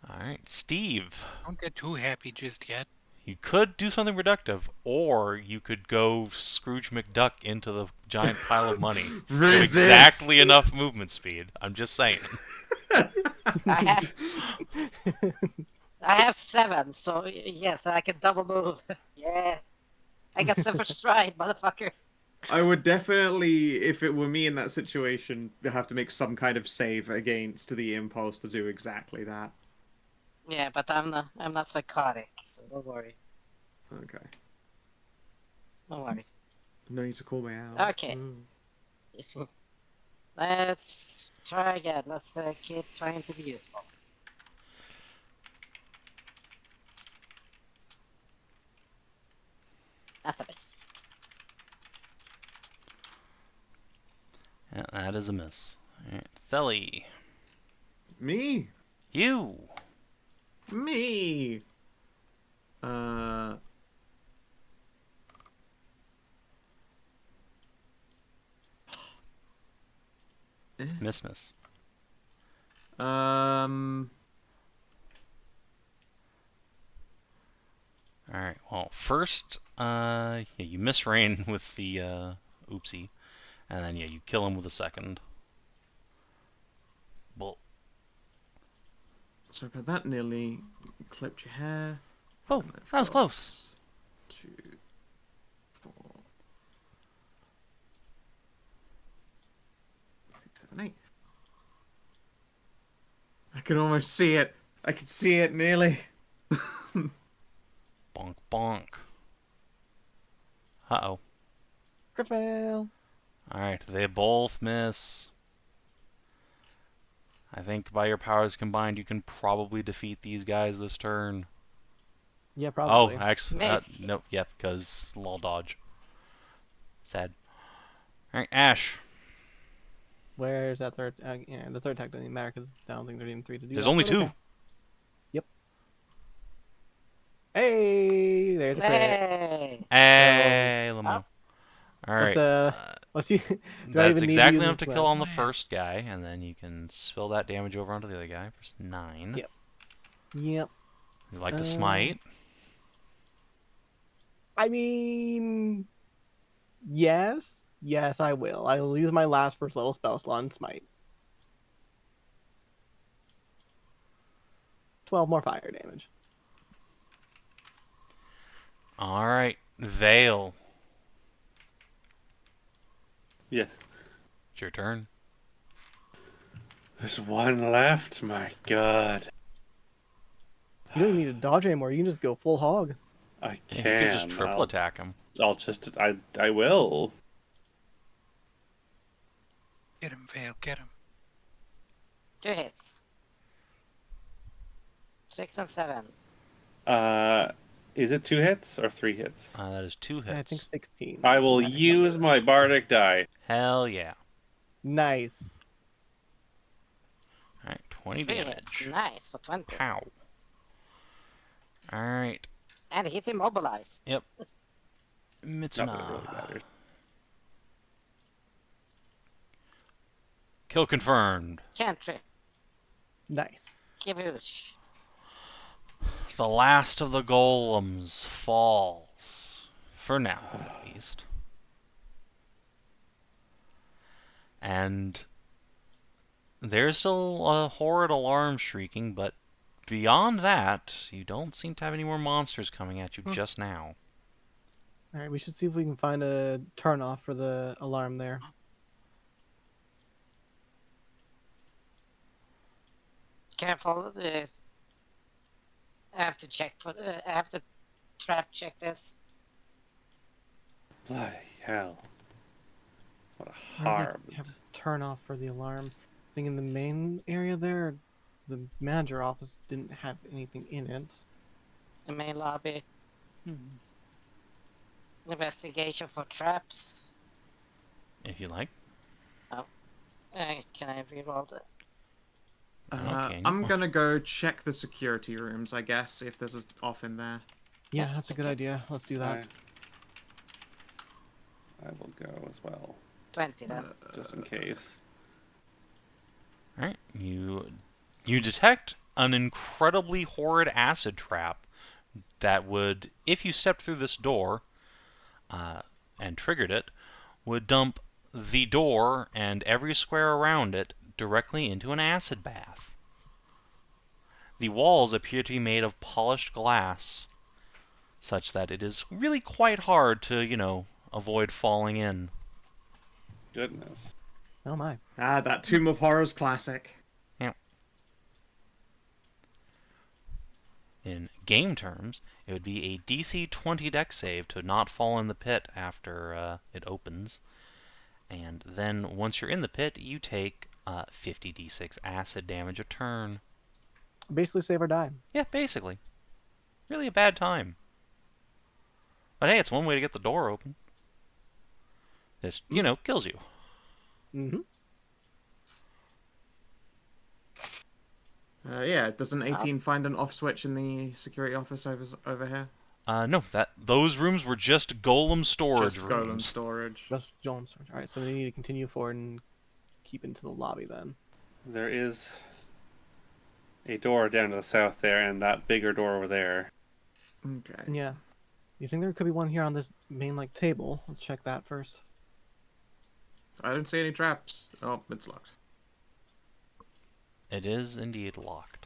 Alright, Steve. Don't get too happy just yet. You could do something reductive, or you could go Scrooge McDuck into the giant pile of money. With exactly enough movement speed. I'm just saying. I have 7, so yes, I can double move. Yeah. I got Silver Stride, motherfucker. I would definitely, if it were me in that situation, have to make some kind of save against the impulse to do exactly that. Yeah, but I'm not psychotic, so don't worry. Okay. Don't worry. No need to call me out. Okay. Let's try again. Let's keep trying to be useful. That's a miss. Yeah, that is a miss. Alright, Theli. Me? You! Me! Miss. Alright, well, first, yeah, you miss Rain with the, oopsie. And then, yeah, you kill him with a second. Well, So, but that nearly clipped your hair. oh, that was close. 2, 4, 6, 7, 8. I can almost see it. I can see it nearly. Bonk, bonk. Uh-oh. Crit fail. Alright, they both miss. I think by your powers combined, you can probably defeat these guys this turn. Yeah, probably. Oh, actually, Miss. nope, yep, because lol dodge. Sad. Alright, Ashe. Where's that third? Yeah, the third attack doesn't even matter because I don't think there's even 3 to do. There's that, only but 2. okay. Yep. Hey, there's a crit. Hey! Hey, Lamo. Alright. Let's see. Do I That's even need to exactly use enough this to kill one? on the first guy, and then you can spill that damage over onto the other guy for 9. Yep. Yep. You like to smite? I mean, yes. Yes, I will. I will use my last first level spell slot and smite. 12 more fire damage. Alright, Vale. Yes. It's your turn. There's one left. My God. You don't even need to dodge anymore. You can just go full hog. I Yeah, can. you could just triple attack him. I'll just. I will. Get him, Vale, get him. 2 hits. 6 and 7. Is it 2 hits or 3 hits? That is 2 hits. I think 16. I will Magic use number. my bardic die. Hell yeah. Nice. Alright, 20 3 hits. damage. Nice for 20. Pow. Alright. And he's immobilized. Not that it Mitsuna. really matters. Kill confirmed. Cantrip. Nice. Kiboosh. The last of the golems falls. For now, at least. And there's still a horrid alarm shrieking, but beyond that, you don't seem to have any more monsters coming at you just now. All right, we should see if we can find a turn off for the alarm there. Careful. I have to check for. I have to trap check this. Bloody hell. What a Where do harm. they have a turn off for the alarm? I think in the main area there, the manager office didn't have anything in it. The main lobby. Investigation for traps. If you like. Can I reroll it? Okay. I'm gonna go check the security rooms, I guess, see if there's an off in there. Yeah, Yeah, that's a good okay. idea. Let's do that. I will go as well, 20 then. just in case. Alright, you detect an incredibly horrid acid trap that would, if you stepped through this door and triggered it, would dump the door and every square around it directly into an acid bath. The walls appear to be made of polished glass, such that it is really quite hard to, avoid falling in. Goodness. Oh my. Ah, that Tomb of Horrors classic. In game terms, it would be a DC 20 dex save to not fall in the pit after it opens. And then once you're in the pit, you take 50 d6 acid damage a turn. Basically, save or die. Yeah, basically. Really a bad time. But hey, it's one way to get the door open. Just, kills you. Mm-hmm. Yeah, does an 18 find an off switch in the security office over here? No, those rooms were just golem storage Just rooms. golem storage. That's Jones. All right, so we need to continue forward and keep into the lobby then. There is a door down to the south there, and that bigger door over there. Okay. Yeah. You think there could be one here on this main table? Let's check that first. I don't see any traps. Oh, it's locked. It is indeed locked.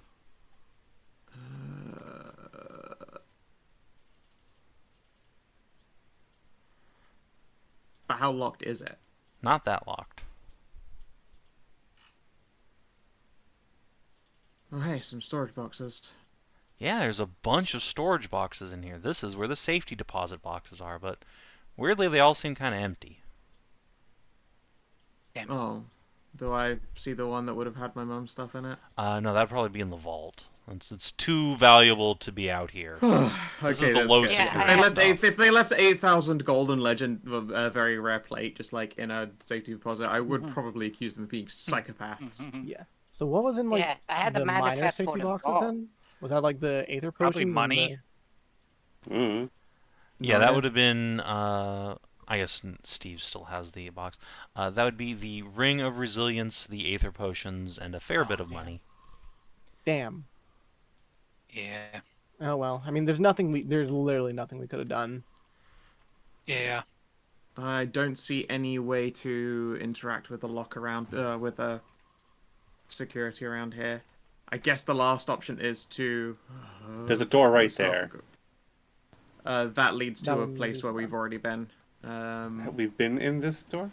But how locked is it? Not that locked. Oh, hey, some storage boxes. Yeah, there's a bunch of storage boxes in here. This is where the safety deposit boxes are, but weirdly they all seem kind of empty. Oh, do I see the one that would have had my mum's stuff in it? No, that'd probably be in the vault. It's too valuable to be out here. Okay, This is the that's low good. Yeah, security I have stuff. If they left 8,000 golden legend, a very rare plate, just like in a safety deposit, I would probably accuse them of being psychopaths. Yeah. So what was in Yeah, I had the minor manifest for safety the boxes vault. then? Was that the Aether potion? Probably and money. Mm. Yeah, No, that I- would have been. I guess Steve still has the box. That would be the Ring of Resilience, the Aether Potions, and a fair bit of money. Damn. Yeah. Oh well. I mean, there's literally nothing we could have done. Yeah. I don't see any way to interact with the lock around, with the security around here. I guess the last option is to. There's a door right there. That leads to That a one place leads where to we've one. already been. We've been in this door?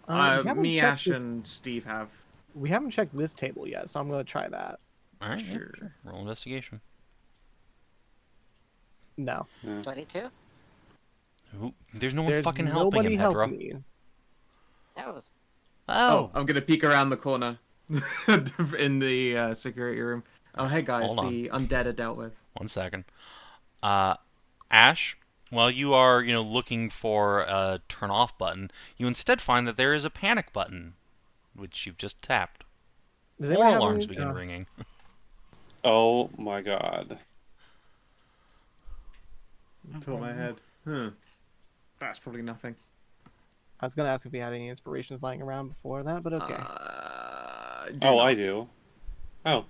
We haven't Me, checked Ashe, this- and Steve have. We haven't checked this table yet, so I'm gonna try that. All right, Sure. sure. Roll investigation. No. 22? Ooh, there's no one There's fucking helping nobody him, helping Hedrah. me. No. Oh, I'm gonna peek around the corner in the security room. Oh, hey guys, Hold on. the undead are dealt with. 1 second. Ashe, while you are, looking for a turn off button, you instead find that there is a panic button, which you've just tapped. Does More anyone have alarms any? begin ringing. Oh my god. Top of my head. That's probably nothing. I was gonna ask if we had any inspirations lying around before that, but okay. Oh, I do. Oh.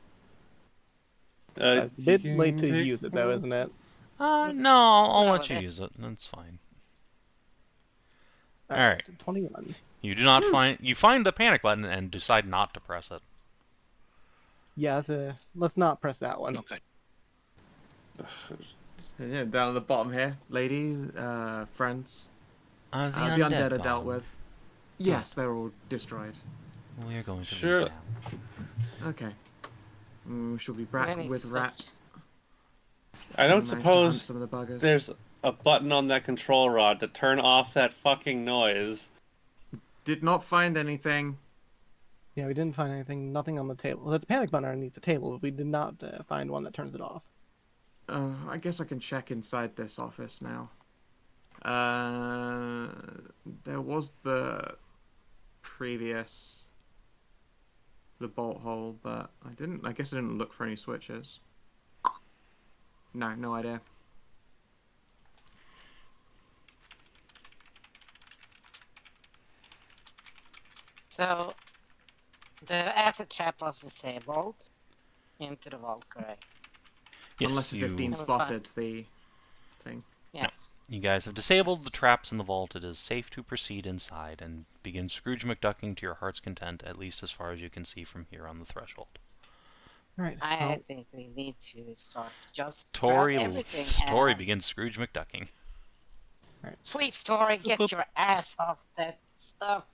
It's a bit late to pick use it though, isn't it? No, I'll No, let you that- use it. That's fine. All Alright. 21. You do not you find the panic button and decide not to press it. Yeah, let's not press that one. Okay. Yeah, down at the bottom here, ladies, friends. The The undead are gone. dealt with. Yes, they're all destroyed. We are going to Sure. leave now. Okay. She'll be back Many with Rat. steps. I don't Managed to hunt suppose some of the buggers. there's a button on that control rod to turn off that fucking noise. Did not find anything. Yeah, we didn't find anything. Nothing on the table. Well, there's a panic button underneath the table, but we did not find one that turns it off. I guess I can check inside this office now. There was the bolt hole, but I guess I didn't look for any switches. No idea. So, the acid trap was disabled into the vault, correct? Yes, Unless the 15 you- spotted the thing. Yes. You guys have disabled the traps in the vault. It is safe to proceed inside and begin Scrooge McDucking to your heart's content, at least as far as you can see from here on the threshold. All right. I think we need to start just Tori grab everything and... begins Scrooge McDucking. Please, Tori, get Boop. your ass off that stuff.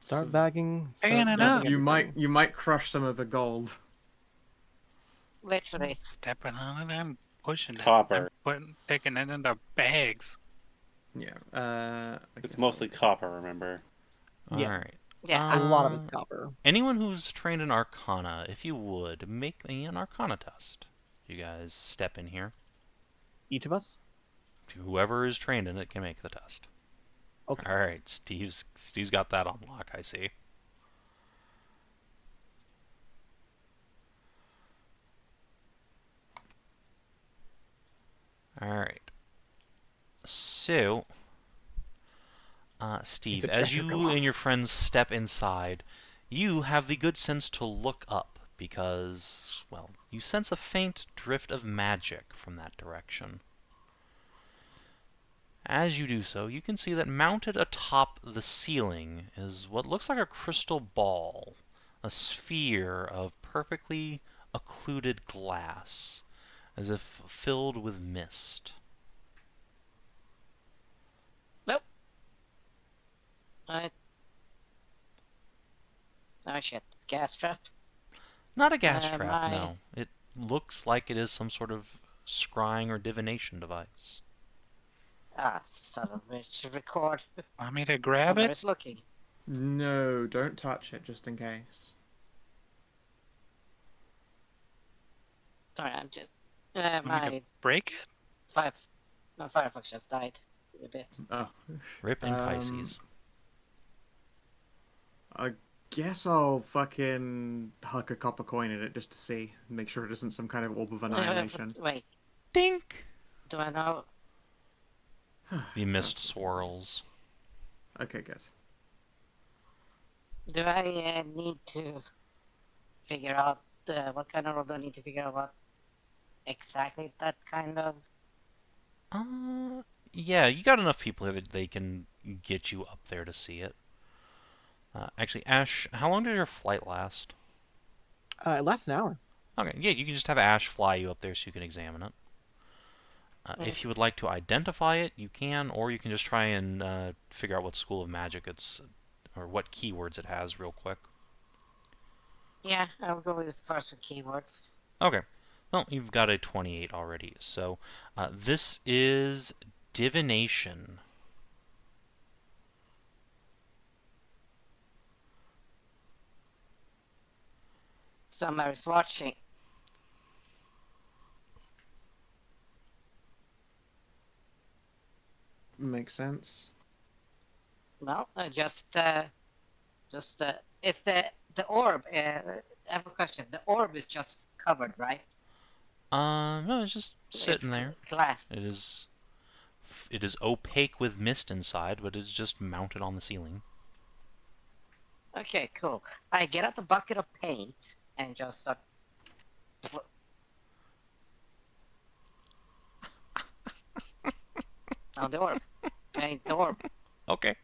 Start bagging. Bagging it grabbing up. everything. You might crush some of the gold. Literally. Stepping on it and pushing it. Copper. And picking it into bags. Yeah. I It's guess mostly copper, remember? Yeah. Alright. Yeah, A lot of it's copper. Anyone who's trained in Arcana, if you would, make me an Arcana test. You guys step in here. Each of us. Whoever is trained in it can make the test. Okay. Alright, Steve's got that on lock, I see. Alright. So, Steve, Is the as treasure you go up? and your friends step inside, you have the good sense to look up because, well, you sense a faint drift of magic from that direction. As you do so, you can see that mounted atop the ceiling is what looks like a crystal ball, a sphere of perfectly occluded glass, as if filled with mist. I... Oh shit, gas trap? Not a gas trap, my- no. It looks like it is some sort of scrying or divination device. Ah, son of a bitch, record. Want me to grab it? It's looking. No, don't touch it, just in case. Sorry, I'm just... Want me to my break it? my Firefox just died a bit. Oh. Rip in Pisces. I guess I'll fucking huck a copper coin at it just to see. Make sure it isn't some kind of orb of annihilation. Wait, Dink! do I know? The mist swirls. Okay, good. Do I need to figure out what kind of roll do I need to figure out what exactly that kind of... Yeah, you got enough people here that they can get you up there to see it. Actually, Ashe, how long did your flight last? It lasts an hour. Okay, yeah, you can just have Ashe fly you up there so you can examine it. If you would like to identify it, you can, or you can just try and figure out what school of magic it's, or what keywords it has real quick. Yeah, I'll go with first with keywords. Okay. Well, you've got a 28 already. So, this is divination. Somebody's watching. Makes sense. No, it's the orb. I have a question. The orb is just covered, right? No, it's just sitting It's there. glass. It is opaque with mist inside, but it's just mounted on the ceiling. Okay, cool. I get out the bucket of paint and just start. On the orb. Paint the orb. Okay.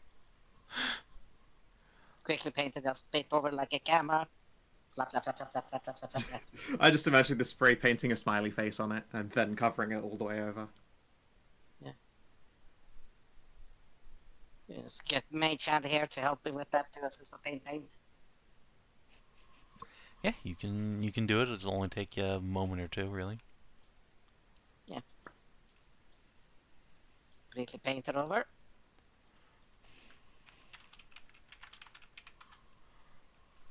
Quickly paint it, just paint over like a camera. Flap, flap, flap, flap, flap, flap, flap, flap, flap, flap. I just imagine the spray painting a smiley face on it and then covering it all the way over. Just get Mage Hand here to help me with that to assist the paint. Yeah, you can do it. It'll only take you a moment or two, really. Quickly paint it over.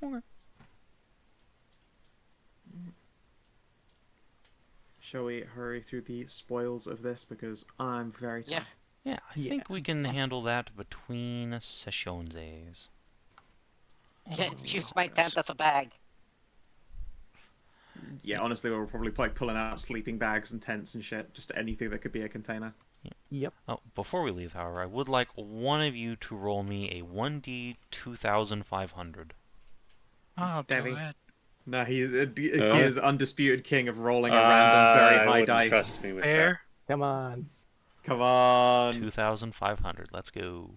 Okay. Shall we hurry through the spoils of this because I'm very tired. Yeah, I think we can handle that between sessions. Yeah, use my tent as a bag. Yeah, honestly, we're probably like pulling out sleeping bags and tents and shit, just anything that could be a container. Yep. Oh, before we leave, however, I would like one of you to roll me a 1d 2,500. Oh, do Debbie. it. No, he is undisputed king of rolling a random very I high wouldn't dice. trust me with Fair. Come on. Come on. 2,500. Let's go.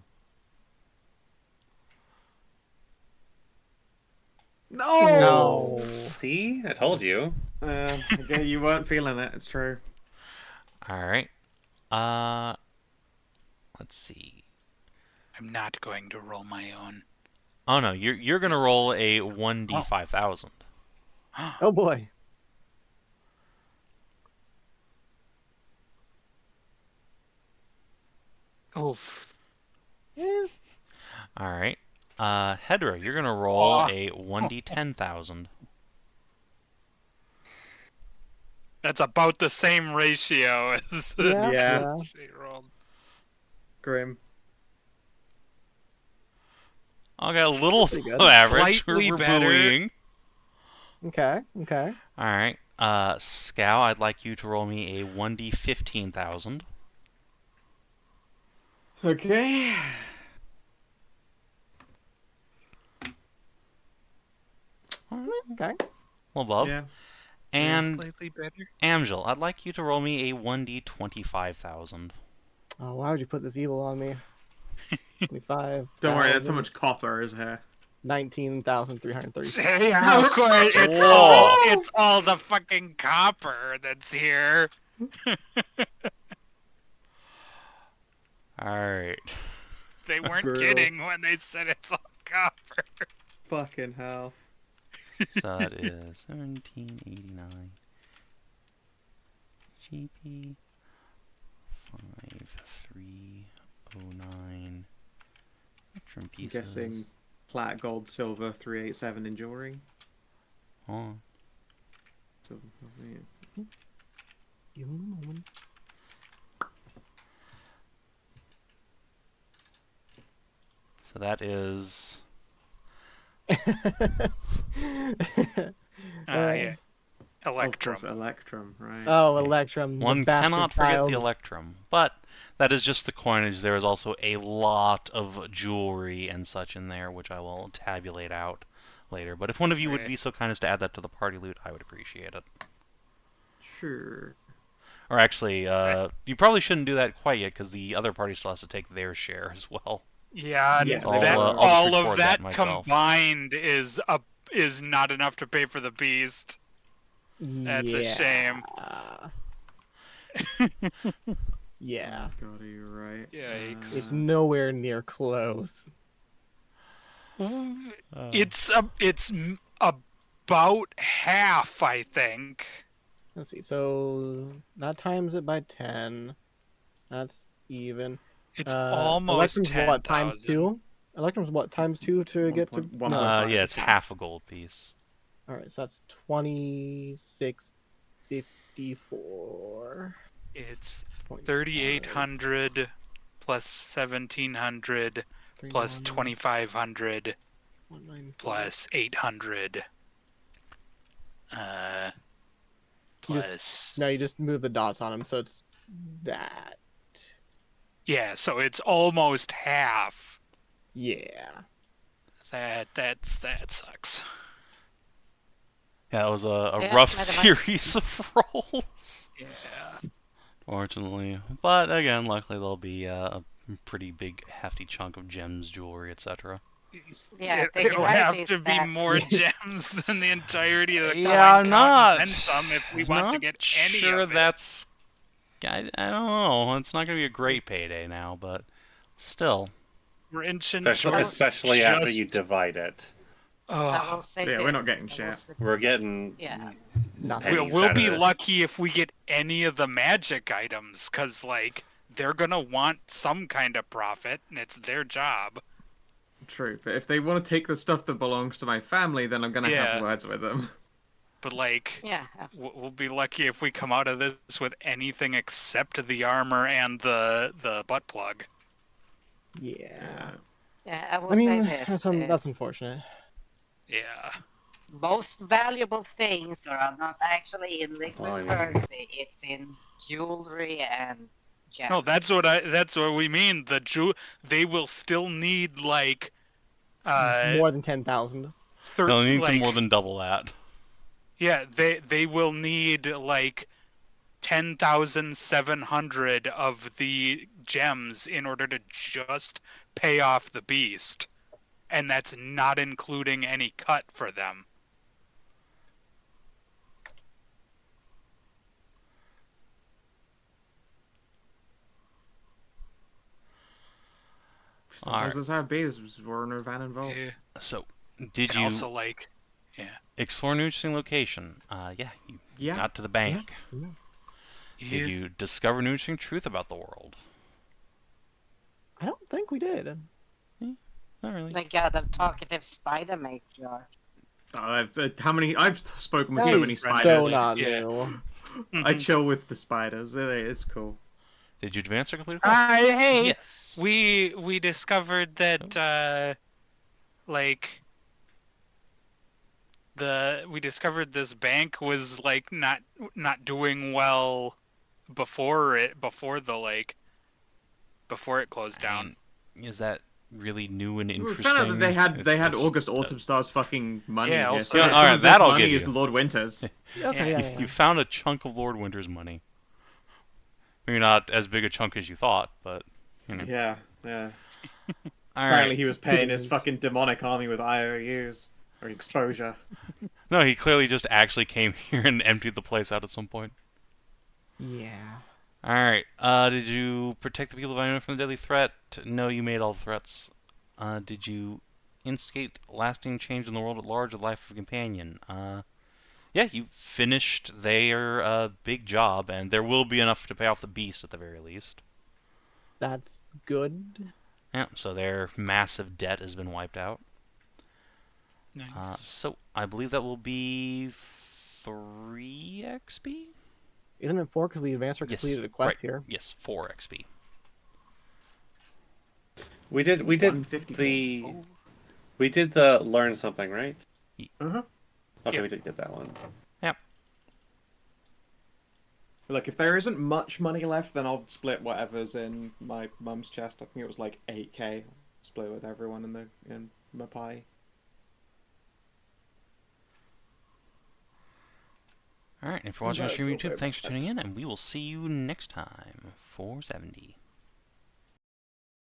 No. that. See? I told you. Okay, you weren't feeling it. It's true. All right. Let's see. I'm not going to roll my own. Oh no, you're gonna roll a 1d 5,000. Oh boy. Oof. Eh, All right. Hedrah, you're gonna roll a 1d 10,000. That's about the same ratio as Yeah. Yeah. she rolled. Grim. I got a little Pretty good. above average. Slightly We're better. bullying. Okay. Okay. All right. Skow, I'd like you to roll me a 1d 15,000. Okay. Okay. A little above. Yeah. And Slightly better. Amxal, I'd like you to roll me a 1d 25,000. Oh, why would you put this evil on me? 25. Don't worry, that's how much copper is here. 19,330. Yeah, That of was course. such a It's call! all, it's all the fucking copper that's here. All right. They weren't Girl. kidding when they said it's all copper. Fucking hell. So that is 1789. GP 5309. Electrum I'm pieces. guessing plat, gold, silver, 387 in jewelry. Oh. So, yeah. Give him a moment. So that is Yeah. Of Electrum. course, Electrum, right. Oh, Electrum. one the bastard cannot forget child. the Electrum, but that is just the coinage. There is also a lot of jewelry and such in there, which I will tabulate out later. But if one of you would Right. be so kind as to add that to the party loot, I would appreciate it. Sure. Or actually, you probably shouldn't do that quite yet, because the other party still has to take their share as well. Yeah, Yeah, that, I'll all just of record that that myself. combined is not enough to pay for the beast. That's a shame. Yeah. Oh, God, you're right. Yikes. It's nowhere near close. It's about half, I think. Let's see. So that times it by 10. That's even. It's almost Electrum's what, times 10,000. 2? Electrum's what, times 2 to get to. 1.1. No. Yeah, it's half a gold piece. Alright, so that's 2654. It's 0.5. 3,800 plus 1,700 plus 2,500 plus 800 plus... No, you just move the dots on them, so it's that. Yeah, so it's almost half. Yeah. That sucks. Yeah, it was a Yeah, rough never mind. series of rolls, Yeah. fortunately. But again, luckily there'll be a pretty big hefty chunk of gems, jewelry, etc. Yeah, the It'll hilarity have is to be that- more gems than the entirety of the Yeah, coin I'm count not. and then some if we want to Not get any sure of it. that's. I don't know. It's not going to be a great payday now, but still. We're inching Especially after just... you divide it. I will Oh, say Yeah, this. we're not getting I will shit. say- We're getting Yeah. Nothing. pennies we'll out of be this. lucky if we get any of the magic items, because, like, they're going to want some kind of profit, and it's their job. True, but if they want to take the stuff that belongs to my family, then I'm gonna Yeah. have words with them. But, like, Yeah. we'll be lucky if we come out of this with anything except the armor and the butt plug. Yeah. Yeah, I will I mean, say this. that's unfortunate. Yeah. Most valuable things are not actually in liquid Oh, I know. currency. It's in jewelry and gems. No, that's what we mean. They will still need, like, More than 10,000. They'll need like, to more than double that. yeah, they will need, like, 10,700 of the gems in order to just pay off the beast. And that's not including any cut for them. Sometimes Alright. that's how it be. There's war in van involved. Yeah. So, did And you also, like, explore an interesting location? Yeah, you Yeah. got to the bank. Yeah. Did you discover an interesting truth about the world? I don't think we did. Not really. They got a talkative spider matriarch. How many? I've spoken with That so is many so spiders. not Yeah. new. I chill with the spiders. It's cool. Did you advance or complete a quest? hey, Yes. we discovered that we discovered this bank was, like, not doing well before it closed down. I mean, is that really new and We interesting? found out that they had It's August Autumn Star's fucking money. Yeah, here. also- So Yeah, some alright, of this that I'll money give is you. Lord Winter's. Okay, Yeah. yeah. You found a chunk of Lord Winter's money. Maybe not as big a chunk as you thought, but you know. Yeah. All Apparently right. he was paying his fucking demonic army with IOUs or exposure. No, he clearly just actually came here and emptied the place out at some point. Yeah. All right. Did you protect the people of Valeina from the deadly threat? No, you made all the threats. Did you instigate lasting change in the world at large, the life of a companion? Yeah, you finished their big job, and there will be enough to pay off the beast at the very least. That's good. Yeah, so their massive debt has been wiped out. Nice. So I believe that will be 3 XP? Isn't it 4 because we advanced or Yes, completed a quest right. here? Yes, 4 XP. We did 150. we did the learn something, right? Uh-huh. Okay, Yeah. we did get that one. Yep. Look, if there isn't much money left, then I'll split whatever's in my mum's chest. I think it was like 8k. Split it with everyone in my party. Alright, if you're watching our stream on YouTube, thanks for tuning in, and we will see you next time for Sav&D.